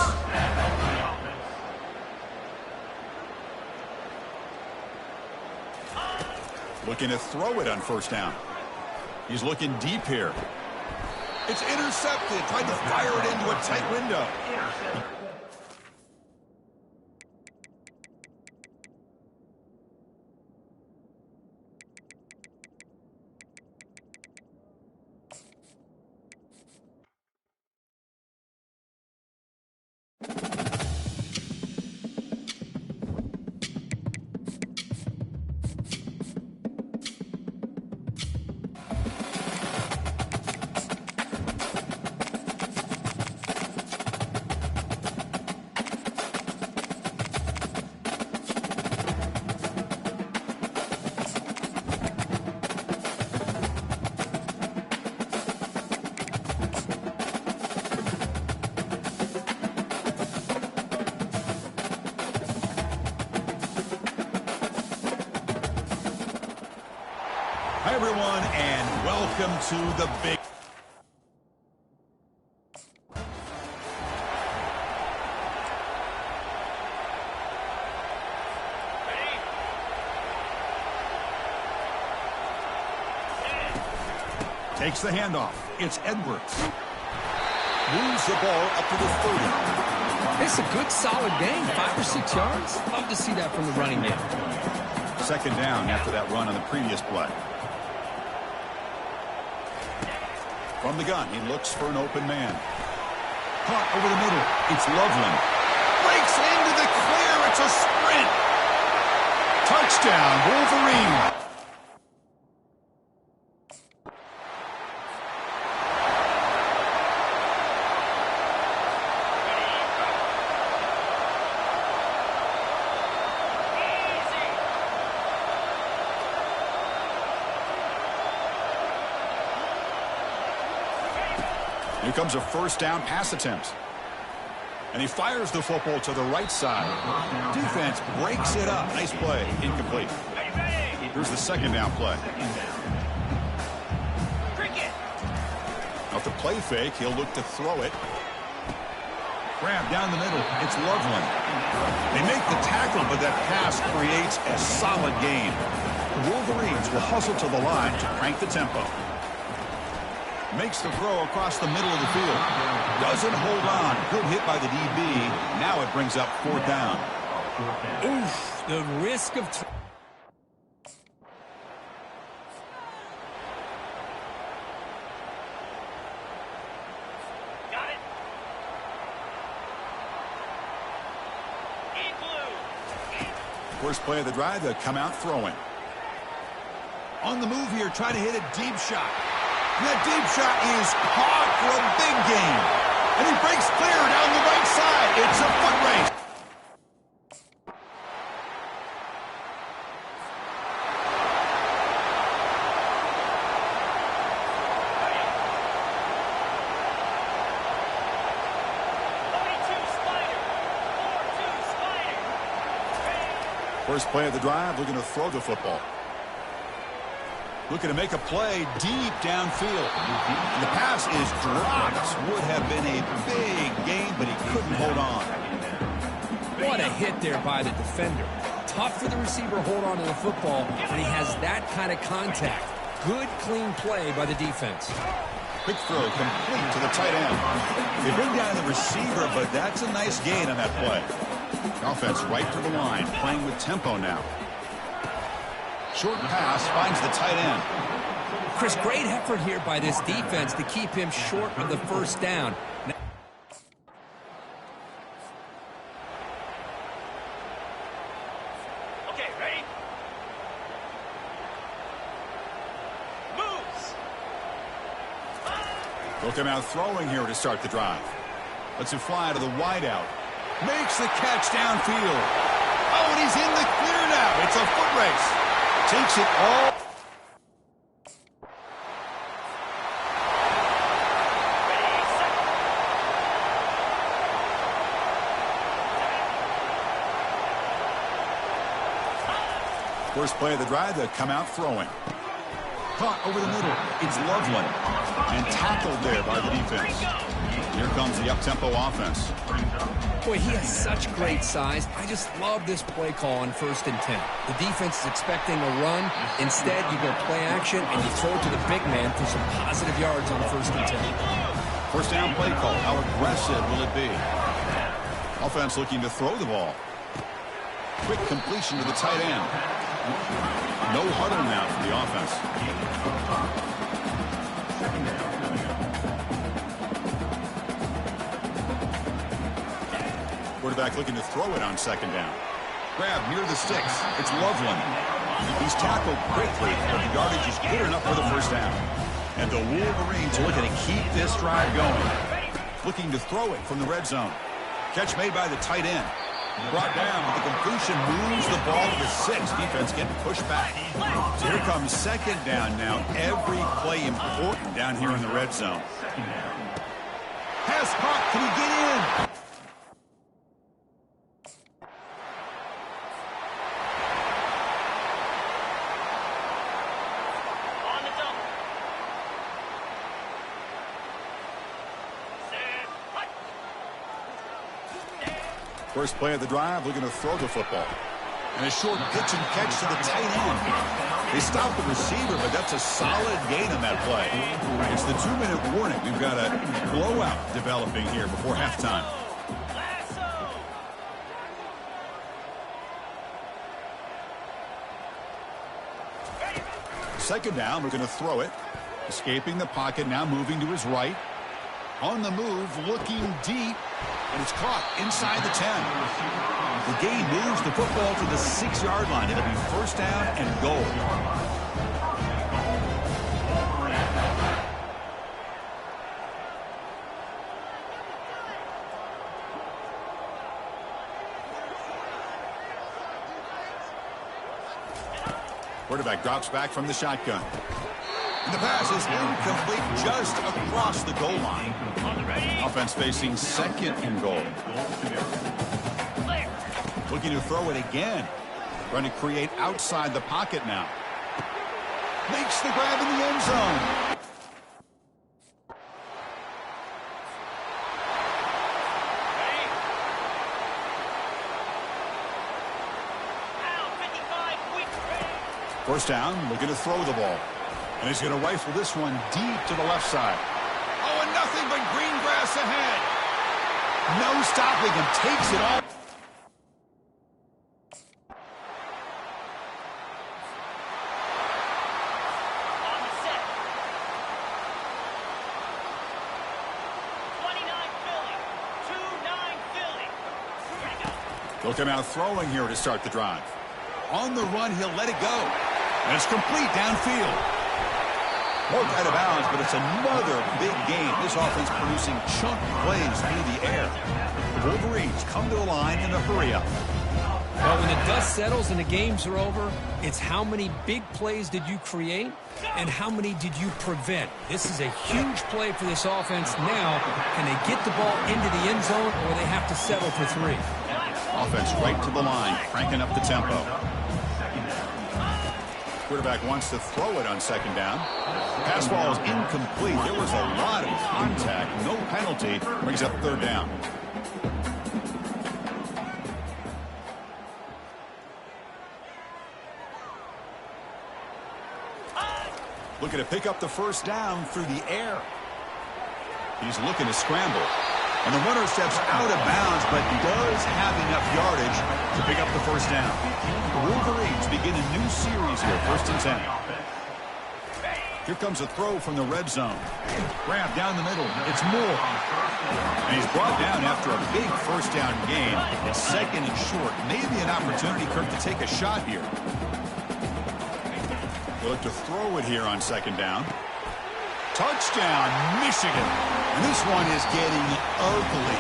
Looking to throw it on first down. He's looking deep here. It's intercepted. Tried to fire it into a tight window. Hi, everyone, and welcome to the big... Takes the handoff. It's Edwards. Moves the ball up to the 30. It's a good, solid game. 5 or 6 yards. Love to see that from the running game. Second down after that run on the previous play. From the gun, he looks for an open man. Caught over the middle. It's Loveland. Breaks into the clear. It's a sprint. Touchdown, Wolverine. Here comes a first down pass attempt. And he fires the football to the right side. Defense breaks it up. Nice play. Incomplete. Here's the second down play. Off the play fake, he'll look to throw it. Grab down the middle. It's Loveland. They make the tackle, but that pass creates a solid gain. The Wolverines will hustle to the line to crank the tempo. Makes the throw across the middle of the field. Doesn't hold on. Good hit by the DB. Now it brings up fourth down. Oof, the risk of... Got it. In blue. First play of the drive, they'll come out throwing. On the move here, trying to hit a deep shot. That deep shot is caught for a big gain. And he breaks clear down the right side. It's a foot race. First play of the drive, looking to throw the football. Looking to make a play deep downfield. The pass is dropped. Would have been a big gain, but he couldn't hold on. What a hit there by the defender. Tough for the receiver to hold on to the football, and he has that kind of contact. Good, clean play by the defense. Quick throw complete to the tight end. They bring down the receiver, but that's a nice gain on that play. Offense right to the line, playing with tempo now. Short pass finds the tight end. Chris, great effort here by this defense to keep him short of the first down. Okay, ready? Moves. Looking out throwing here to start the drive. Lets it fly to the wideout. Makes the catch downfield. Oh, and he's in the clear now. It's a foot race. Takes it all. First play of the drive, they'll come out throwing. Caught over the middle. It's Loveland. And tackled there by the defense. Here comes the up-tempo offense. Boy, he has such great size. I just love this play call on 1st and 10. The defense is expecting a run. Instead, you go play action, and you throw it to the big man for some positive yards on 1st and 10. First down play call. How aggressive will it be? Offense looking to throw the ball. Quick completion to the tight end. No huddle now for the offense. Quarterback looking to throw it on second down. Grab near the sticks. It's Loveland. He's tackled quickly, but the yardage is good enough for the first down. And the Wolverines are looking to keep this drive going. Looking to throw it from the red zone. Catch made by the tight end. Brought down, but the completion moves the ball to the 6. Defense getting pushed back. So here comes second down now. Every play important down here in the red zone. Pass caught. Can he get in? First play of the drive, looking to throw the football. And a short pitch and catch to the tight end. They stopped the receiver, but that's a solid gain on that play. It's the 2-minute warning. We've got a blowout developing here before halftime. Second down, we're going to throw it. Escaping the pocket, now moving to his right. On the move, looking deep, and it's caught inside the 10. The gain moves the football to the 6-yard line. It'll be first down and goal. Quarterback drops back from the shotgun. And the pass is incomplete just across the goal line. Offense facing second and goal. Looking to throw it again. Trying to create outside the pocket now. Makes the grab in the end zone. First down, looking to throw the ball. And he's going to rifle this one deep to the left side. Oh, and nothing but green grass ahead. No stopping him. Takes it all. On the set. 29 Philly. 2-9 Philly. Here we go. They'll come out throwing here to start the drive. On the run, he'll let it go. And it's complete downfield. Broke out of bounds, but it's another big game. This offense producing chunk plays through the air. The Wolverines come to the line in a hurry-up. Well, when the dust settles and the games are over, it's how many big plays did you create and how many did you prevent. This is a huge play for this offense. Now, can they get the ball into the end zone or they have to settle for 3? Offense right to the line, cranking up the tempo. Quarterback wants to throw it on second down. Pass ball is incomplete. There was a lot of contact. No penalty. Brings up third down. Looking to pick up the first down through the air. He's looking to scramble. And the runner steps out of bounds, but does have enough yardage to pick up the first down. The Wolverines begin a new series here, 1st and 10. Here comes a throw from the red zone. Grab down the middle. It's Moore. And he's brought down after a big first down gain. It's second and short. Maybe an opportunity, Kirk, to take a shot here. They'll look to throw it here on second down. Touchdown, Michigan. And this one is getting ugly.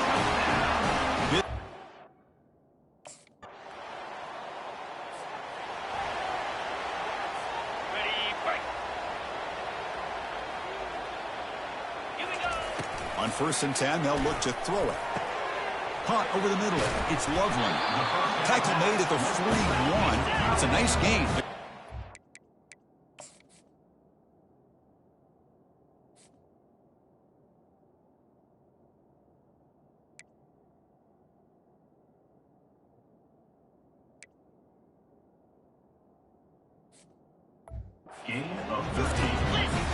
Ready, break. Here we go. On 1st and 10, they'll look to throw it. Caught over the middle. It's Loveland. Tackle made at the 41. It's a nice gain.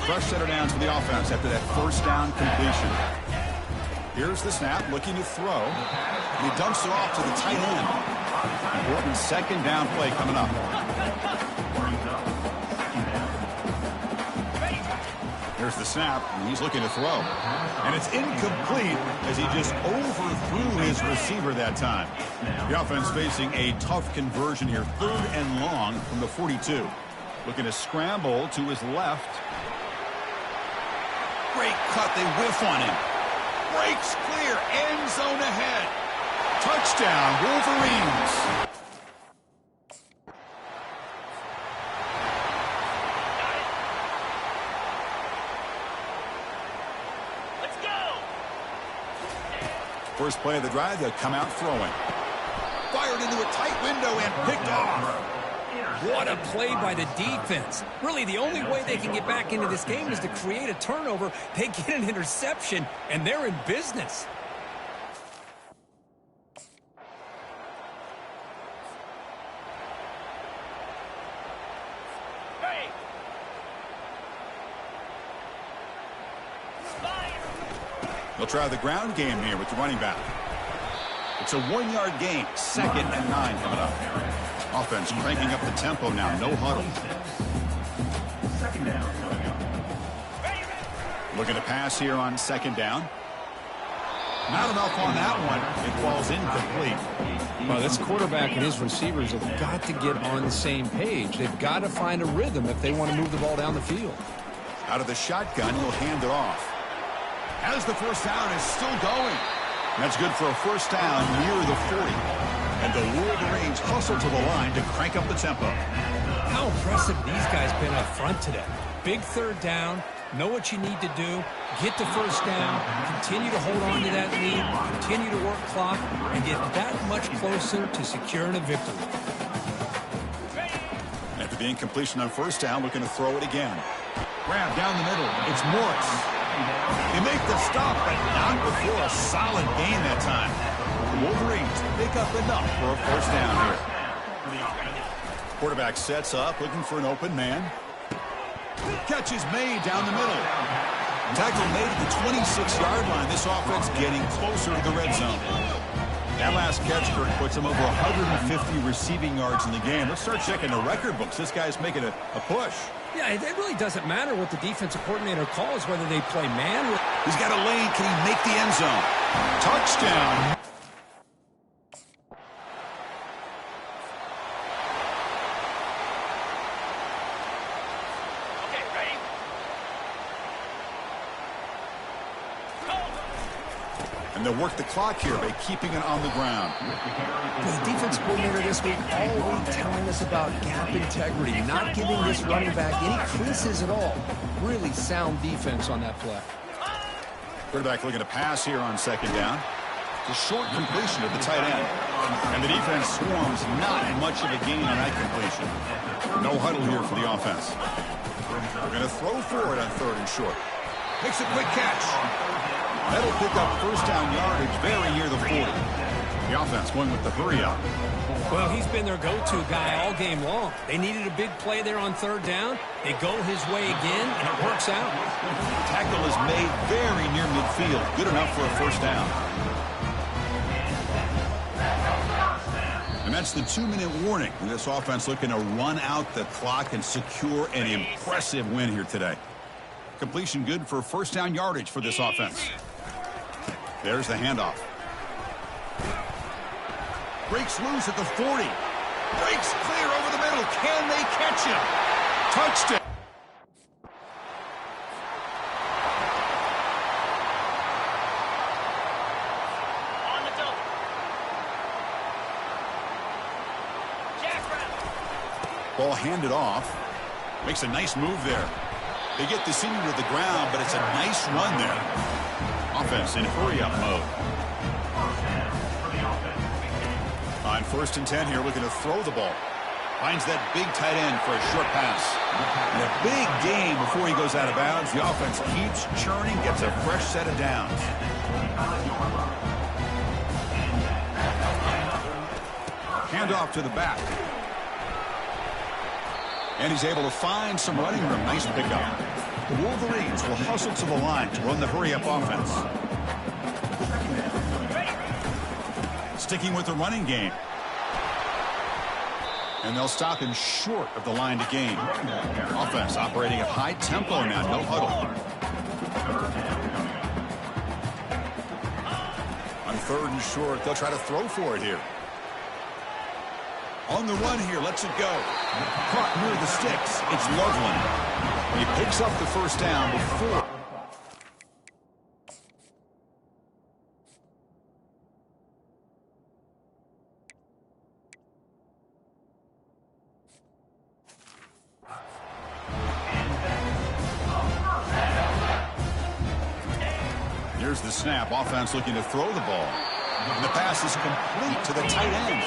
Fresh setter downs for the offense after that first down completion. Here's the snap, looking to throw. He dumps it off to the tight end. Important second down play coming up. Here's the snap, and he's looking to throw. And it's incomplete as he just overthrew his receiver that time. The offense facing a tough conversion here, 3rd and long from the 42. Looking to scramble to his left. Great cut. They whiff on him. Breaks clear. End zone ahead. Touchdown, Wolverines. Let's go. First play of the drive, they'll come out throwing. Fired into a tight window and picked off. What a play by the defense. Really, the only way they can get back into this game is to create a turnover. They get an interception, and they're in business. Ready. Fire. They'll try the ground game here with the running back. It's a 1-yard gain. 2nd and 9 coming up. Offense cranking up the tempo now. No huddle. Second down. Looking to pass here on 2nd down. Not enough on that one. It falls incomplete. Well, this quarterback and his receivers have got to get on the same page. They've got to find a rhythm if they want to move the ball down the field. Out of the shotgun, he'll hand it off. As the first down is still going. That's good for a first down near the 40. And the Wolverines hustle to the line to crank up the tempo. How impressive these guys been up front today. Big 3rd down. Know what you need to do. Get the first down. Continue to hold on to that lead. Continue to work clock. And get that much closer to securing a victory. After the incompletion on first down, looking to throw it again. Grab down the middle. It's Morris. They make the stop, but not before a solid gain that time. The Wolverines pick up enough for a first down here. Quarterback sets up, looking for an open man. Catch is made down the middle. Tackle made at the 26-yard line. This offense getting closer to the red zone. That last catch, Kurt, puts him over 150 receiving yards in the game. Let's start checking the record books. This guy's making a push. Yeah, it really doesn't matter what the defensive coordinator calls, whether they play man. He's got a lane. Can he make the end zone? Touchdown. Okay, ready? And they'll work the clock here by keeping it on the ground. The defensive coordinator this week all week telling us about gap integrity, not giving this running back any creases at all. Really sound defense on that play. Quarterback looking to pass here on 2nd down. It's a short completion to the tight end. And the defense swarms not much of a gain on that completion. No huddle here for the offense. We're going to throw for it on 3rd and short. Makes a quick catch. That'll pick up first down yardage very near the 40. The offense going with the hurry up. Well, he's been their go-to guy all game long. They needed a big play there on 3rd down. They go his way again, and it works out. Tackle is made very near midfield. Good enough for a first down. And that's the 2-minute warning. And this offense looking to run out the clock and secure an impressive win here today. Completion good for first down yardage for this offense. There's the handoff. Breaks loose at the 40. Breaks clear over the middle. Can they catch him? Touchdown. On the double. Jack Brown. Ball handed off. Makes a nice move there. They get the senior to the ground, but it's a nice run there. Offense in hurry-up mode. On 1st and 10 here, looking to throw the ball. Finds that big tight end for a short pass. And a big gain before he goes out of bounds. The offense keeps churning, gets a fresh set of downs. Handoff to the back. And he's able to find some running room. Nice pickup. The Wolverines will hustle to the line to run the hurry-up offense. Sticking with the running game. And they'll stop him short of the line to gain. Offense operating at high tempo now. No huddle. On 3rd and short, they'll try to throw for it here. On the run here, lets it go. Caught near the sticks. It's Loveland. He picks up the first down before. Here's the snap. Offense looking to throw the ball. And the pass is complete to the tight end.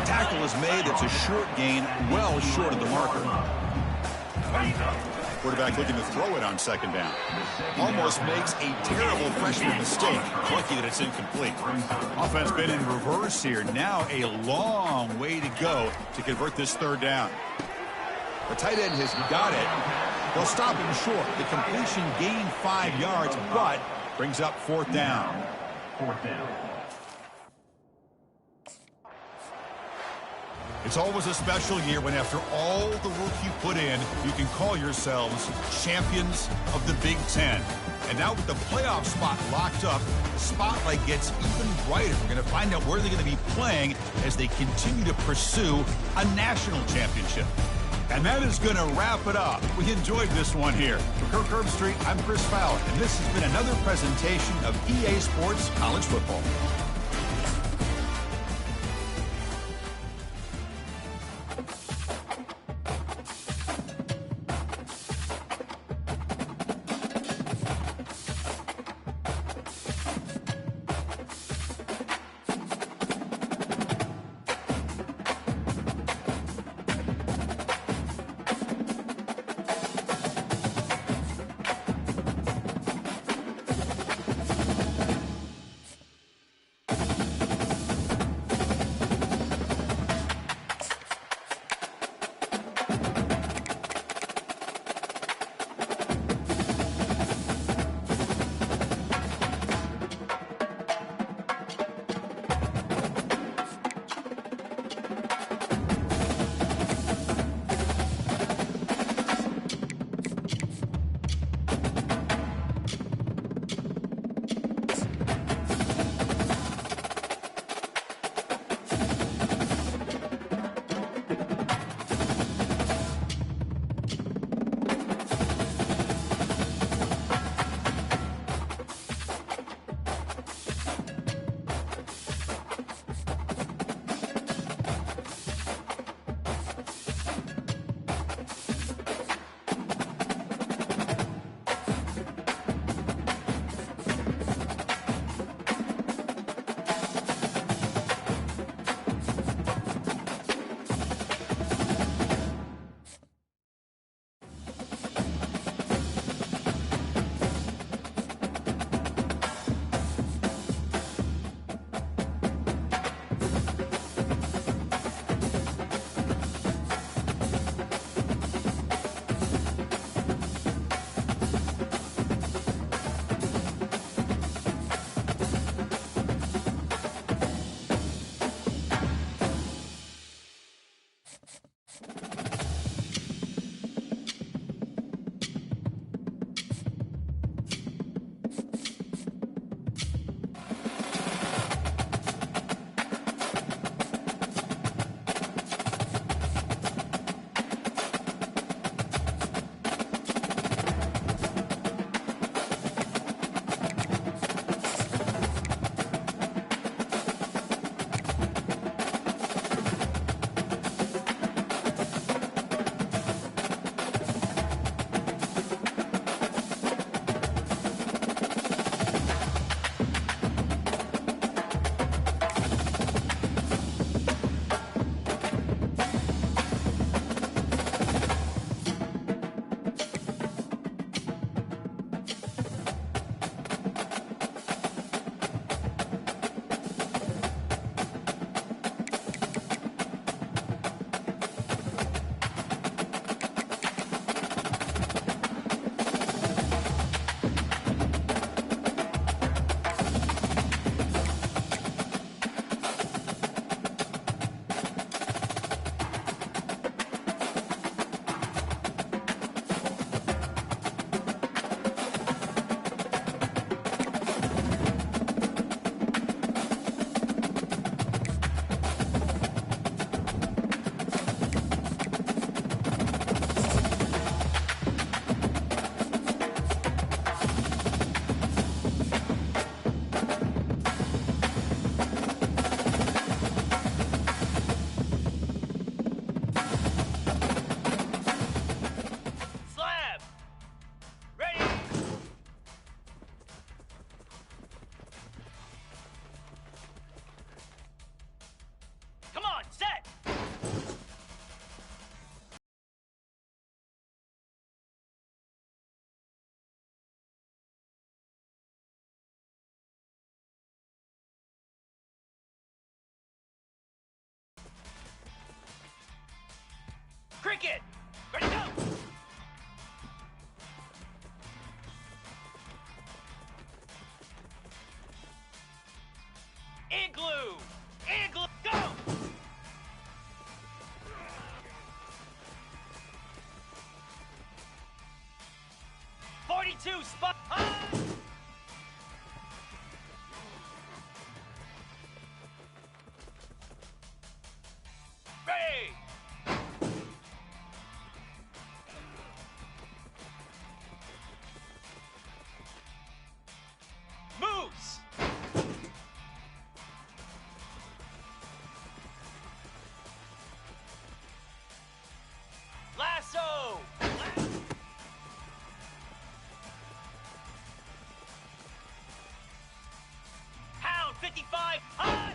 Tackle is made. It's a short gain, well short of the marker. Quarterback looking to throw it on 2nd down. Almost makes a terrible freshman mistake. Lucky that it's incomplete. Offense been in reverse here. Now a long way to go to convert this 3rd down. The tight end has got it. They'll stop him short. The completion gained 5 yards, but brings up 4th down. 4th down. It's always a special year when after all the work you put in, you can call yourselves champions of the Big Ten. And now with the playoff spot locked up, the spotlight gets even brighter. We're going to find out where they're going to be playing as they continue to pursue a national championship. And that is going to wrap it up. We enjoyed this one here. For Kirk Herbstreit, I'm Chris Fowler, and this has been another presentation of EA Sports College Football. 22, spot. Ah! Ready. Moves. Lasso. Pound 55. Hot.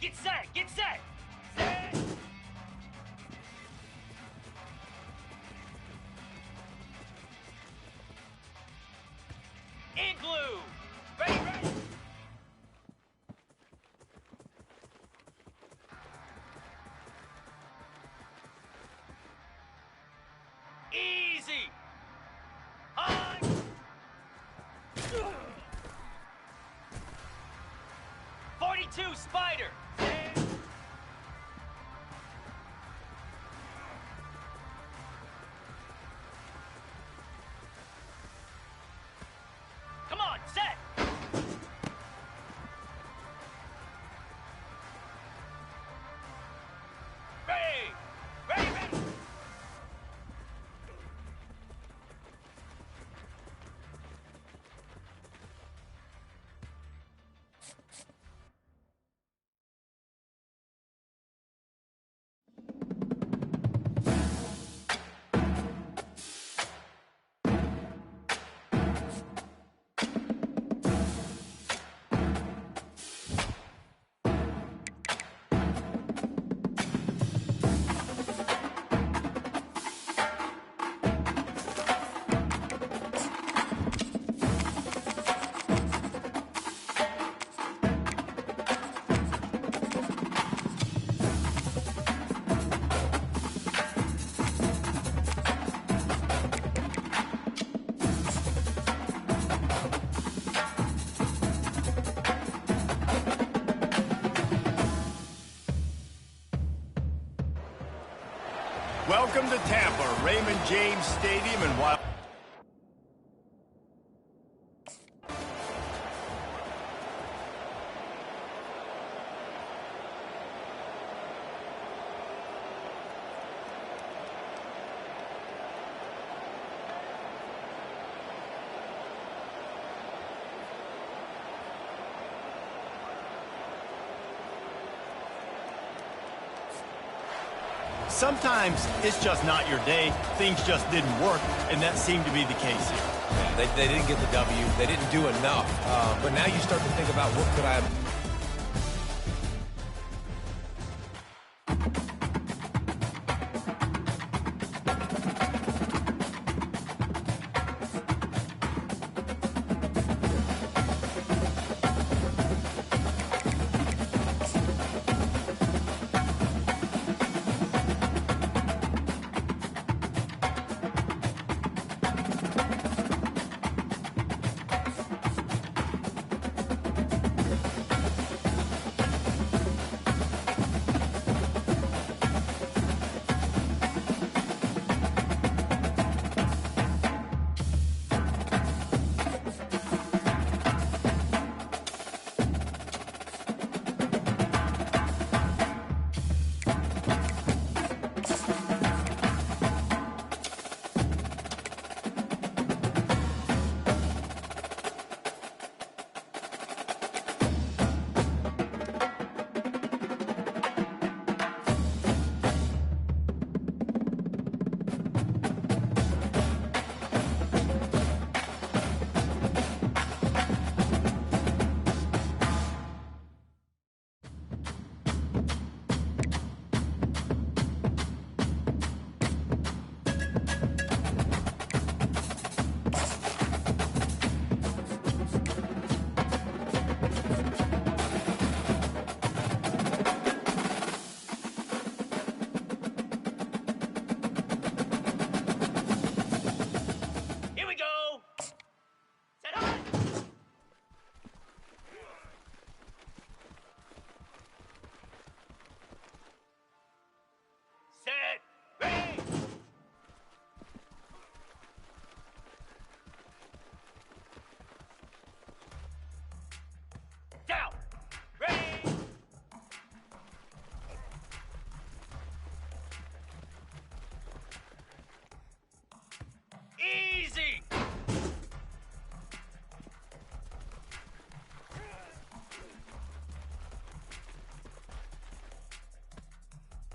Get set! Get set! Set! Igloo! Ready, ready! Easy! On! 42 Spider! Come on, set! Ready! Ready, ready! Welcome to Tampa, Raymond James Stadium, and while sometimes it's just not your day. Things just didn't work, and that seemed to be the case here. Yeah, they didn't get the W. They didn't do enough. But now you start to think about what could I have...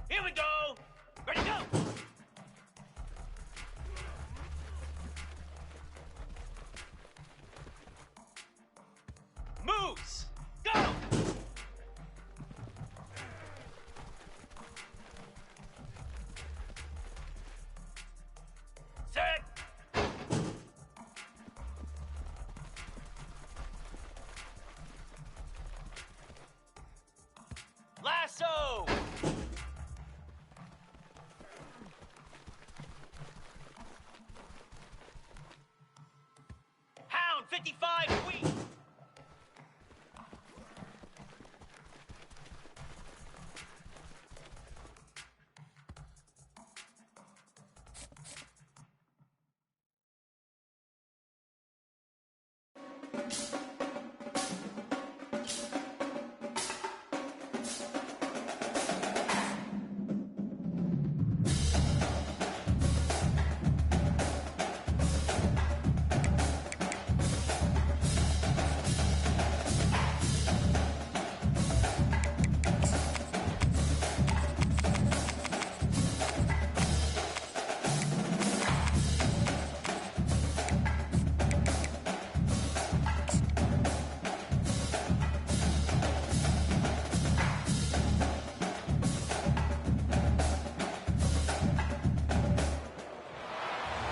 Here we go! Ready, go! Moves! Go!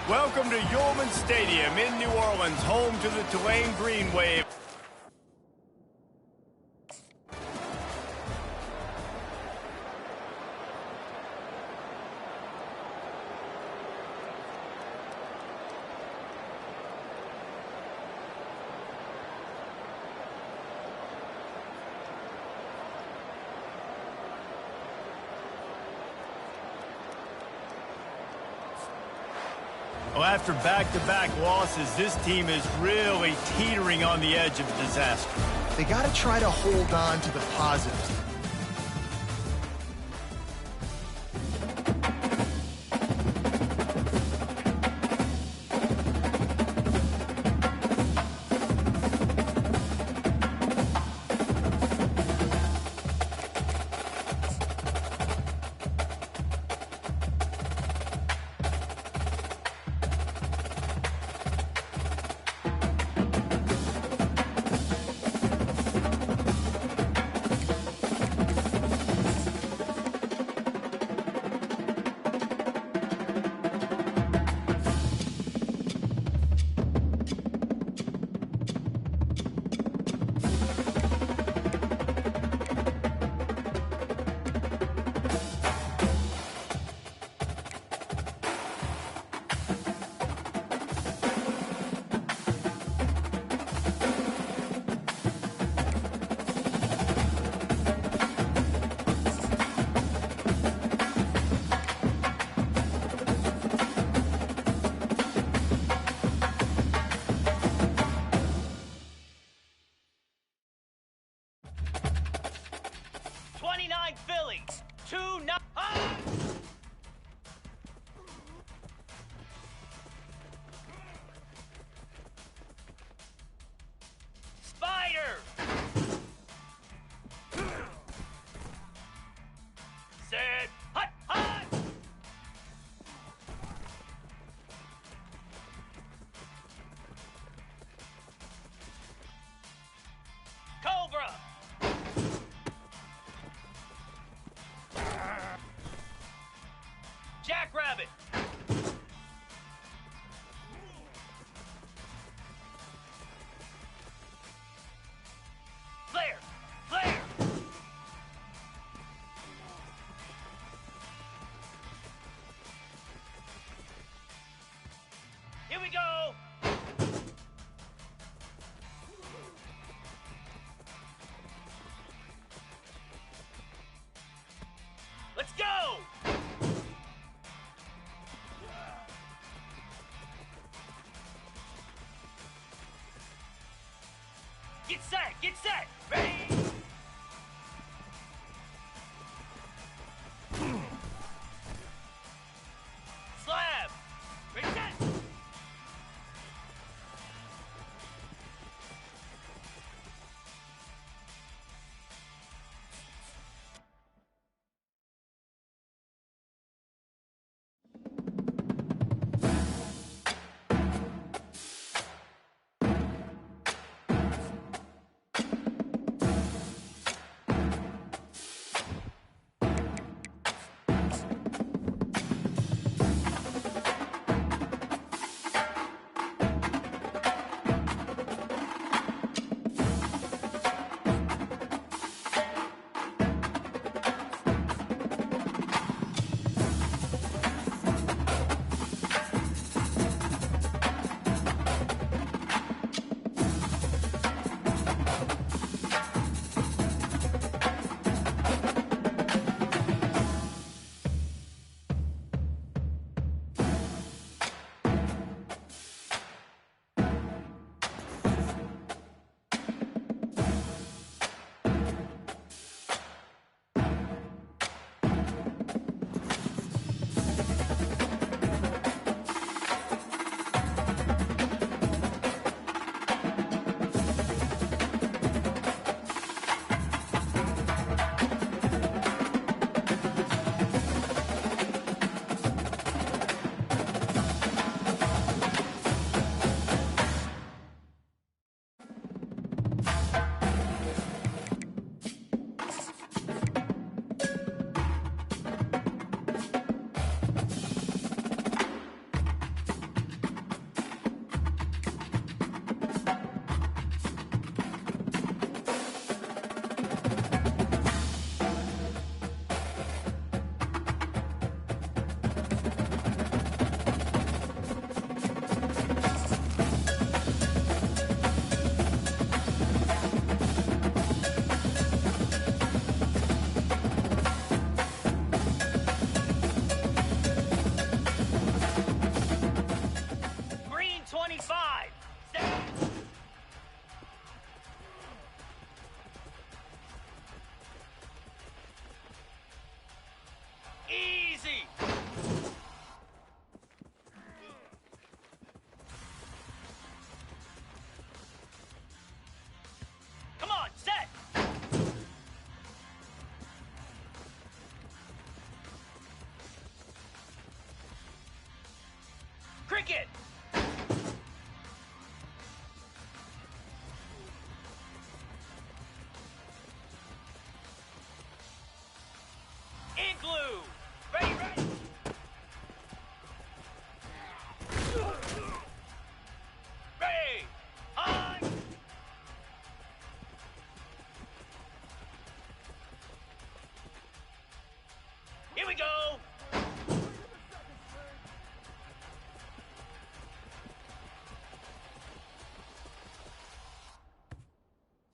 Welcome to Yulman Stadium in New Orleans, home to the Tulane Green Wave. Well, after back-to-back losses, this team is really teetering on the edge of disaster. They got to try to hold on to the positives. Philly, 2-9. Ah! Spider. Set. Hut, hut. Cobra. Jackrabbit. Flare. Flare. Here we go. Let's go. Get set! Get set! Ready! Slab! Ready, set! it! In glue! Ready, ready! Ready! On! Here we go!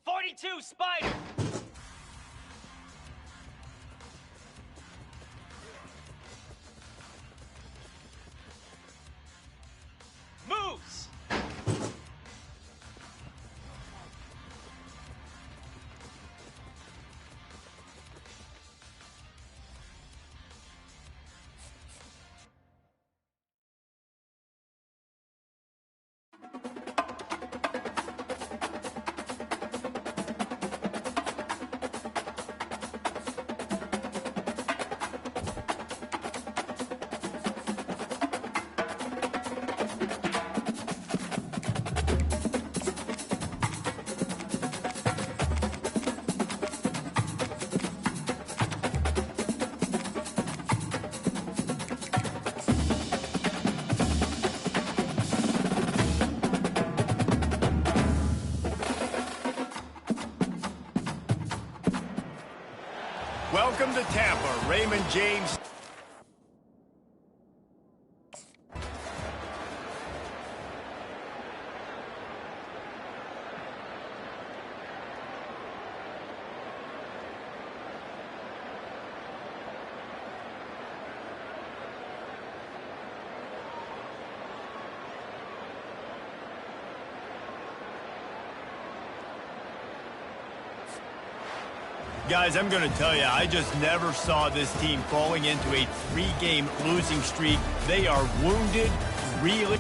"42 Spider!" Moves! Welcome to Tampa, Raymond James. Guys, I'm going to tell you, I just never saw this team falling into a 3-game losing streak. They are wounded, really.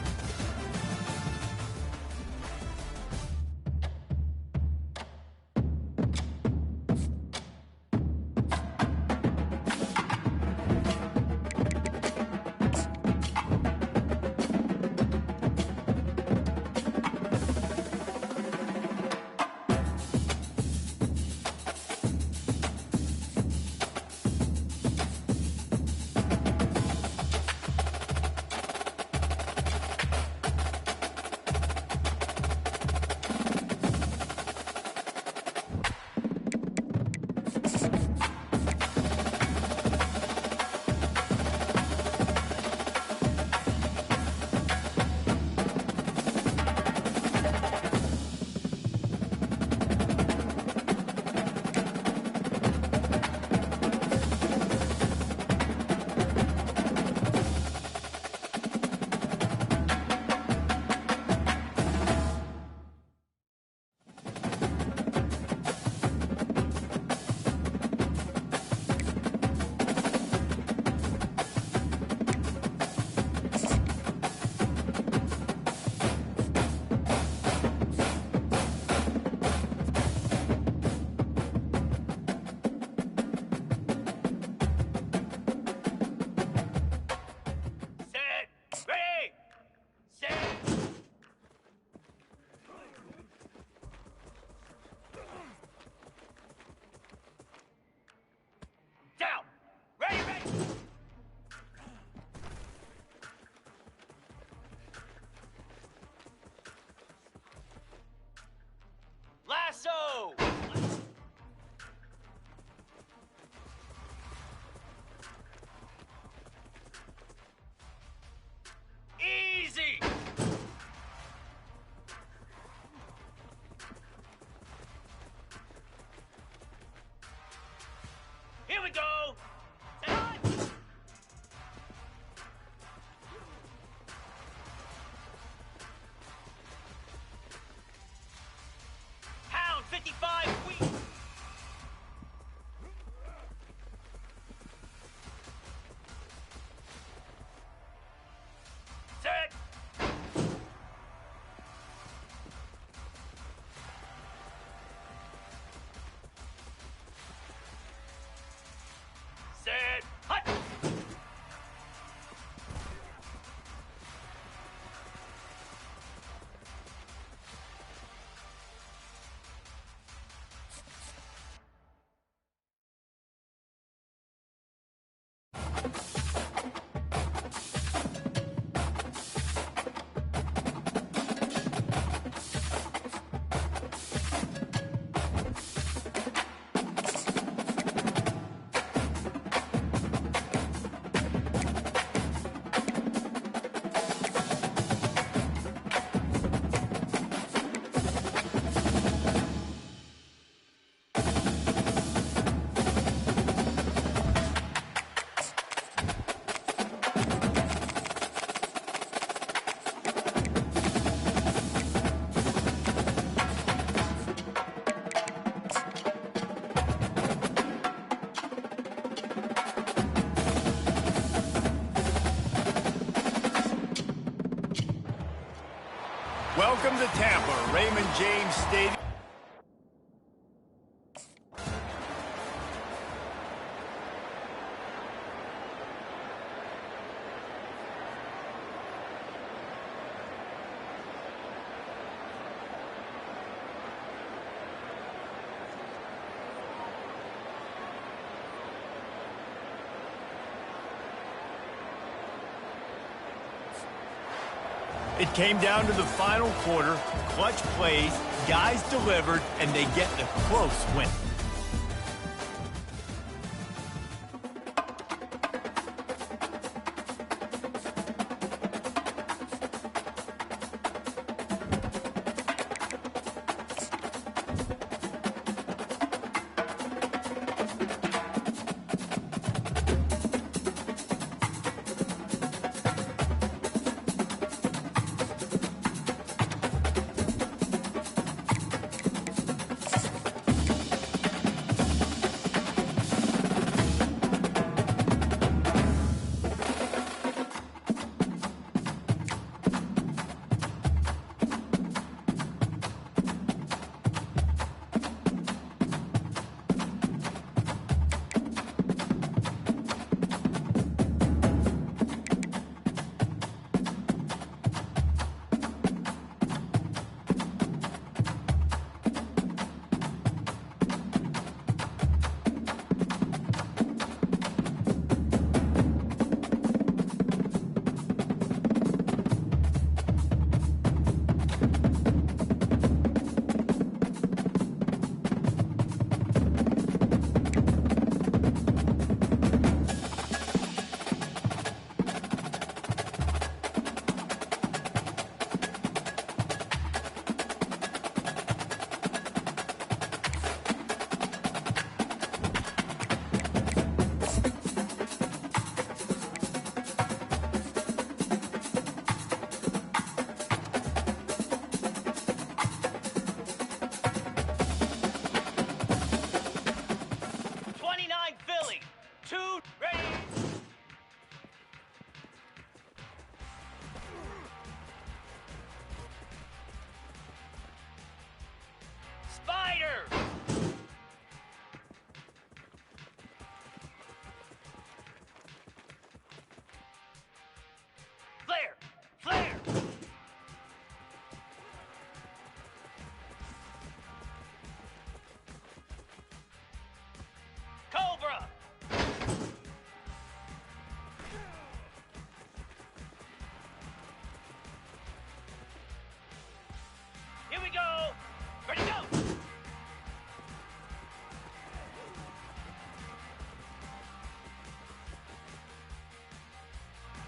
Welcome to Tampa, Raymond James Stadium. It came down to the final quarter, clutch plays, guys delivered, and they get the close win.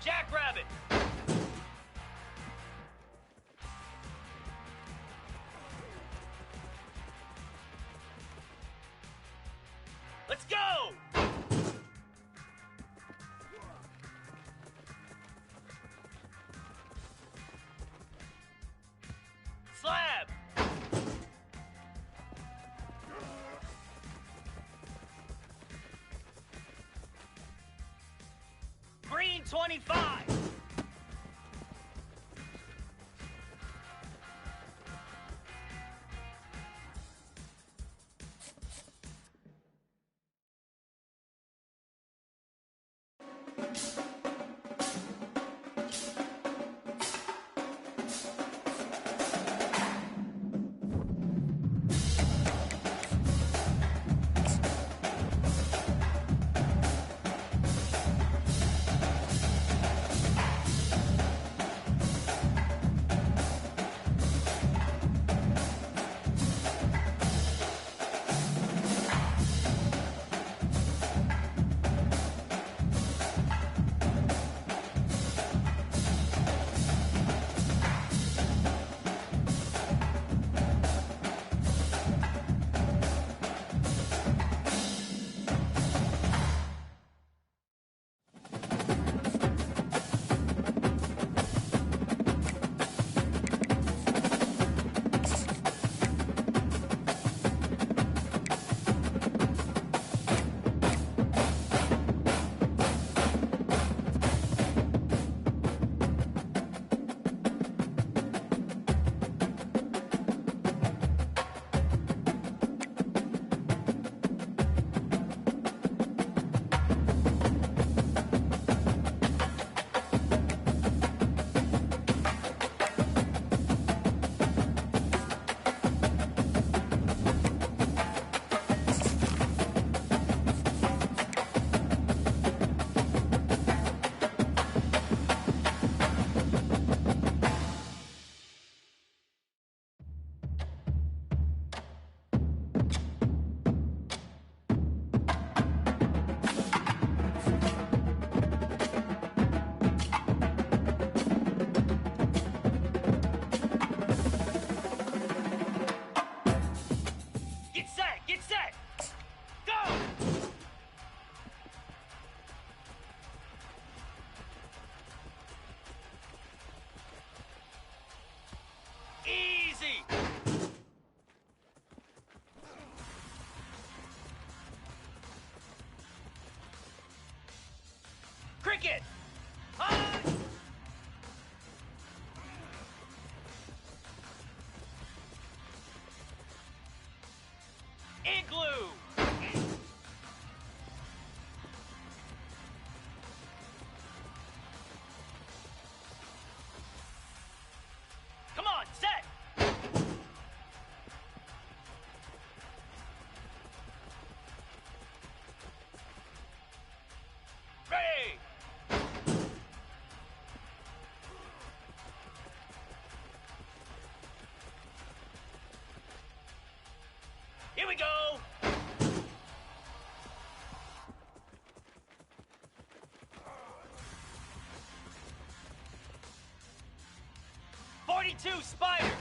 Jackrabbit. Let's go! Slab. Green 25. Take it! High! Igloo! Come on, set! Ready! Here we go! '42 Spider!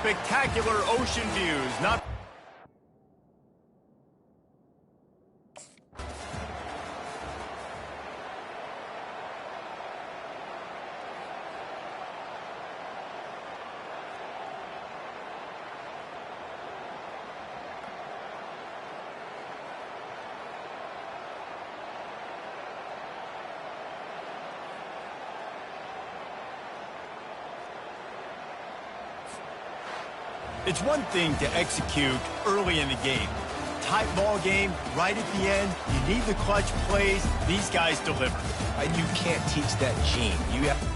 Spectacular ocean views, not... It's one thing to execute early in the game. Tight ball game, right at the end, you need the clutch plays. These guys deliver. And you can't teach that gene. You have...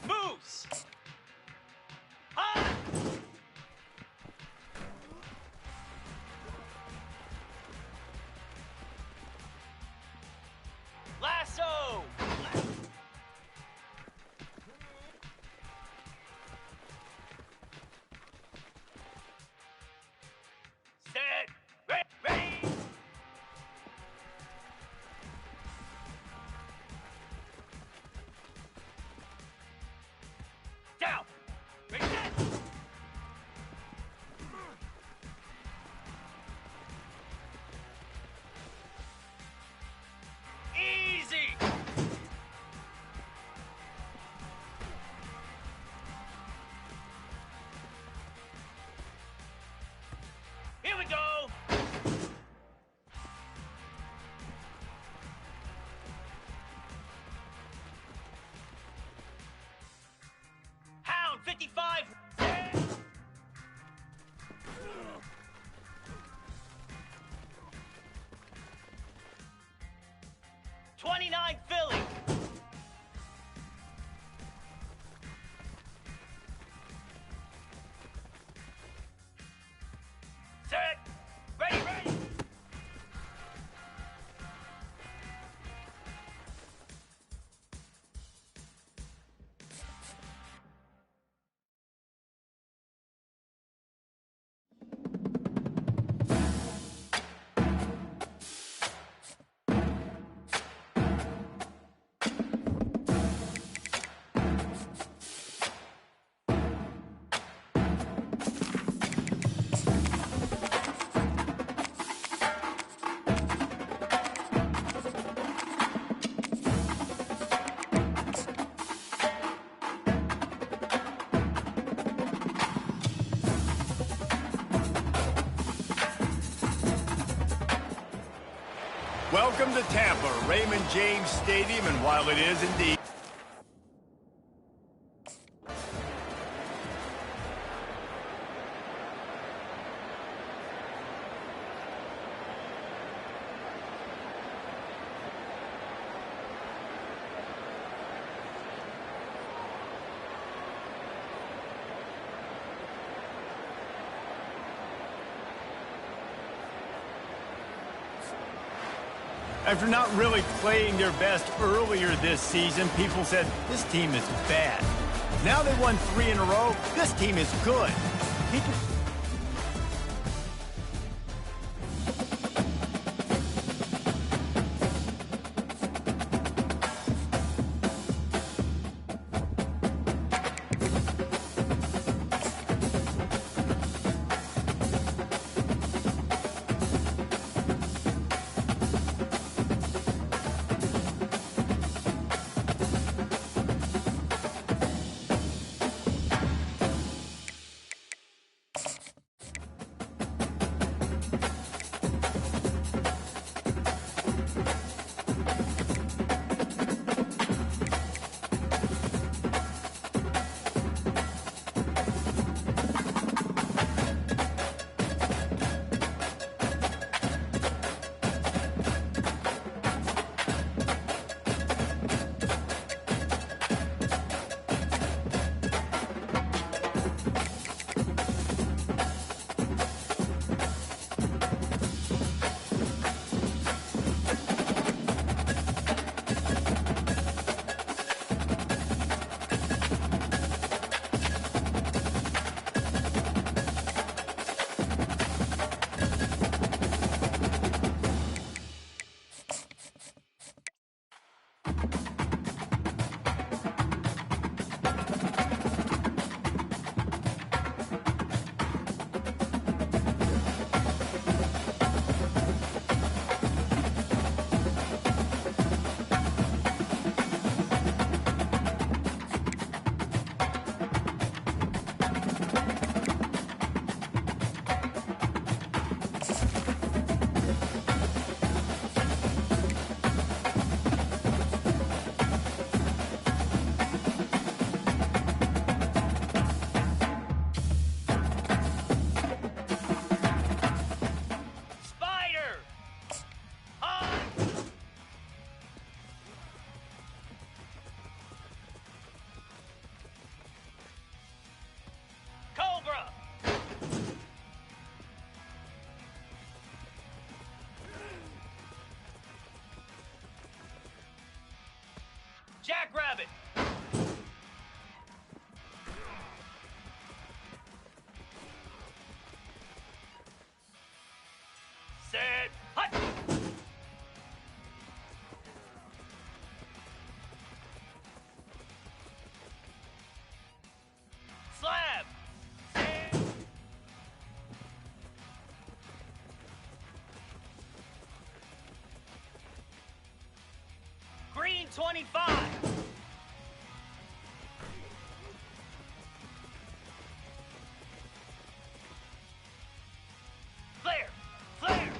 Moves! High! Lasso! Set! Ready! Welcome to Tampa, Raymond James Stadium, and while it is indeed after not really playing their best earlier this season, people said, this team is bad. Now they won 3 in a row. This team is good. People... Jackrabbit. Set. Hut. Slab. Set. Green 25. Flare. Flare.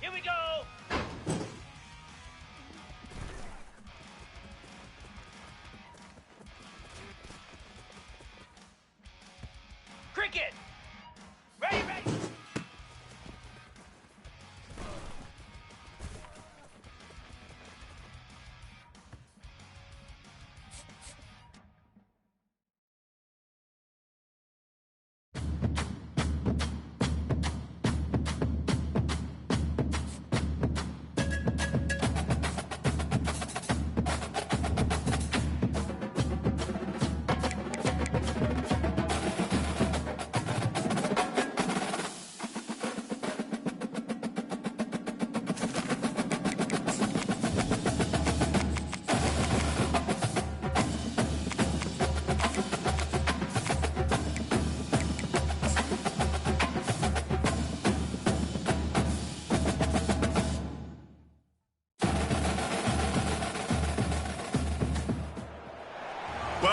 Here we go. Cricket. Ready, ready.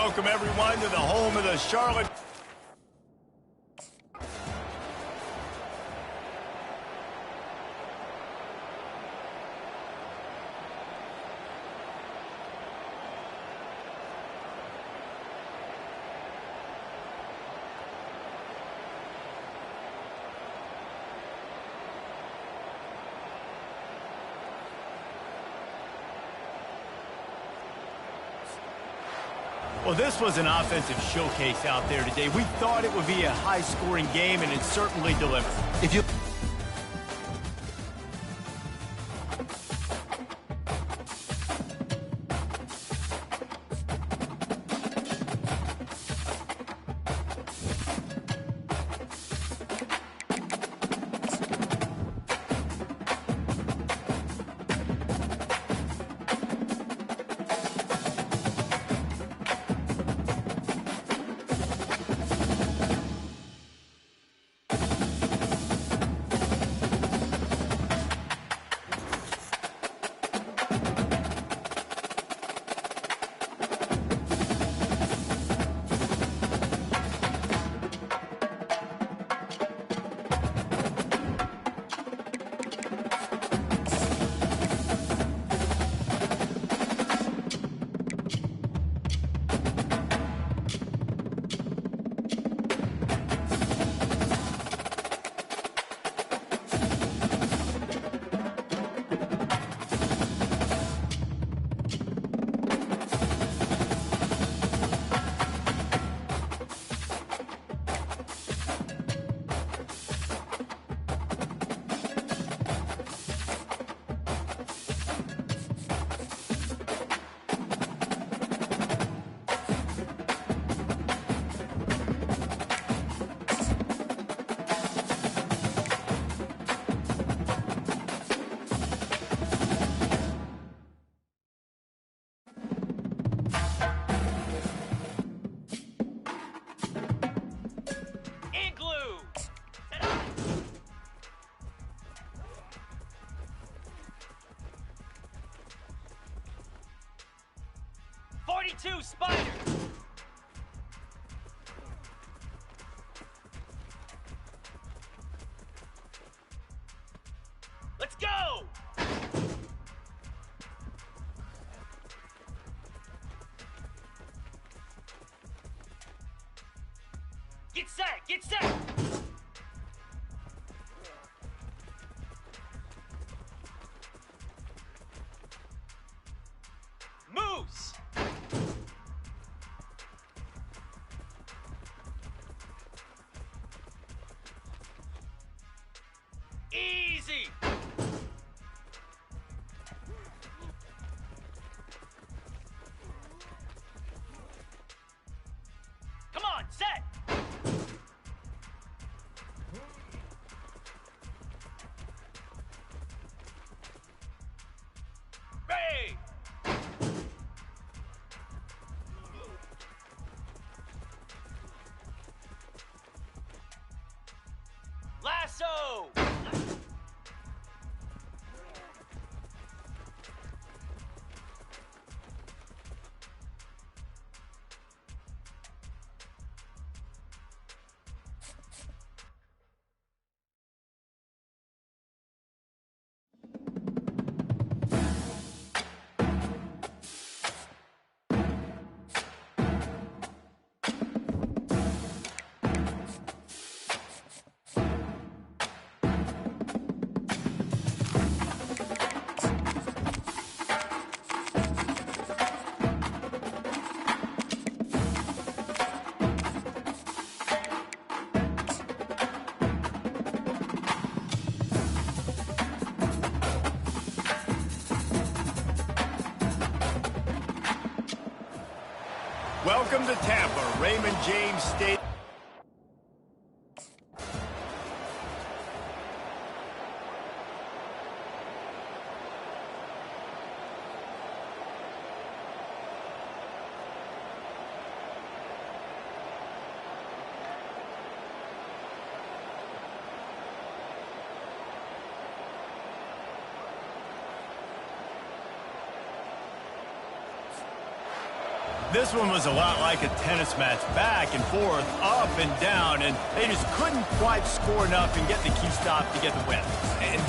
Welcome, everyone, to the home of the Charlotte. Well, this was an offensive showcase out there today. We thought it would be a high-scoring game, and it certainly delivered. If you Igloo. Set up. 42 Spider. Let's go. Get set, get set. Moose. Easy. Come on, set. Ready. Lasso. Welcome to Tampa, Raymond James Stadium. This one was a lot like a tennis match, back and forth, up and down, and they just couldn't quite score enough and get the key stop to get the win. And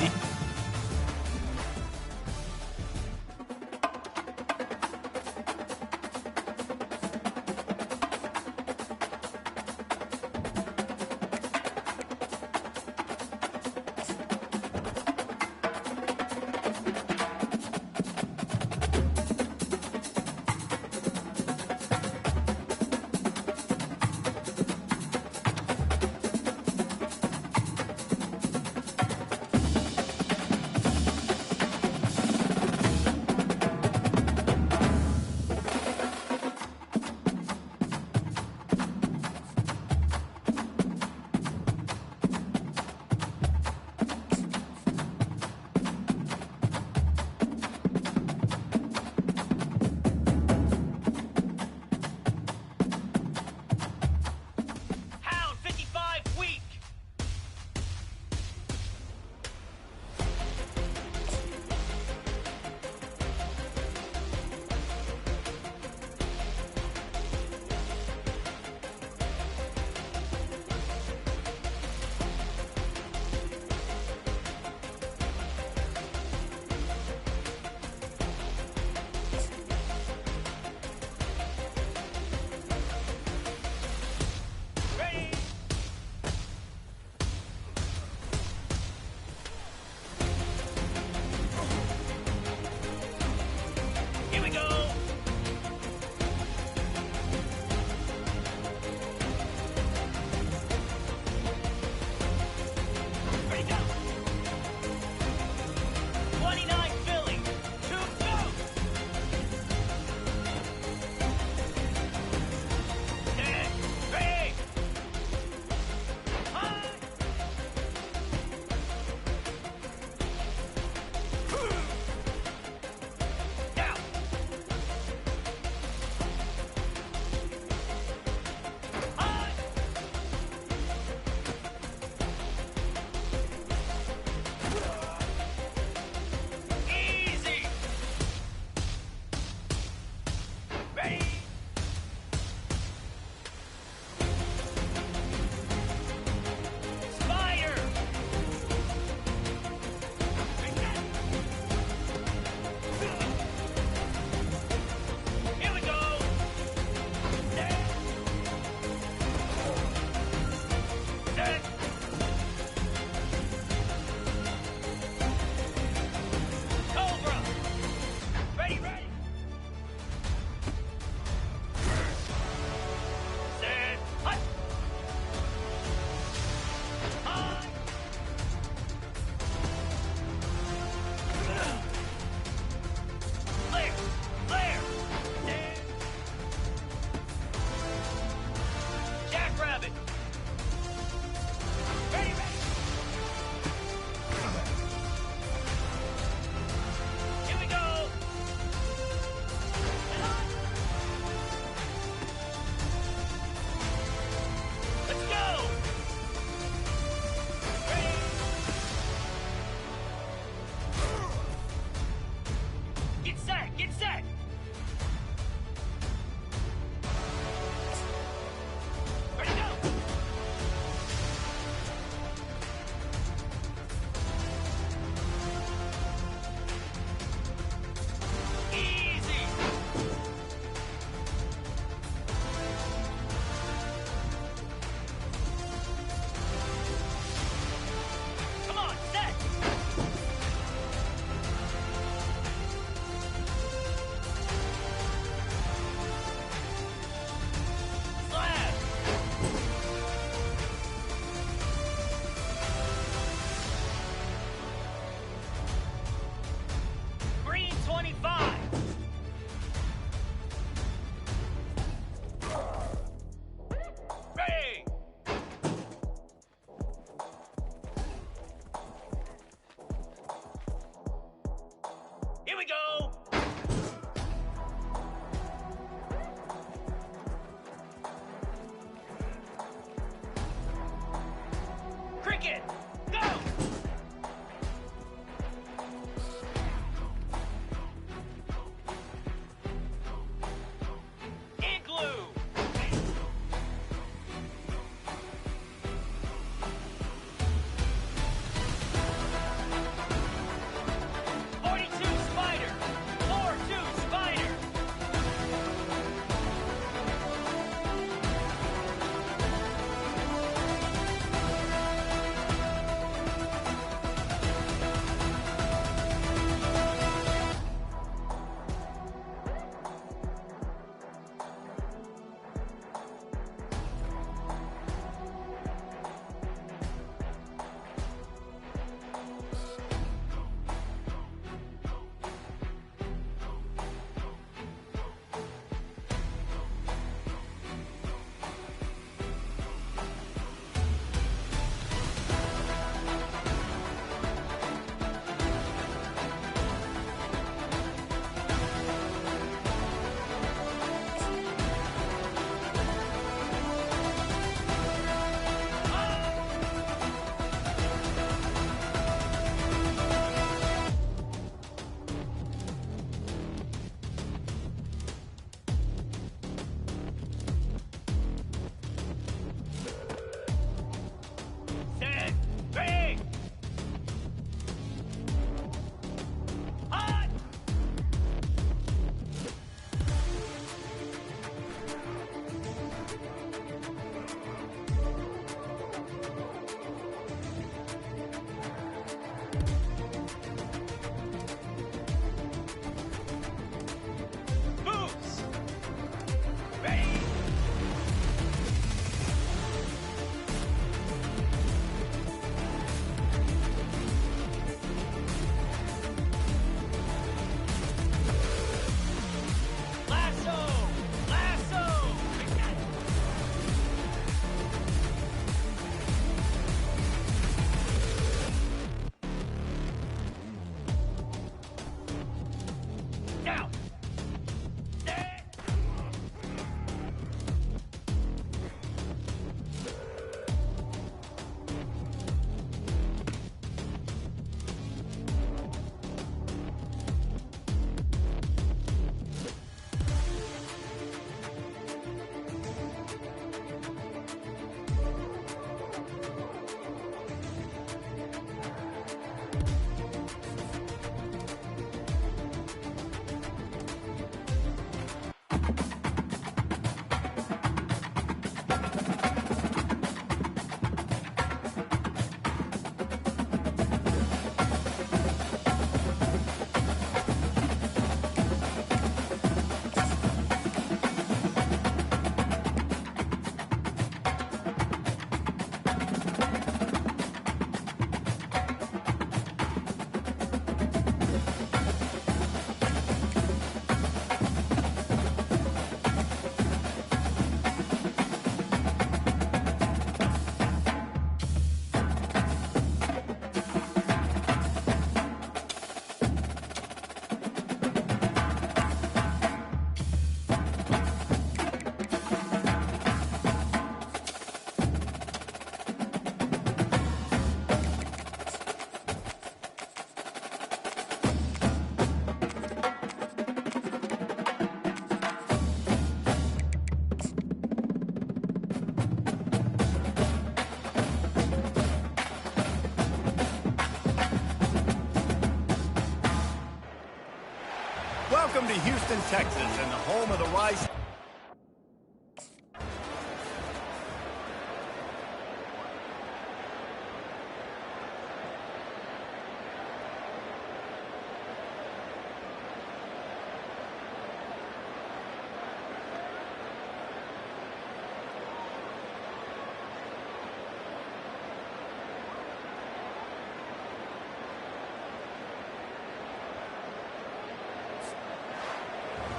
Welcome to Houston, Texas, and the home of the Rice.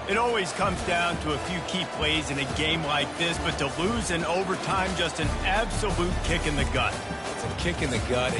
It always comes down to a few key plays in a game like this, but to lose in overtime, just an absolute kick in the gut. It's a kick in the gut.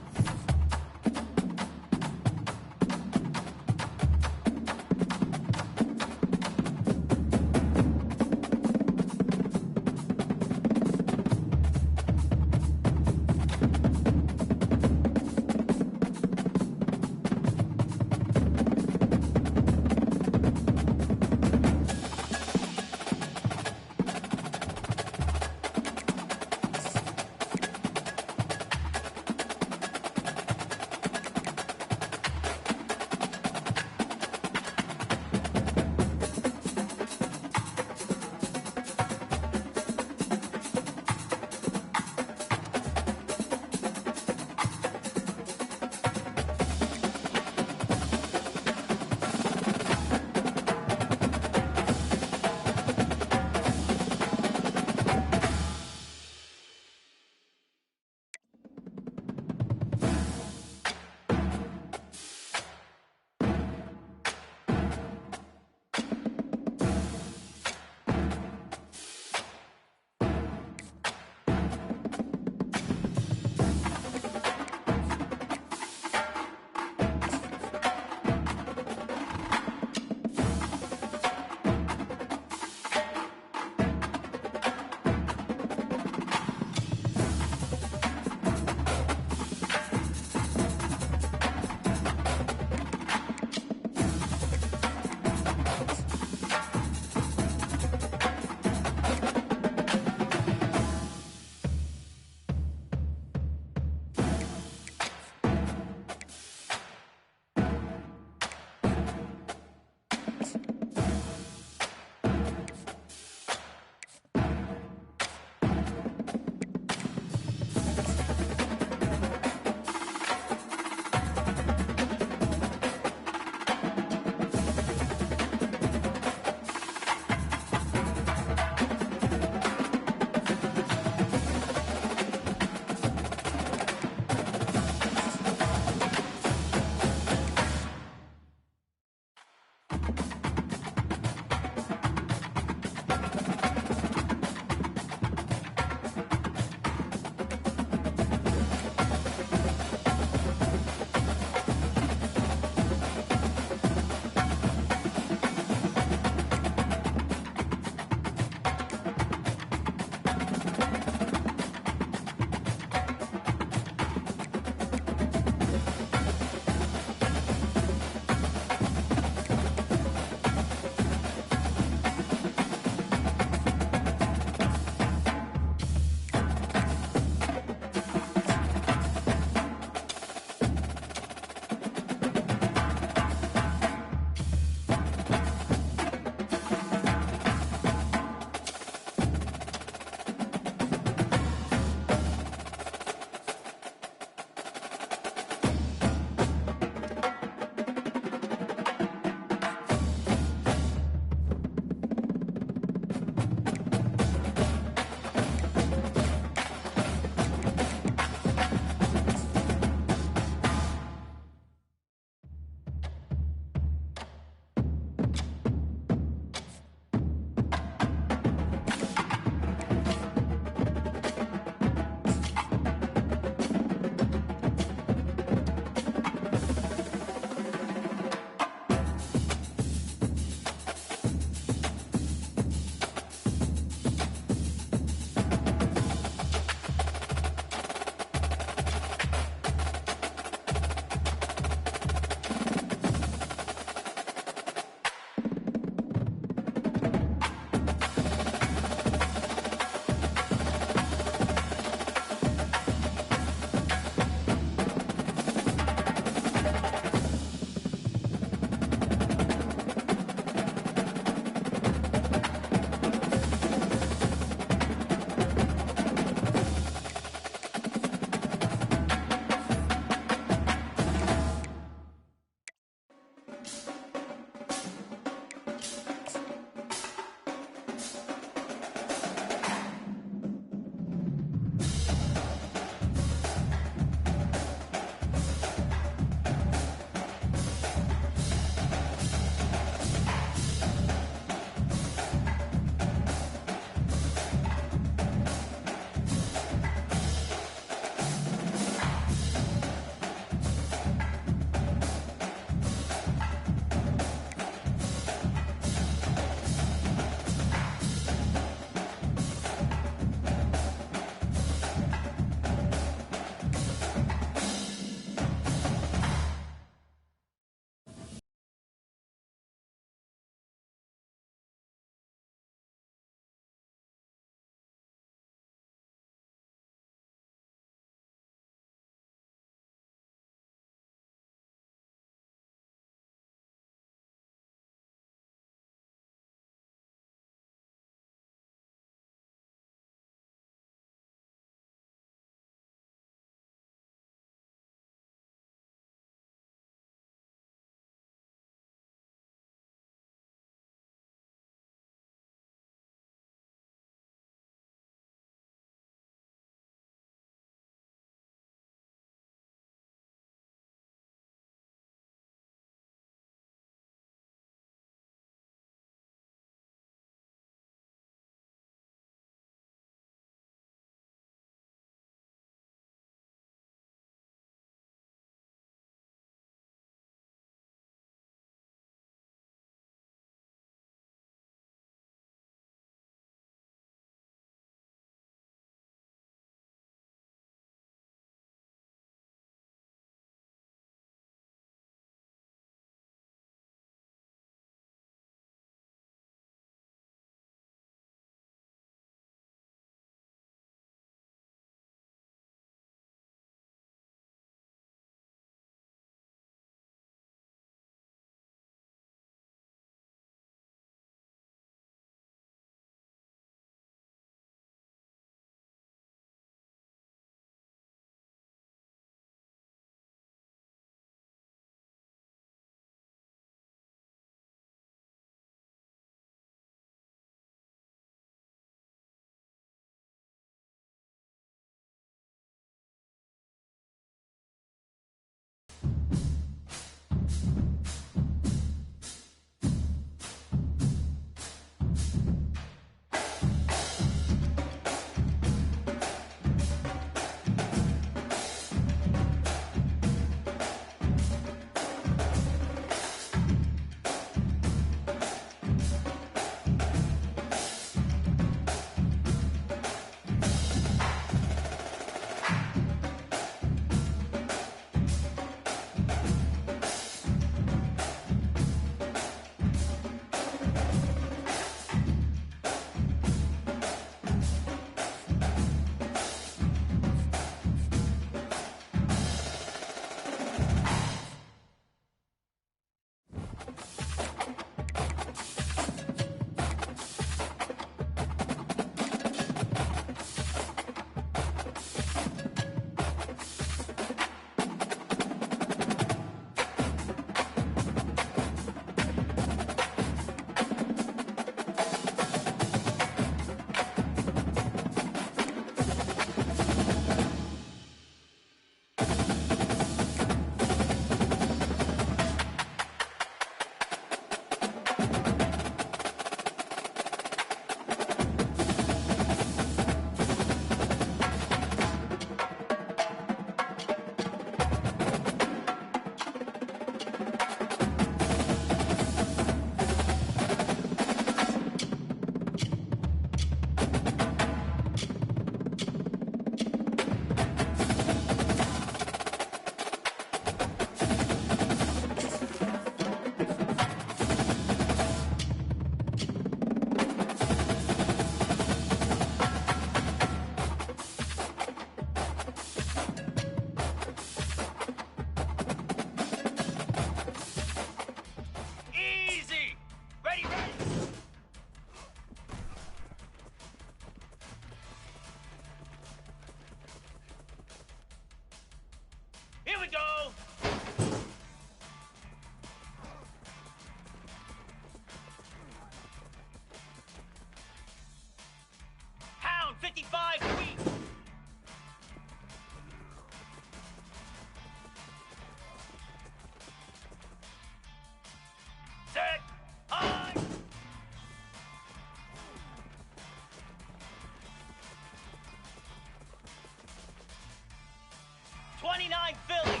29 Philly.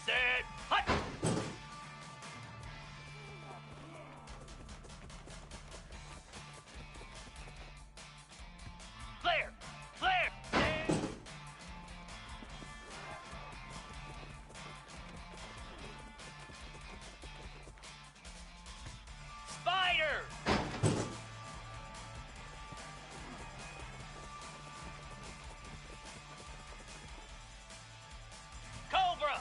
Set. Hut. Flare. Flare. Spider. Cobra.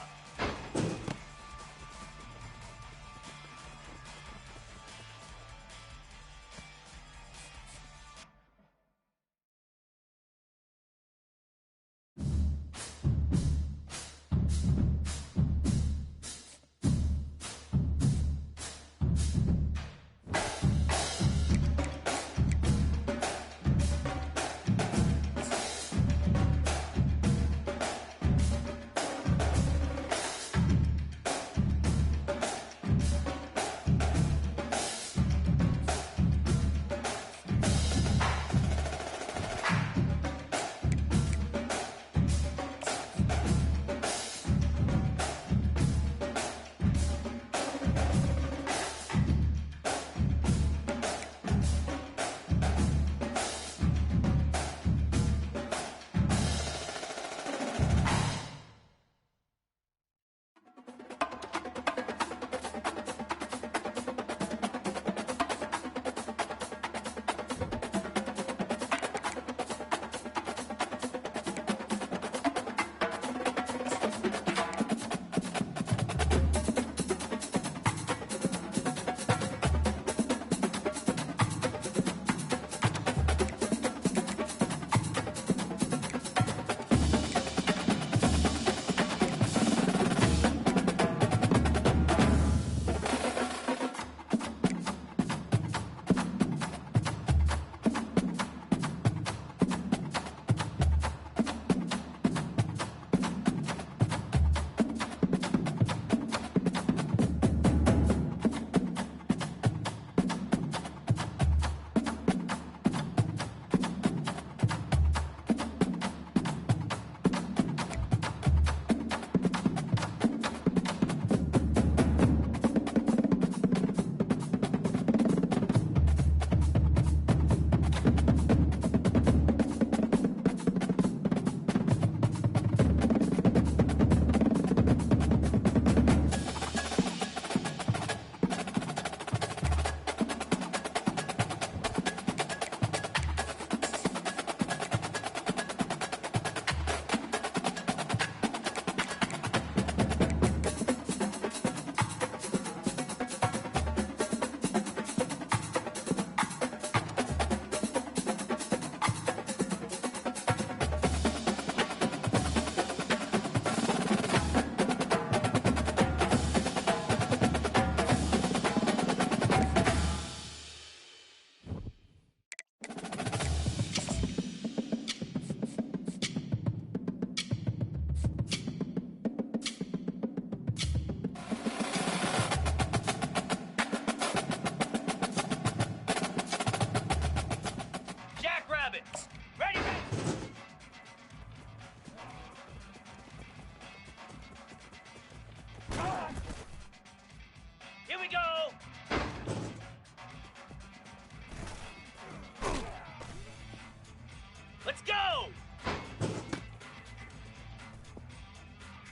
Let's go!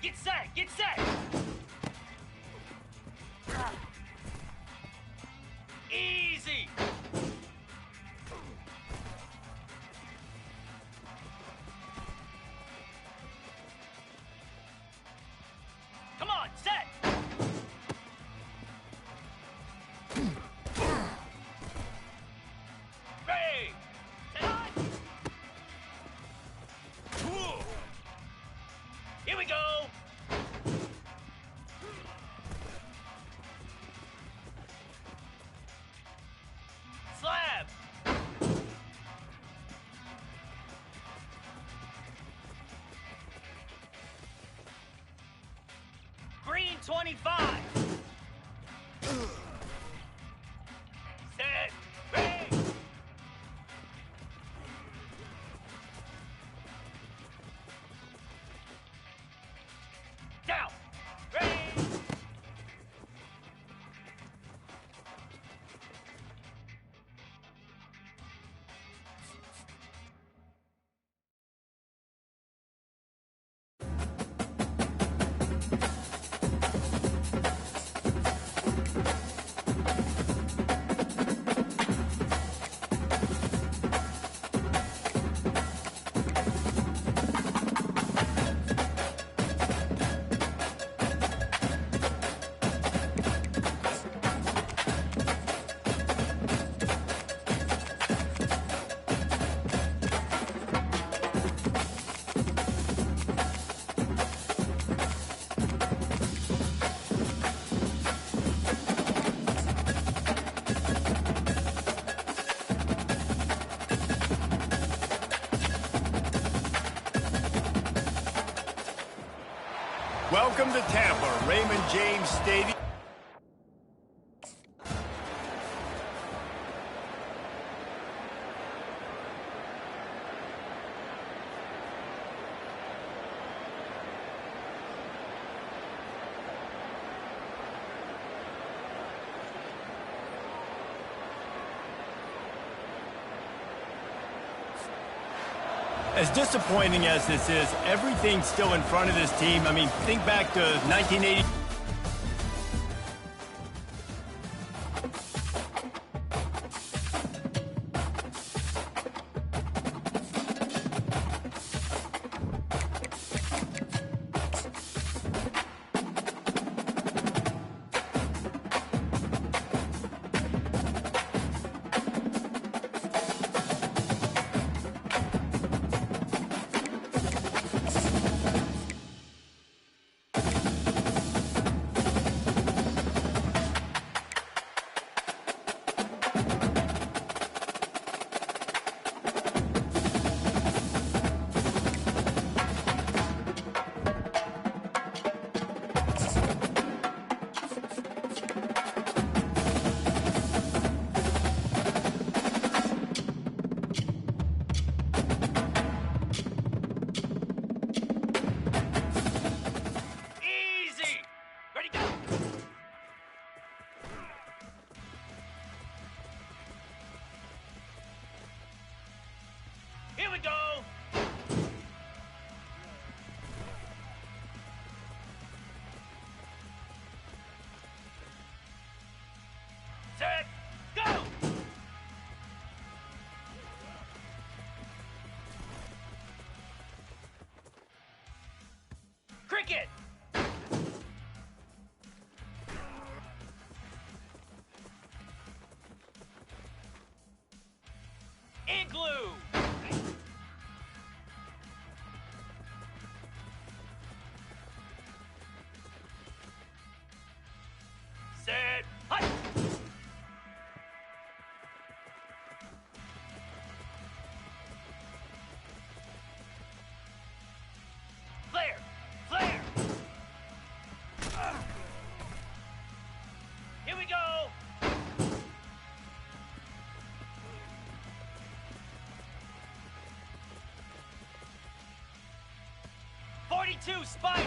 Get set! Get set! Easy! Come on, set! Ready! Set! Here we go! Slab! Green 25! Set! Ready! Welcome to Tampa, Raymond James Stadium. As disappointing as this is, everything's still in front of this team. I mean, think back to 1980. Here we go. Set, go. Cricket. Igloo. Set, hut. Flare, flare. Here we go. .42 Spider.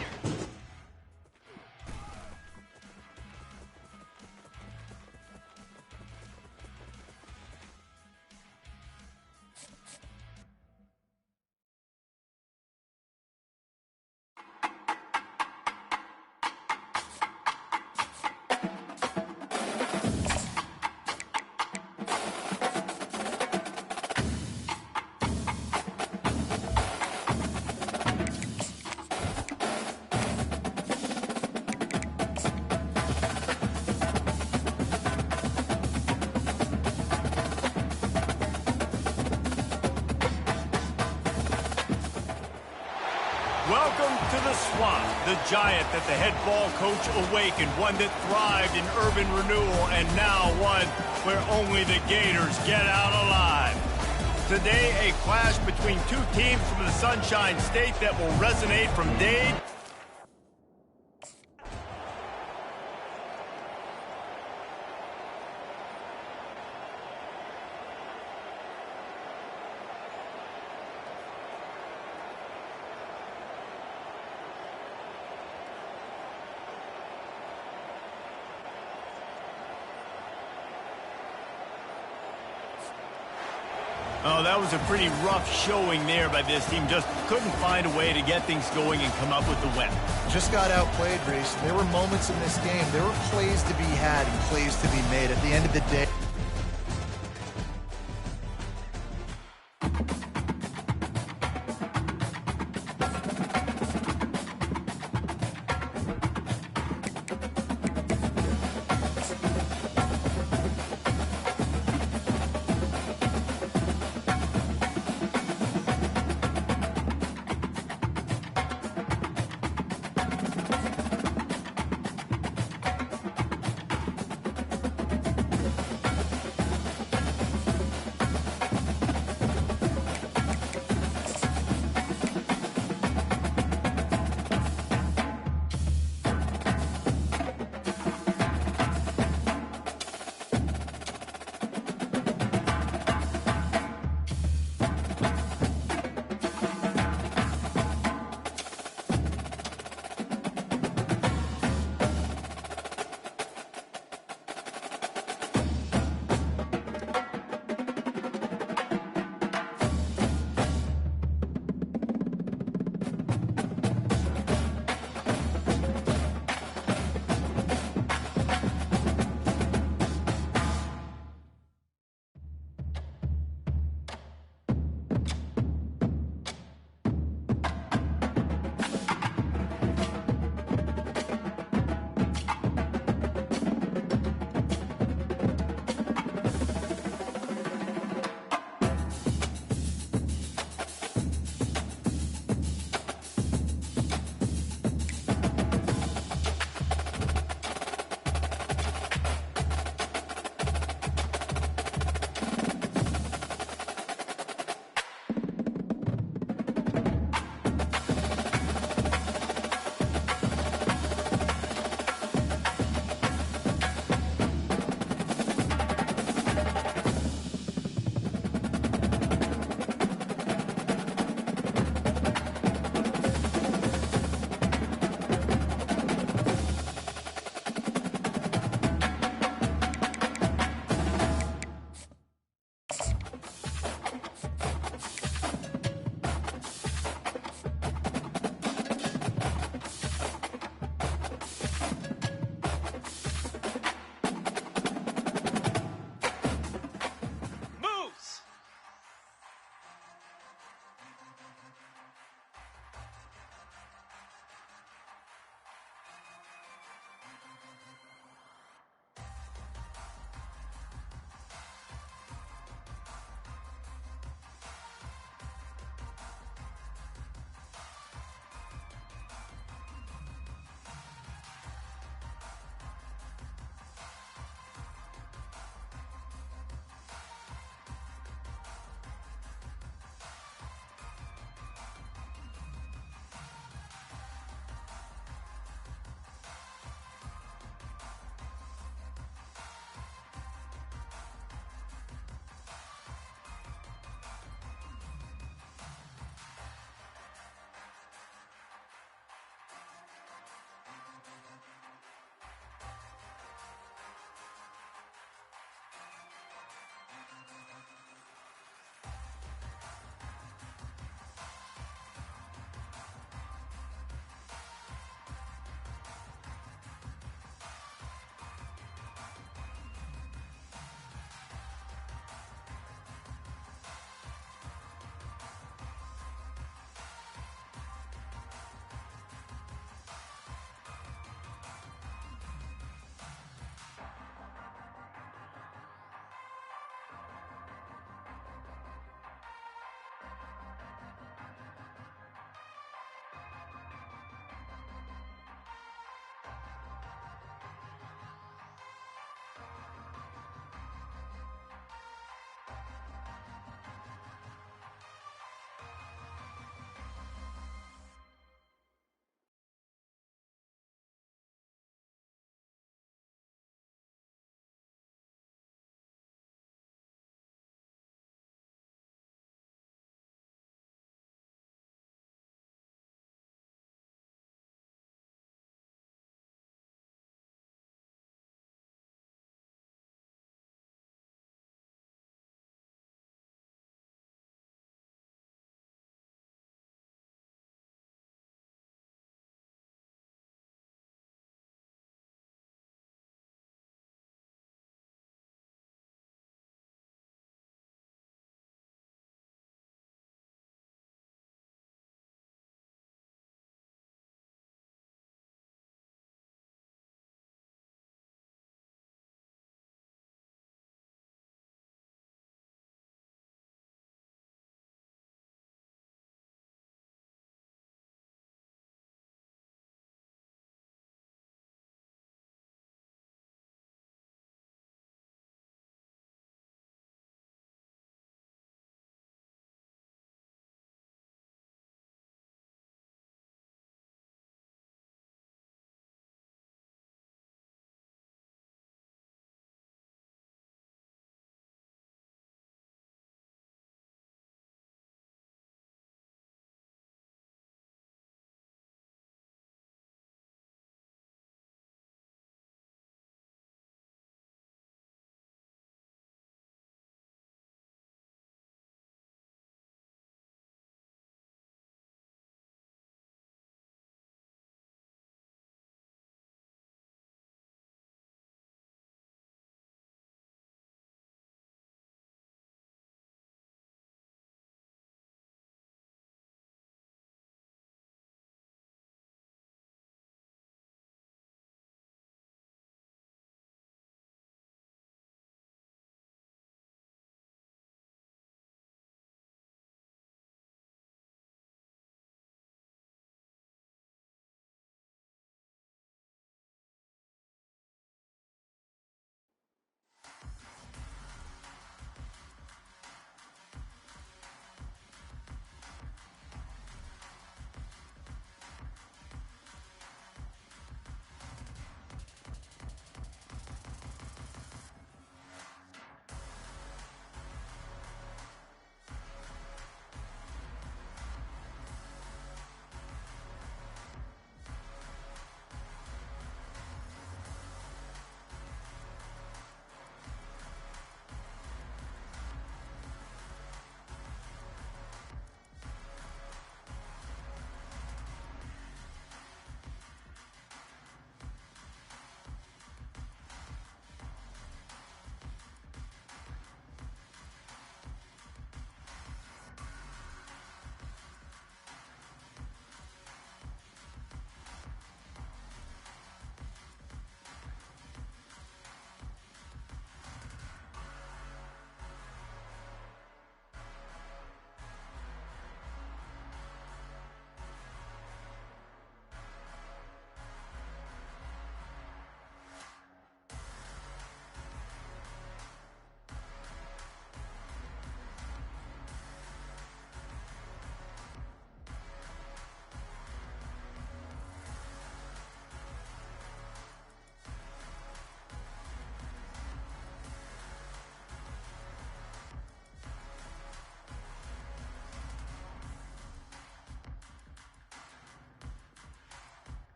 Welcome to the Swamp, the giant that the head ball coach awakened, one that thrived in urban renewal, and now one where only the Gators get out alive. Today, a clash between two teams from the Sunshine State that will resonate from day. Oh, that was a pretty rough showing there by this team. Just couldn't find a way to get things going and come up with the win. Just got outplayed, Reese. There were moments in this game. There were plays to be had and plays to be made. At the end of the day,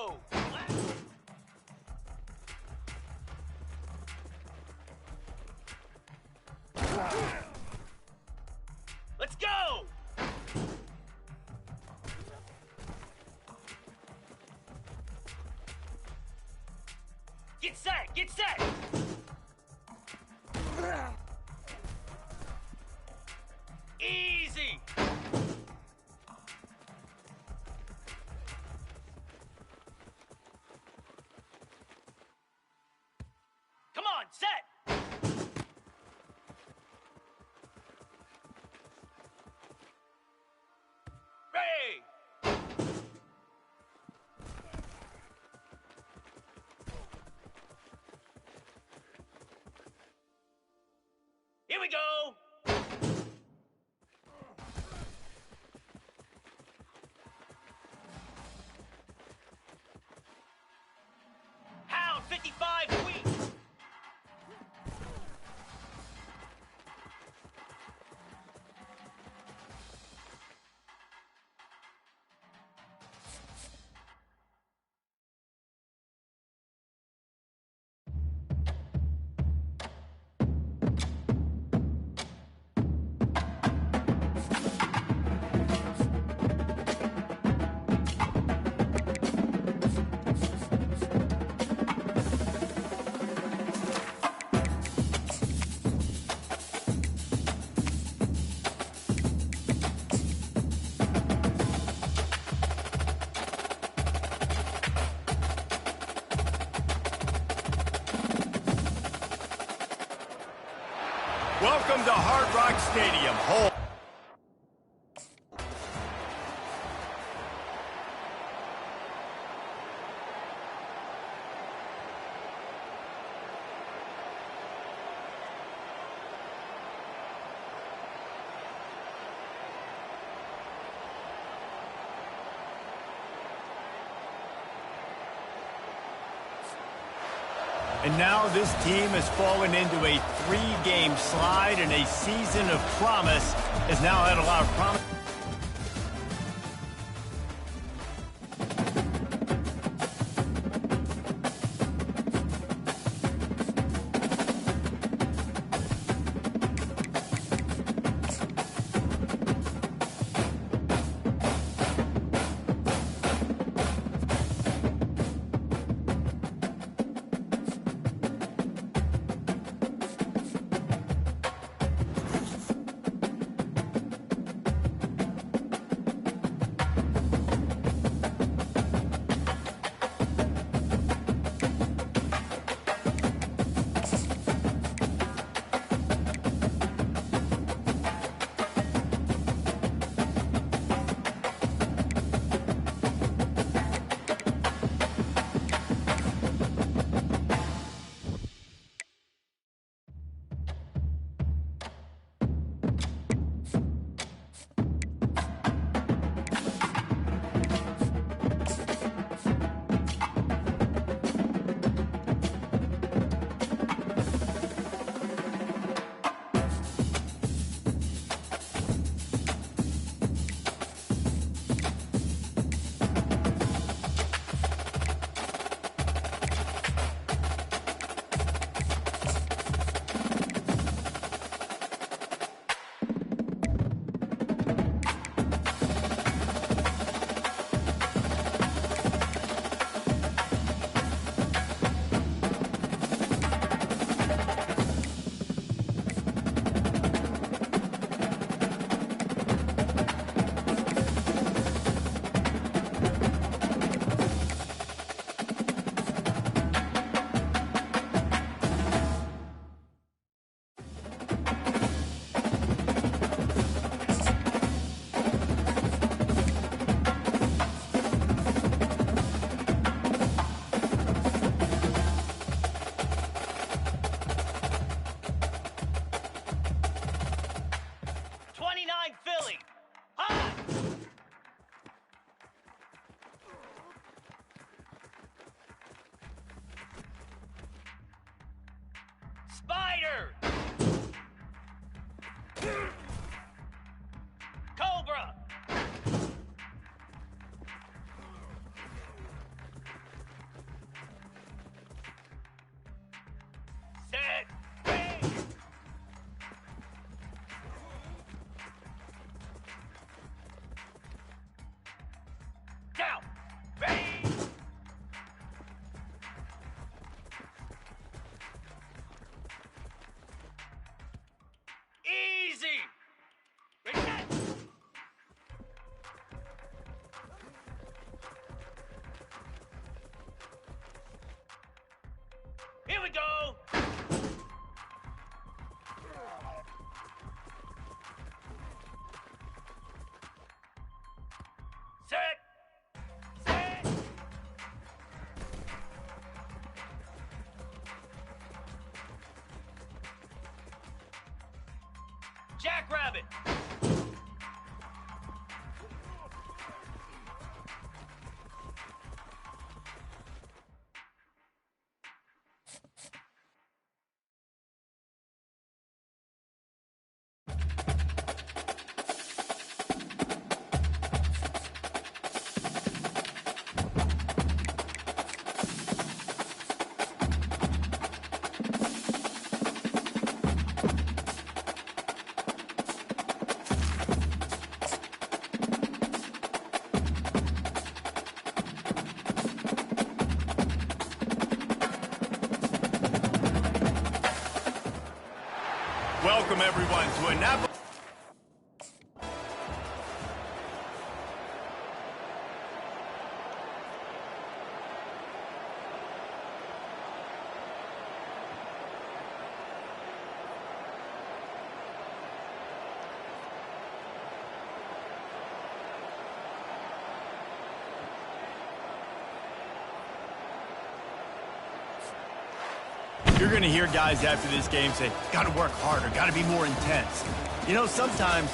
go! Let's go! Get set! Get set! Easy! Come on, set! Ready! Here we go! Hound 55 weeks! Welcome to Hard Rock Stadium, home. And now this team has fallen into a 3-game slide, and a season of promise has now had a lot of promise. grab it. Welcome, everyone, to another... You're going to hear guys after this game say, got to work harder, got to be more intense. You know, sometimes...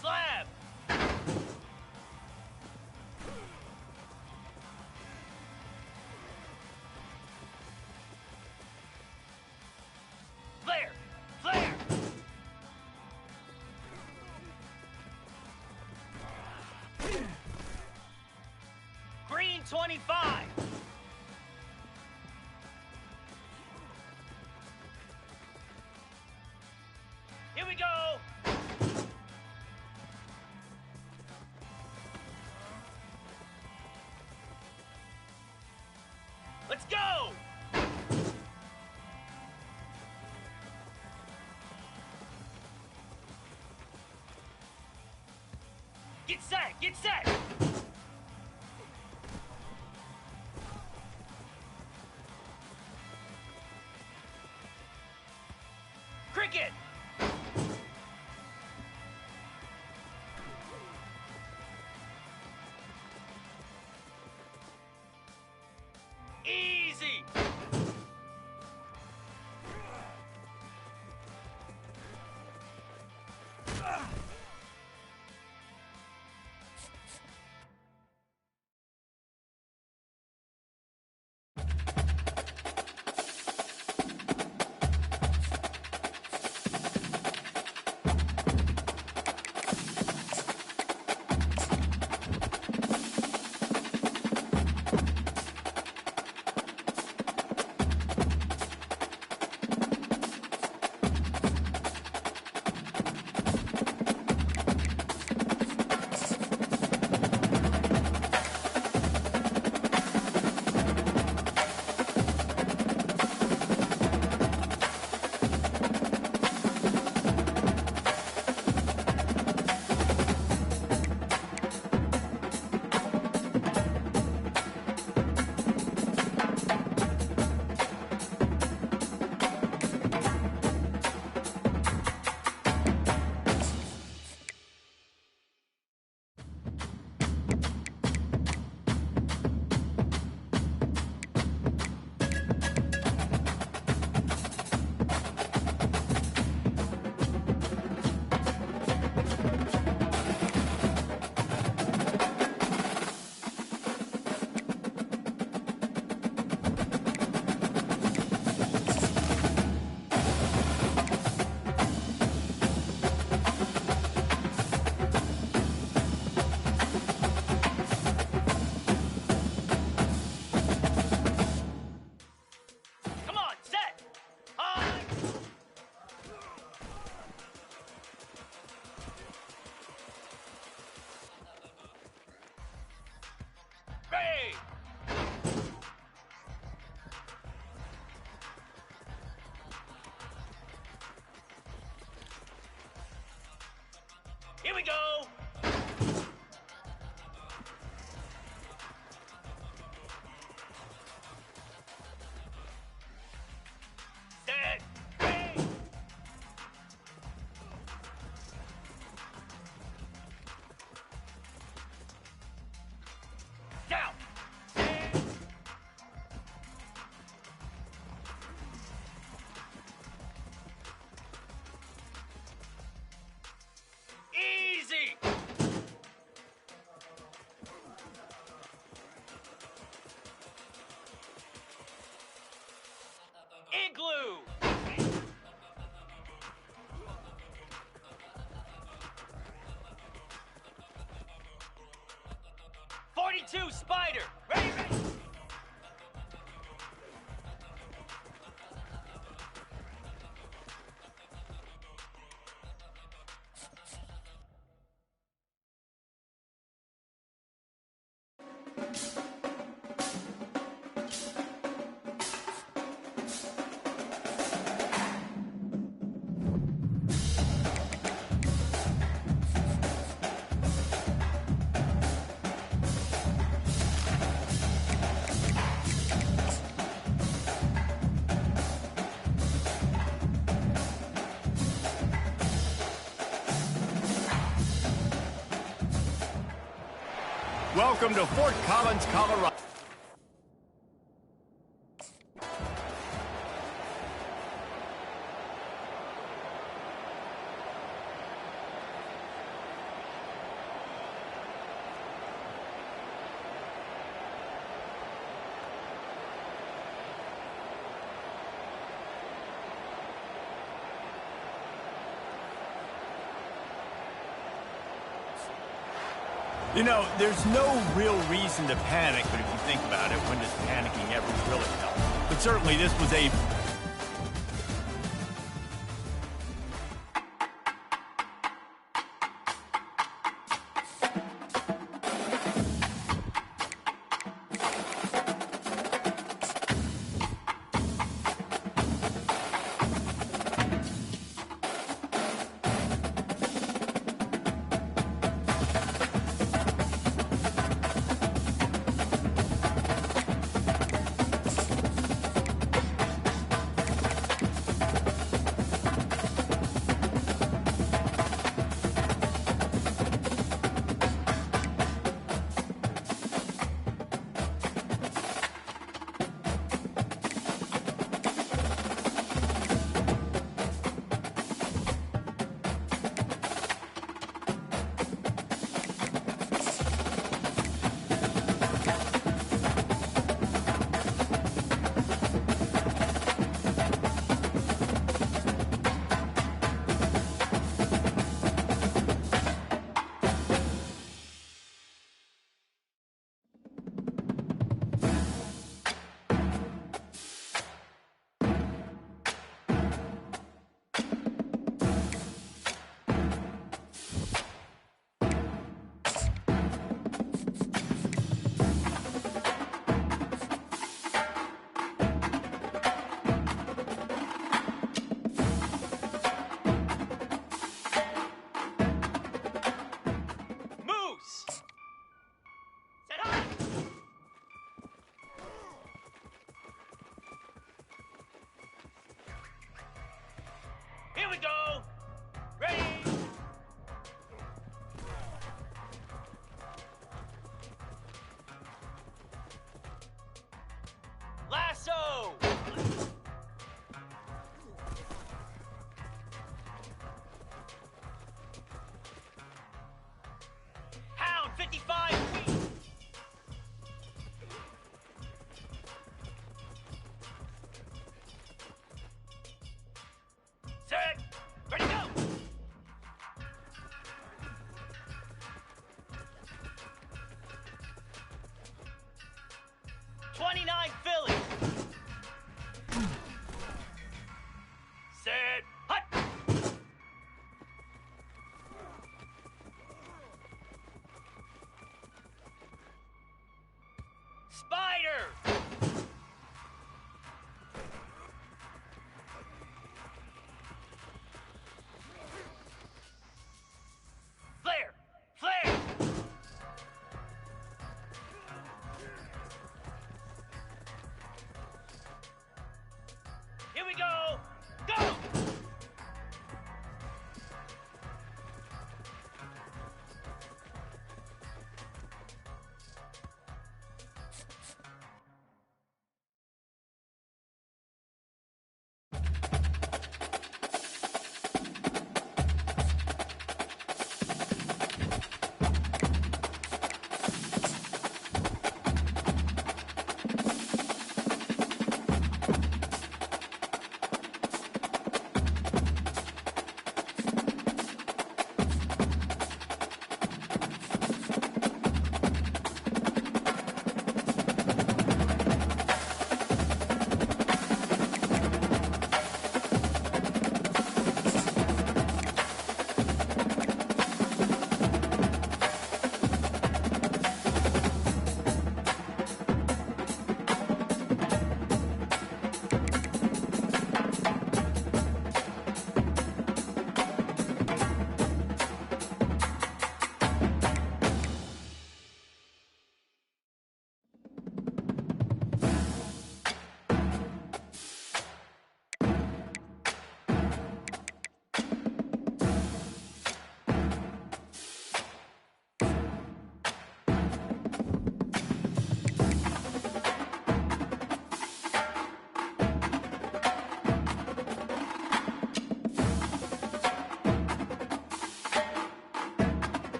Slab! Flare! Flare! Green 25! Here we go! Let's go! Get set! Get set! Cricket! Easy! we go. Set. Ready. Down. Easy. Igloo. 42 spider. Ready, ready. Welcome to Fort Collins, Colorado. You know, there's no real reason to panic, but if you think about it, when does panicking ever really help? But certainly this was a...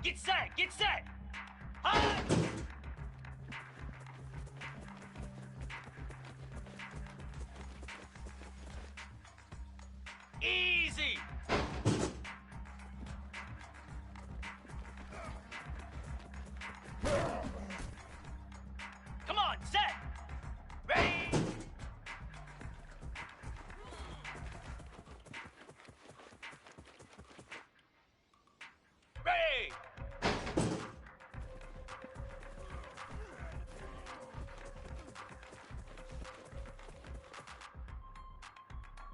Get set! Get set! High! Easy! Come on, set! Ready! Ready!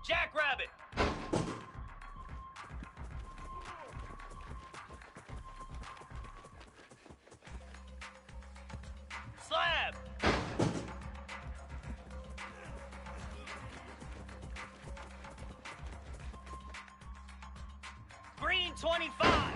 Jackrabbit! Slab! Green 25!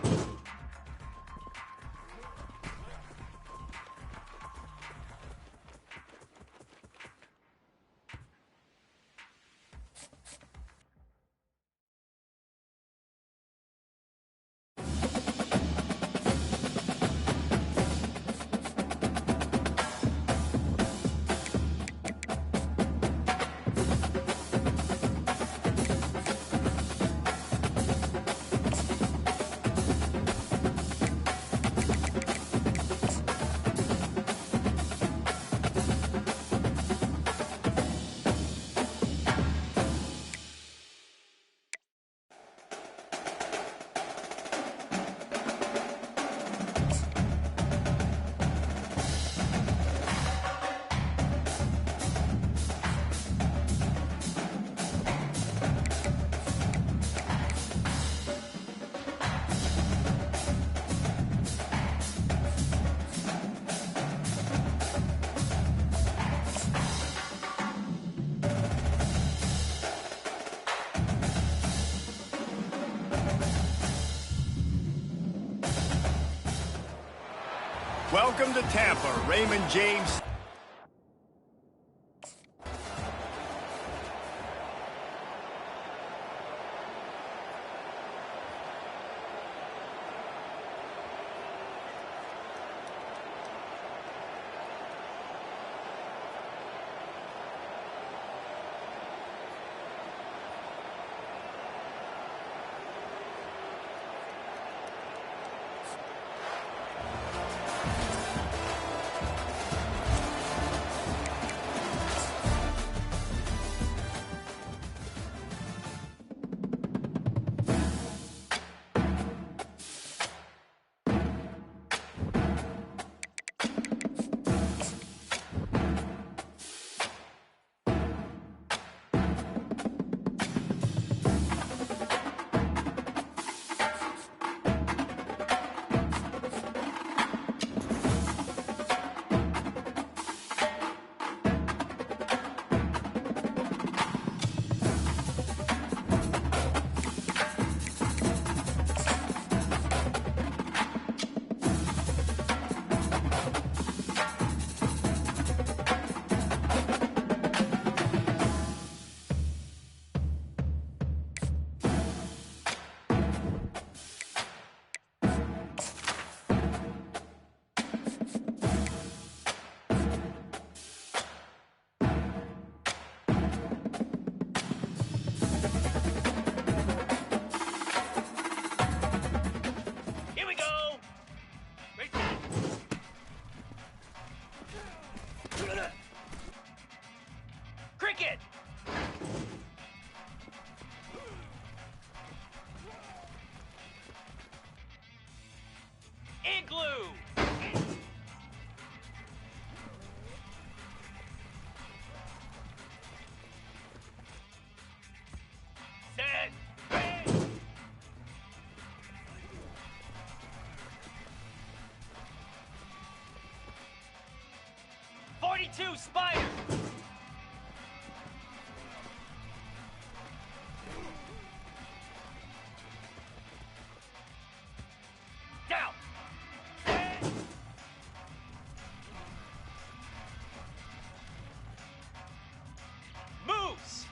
Welcome to Tampa, Raymond James. Cricket! Igloo! Set! Ready! .42 Spider! Down! Set! Moose!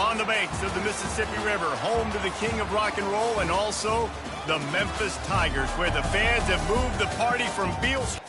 On the banks of the Mississippi River, home to the king of rock and roll and also the Memphis Tigers, where the fans have moved the party from Beale Street.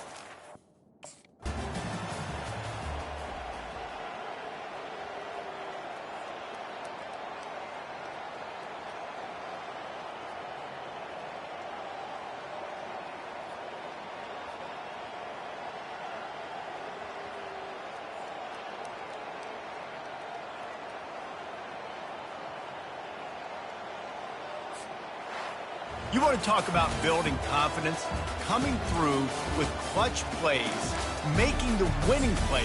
You want to talk about building confidence? Coming through with clutch plays, making the winning play.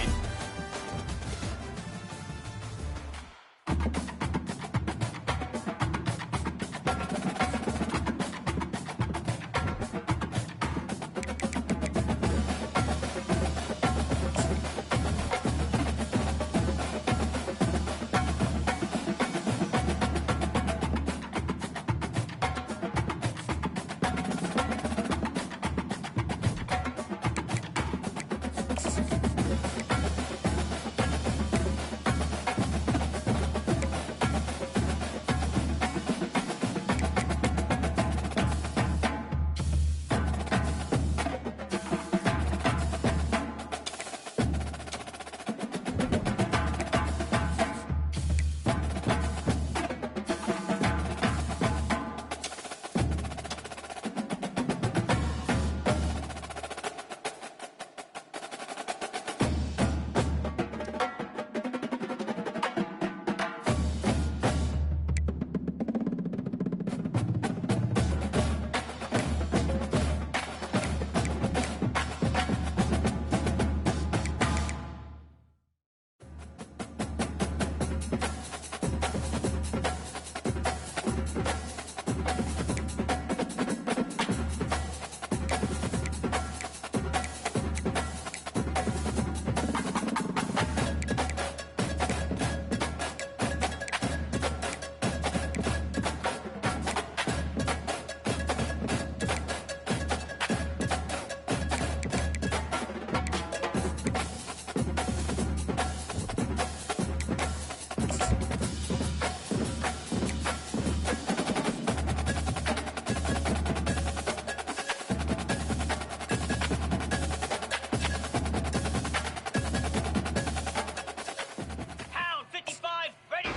Pound 55, ready.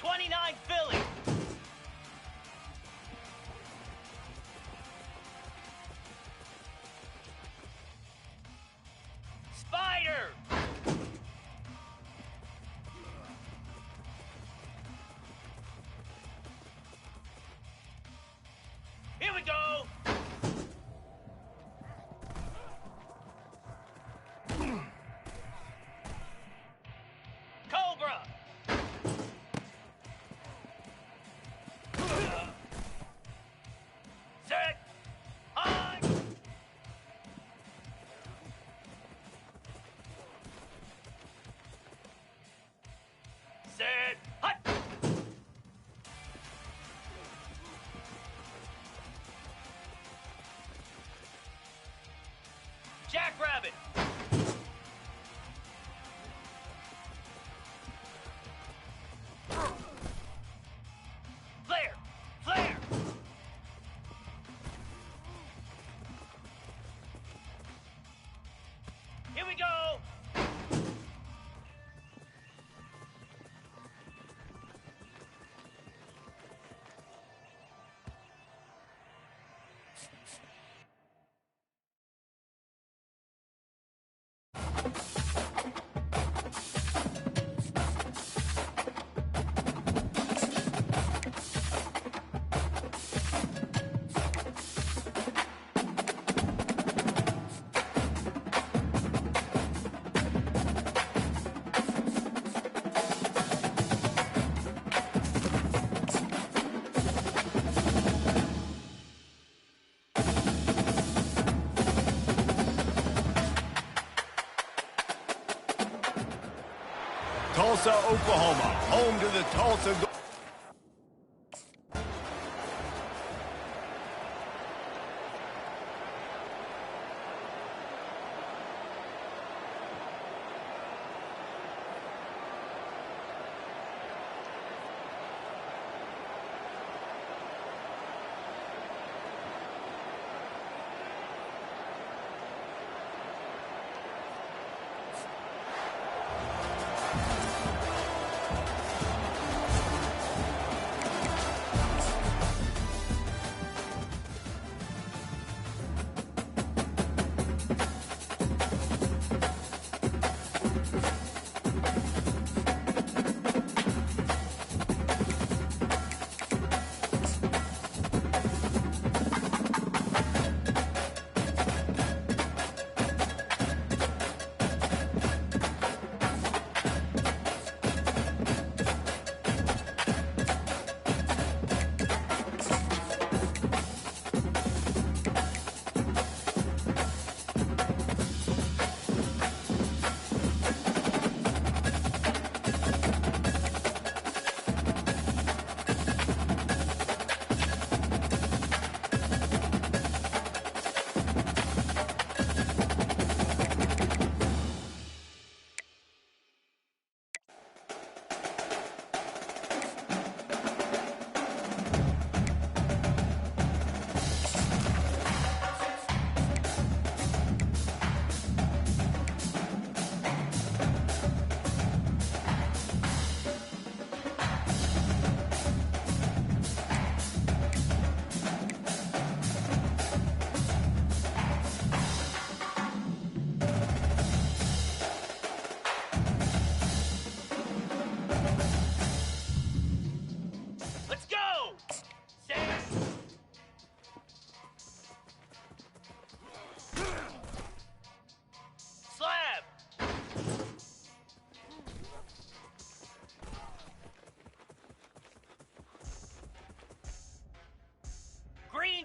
29 Philly. Spider. Here we go. Cobra. Set. On. Set. Hut. Jackrabbit. Flare. Flare. Here we go. Tulsa, Oklahoma, home to the Tulsa.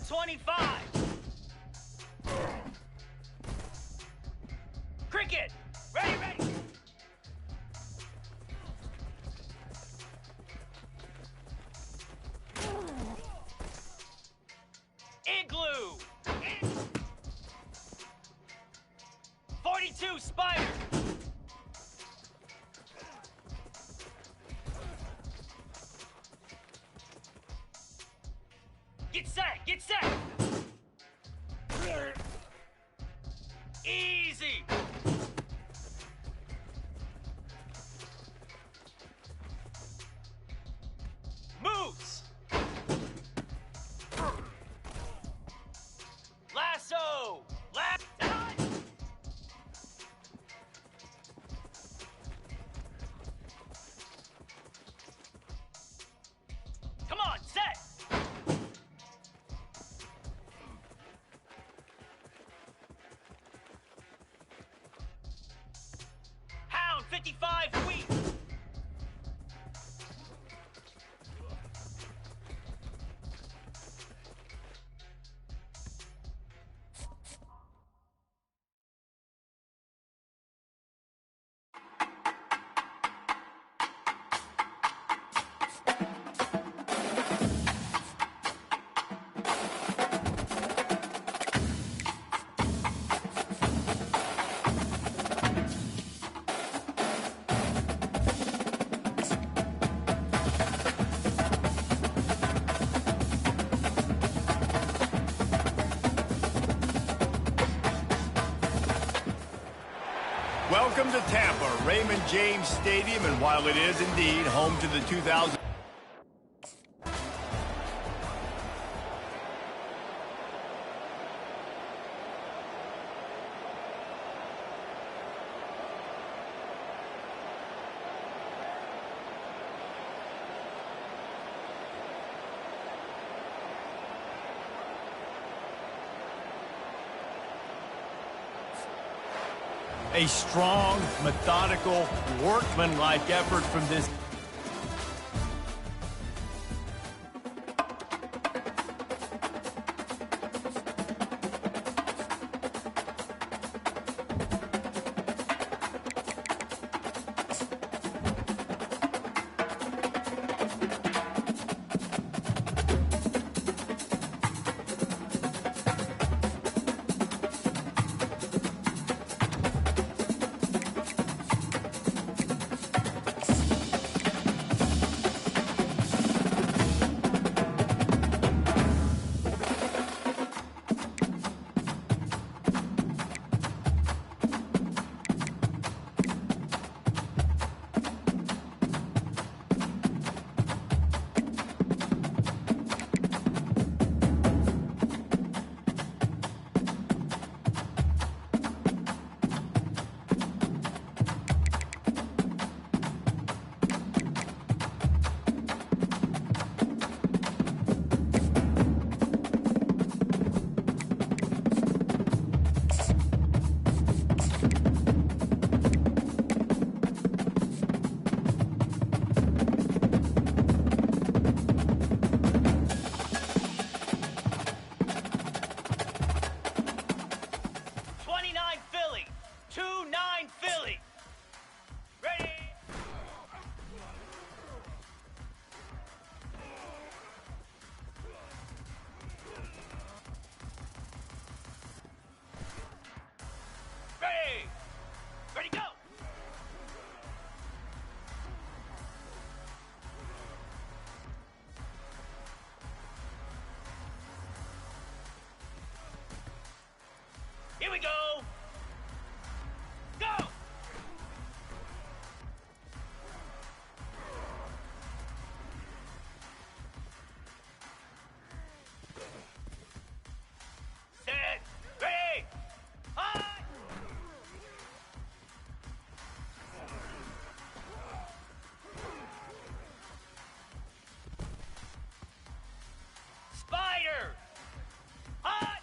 25. Cricket. Ready, ready. Igloo. 42 spider. Get set, get set. Easy. Moose. Lasso. Last time. Come on, set. Hound 55 wheat. Welcome to Tampa, Raymond James Stadium, and while it is indeed home to the 2000. A strong, methodical, workmanlike effort from this. Here we go! Go! Set! Ready! High! Spider! Hot!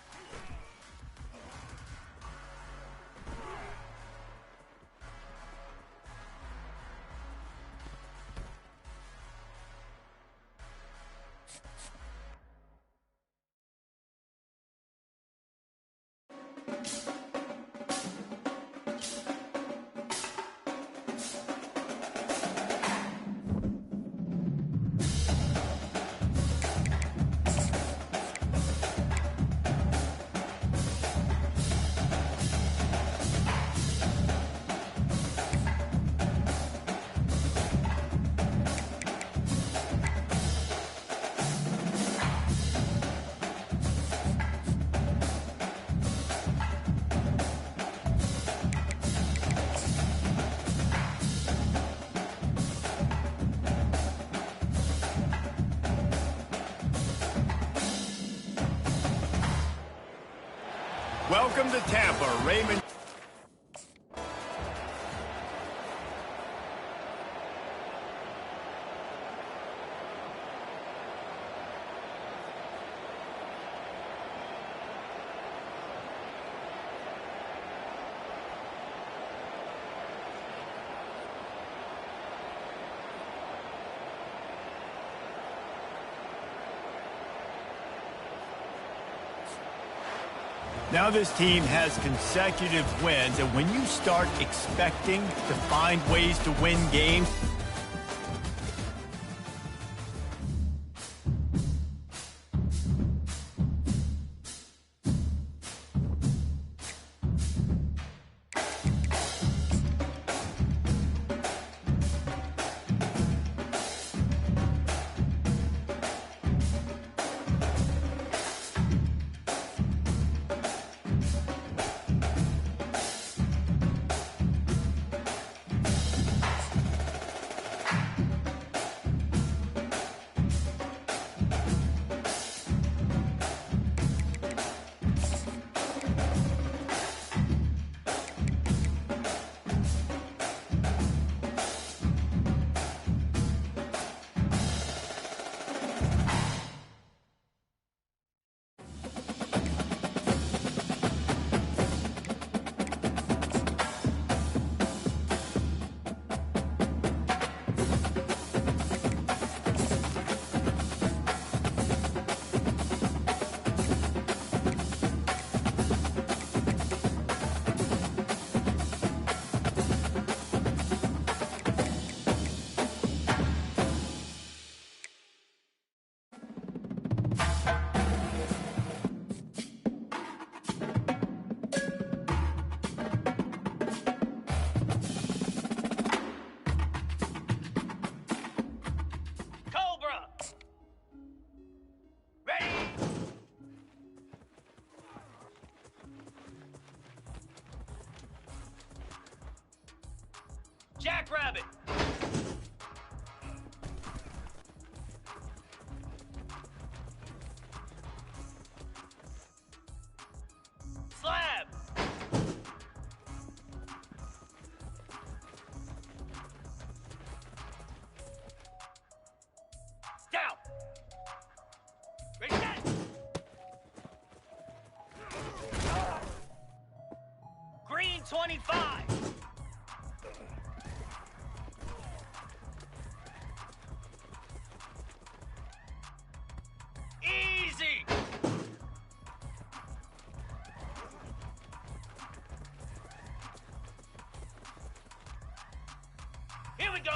Welcome to Tampa, Raymond. Now this team has consecutive wins, and when you start expecting to find ways to win games, Cobra. Ready. Jackrabbit. Slab. Down. Ready, set. Green 25. Easy. Here we go.